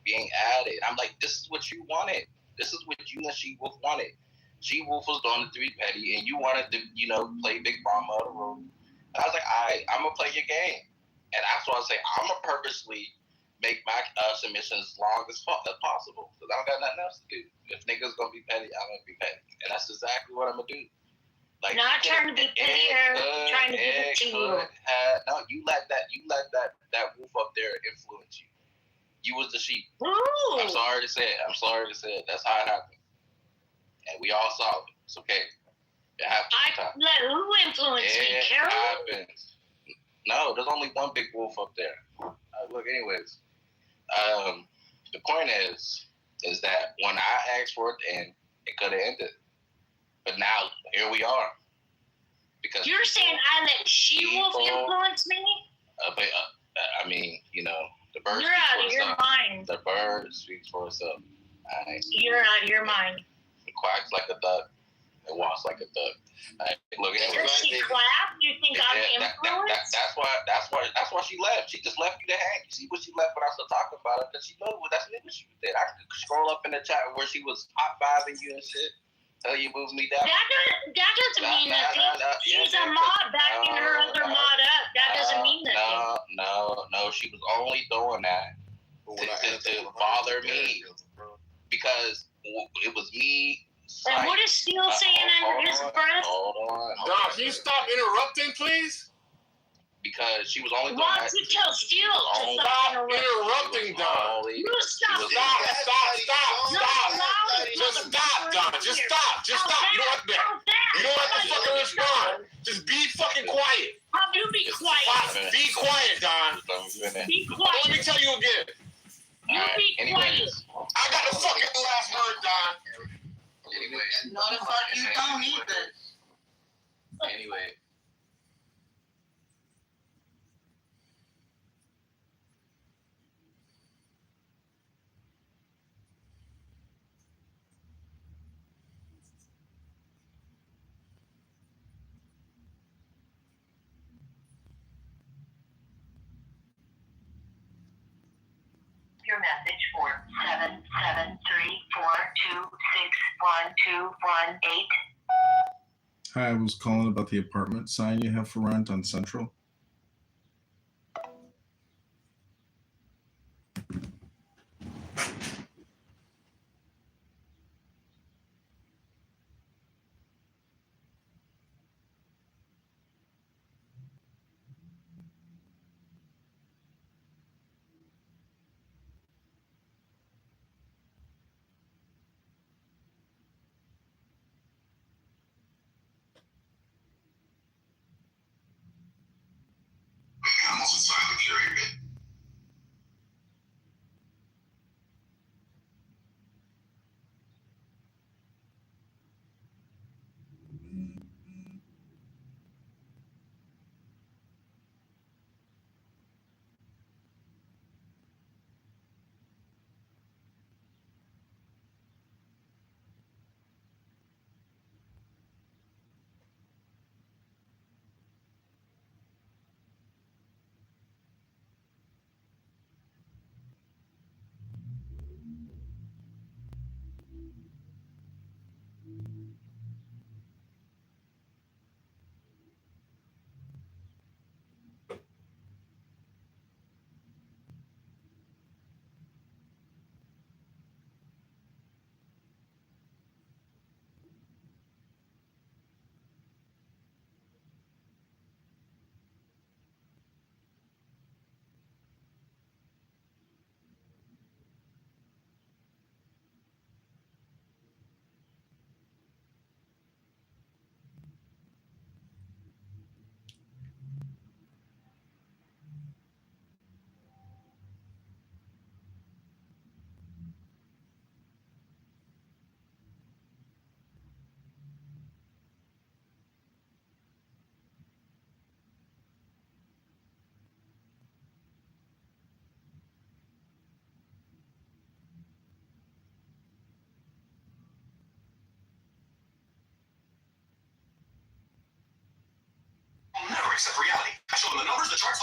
being added. I'm like, this is what you wanted. This is what you and She-Wolf wanted. She-Wolf was doing the 3 petty, and you wanted to, play Big Mama of the room. And I was like, all right, I'm going to play your game. And that's why I say I'm going to purposely make my submissions as long as possible, because I don't got nothing else to do. If niggas going to be petty, I'm going to be petty. And that's exactly what I'm going to do. Like, not trying to be petty, trying to give it to you. No, you let that wolf up there influence you. You was the sheep. Ooh. I'm sorry to say it. That's how it happened. And we all saw it. It's okay. It happened. Who influenced me, Carol? Happens. No, there's only one big wolf up there. Look, anyways. The point is that when I asked for it to end, it could have ended. But now, here we are. Because you're saying I let She-Wolf influence me? I mean, the bird. You're out of your mind. The bird speaks for itself. You're out of your mind. It quacks like a duck. It walks like a duck. Look, does she clap? You think I'm influenced? That's why she left. She just left you to hang. You see what she left when I started talking about it? Because she knew that's the nigga she did. I could scroll up in the chat where she was hot-fiving you and shit. Tell you move me down. That doesn't mean nothing. She's a mod backing her other mod up. That doesn't mean nothing. No. She was only doing that to bother me. Because it was me. And what is Steele saying under his breath? Hold on. Don, can you stop interrupting, please? Because she was only doing why that. don't you tell Steele to stop interrupting, Don? You stop. Stop. Just stop, Don. Just stop. You don't have to fucking respond. Just be fucking quiet. How do you be quiet? Be quiet, Don. Be quiet. Let me tell you again. You be quiet. I got the fucking last word, Don. No, the fuck you don't either. Anyway. Your message for 77342612118. Hi, I was calling about the apartment sign you have for rent on Central.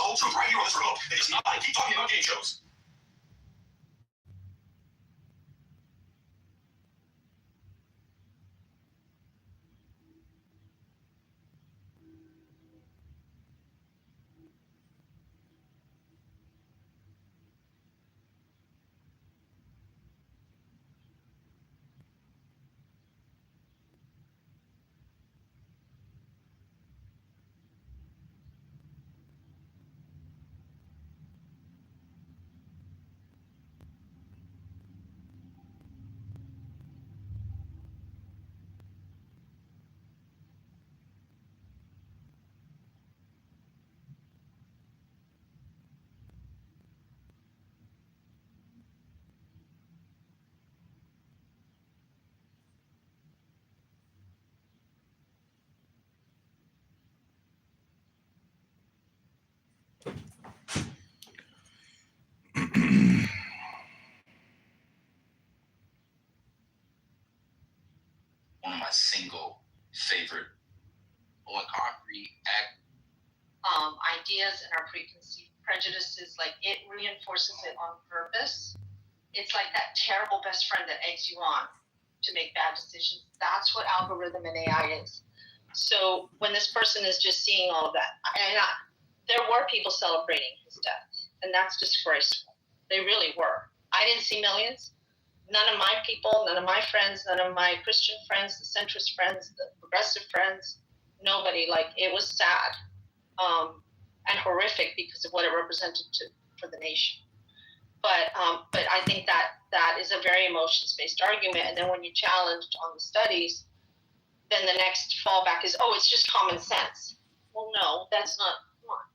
whole truth right here on this remote. They just not keep talking about game shows. One of my single favorite on concrete act. Ideas and our preconceived prejudices, like it reinforces it on purpose. It's like that terrible best friend that eggs you on to make bad decisions. That's what algorithm and AI is. So when this person is just seeing all of that, there were people celebrating his death, and that's disgraceful. They really were. I didn't see millions. None of my people, none of my friends, none of my Christian friends, the centrist friends, the progressive friends, nobody. Like, it was sad and horrific because of what it represented for the nation. But I think that is a very emotions-based argument. And then when you challenged on the studies, then the next fallback is, oh, it's just common sense. Well, no, that's not. Come on.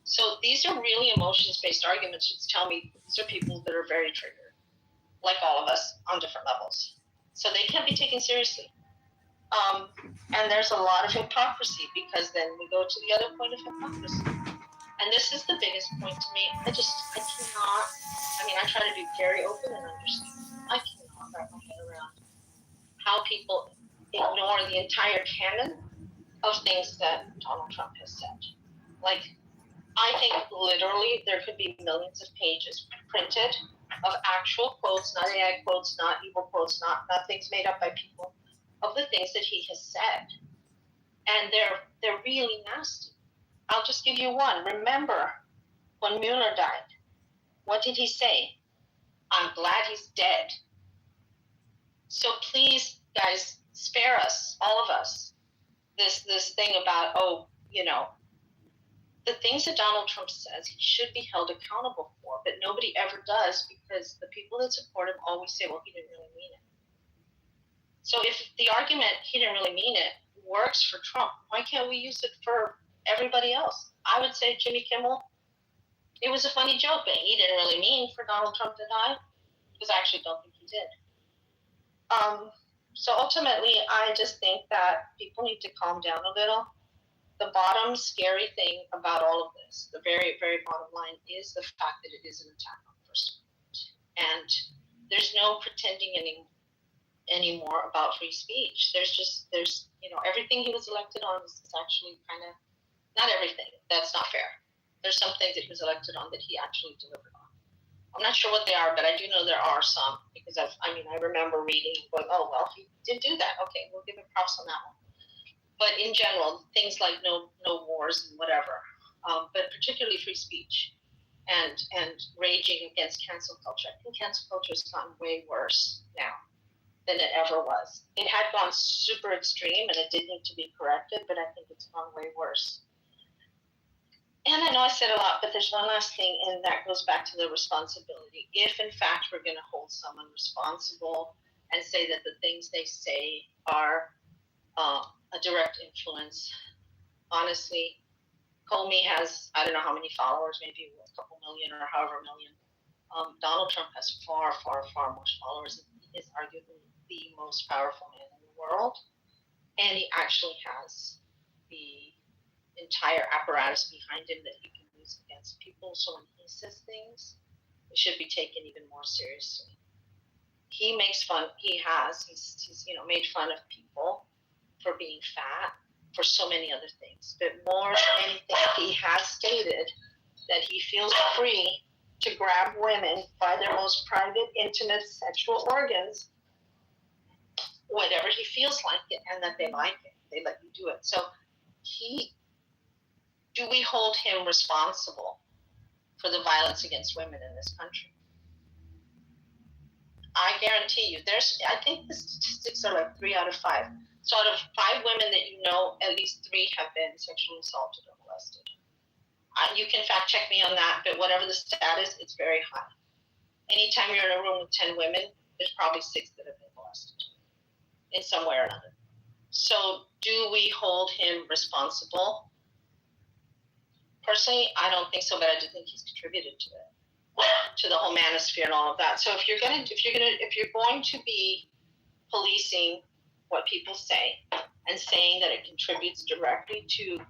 So these are really emotions-based arguments, which tell me these are people that are very triggered, like all of us, on different levels. So they can't be taken seriously. And there's a lot of hypocrisy, because then we go to the other point of hypocrisy. And this is the biggest point to me. I cannot, I try to be very open and understand. I cannot wrap my head around how people ignore the entire canon of things that Donald Trump has said. Like, I think literally there could be millions of pages printed of actual quotes, not AI quotes, not evil quotes, not things made up by people, of the things that he has said. And they're really nasty. I'll just give you one. Remember when Mueller died, what did he say? I'm glad he's dead. So please, guys, spare us, all of us, this thing about, the things that Donald Trump says he should be held accountable for, but nobody ever does, because the people that support him always say, well, he didn't really mean it. So if the argument, he didn't really mean it, works for Trump, why can't we use it for everybody else? I would say Jimmy Kimmel, it was a funny joke, but he didn't really mean for Donald Trump to die, because I actually don't think he did. So ultimately, I just think that people need to calm down a little. The bottom scary thing about all of this, the very, very bottom line, is the fact that it is an attack on the First Amendment. And there's no pretending anymore about free speech. There's everything he was elected on is actually kind of, not everything, that's not fair. There's some things that he was elected on that he actually delivered on. I'm not sure what they are, but I do know there are some, because I remember reading, going, oh, well, he did do that. Okay, we'll give him props on that one. But in general, things like no wars and whatever, but particularly free speech and raging against cancel culture. I think cancel culture has gotten way worse now than it ever was. It had gone super extreme and it did need to be corrected, but I think it's gone way worse. And I know I said a lot, but there's one last thing, and that goes back to the responsibility. If, in fact, we're going to hold someone responsible and say that the things they say are a direct influence, honestly, Comey has, I don't know how many followers, maybe a couple million or however million. Donald Trump has far, far, far more followers. He is arguably the most powerful man in the world. And he actually has the entire apparatus behind him that he can use against people. So when he says things, it should be taken even more seriously. He makes fun. He's made fun of people for being fat, for so many other things. But more than anything, he has stated that he feels free to grab women by their most private, intimate sexual organs whenever he feels like it, and that they like it. They let you do it. So do we hold him responsible for the violence against women in this country? I guarantee you, I think the statistics are like 3 out of 5. So out of 5 women that you know, at least 3 have been sexually assaulted or molested. You can fact check me on that, but whatever the stat is, it's very high. Anytime you're in a room with 10 women, there's probably 6 that have been molested in some way or another. So do we hold him responsible? Personally, I don't think so, but I do think he's contributed to it, to the whole manosphere and all of that. So if you're going to be policing what people say and saying that it contributes directly to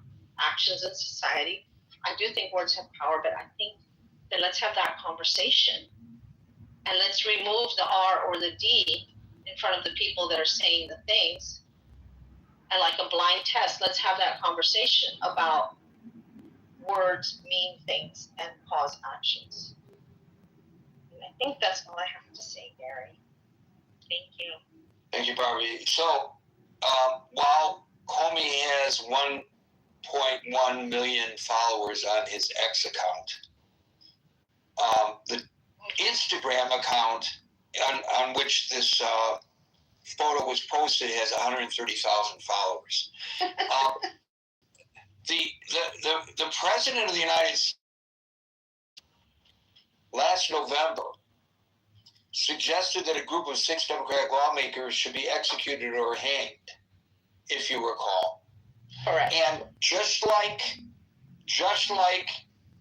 actions in society, I do think words have power, but I think that let's have that conversation and let's remove the R or the D in front of the people that are saying the things. And like a blind test, let's have that conversation about words mean things and cause actions. And I think that's all I have to say, Gary. Thank you. Thank you, Barbie. So, while Comey has 1.1 million followers on his X account, the Instagram account on which this photo was posted has 130,000 followers. The President of the United States last November suggested that a group of 6 Democratic lawmakers should be executed or hanged, if you recall. Correct. And just like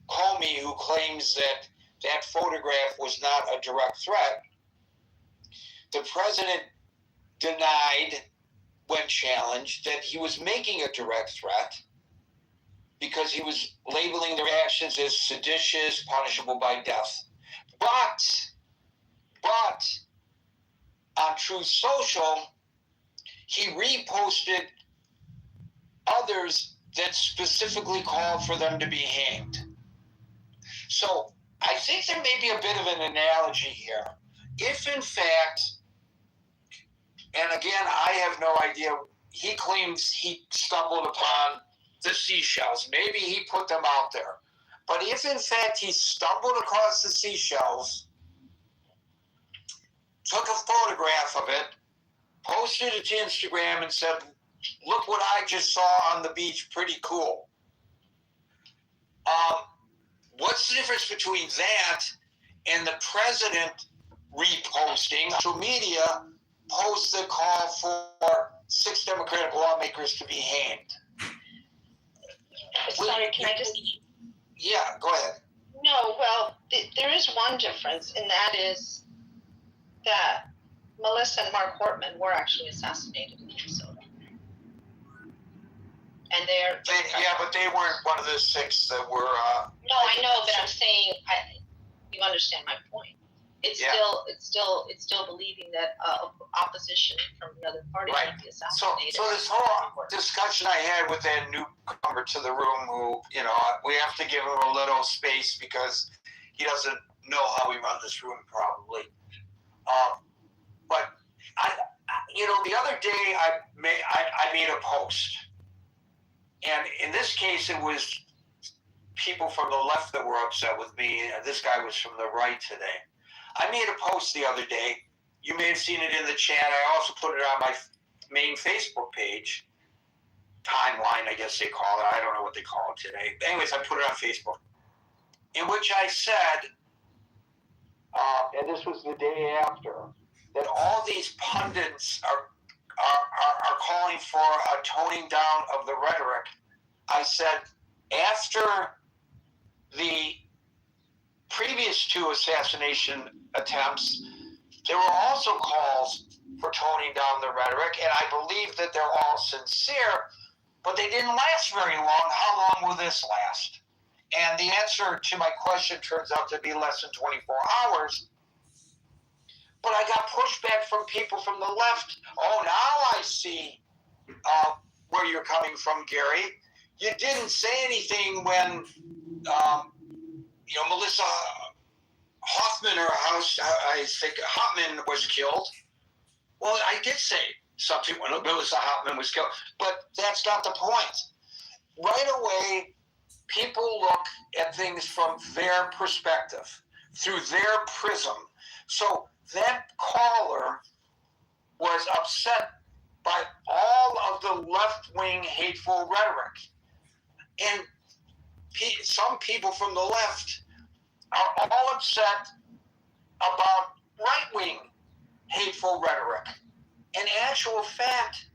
Comey, who claims that photograph was not a direct threat, the president denied, when challenged, that he was making a direct threat because he was labeling their actions as seditious, punishable by death. But on Truth Social, he reposted others that specifically called for them to be hanged. So I think there may be a bit of an analogy here. If in fact, and again, I have no idea, he claims he stumbled upon the seashells. Maybe he put them out there. But if in fact he stumbled across the seashells, took a photograph of it, posted it to Instagram and said, look what I just saw on the beach, pretty cool. What's the difference between that and the president reposting social media posts that call for 6 Democratic lawmakers to be hanged? Sorry, can I just... Yeah, go ahead. No, well, there is one difference, and that is that Melissa and Mark Hortman were actually assassinated in Minnesota. And but they weren't one of the 6 that were... No, I know, but I'm saying, you understand my point. It's still believing that opposition from the other party might be assassinated. So this whole discussion I had with that newcomer to the room, who, we have to give him a little space because he doesn't know how we run this room probably. But the other day I made a post, and in this case it was people from the left that were upset with me. This guy was from the right today. I made a post the other day. You may have seen it in the chat. I also put it on my main Facebook page. Timeline, I guess they call it. I don't know what they call it today. Anyways, I put it on Facebook, in which I said, and this was the day after, that all these pundits are calling for a toning down of the rhetoric. I said, after the previous 2 assassination attempts, there were also calls for toning down the rhetoric, and I believe that they're all sincere, but they didn't last very long. How long will this last? And the answer to my question turns out to be less than 24 hours. But I got pushback from people from the left. Oh, now I see where you're coming from, Gary. You didn't say anything when Melissa Hoffman, or I think Hoffman was killed. Well, I did say something when Melissa Hoffman was killed, but that's not the point. Right away, people look at things from their perspective, through their prism. So that caller was upset by all of the left-wing hateful rhetoric. And some people from the left are all upset about right-wing hateful rhetoric. In actual fact,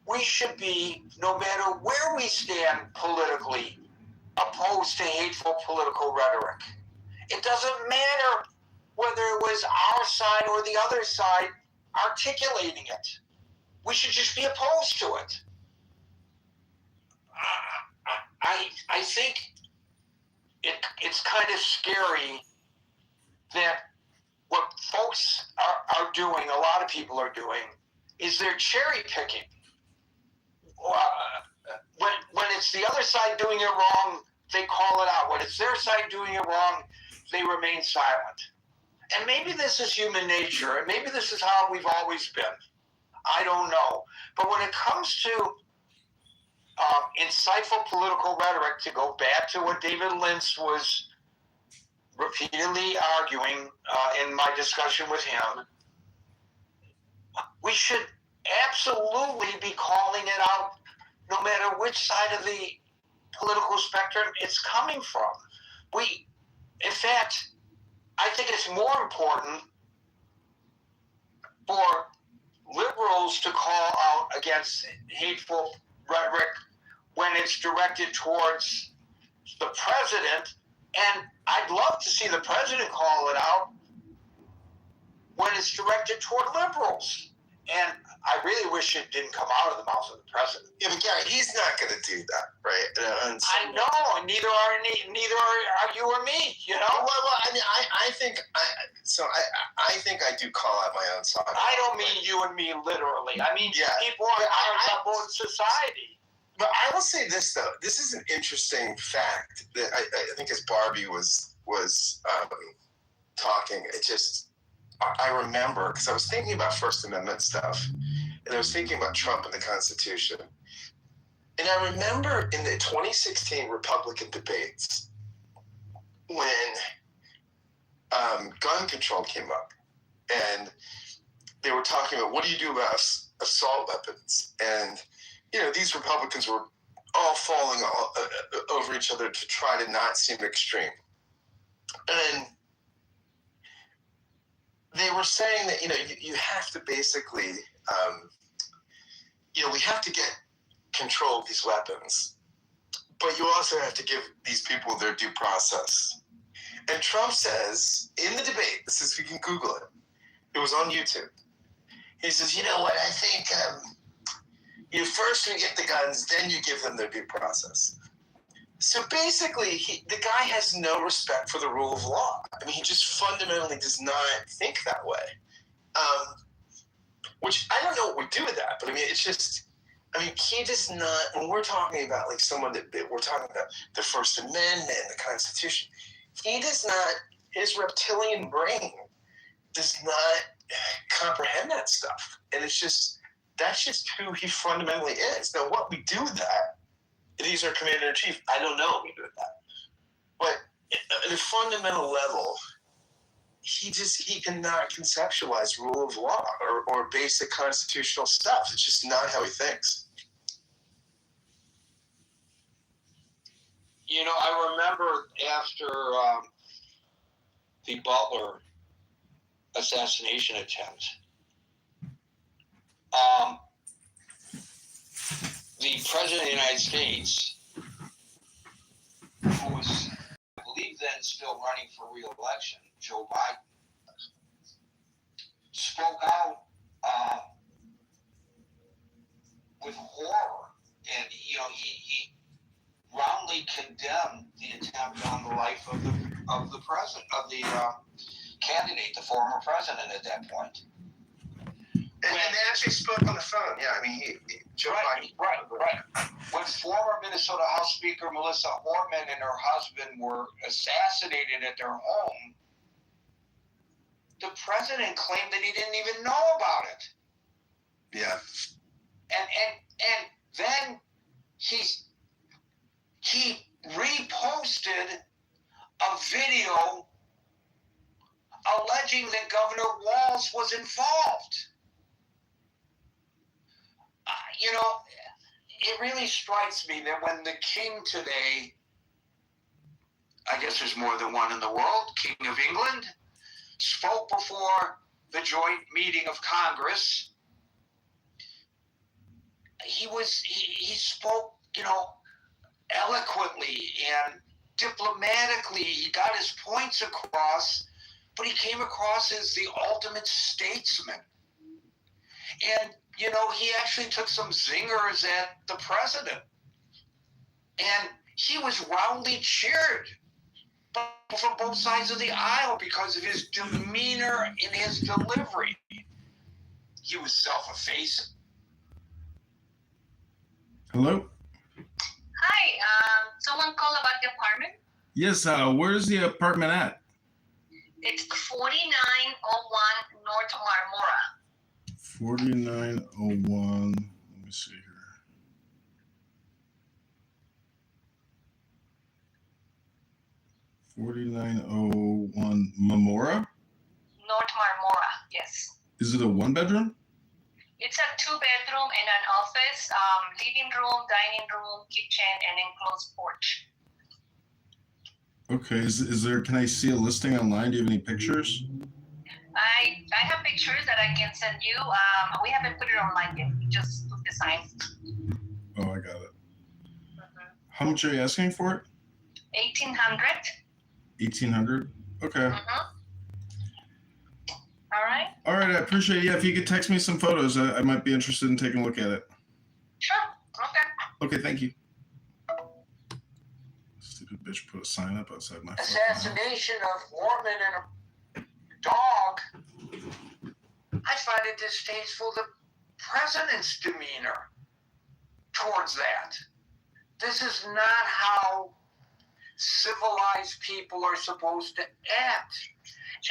we should be, no matter where we stand politically, opposed to hateful political rhetoric. It doesn't matter whether it was our side or the other side articulating it. We should just be opposed to it. I think it's kind of scary that what folks are doing, a lot of people are doing, is they're cherry picking. When it's the other side doing it wrong, they call it out. When it's their side doing it wrong, they remain silent. And maybe this is human nature, and maybe this is how we've always been. I don't know. But when it comes to insightful political rhetoric, to go back to what David Lentz was repeatedly arguing in my discussion with him, we should absolutely be calling it out no matter which side of the political spectrum it's coming from. In fact, I think it's more important for liberals to call out against hateful rhetoric when it's directed towards the president, and I'd love to see the president call it out when it's directed toward liberals. And I really wish it didn't come out of the mouth of the president. Yeah, but Gary, he's not going to do that, right? I know, and neither are you or me. You know. Well, I mean, I think I do call out my own side. I don't mean you and me literally. I mean people on both society. But I will say this though. This is an interesting fact that I think as Barbie was talking, it just. I remember, because I was thinking about First Amendment stuff, and I was thinking about Trump and the Constitution. And I remember in the 2016 Republican debates when gun control came up, and they were talking about, what do you do about assault weapons? And, these Republicans were all falling over each other to try to not seem extreme. And they were saying that, you have to basically, we have to get control of these weapons, but you also have to give these people their due process. And Trump says in the debate, you can Google it. It was on YouTube. He says, you know what, I think first you get the guns, then you give them their due process. So basically, the guy has no respect for the rule of law. I mean, he just fundamentally does not think that way. Which I don't know what we do with that, but I mean, it's just, he does not, when we're talking about like someone that we're talking about the First Amendment, the Constitution, he does not, his reptilian brain does not comprehend that stuff. And that's just who he fundamentally is. Now, what we do with that, he's our commander-in-chief. I don't know what we do with that. But at a fundamental level, he cannot conceptualize rule of law or basic constitutional stuff. It's just not how he thinks. I remember after the Butler assassination attempt, the President of the United States, who was, I believe then, still running for re-election, Joe Biden, spoke out with horror, and he roundly condemned the attempt on the life of the president, of the candidate, the former president at that point. And they actually spoke on the phone. Yeah, Joe Biden. Right. when former Minnesota House Speaker Melissa Hortman and her husband were assassinated at their home, the president claimed that he didn't even know about it. Yeah. And then he reposted a video alleging that Governor Walz was involved. It really strikes me that when the king today, I guess there's more than one in the world, King of England, spoke before the joint meeting of Congress, he spoke, eloquently and diplomatically. He got his points across, but he came across as the ultimate statesman. And, he actually took some zingers at the president. And he was roundly cheered from both sides of the aisle because of his demeanor and his delivery. He was self-effacing. Hello? Hi, someone called about the apartment? Yes, where's the apartment at? It's 4901 North Marmora. 4901, let me see here. 4901 Marmora? North Marmora, yes. Is it a one-bedroom? It's a 2-bedroom and an office, living room, dining room, kitchen, and enclosed porch. Okay, is there, can I see a listing online? Do you have any pictures? I have pictures that I can send you. We haven't put it online yet. We just put the sign. Oh, I got it. How much are you asking for it? 1,800. 1,800? Okay. All right. All right, I appreciate it. Yeah, if you could text me some photos, I might be interested in taking a look at it. Sure. Okay. Okay, thank you. Stupid bitch put a sign up outside my Assassination of Hortman and a dog. I find it distasteful the president's demeanor towards that. This is not how civilized people are supposed to act.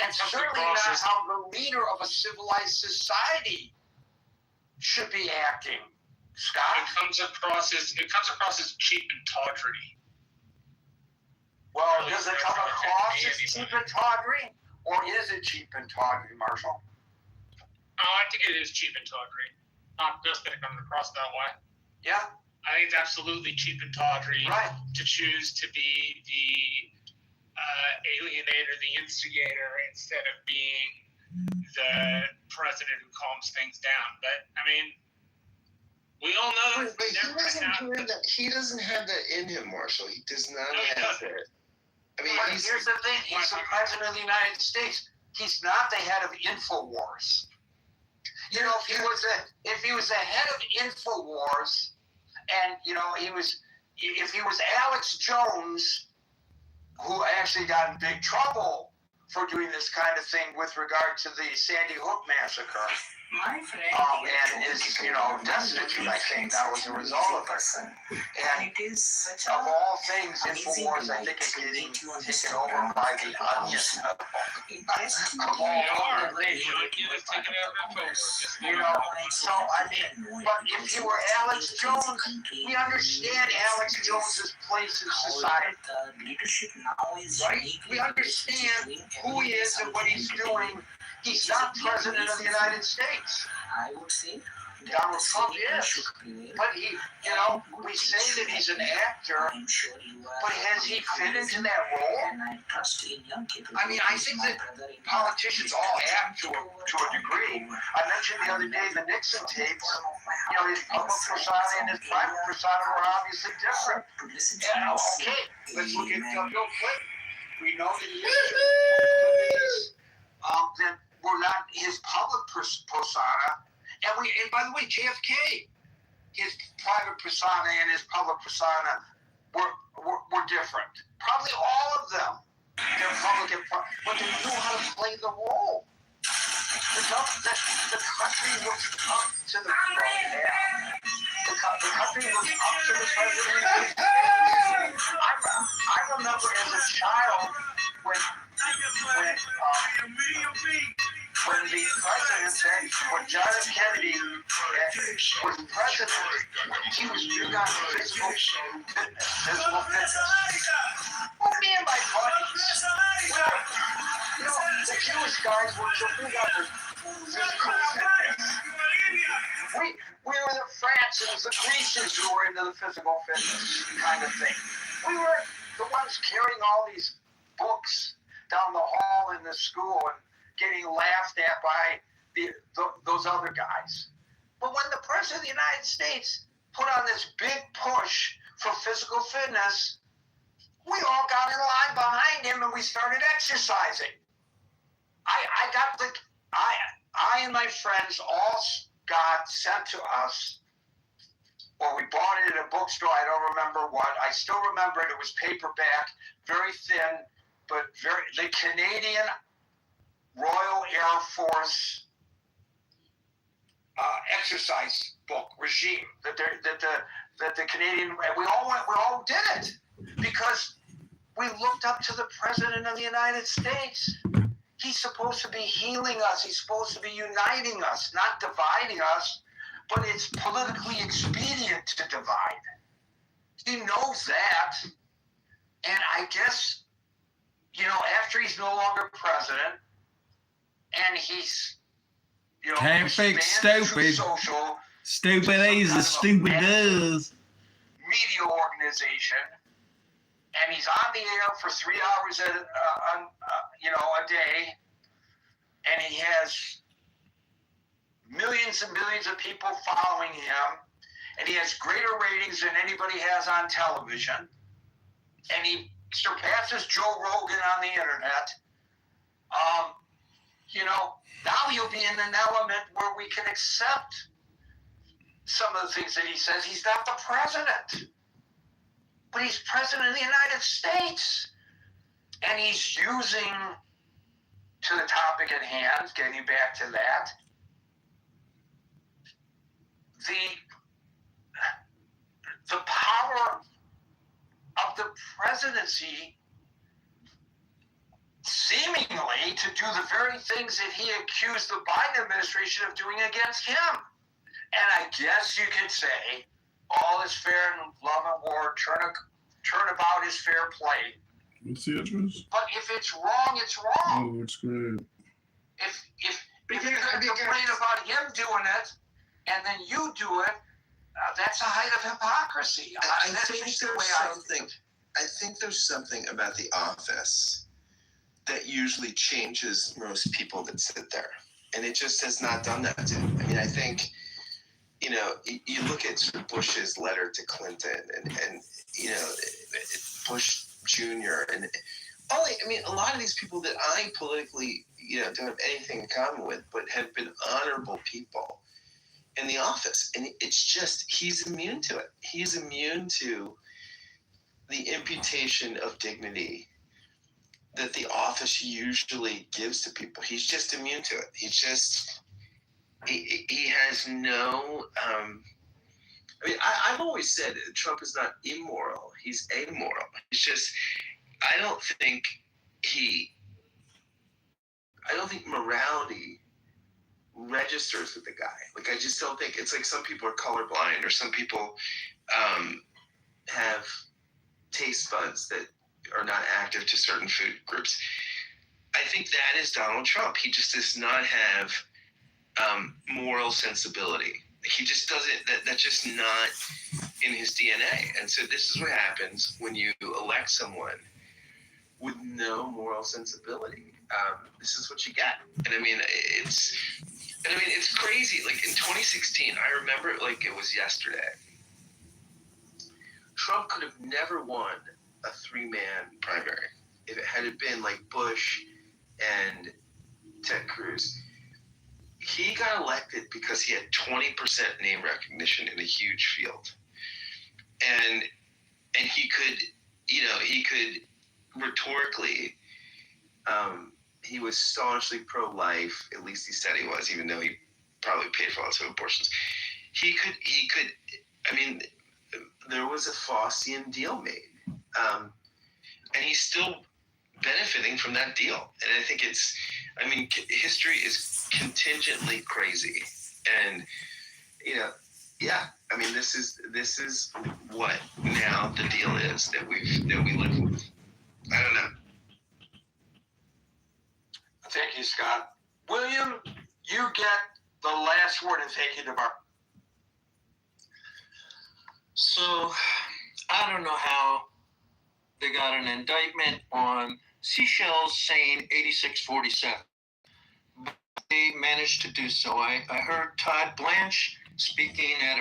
And certainly not how the leader of a civilized society should be acting. Scott? It comes across as cheap and tawdry. Well, does it come across as cheap and tawdry? Or is it cheap and tawdry, Marshall? Oh, I think it is cheap and tawdry. Not just that it comes across that way. Yeah. I think it's absolutely cheap and tawdry to choose to be the alienator, the instigator, instead of being the president who calms things down. But, I mean, we all know but he doesn't have that in him, Marshall. He does not have that. I mean, here's the thing. He's the president of the United States. He's not the head of InfoWars. If he was the head of InfoWars, and if he was Alex Jones, who actually got in big trouble for doing this kind of thing with regard to the Sandy Hook massacre, and is destitute, I think that was a result of it. And of all things, InfoWars, I think, is getting taken over by the Onion. So I mean, but if you were Alex Jones, we understand Alex Jones's place in society, right? We understand who he is and what he's doing. He's not president of the United States. Donald Trump is. But we say that he's an actor, but has he fit into that role? I mean, I think that politicians all act to a degree. I mentioned the other day the Nixon tapes. His public persona and his private persona were obviously different. And, okay, let's look at Bill Clinton. We know that he is that were not his public persona. And by the way, JFK, his private persona and his public persona were different. Probably all of them. They're public and private, but they knew how to play the role. The country looks up to the country was up to the president. I remember as a child when the president said, when John F. Kennedy was president, he was big on physical fitness. Well, me and my buddies, the Jewish guys were so big on the physical fitness. We were the Frances, the Greases who were into the physical fitness kind of thing. We were the ones carrying all these books down the hall in the school and getting laughed at by those other guys. But when the President of the United States put on this big push for physical fitness, we all got in line behind him and we started exercising. I and my friends all got sent to us, or we bought it at a bookstore, I don't remember what. I still remember it. It was paperback, very thin, but the Canadian Royal Air Force exercise book regime that the Canadian, we all did it because we looked up to the President of the United States. He's supposed to be healing us. He's supposed to be uniting us, not dividing us. But it's politically expedient to divide. He knows that. And I guess, after he's no longer president, and he's, can't fix stupid. Stupid is as stupid does. Media organization. And he's on the air for 3 hours a day. And he has millions and millions of people following him, and he has greater ratings than anybody has on television, and he surpasses Joe Rogan on the internet. Now he'll be in an element where we can accept some of the things that he says. He's not the president, but he's president of the United States, and he's using, to the topic at hand, getting back to that, the power of the presidency seemingly to do the very things that he accused the Biden administration of doing against him. And I guess you could say all is fair in love and war, turnabout is fair play. What's the address? But if it's wrong, it's wrong. Oh, it's great. If you're going to complain about him doing it, and then you do it, that's a height of hypocrisy. I think there's something about the office that usually changes most people that sit there. And it just has not done that to him. I mean, I think, you look at sort of Bush's letter to Clinton and Bush Jr. and a lot of these people that I politically, don't have anything in common with, but have been honorable people in the office. And it's just, he's immune to it. He's immune to the imputation of dignity that the office usually gives to people. He's just immune to it. He's just, he has no, I've always said Trump is not immoral. He's amoral. It's just, I don't think morality registers with the guy. Like, I just don't think, it's like some people are colorblind or some people have taste buds that are not active to certain food groups. I think that is Donald Trump. He just does not have moral sensibility. He just doesn't, that's just not in his DNA. And so this is what happens when you elect someone with no moral sensibility. This is what you get. And I mean, it's crazy. Like in 2016, I remember it like it was yesterday. Trump could have never won a 3-man primary if it had been like Bush and Ted Cruz. He got elected because he had 20% name recognition in a huge field. And he could rhetorically, he was staunchly pro-life, at least he said he was, even though he probably paid for lots of abortions. He could was a Faustian deal made. And he's still benefiting from that deal. And I think history is contingently crazy. And, this is what now the deal is that we live with. I don't know. Thank you, Scott. William, you get the last word and thank you to Mark. So, I don't know how they got an indictment on Seychelles saying 8647. But they managed to do so. I heard Todd Blanche speaking at